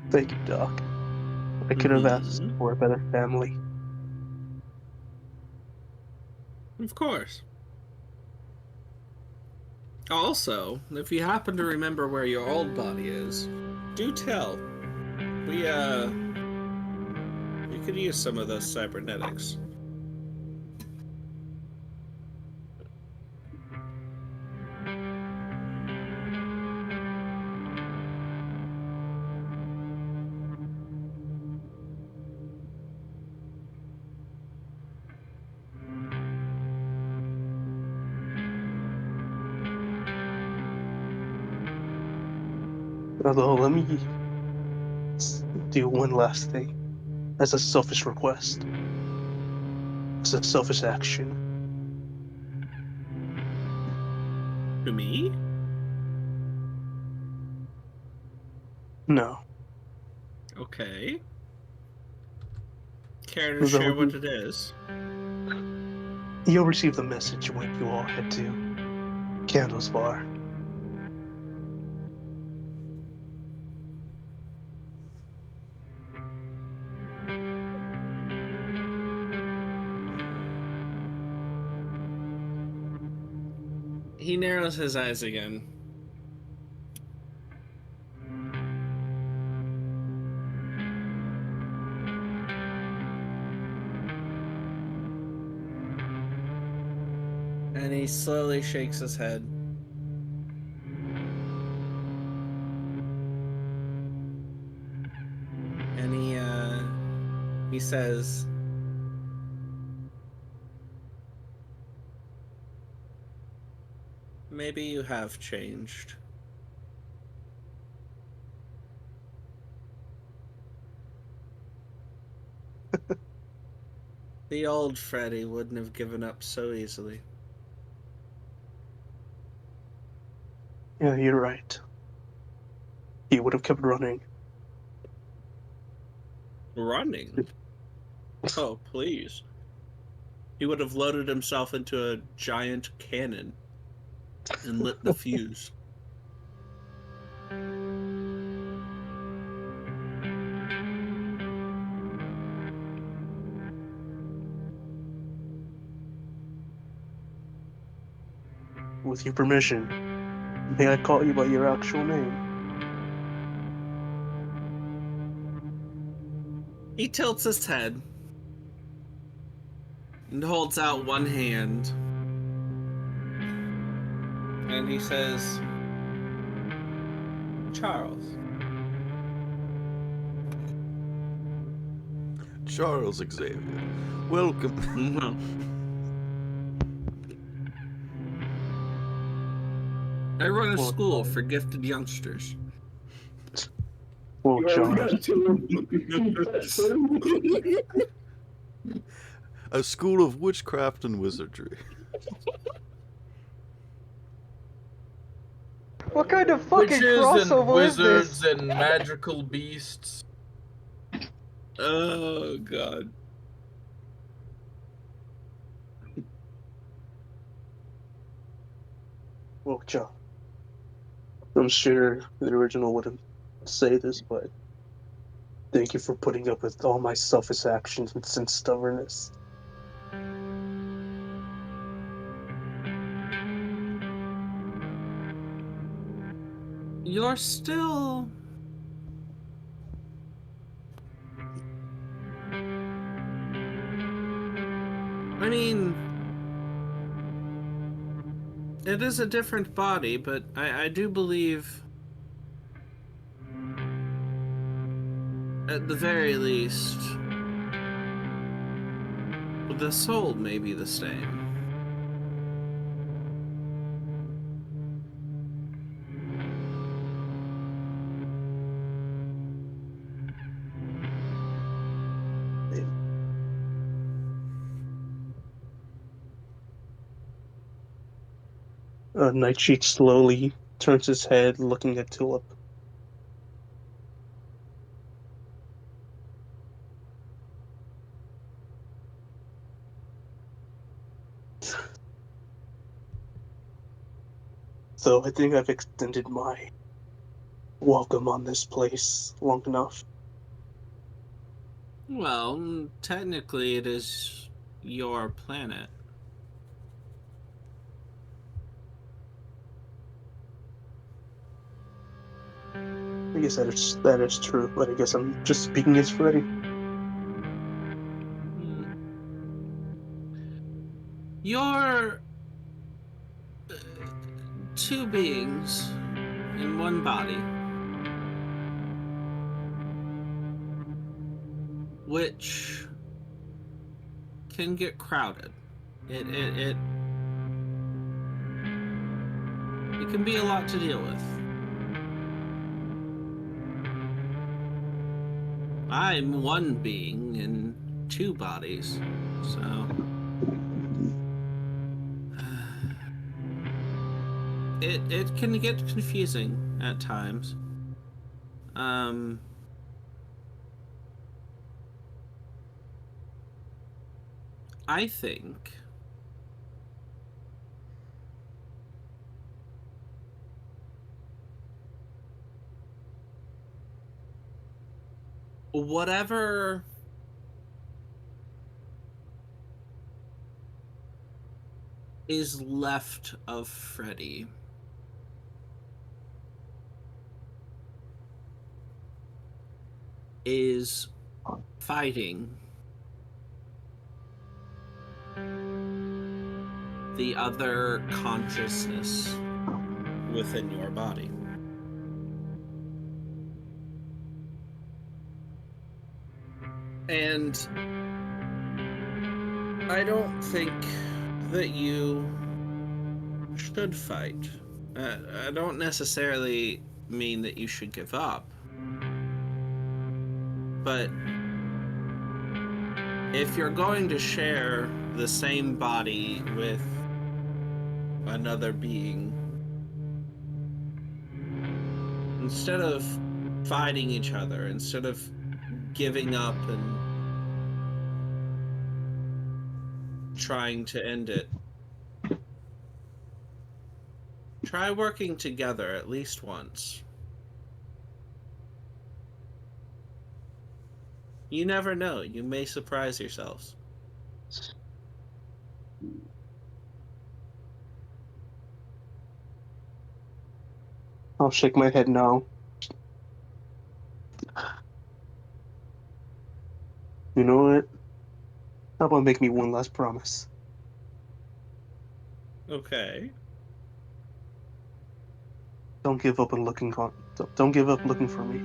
Thank you, Doc. I could have asked for a better family. Of course. Also, if you happen to remember where your old body is, do tell. We could use some of those cybernetics. Although, let me do one last thing as a selfish request, as a selfish action. To me? No. Okay. Care to That share would what it is? You'll receive the message when you all head to Candles Bar. He narrows his eyes again. And he slowly shakes his head. And he says, maybe you have changed. The old Freddy wouldn't have given up so easily. Yeah, you're right. He would have kept running. Running? Oh, please. He would have loaded himself into a giant cannon and lit the fuse. With your permission, may I call you by your actual name? He tilts his head and holds out one hand. And he says, Charles. Charles Xavier, welcome. No. I run a school for gifted youngsters. Well, You already Charles, got to A school of witchcraft and wizardry. What kind of fucking Witches crossover and is wizards this? and magical beasts. Oh, God. well, Charles. I'm sure the original wouldn't say this, but thank you for putting up with all my selfish actions and stubbornness. You're still... I mean... It is a different body, but I do believe... At the very least... The soul may be the same. Nightshade slowly turns his head, looking at Tulip. So I think I've extended my welcome on this place long enough. Well, technically it is your planet. I guess that is true, but I guess I'm just speaking as Freddy. You're two beings in one body, which can get crowded. It can be a lot to deal with. I'm one being in two bodies, so it can get confusing at times. I think whatever is left of Freddy is fighting the other consciousness within your body. And I don't think that you should fight. I don't necessarily mean that you should give up. But if you're going to share the same body with another being, instead of fighting each other, instead of giving up and trying to end it, try working together at least once. You never know. You may surprise yourselves. I'll shake my head no. You know what? How about make me one last promise? Okay. Don't give up on looking don't give up looking for me.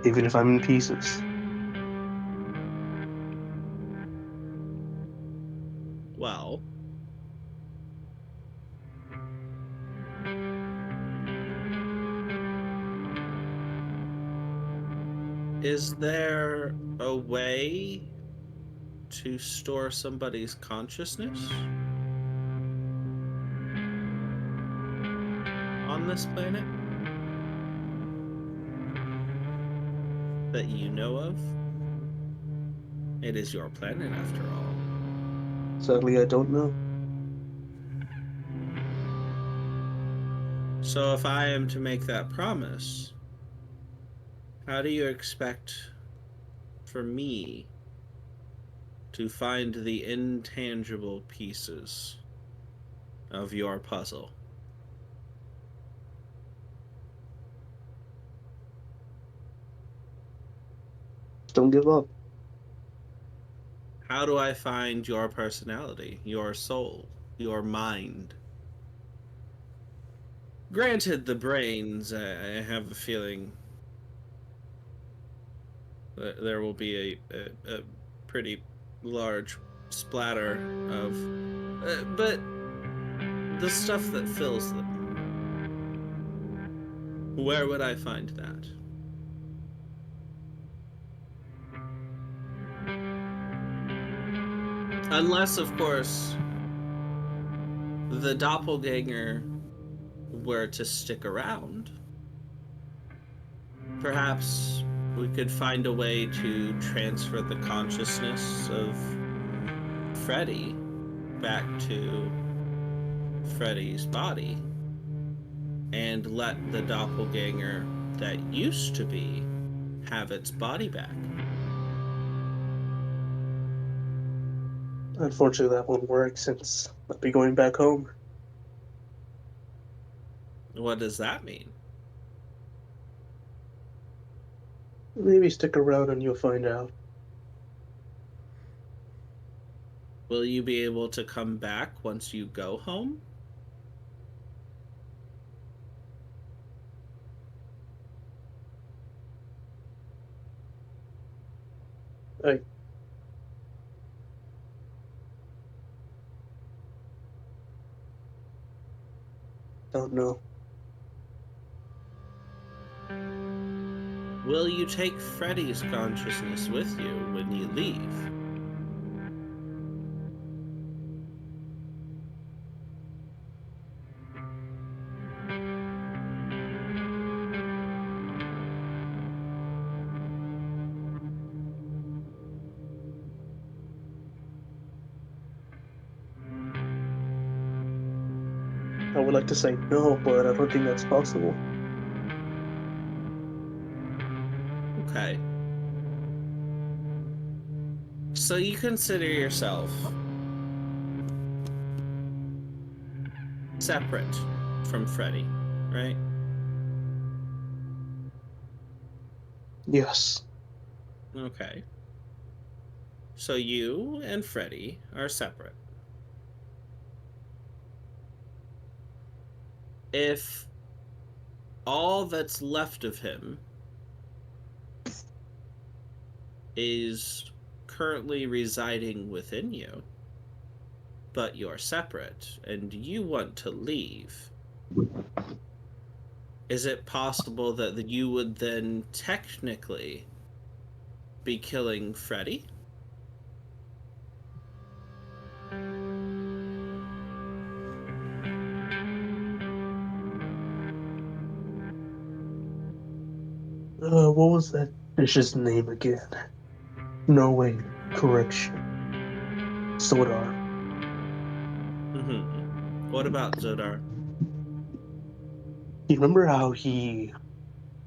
Even if I'm in pieces. Well, is there a way to store somebody's consciousness on this planet that you know of? It is your planet, after all. Sadly, I don't know. So if I am to make that promise, how do you expect for me to find the intangible pieces of your puzzle? Don't give up. How do I find your personality, your soul, your mind? Granted, the brains, I have a feeling that there will be a pretty large splatter of... but the stuff that fills them, where would I find that? Unless, of course, the doppelganger were to stick around. Perhaps we could find a way to transfer the consciousness of Freddy back to Freddy's body and let the doppelganger that used to be have its body back. Unfortunately, that won't work since I'll be going back home. What does that mean? Maybe stick around and you'll find out. Will you be able to come back once you go home? I don't know. Will you take Freddy's consciousness with you when you leave? I would like to say no, but I don't think that's possible. Okay. So you consider yourself separate from Freddy, right? Yes. Okay. So you and Freddy are separate. If all that's left of him is currently residing within you, but you're separate and you want to leave, is it possible that you would then technically be killing Freddy? What was that fish's name again? No, wait. Correction. Sodar. Mm-hmm. What about Zodar? You remember how he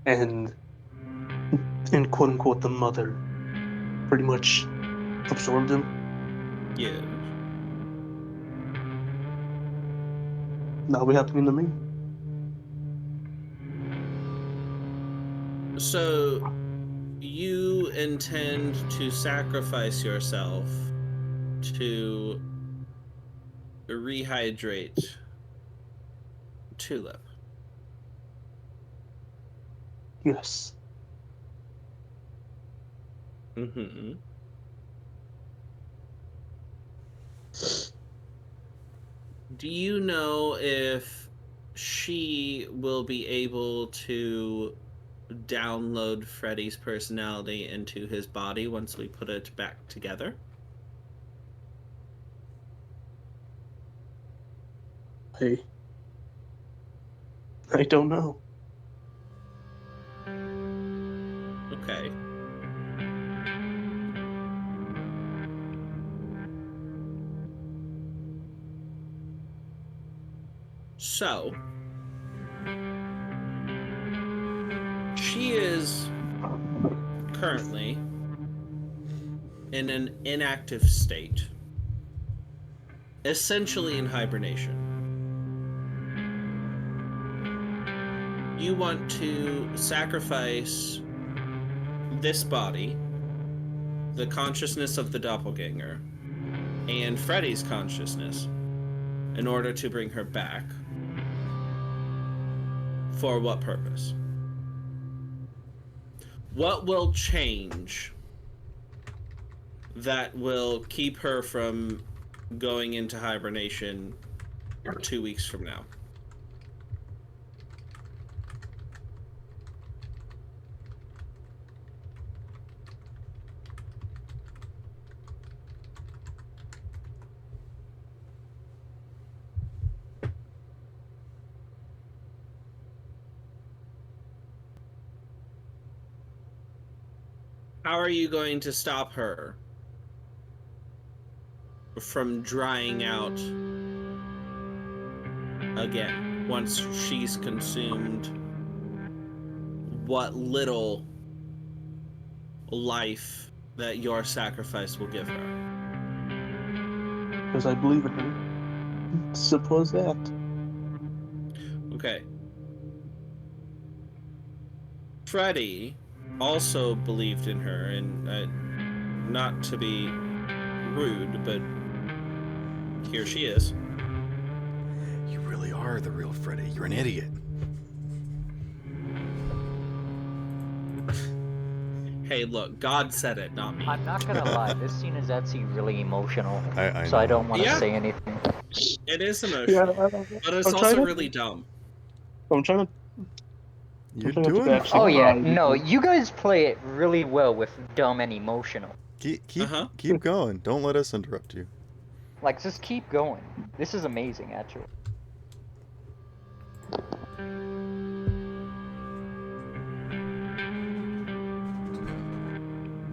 and quote unquote the mother pretty much absorbed him? Yes. Now we have to be the me. So you intend to sacrifice yourself to rehydrate Tulip. Yes. Mm-hmm. Do you know if she will be able to download Freddy's personality into his body once we put it back together? I don't know. Okay. So, she is currently in an inactive state, essentially in hibernation. You want to sacrifice this body, the consciousness of the doppelganger, and Freddy's consciousness in order to bring her back. For what purpose? What will change that will keep her from going into hibernation 2 weeks from now? How are you going to stop her from drying out again once she's consumed what little life that your sacrifice will give her? Because I believe in her. Suppose that. Okay. Freddy also believed in her, and not to be rude, but here she is. You really are the real Freddy. You're an idiot. Hey, look, God said it, not me. I'm not gonna lie, this scene is actually really emotional. I so I know. don't want to Yeah. say anything. It is emotional, but it's also really dumb. I'm trying to. You're I'm trying not to doing actually Oh yeah, cry no, because- you guys play it really well with dumb and emotional. Keep going. Don't let us interrupt you. Like, just keep going. This is amazing, actually.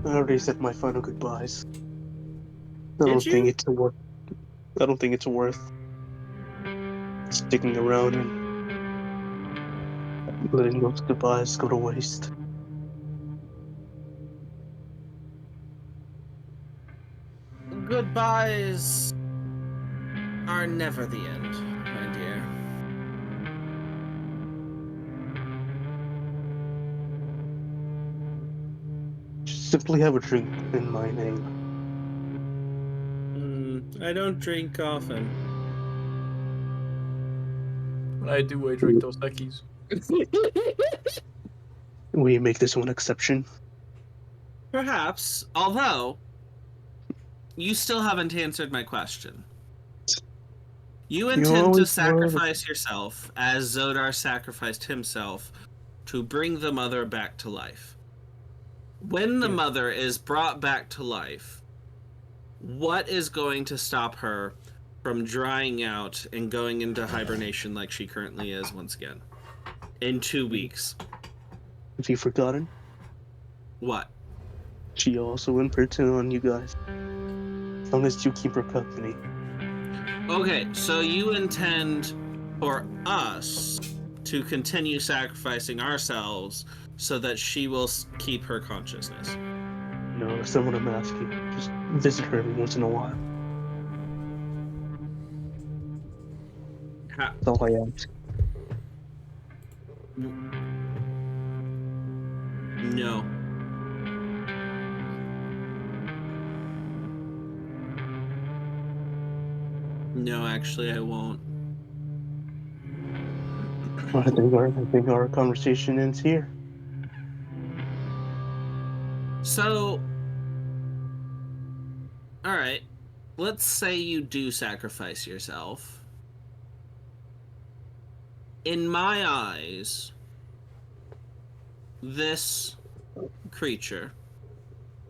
I already said my final goodbyes. I Did don't think you? it's worth. I don't think it's worth sticking around and letting those goodbyes go to waste. Goodbyes are never the end, my dear. Just simply have a drink in my name. I don't drink often. When I do, I drink Dos Equis. We make this one exception. Perhaps, although you still haven't answered my question. You intend to always were. sacrifice yourself as Zodar sacrificed himself to bring the mother back to life. When the mother is brought back to life, what is going to stop her from drying out and going into hibernation like she currently is once again? In 2 weeks. Have you forgotten? What? She also imprinted on you guys. As long as you keep her company. Okay, so you intend for us to continue sacrificing ourselves so that she will keep her consciousness. No, that's not what I'm asking. Just visit her every once in a while. That's all I ask. No. No, actually, I won't. Well, I think our conversation ends here. So, all right. Let's say you do sacrifice yourself. In my eyes, this creature,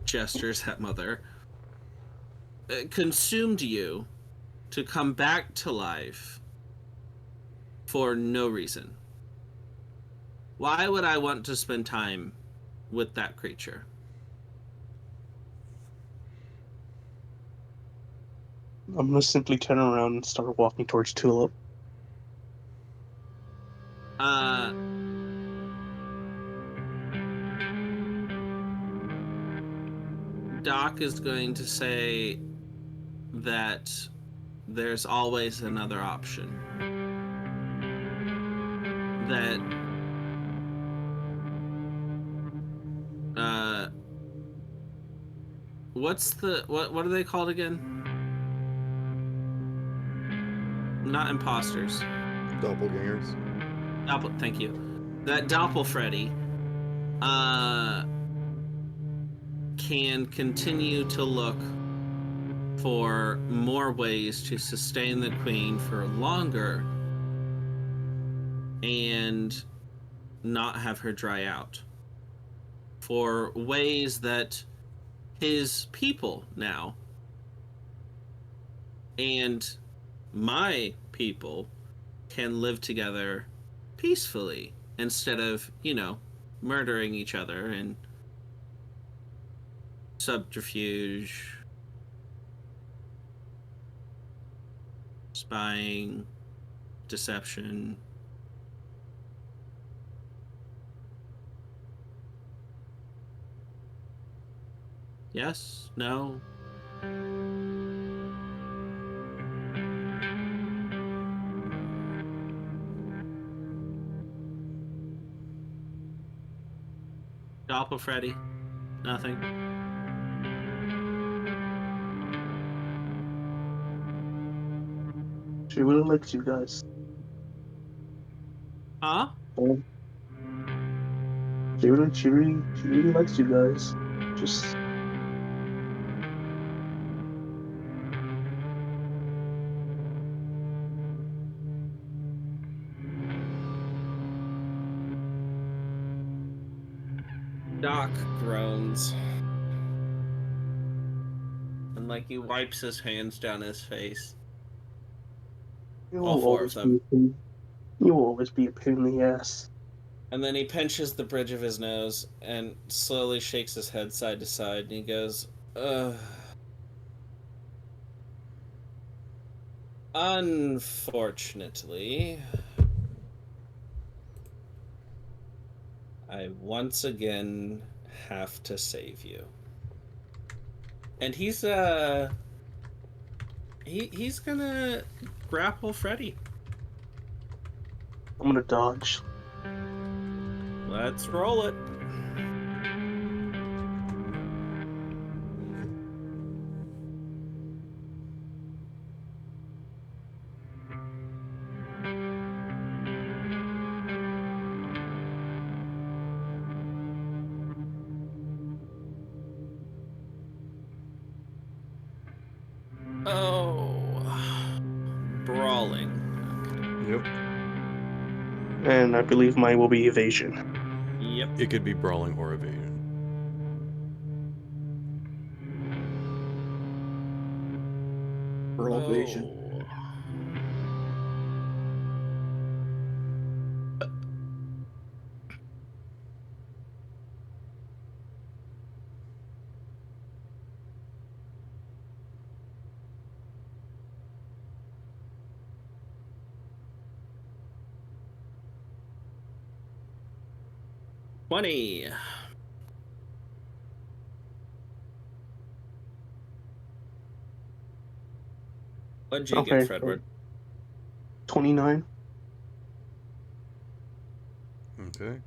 gestures at Mother, consumed you to come back to life for no reason. Why would I want to spend time with that creature? I'm gonna simply turn around and start walking towards Tulip. Doc is going to say that there's always another option. That what are they called again? Not imposters. Doppelgangers. Thank you. That Doppel-Freddy can continue to look for more ways to sustain the queen for longer and not have her dry out. For ways that his people now and my people can live together peacefully instead of, murdering each other and subterfuge, spying, deception. Yes? No? Doppel-Freddy? Nothing? She really likes you guys. Huh? Oh. She really likes you guys. Just Doc groans. And he wipes his hands down his face. All four of them. you will always be a pain in the ass. And then he pinches the bridge of his nose and slowly shakes his head side to side, and he goes, ugh. Unfortunately, I once again have to save you. And he's gonna grapple Freddy. I'm gonna dodge. Let's roll it. Oh, brawling. Yep. And I believe mine will be evasion. Yep. It could be brawling or evasion. Brawl evasion. $20. What'd you get, Fredward? 29. Okay.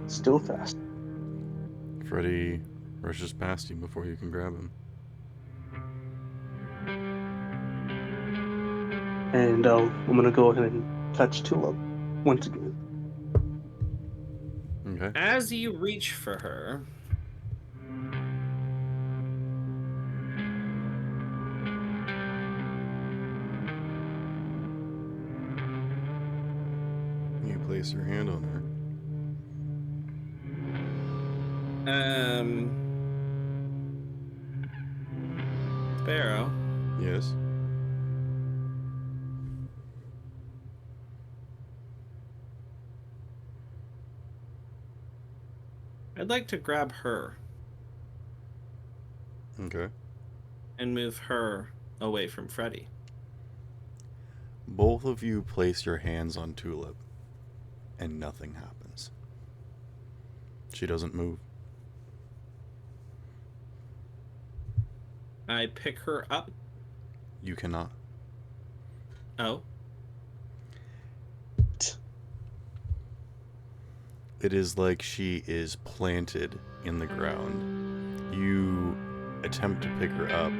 Still fast. Freddy rushes past you before you can grab him. And I'm gonna go ahead and touch Tulip once again. Okay. As you reach for her, You place your hand on her. Sparrow. Yes. I'd like to grab her Okay. and move her away from Freddy. Both of you place your hands on Tulip, and nothing happens. She doesn't move. I pick her up. You cannot. Oh. It is like she is planted in the ground. You attempt to pick her up,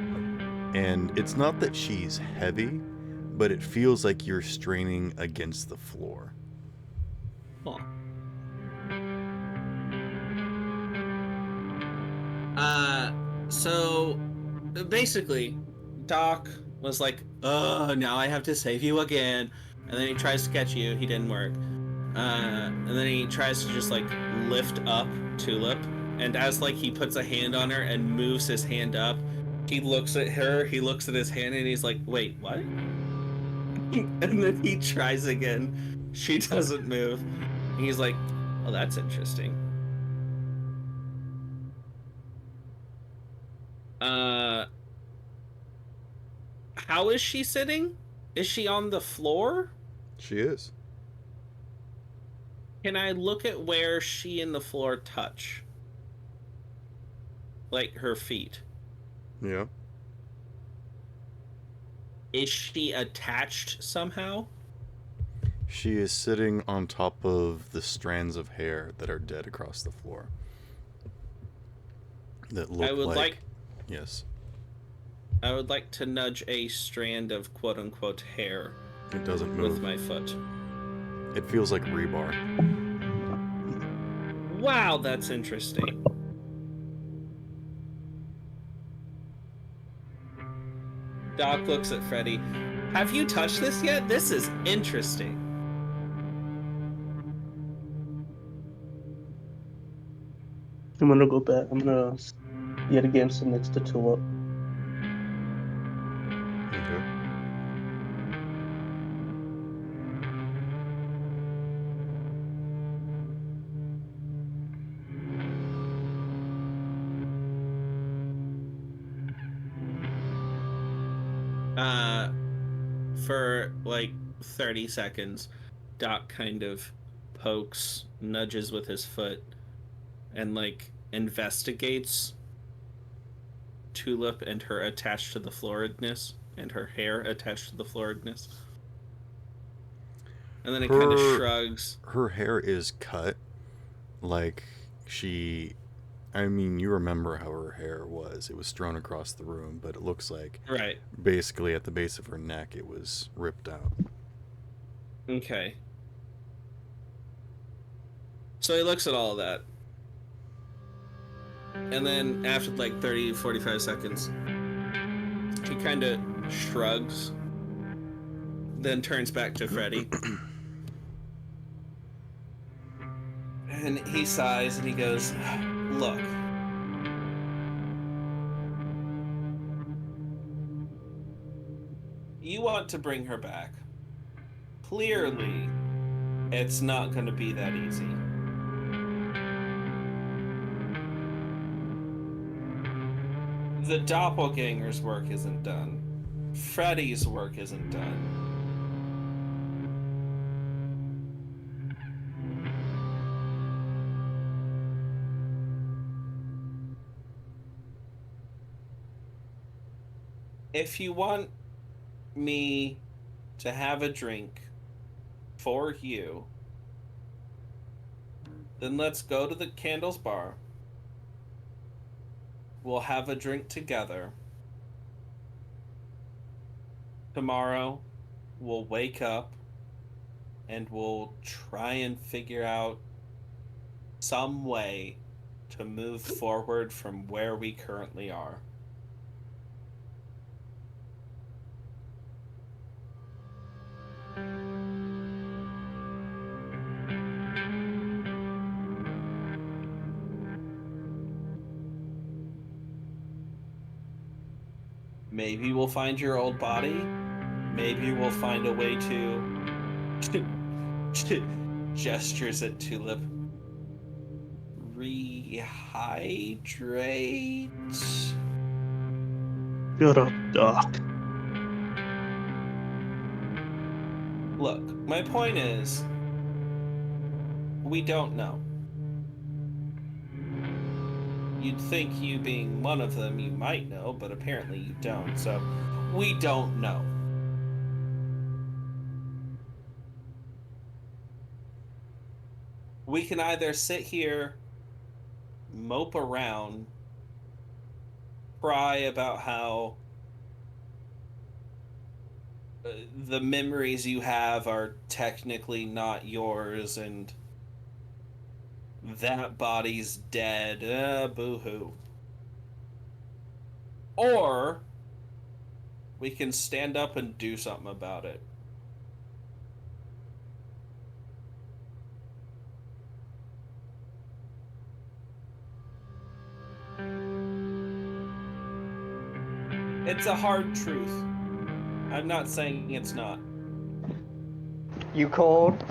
and it's not that she's heavy, but it feels like you're straining against the floor. Huh. So basically, Doc was like, "Oh, now I have to save you again," and then he tries to catch you. He didn't work. And then he tries to just like lift up Tulip, and as like he puts a hand on her and moves his hand up, he looks at her. He looks at his hand, and he's like, "Wait, what?" And then he tries again. She doesn't move. And he's like, "Oh, that's interesting." How is she sitting? Is she on the floor? She is. Can I look at where she and the floor touch? Like her feet. Yeah. Is she attached somehow? She is sitting on top of the strands of hair that are dead across the floor. That look I would like yes. I would like to nudge a strand of quote-unquote hair. It doesn't move. With my foot. It feels like rebar. Wow, that's interesting. Doc looks at Freddy. Have you touched this yet? This is interesting. I'm gonna go back. I'm gonna yet again sit next to Tulip. Okay. for like 30 seconds, Doc kind of pokes, nudges with his foot, and like investigates Tulip and her attached to the floridness, and her hair attached to the floridness. And then it kind of shrugs. Her hair is cut. Like, I mean, you remember how her hair was. It was strewn across the room, but it looks like Right. basically at the base of her neck it was ripped out. Okay. So he looks at all of that. And then after like 30, 45 seconds, he kind of shrugs, then turns back to Freddy. And he sighs and he goes, "Look, you want to bring her back. Clearly, it's not going to be that easy. The doppelganger's work isn't done. Freddy's work isn't done. If you want me to have a drink for you, then let's go to the Candles Bar. We'll have a drink together. Tomorrow, we'll wake up and we'll try and figure out some way to move forward from where we currently are." Maybe we'll find your old body. Maybe we'll find a way to gestures at Tulip. Rehydrate? Shut up, Doc. Look, my point is, we don't know. You'd think you being one of them, you might know, but apparently you don't, so we don't know. We can either sit here, mope around, cry about how the memories you have are technically not yours and that body's dead, boo-hoo. Or we can stand up and do something about it. It's a hard truth. I'm not saying it's not. You cold?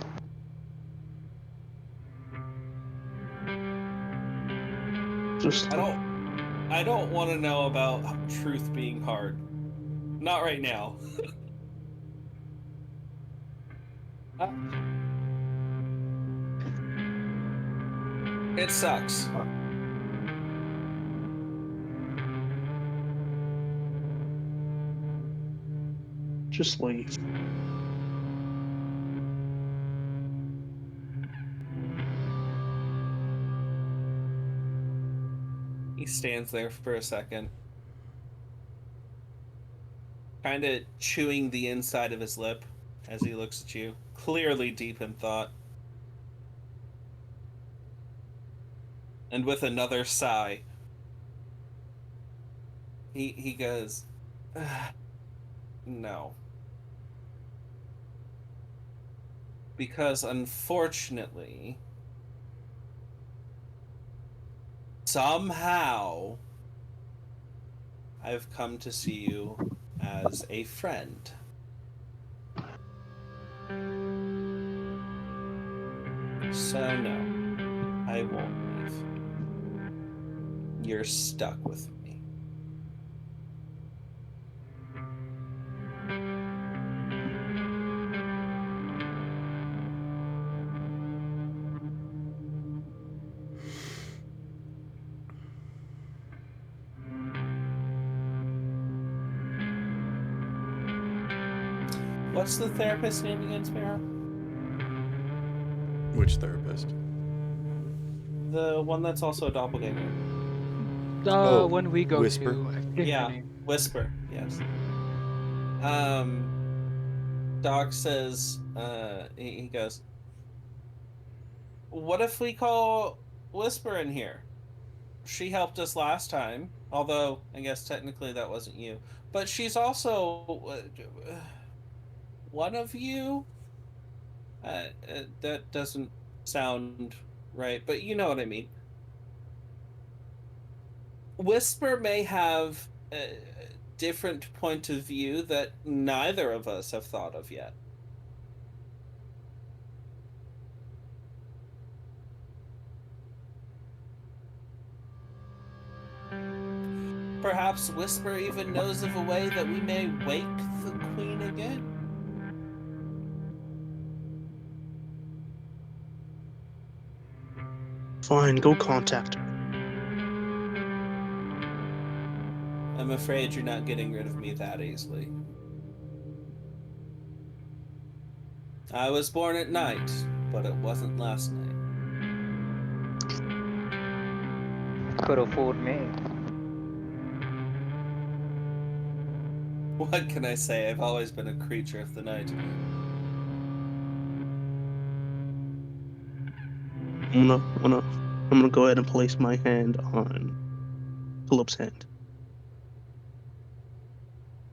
I don't want to know about truth being hard. Not right now. It sucks. Just leave. He stands there for a second, kind of chewing the inside of his lip as he looks at you, clearly deep in thought. And with another sigh, he goes, "No. Because unfortunately, somehow, I've come to see you as a friend. So no, I won't leave. You're stuck with me." What's the therapist's name again, Sparrow? Which therapist? The one that's also a doppelganger. Oh, When we go Whisper? to, I forget her Yeah, name. Whisper. Yes. Doc says, he goes, what if we call Whisper in here? She helped us last time, although I guess technically that wasn't you. But she's also one of you. That doesn't sound right, but you know what I mean. Whisper may have a different point of view that neither of us have thought of yet. Perhaps Whisper even knows of a way that we may wake the Queen again. Fine, go contact her. I'm afraid you're not getting rid of me that easily. I was born at night, but it wasn't last night. Could have fooled me. What can I say? I've always been a creature of the night. I'm gonna go ahead and place my hand on Philip's hand.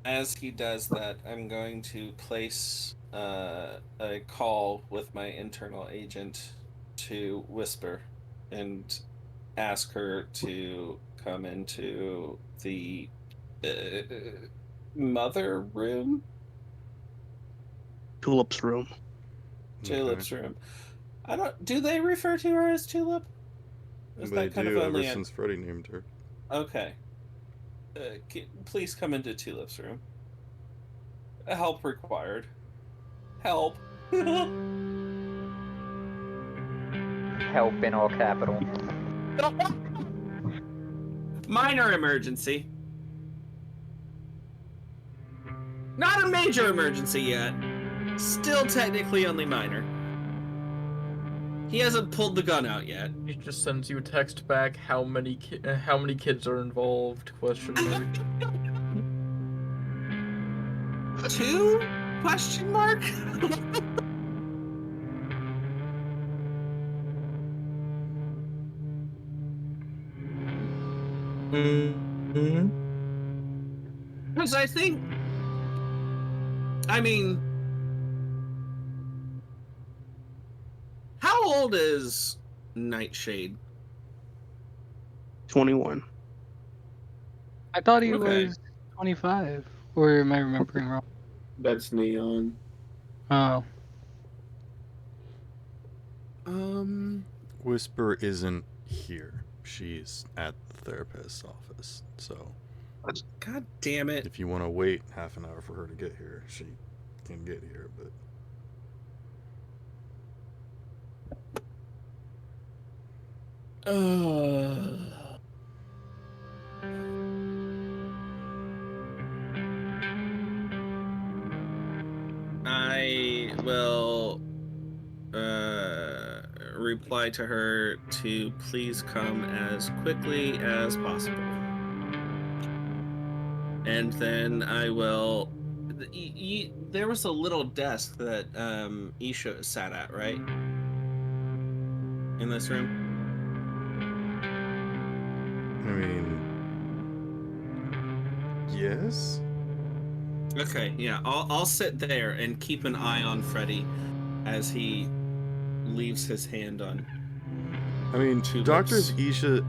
As he does that, I'm going to place a call with my internal agent to Whisper and ask her to come into the mother room? Tulip's room. Tulip's room. I don't. Do they refer to her as Tulip? Is They that kind do of ever only since Freddy named her. Okay. Please come into Tulip's room. Help required. Help. Help in all capital. Minor emergency. Not a major emergency yet. Still technically only minor. He hasn't pulled the gun out yet. He just sends you a text back. How many kids are involved? Question mark. 2? Question mark? Because I think, I mean, how old is Nightshade? 21. I thought he Okay. was 25. Or am I remembering wrong? That's Neon. Oh. Whisper isn't here. She's at the therapist's office. So, God damn it. if you want to wait half an hour for her to get here, she can get here, but I will reply to her to please come as quickly as possible. And then I will... there was a little desk that Isha sat at, right? In this room? I mean, yes? Okay, yeah, I'll sit there and keep an eye on Freddy as he leaves his hand on. I mean, Tulip's.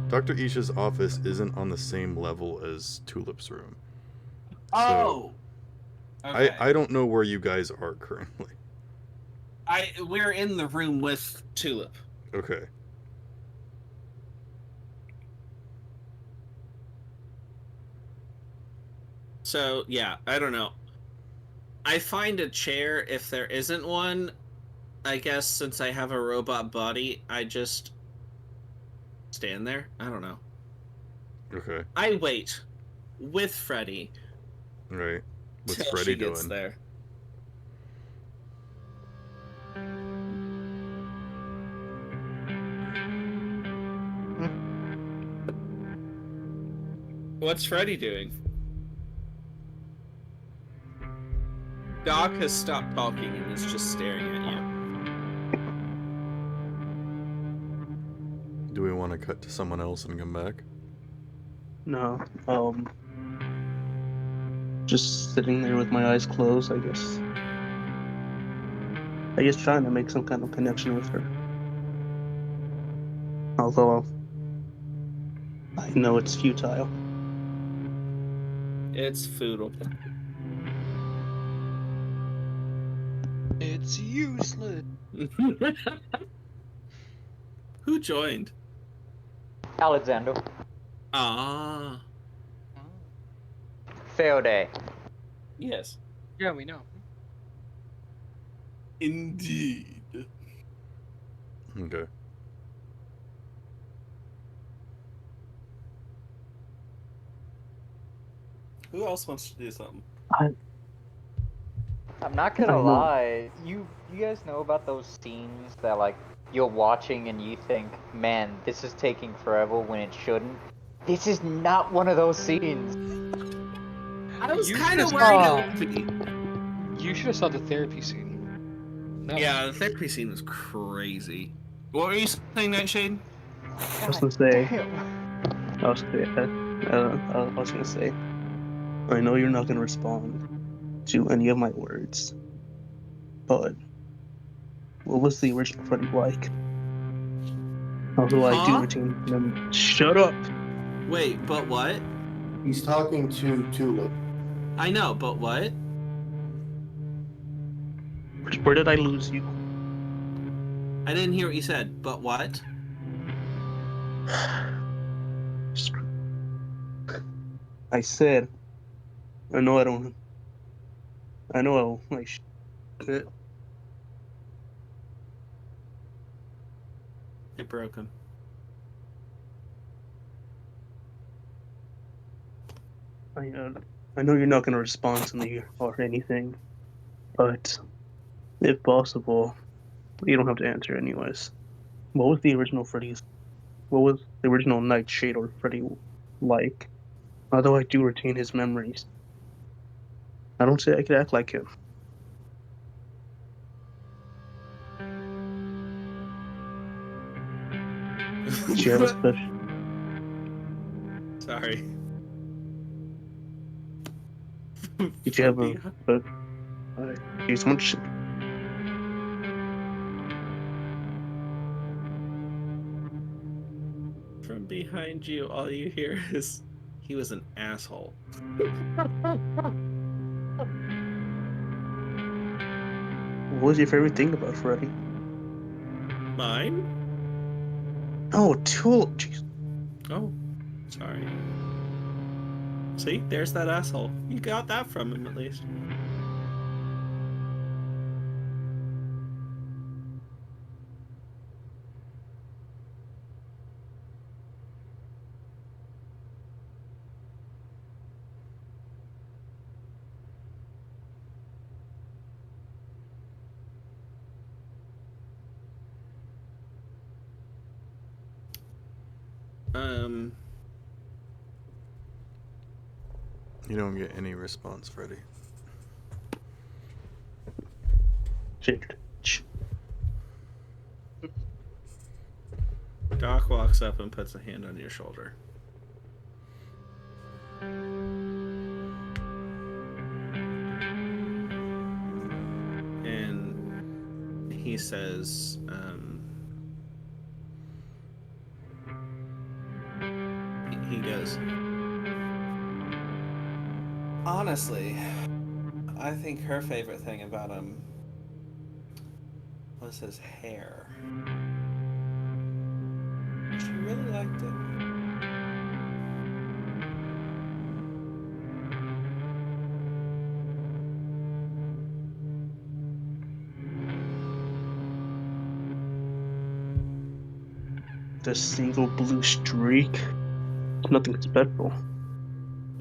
Dr. Isha's office isn't on the same level as Tulip's room. Oh! Okay. I don't know where you guys are currently. We're in the room with Tulip. Okay. So, yeah, I don't know. I find a chair if there isn't one. I guess since I have a robot body, I just stand there. I don't know. Okay. I wait with Freddy. Right. What's till Freddy she gets doing? there. What's Freddy doing? Doc has stopped talking and is just staring at you. Do we want to cut to someone else and come back? No. Just sitting there with my eyes closed, I guess. I guess trying to make some kind of connection with her. Although I know it's futile. It's futile. It's useless. Who joined? Alexander. Ah. Fail day. Yes. Yeah, we know. Indeed. Okay. Who else wants to do something? I'm not gonna lie. You guys know about those scenes that like you're watching and you think, man, this is taking forever when it shouldn't. This is not one of those scenes. I was You kind of should've worried saw- it would be. You should have saw the therapy scene. That Yeah, the therapy scene was crazy. What were you saying, Nightshade? I was gonna say. I was gonna say. I know you're not gonna respond to any of my words, but what was the original Freddy like? Although I do Huh? retain them. Shut up. Wait, but what? He's talking to Tulip. I know, but what? Where did I lose you? I didn't hear what you said, but what? I said, I know I don't. I know I like shit. It broke him. I know you're not gonna respond to me or anything, but if possible, you don't have to answer anyways. What was the original Freddy's? What was the original Nightshade or Freddy like? Although I do retain his memories, I don't say I could act like him. Did you have a special? Sorry. Did you have a? But geez, much. From behind you, all you hear is, he was an asshole. What was your favorite thing about Freddy? Mine? Oh, Tulip. Jeez. Oh, sorry. See, there's that asshole. You got that from him, at least. You don't get any response, Freddy. Doc walks up and puts a hand on your shoulder. And he says, he goes, honestly, I think her favorite thing about him was his hair. She really liked it. The single blue streak. Nothing special.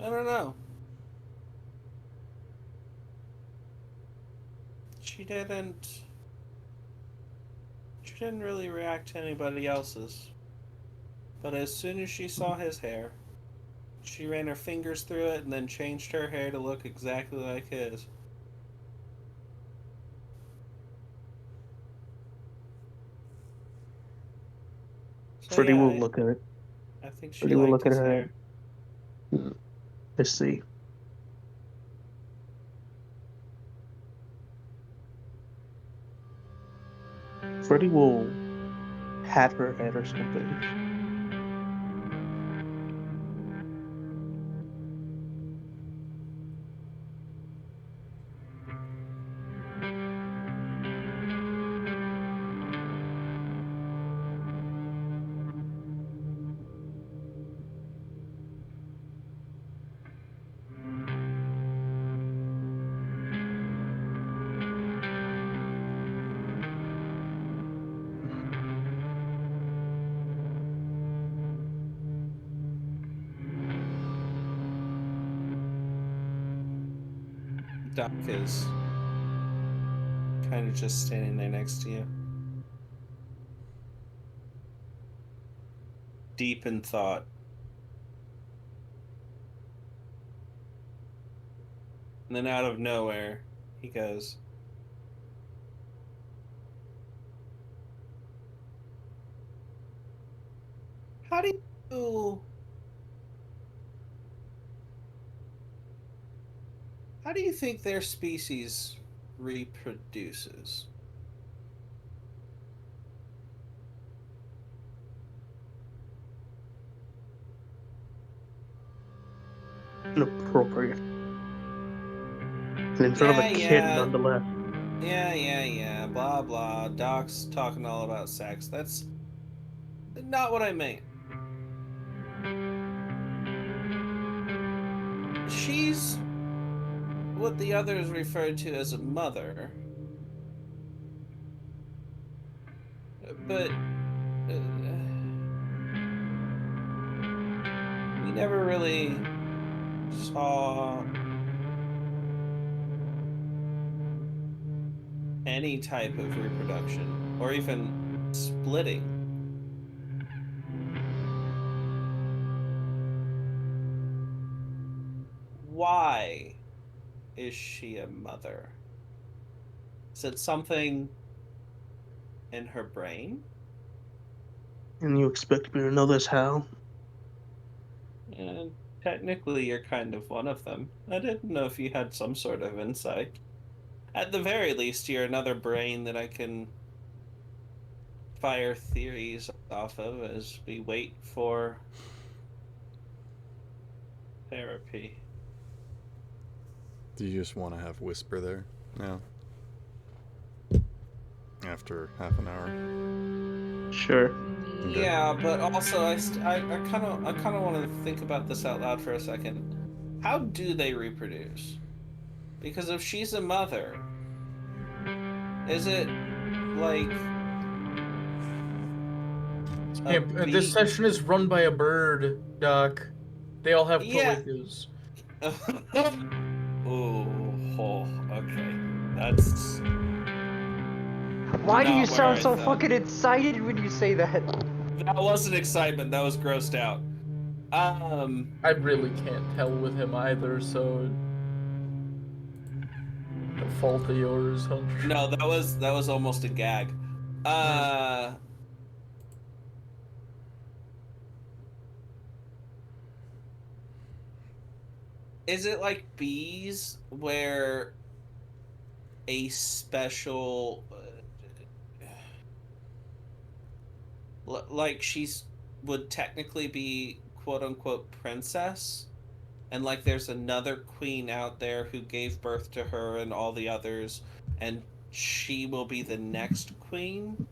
I don't know. She didn't really react to anybody else's. But as soon as she saw his hair, She ran her fingers through it and then changed her hair to look exactly like his. So Freddy yeah, will look at it. I think she Freddy will liked look at his her. hair. Let's see. Freddy will pat her head or something. Doc is kind of just standing there next to you. Deep in thought. And then out of nowhere, he goes, How do you think their species reproduces? Inappropriate. And in front of a kid, nonetheless. Yeah, blah blah. Doc's talking all about sex. That's not what I mean. She's what the others referred to as a mother. But we never really saw any type of reproduction or even splitting. Why is she a mother? Is it something in her brain? And you expect me to know this how? And technically, you're kind of one of them. I didn't know if you had some sort of insight. At the very least, you're another brain that I can fire theories off of as we wait for therapy. Do you just want to have Whisper there now? After half an hour? Sure. Okay. Yeah, but also I kind of want to think about this out loud for a second. How do they reproduce? Because if she's a mother, is it like This session is run by a bird, Doc. They all have Yeah. cloacas. Oh, okay. That's. Why do you not where sound I so thought. fucking excited when you say that? That wasn't excitement. That was grossed out. I really can't tell with him either, so the fault of yours, Hunter. No, that was almost a gag. Is it like bees where a special like she's would technically be quote unquote princess, and like there's another queen out there who gave birth to her and all the others, and she will be the next queen,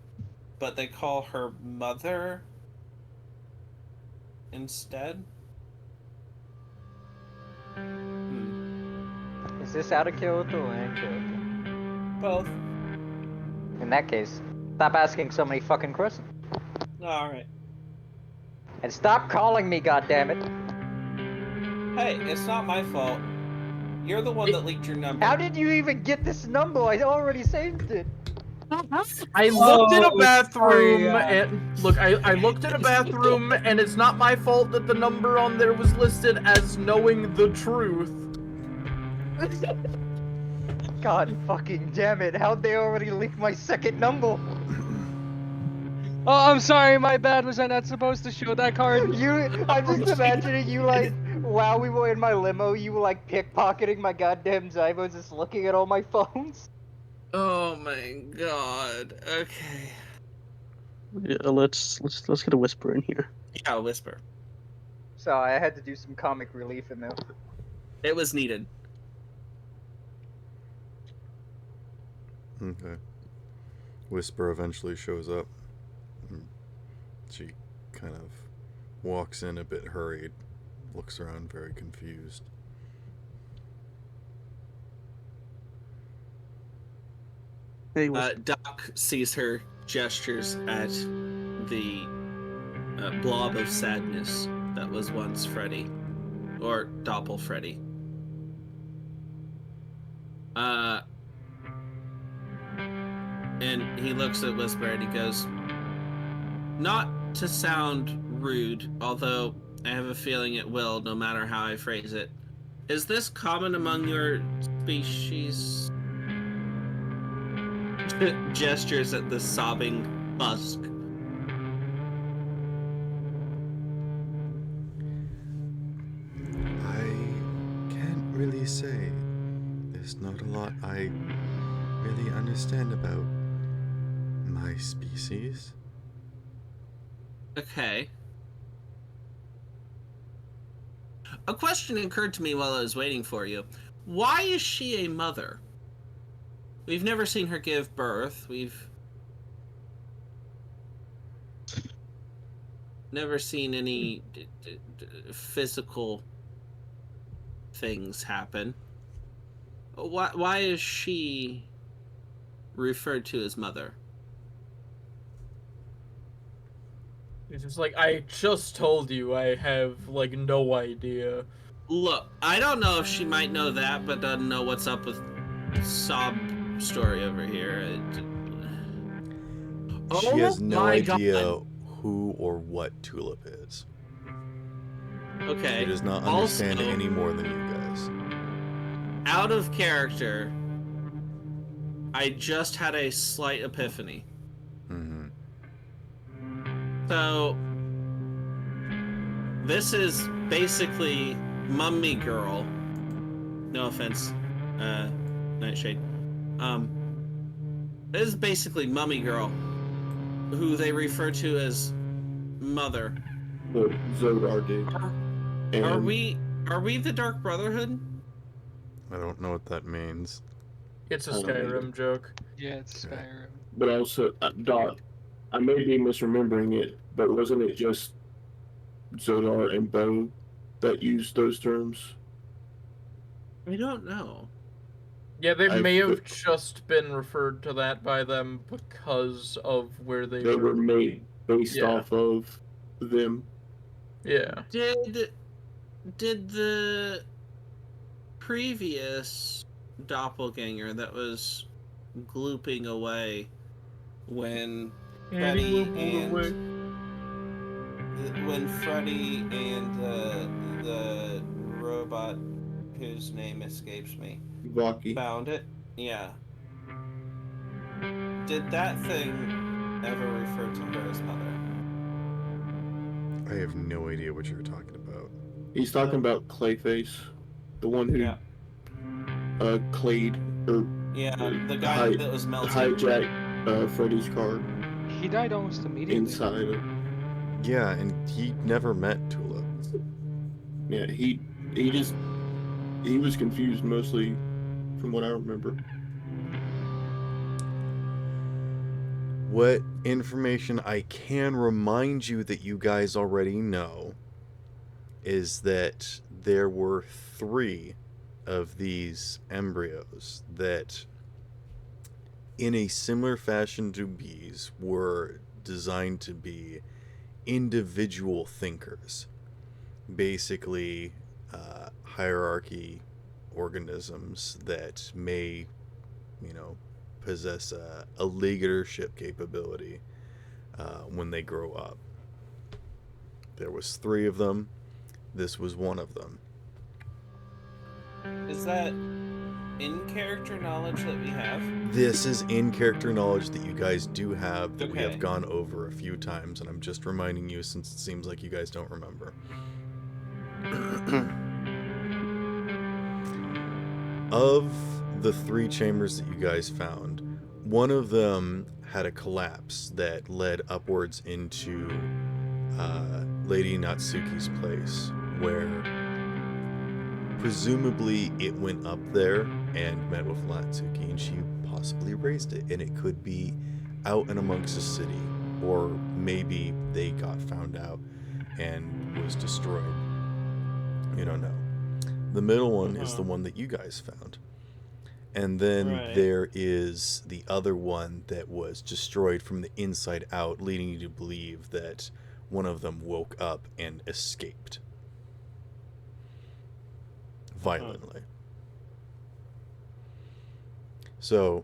but they call her mother instead? Is this out of Kyoto or in Kyoto? Both. In that case, stop asking so many fucking questions. Alright. And stop calling me, goddammit. Hey, it's not my fault. You're the one that leaked your number. How did you even get this number? I already saved it. I looked in a Oh, bathroom sorry, and look, I looked in a bathroom and it's not my fault that the number on there was listed as knowing the truth. God fucking damn it! How'd they already leak my second number? Oh, I'm sorry, my bad. Was I not supposed to show that card? I'm just imagining you like, while we were in my limo, you were like pickpocketing my goddamn Zybo, just looking at all my phones. Oh my god. Okay. Yeah, let's get a whisper in here. Yeah, whisper. Sorry, I had to do some comic relief in there. It was needed. Okay. Whisper eventually shows up. She kind of walks in a bit hurried, looks around very confused. Hey, Doc sees her gestures at the blob of sadness that was once Freddy, or Doppel Freddy. And he looks at Whisper and he goes, not to sound rude, although I have a feeling it will, no matter how I phrase it. Is this common among your species? Gestures at the sobbing Busk. I can't really say. There's not a lot I really understand about my species. Okay. A question occurred to me while I was waiting for you. Why is she a mother? We've never seen her give birth. We've never seen any physical things happen. Why is she referred to as mother? It's just like, I just told you, I have like no idea. Look, I don't know if she might know that, but doesn't know what's up with sob story over here. She has no idea God. who or what Tulip is. Okay. She does not understand Also, any more than you guys. out of character, I just had a slight epiphany. Mm-hmm. So, this is basically Mummy Girl. No offense, Nightshade. This is basically Mummy Girl, who they refer to as Mother. The Zodar did. Are we the Dark Brotherhood? I don't know what that means. It's a Skyrim joke. Yeah, it's Skyrim. But also, Doc, I may be misremembering it, but wasn't it just Zodar and Bo that used those terms? I don't know. Yeah, they may have just been referred to that by them because of where they were made based off of them. Yeah. Did the previous doppelganger that was glooping away when Freddy and the robot whose name escapes me Vaki found it? Yeah. Did that thing ever refer to her as mother? I have no idea what you're talking about. He's talking about Clayface, the one who clayed or the guy that was melting. Hijacked Freddy's car. He died almost immediately. Inside of. Yeah, and he never met Tulip. Yeah, he was confused mostly from what I remember. What information I can remind you that you guys already know is that there were 3 of these embryos that, in a similar fashion to bees, were designed to be individual thinkers. Basically, hierarchy organisms that may, possess a leadership capability when they grow up. There was 3 of them. This was one of them. Is that in character knowledge that we have? This is in character knowledge that you guys do have that we Okay. have gone over a few times, and I'm just reminding you since it seems like you guys don't remember. Of the 3 chambers that you guys found, one of them had a collapse that led upwards into Lady Natsuki's place, where presumably it went up there and met with Natsuki, and she possibly raised it, and it could be out and amongst the city, or maybe they got found out and was destroyed. You don't know. The middle one is the one that you guys found. And then there is the other one that was destroyed from the inside out, leading you to believe that one of them woke up and escaped violently. So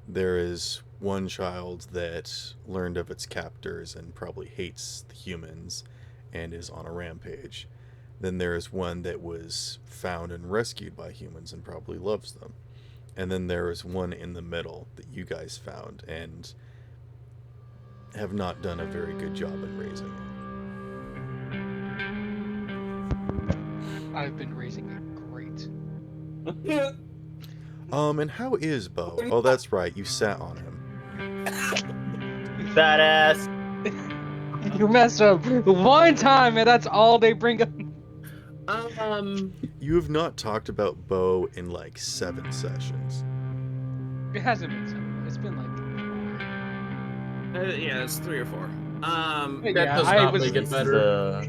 there is one child that learned of its captors and probably hates the humans and is on a rampage. Then there is one that was found and rescued by humans and probably loves them. And then there is one in the middle that you guys found and have not done a very good job in raising it. I've been raising it great. And how is Bo? Oh, that's right, you sat on him. Badass. You messed up one time, and that's all they bring up. You have not talked about Bo in like 7 sessions. It hasn't been so. It's been like. Yeah, it's 3 or 4. That does not make it better.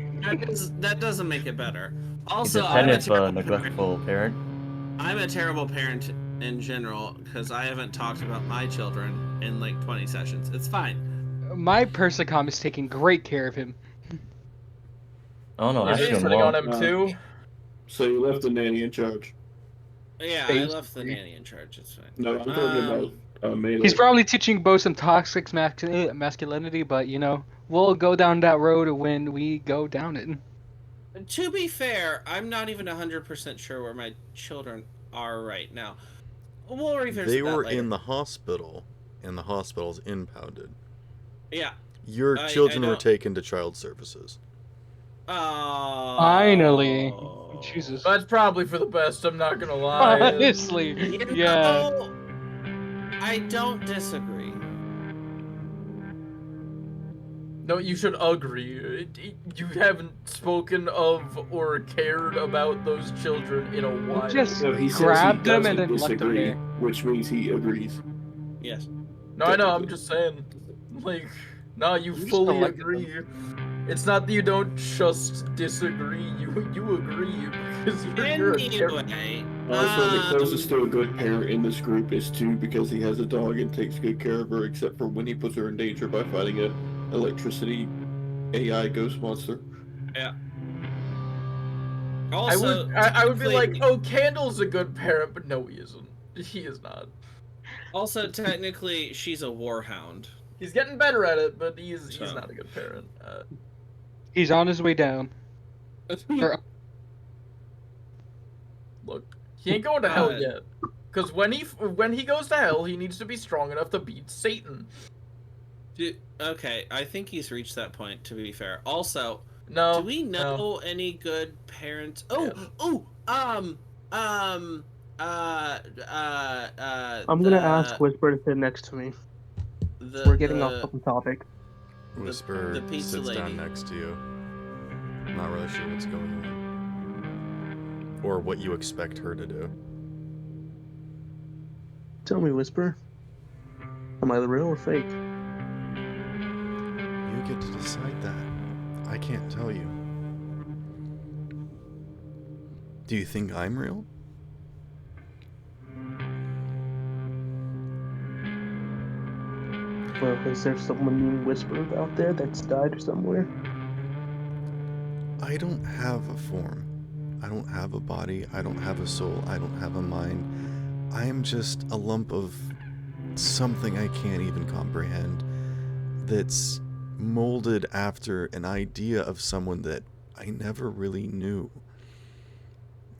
That doesn't make it better. He's Also, a I'm a neglectful parent. I'm a terrible parent in general because I haven't talked about my children in like 20 sessions. It's fine. My Persicom is taking great care of him. Oh no, You're that's sitting going on him too. So you left the nanny in charge. Yeah, I left the nanny in charge. It's fine. No, I'm talking about Melee. He's probably teaching Bo some toxic masculinity, but you know, we'll go down that road when we go down it. To be fair, I'm not even 100% sure where my children are right now. We'll revisit They that were later. in the hospital, and the hospital's impounded. Yeah. Your children were taken to child services. Oh. Finally. Jesus. That's probably for the best, I'm not gonna lie. Honestly, yeah. know, I don't disagree. No, you should agree. You haven't spoken of or cared about those children in a while. Just No, he says grabbed he them and doesn't then left them disagree, there. which means he agrees. Yes. No, I know, I'm just saying. Like, no, you just fully elected agree. It's not that you don't just disagree, you agree because you're a Anyway, Also, the closest to a good parent in this group is 2 because he has a dog and takes good care of her, except for when he puts her in danger by fighting a electricity AI ghost monster. Yeah. Also, I would be like, technically- oh, Candle's a good parent, but no, he isn't. He is not. Also, technically, she's a warhound. He's getting better at it, but he's not a good parent. He's on his way down. Look, he ain't going to hell yet. Because when he goes to hell, he needs to be strong enough to beat Satan. Okay, I think he's reached that point. To be fair, also, no. Do we know any good parents? Oh, I'm gonna ask Whisper to sit next to me. We're getting off the topic. Whisper the pizza sits lady. down next to you. Not really sure what's going on. Or what you expect her to do. Tell me, Whisper. Am I the real or fake? You get to decide that. I can't tell you. Do you think I'm real? Well, is there someone named Whisper out there that's died somewhere? I don't have a form. I don't have a body. I don't have a soul. I don't have a mind. I am just a lump of something I can't even comprehend that's molded after an idea of someone that I never really knew.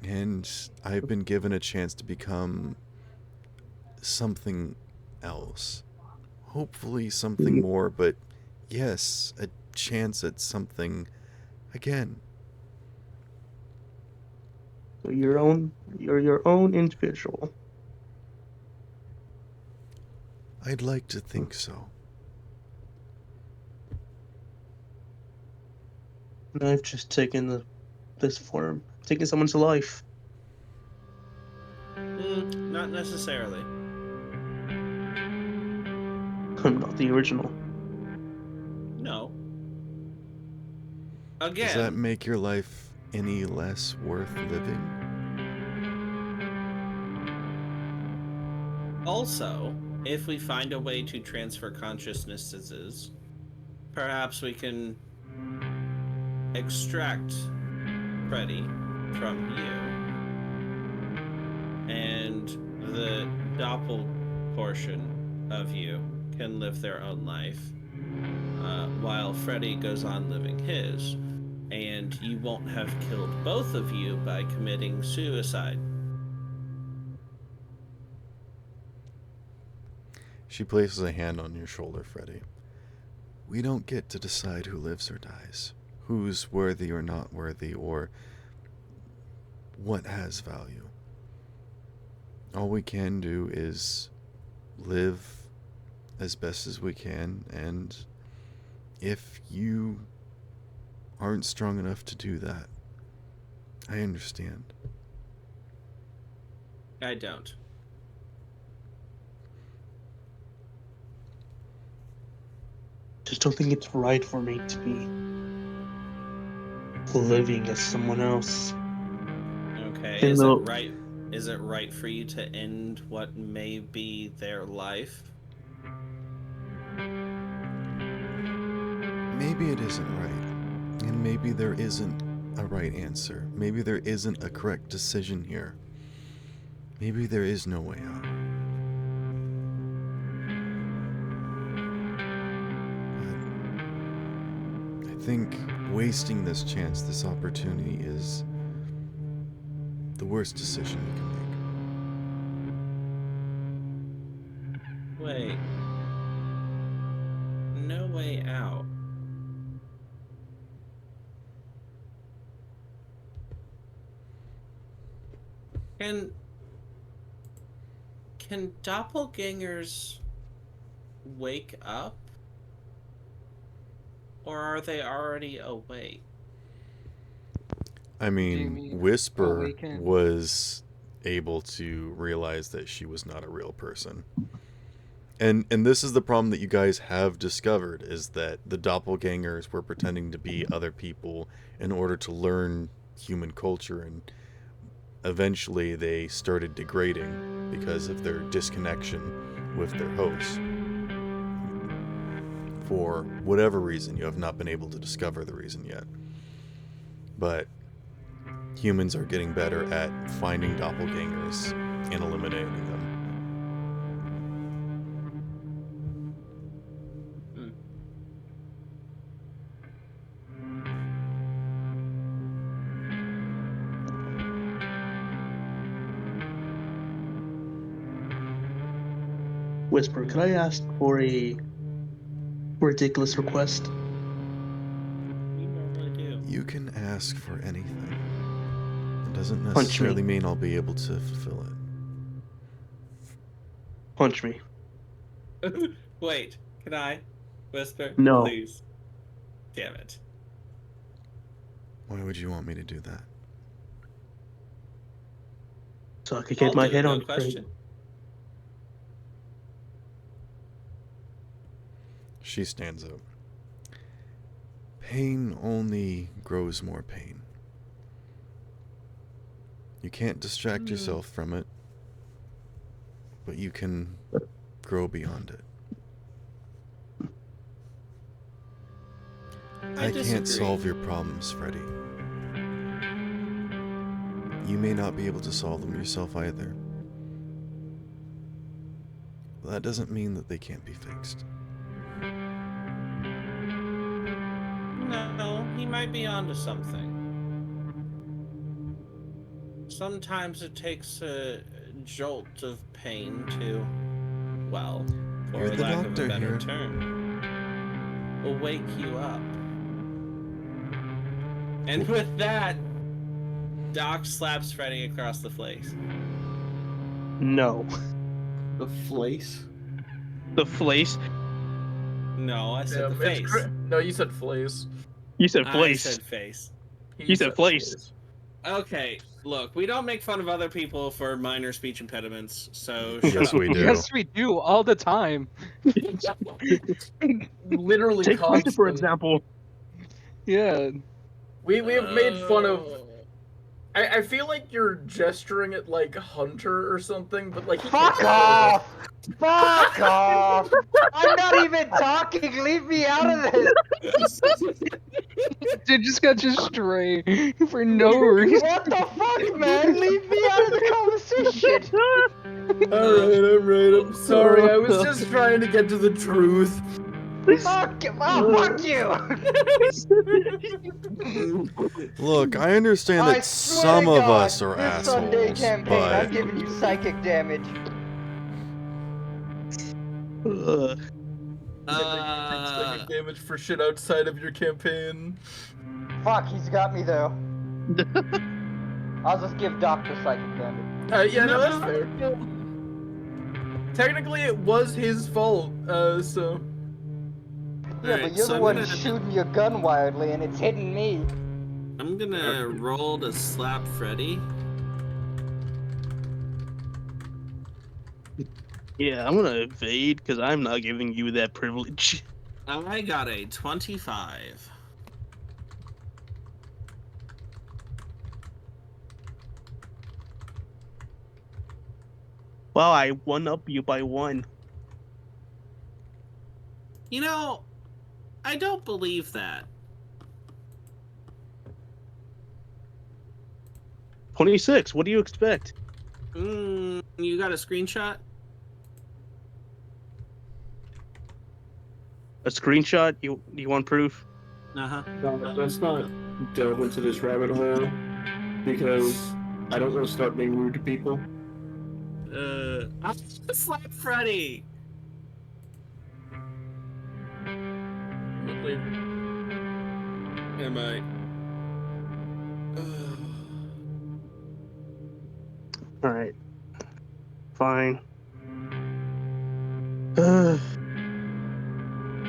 And I've been given a chance to become something else. Hopefully something more, but yes, a chance at something again. So you're your own individual. I'd like to think so. And I've just taken this form, taken someone's life. Not necessarily. I'm not the original. No. Does that Again, make your life any less worth living? also, if we find a way to transfer consciousnesses, perhaps we can extract Freddy from you, and the doppel portion of you can live their own life, while Freddy goes on living his, and you won't have killed both of you by committing suicide. She places a hand on your shoulder, Freddy. We don't get to decide who lives or dies, who's worthy or not worthy, or what has value. All we can do is live as best as we can, and if you aren't strong enough to do that, I understand. I don't. Just don't think it's right for me to be living as someone else. Okay, And is it though right? Is it right for you to end what may be their life? Maybe it isn't right, and maybe there isn't a right answer. Maybe there isn't a correct decision here. Maybe there is no way out. But I think wasting this chance, this opportunity, is the worst decision you can make. Wait. No way out. Can doppelgangers wake up? Or are they already awake? I Do you mean, mean Whisper awaken? was able to realize that she was not a real person. And this is the problem that you guys have discovered, is that the doppelgangers were pretending to be other people in order to learn human culture, and eventually they started degrading because of their disconnection with their hosts. For whatever reason, you have not been able to discover the reason yet. But humans are getting better at finding doppelgangers and eliminating them. Whisper, could I ask for a ridiculous request? You normally do. You can ask for anything. It doesn't Punch necessarily me. mean I'll be able to fulfill it. Punch me. Wait, can I? Whisper? No. Please. Damn it. Why would you want me to do that? So I could I'll get my do it, head no on straight. question. She stands up. Pain only grows more pain. You can't distract yourself from it, but you can grow beyond it. I can't disagree. solve your problems, Freddy. You may not be able to solve them yourself either. but that doesn't mean that they can't be fixed. No, he might be onto something. Sometimes it takes a jolt of pain to, well, for You're the lack of a doctor better here. term, will wake you up. And with that, Doc slaps Freddy across the face. No. The flace. The flace? No, I said the Damn, it's face. No, you said flays. You said I flace. said face. You said flace. Okay, look, we don't make fun of other people for minor speech impediments, so shut Yes, up. we do. Yes, we do all the time. Literally Take Quentin, for constant. example. Yeah. We have made fun of. I feel like you're gesturing at like Hunter or something, but like he Fuck can't off! Fuck off! I'm not even talking. Leave me out of this. Dude just got just stray for no reason. What the fuck, man? Leave me out of the conversation. Alright, I'm Sorry, I was just trying to get to the truth. Fuck you! Look, I understand I that swear some to of God, us are this Sunday assholes, campaign, I'm but giving you psychic damage. Take psychic damage for shit outside of your campaign. Fuck, he's got me though. I'll just give Doc the psychic damage. Yeah, no, that's fair. Technically, it was his fault, so. Yeah, Alright, but you're so the I'm one gonna- shooting your gun wildly and it's hitting me. I'm gonna roll to slap Freddy. Yeah, I'm gonna evade because I'm not giving you that privilege. I got a 25. Well, I one up you by 1. You know, I don't believe that. 26. What do you expect? You got a screenshot? A screenshot? You want proof? Uh-huh. No, let's not delve into this rabbit hole because I don't want to start being rude to people. I'll slap Freddy. Am I? Alright. Fine.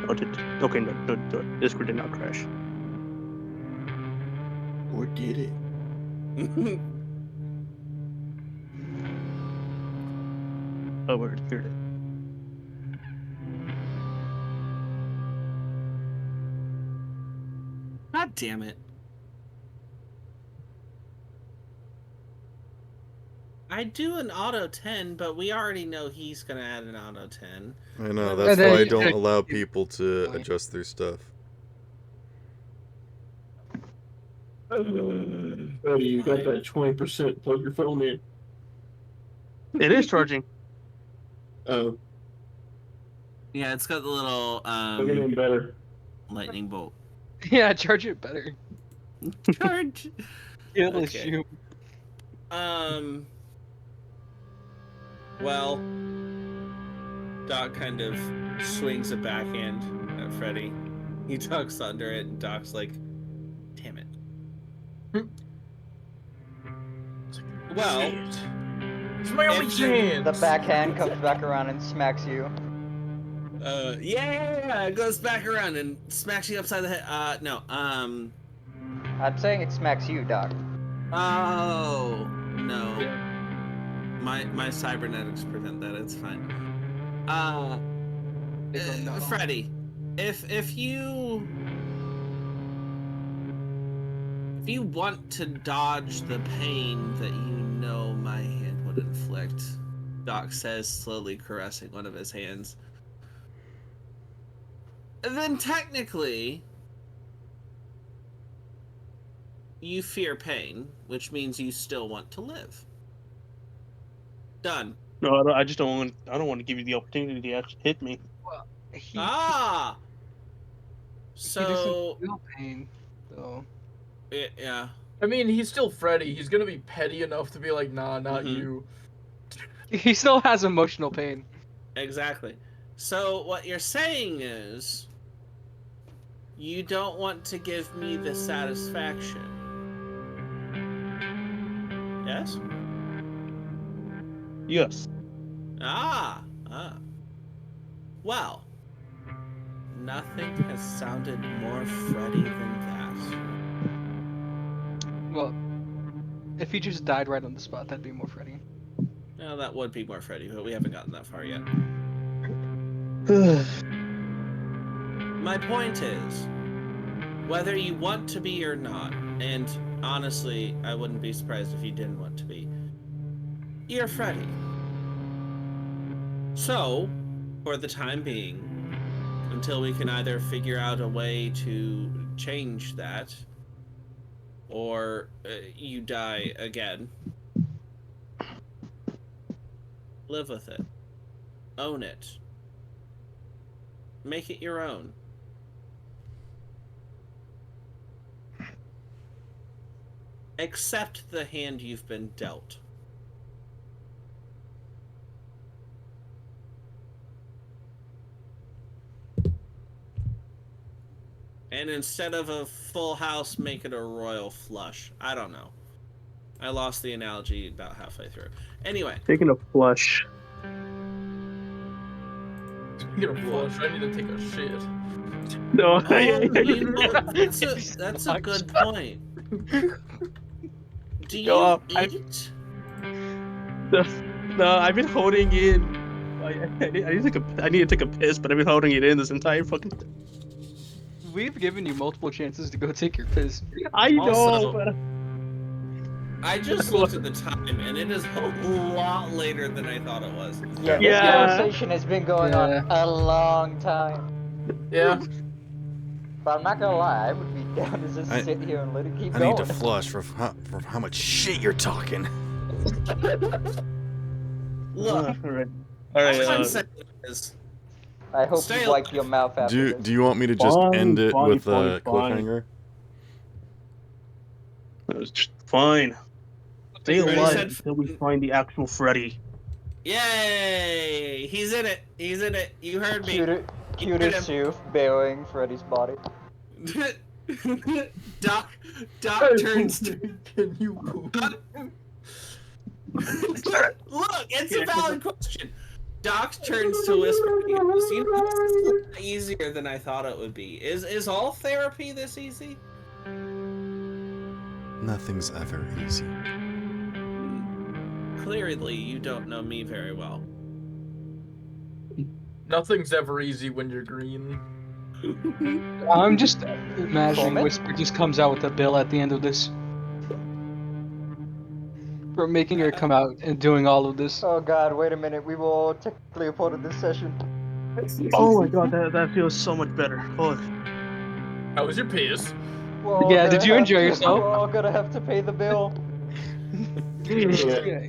Okay, no, Discord did not crash. Or did it? Oh, word, here it is. God damn it. I do an auto 10, but we already know he's gonna add an auto 10. I know, that's why I don't allow people to adjust their stuff. Oh, you got that 20%. Plug your phone in. It is charging. Oh, Yeah, it's got the little plug it in better. lightning bolt. Yeah, charge it better. Charge. Yeah, let's Okay. shoot. Well, Doc kind of swings a backhand at Freddy. He ducks under it, and Doc's like, damn it. Well, It's my only chance. The backhand comes back around and smacks you. yeah, it goes back around and smacks you upside the head. No, I'm saying it smacks you, Doc. oh, no. My cybernetics prevent that, it's fine. Freddy, if you want to dodge the pain that you know my hand would inflict, Doc says, slowly caressing one of his hands, then technically you fear pain, which means you still want to live. Done. No, I just don't want. I don't want to give you the opportunity to actually hit me. He Ah. he doesn't So feel pain, though. yeah. I mean, he's still Freddy. He's gonna be petty enough to be like, nah, not Mhm. you. He still has emotional pain. Exactly. So what you're saying is you don't want to give me the satisfaction. Yes? Yes. Ah. Well, nothing has sounded more Freddy than that. Well, if he just died right on the spot, that'd be more Freddy. Well, that would be more Freddy, but we haven't gotten that far yet. My point is, whether you want to be or not, and honestly, I wouldn't be surprised if you didn't want to be, you're Freddy. So, for the time being, until we can either figure out a way to change that, or you die again, live with it. Own it. Make it your own. Accept the hand you've been dealt. And instead of a full house, make it a royal flush. I don't know. I lost the analogy about halfway through. Anyway. Taking a flush. Speaking of flush, I need to take a shit. No, Oh, you know, that's a good point. Do you No, eat? No, I've been holding in. I need to take a piss, but I've been holding it in this entire fucking. We've given you multiple chances to go take your piss. I know, Also, but I just looked at the time, and it is a lot later than I thought it was. Yeah, this Yeah. conversation has been going on Yeah. a long time. Yeah. But I'm not gonna lie, I would be down to just I- sit here and let it keep I going. need to flush for how much shit you're talking. Look, all right. all I'm saying is, I hope Stay you wipe your mouth after Do you want me to just end it with a cliffhanger? Fine. Stay Freddy alive said- until we find the actual Freddy. Yay! He's in it. He's in it. You heard me. Cuter Soof burying Freddy's body. Doc turns to... Can you poop? Look, it's a valid question. Doc turns to Whisper. You know, this is easier than I thought it would be. Is all therapy this easy? Nothing's ever easy. Clearly, you don't know me very well. Nothing's ever easy when you're green. I'm just imagining Comment? Whisper just comes out with a bill at the end of this. For making her come out and doing all of this. Oh god, wait a minute, we will technically upload this session. Oh my god, that feels so much better. Fuck. How was your piss? Yeah, did you enjoy yourself? We're all gonna have to pay the bill. Yeah.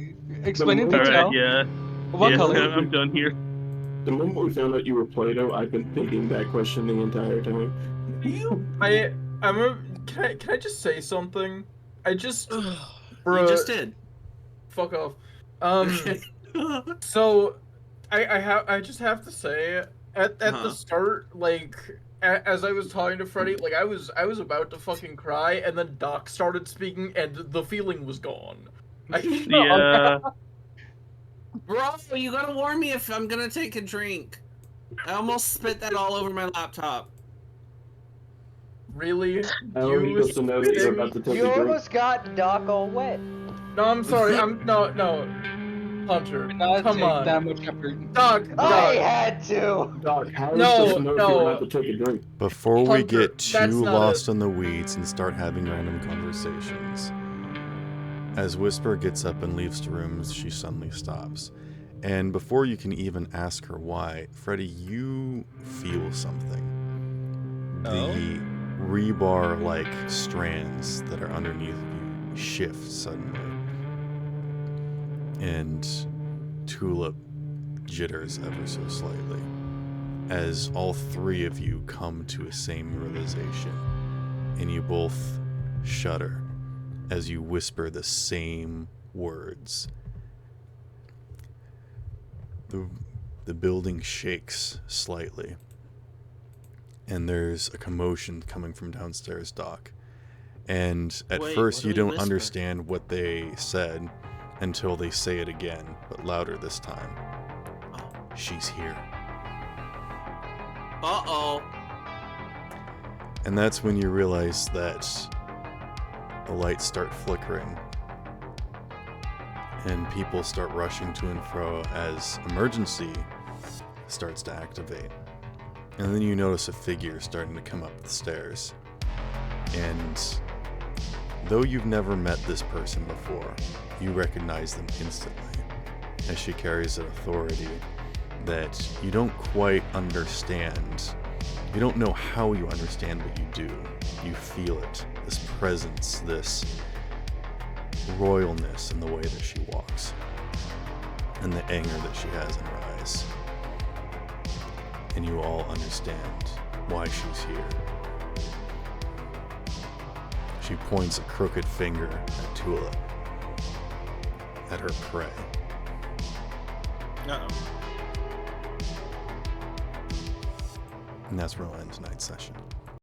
Explain in The moment- detail. Alright, yeah. What Yeah, color? I'm done here. The moment we found out you were Play-Doh, I've been thinking that question the entire time. Can I just say something? I just You Bruh. just did. fuck off. Okay. So I just have to say at Uh-huh. the start, like as I was talking to Freddy, like I was about to fucking cry, and then Doc started speaking, and the feeling was gone. Yeah. Bro, you gotta warn me if I'm gonna take a drink. I almost spit that all over my laptop. Really? How are you supposed to know that you're about to take You a drink? almost got Doc all wet. No, I'm sorry. No. Hunter, Not come take on. that much effort. Doc. I had to. Doc, how are you No, supposed to know if no. you're about to take a drink? Before we Hunter, get that's too not lost it. in the weeds and start having random conversations, as Whisper gets up and leaves the room, she suddenly stops. And before you can even ask her why, Freddy, you feel something. The rebar-like strands that are underneath you shift suddenly. And Tulip jitters ever so slightly as all three of you come to a same realization, and you both shudder as you whisper the same words. The building shakes slightly, and there's a commotion coming from downstairs, Doc. And at Wait, first what do you we don't whisper? understand what they said until they say it again, but louder this time. She's here. Uh-oh. And that's when you realize that the lights start flickering and people start rushing to and fro as emergency starts to activate. And then you notice a figure starting to come up the stairs. And though you've never met this person before, you recognize them instantly, as she carries an authority that you don't quite understand. You don't know how you understand what you do. You feel it, this presence, this royalness in the way that she walks, and the anger that she has in her eyes. And you all understand why she's here. She points a crooked finger at Tulip, at her prey. Uh-oh. And that's where we'll end tonight's session.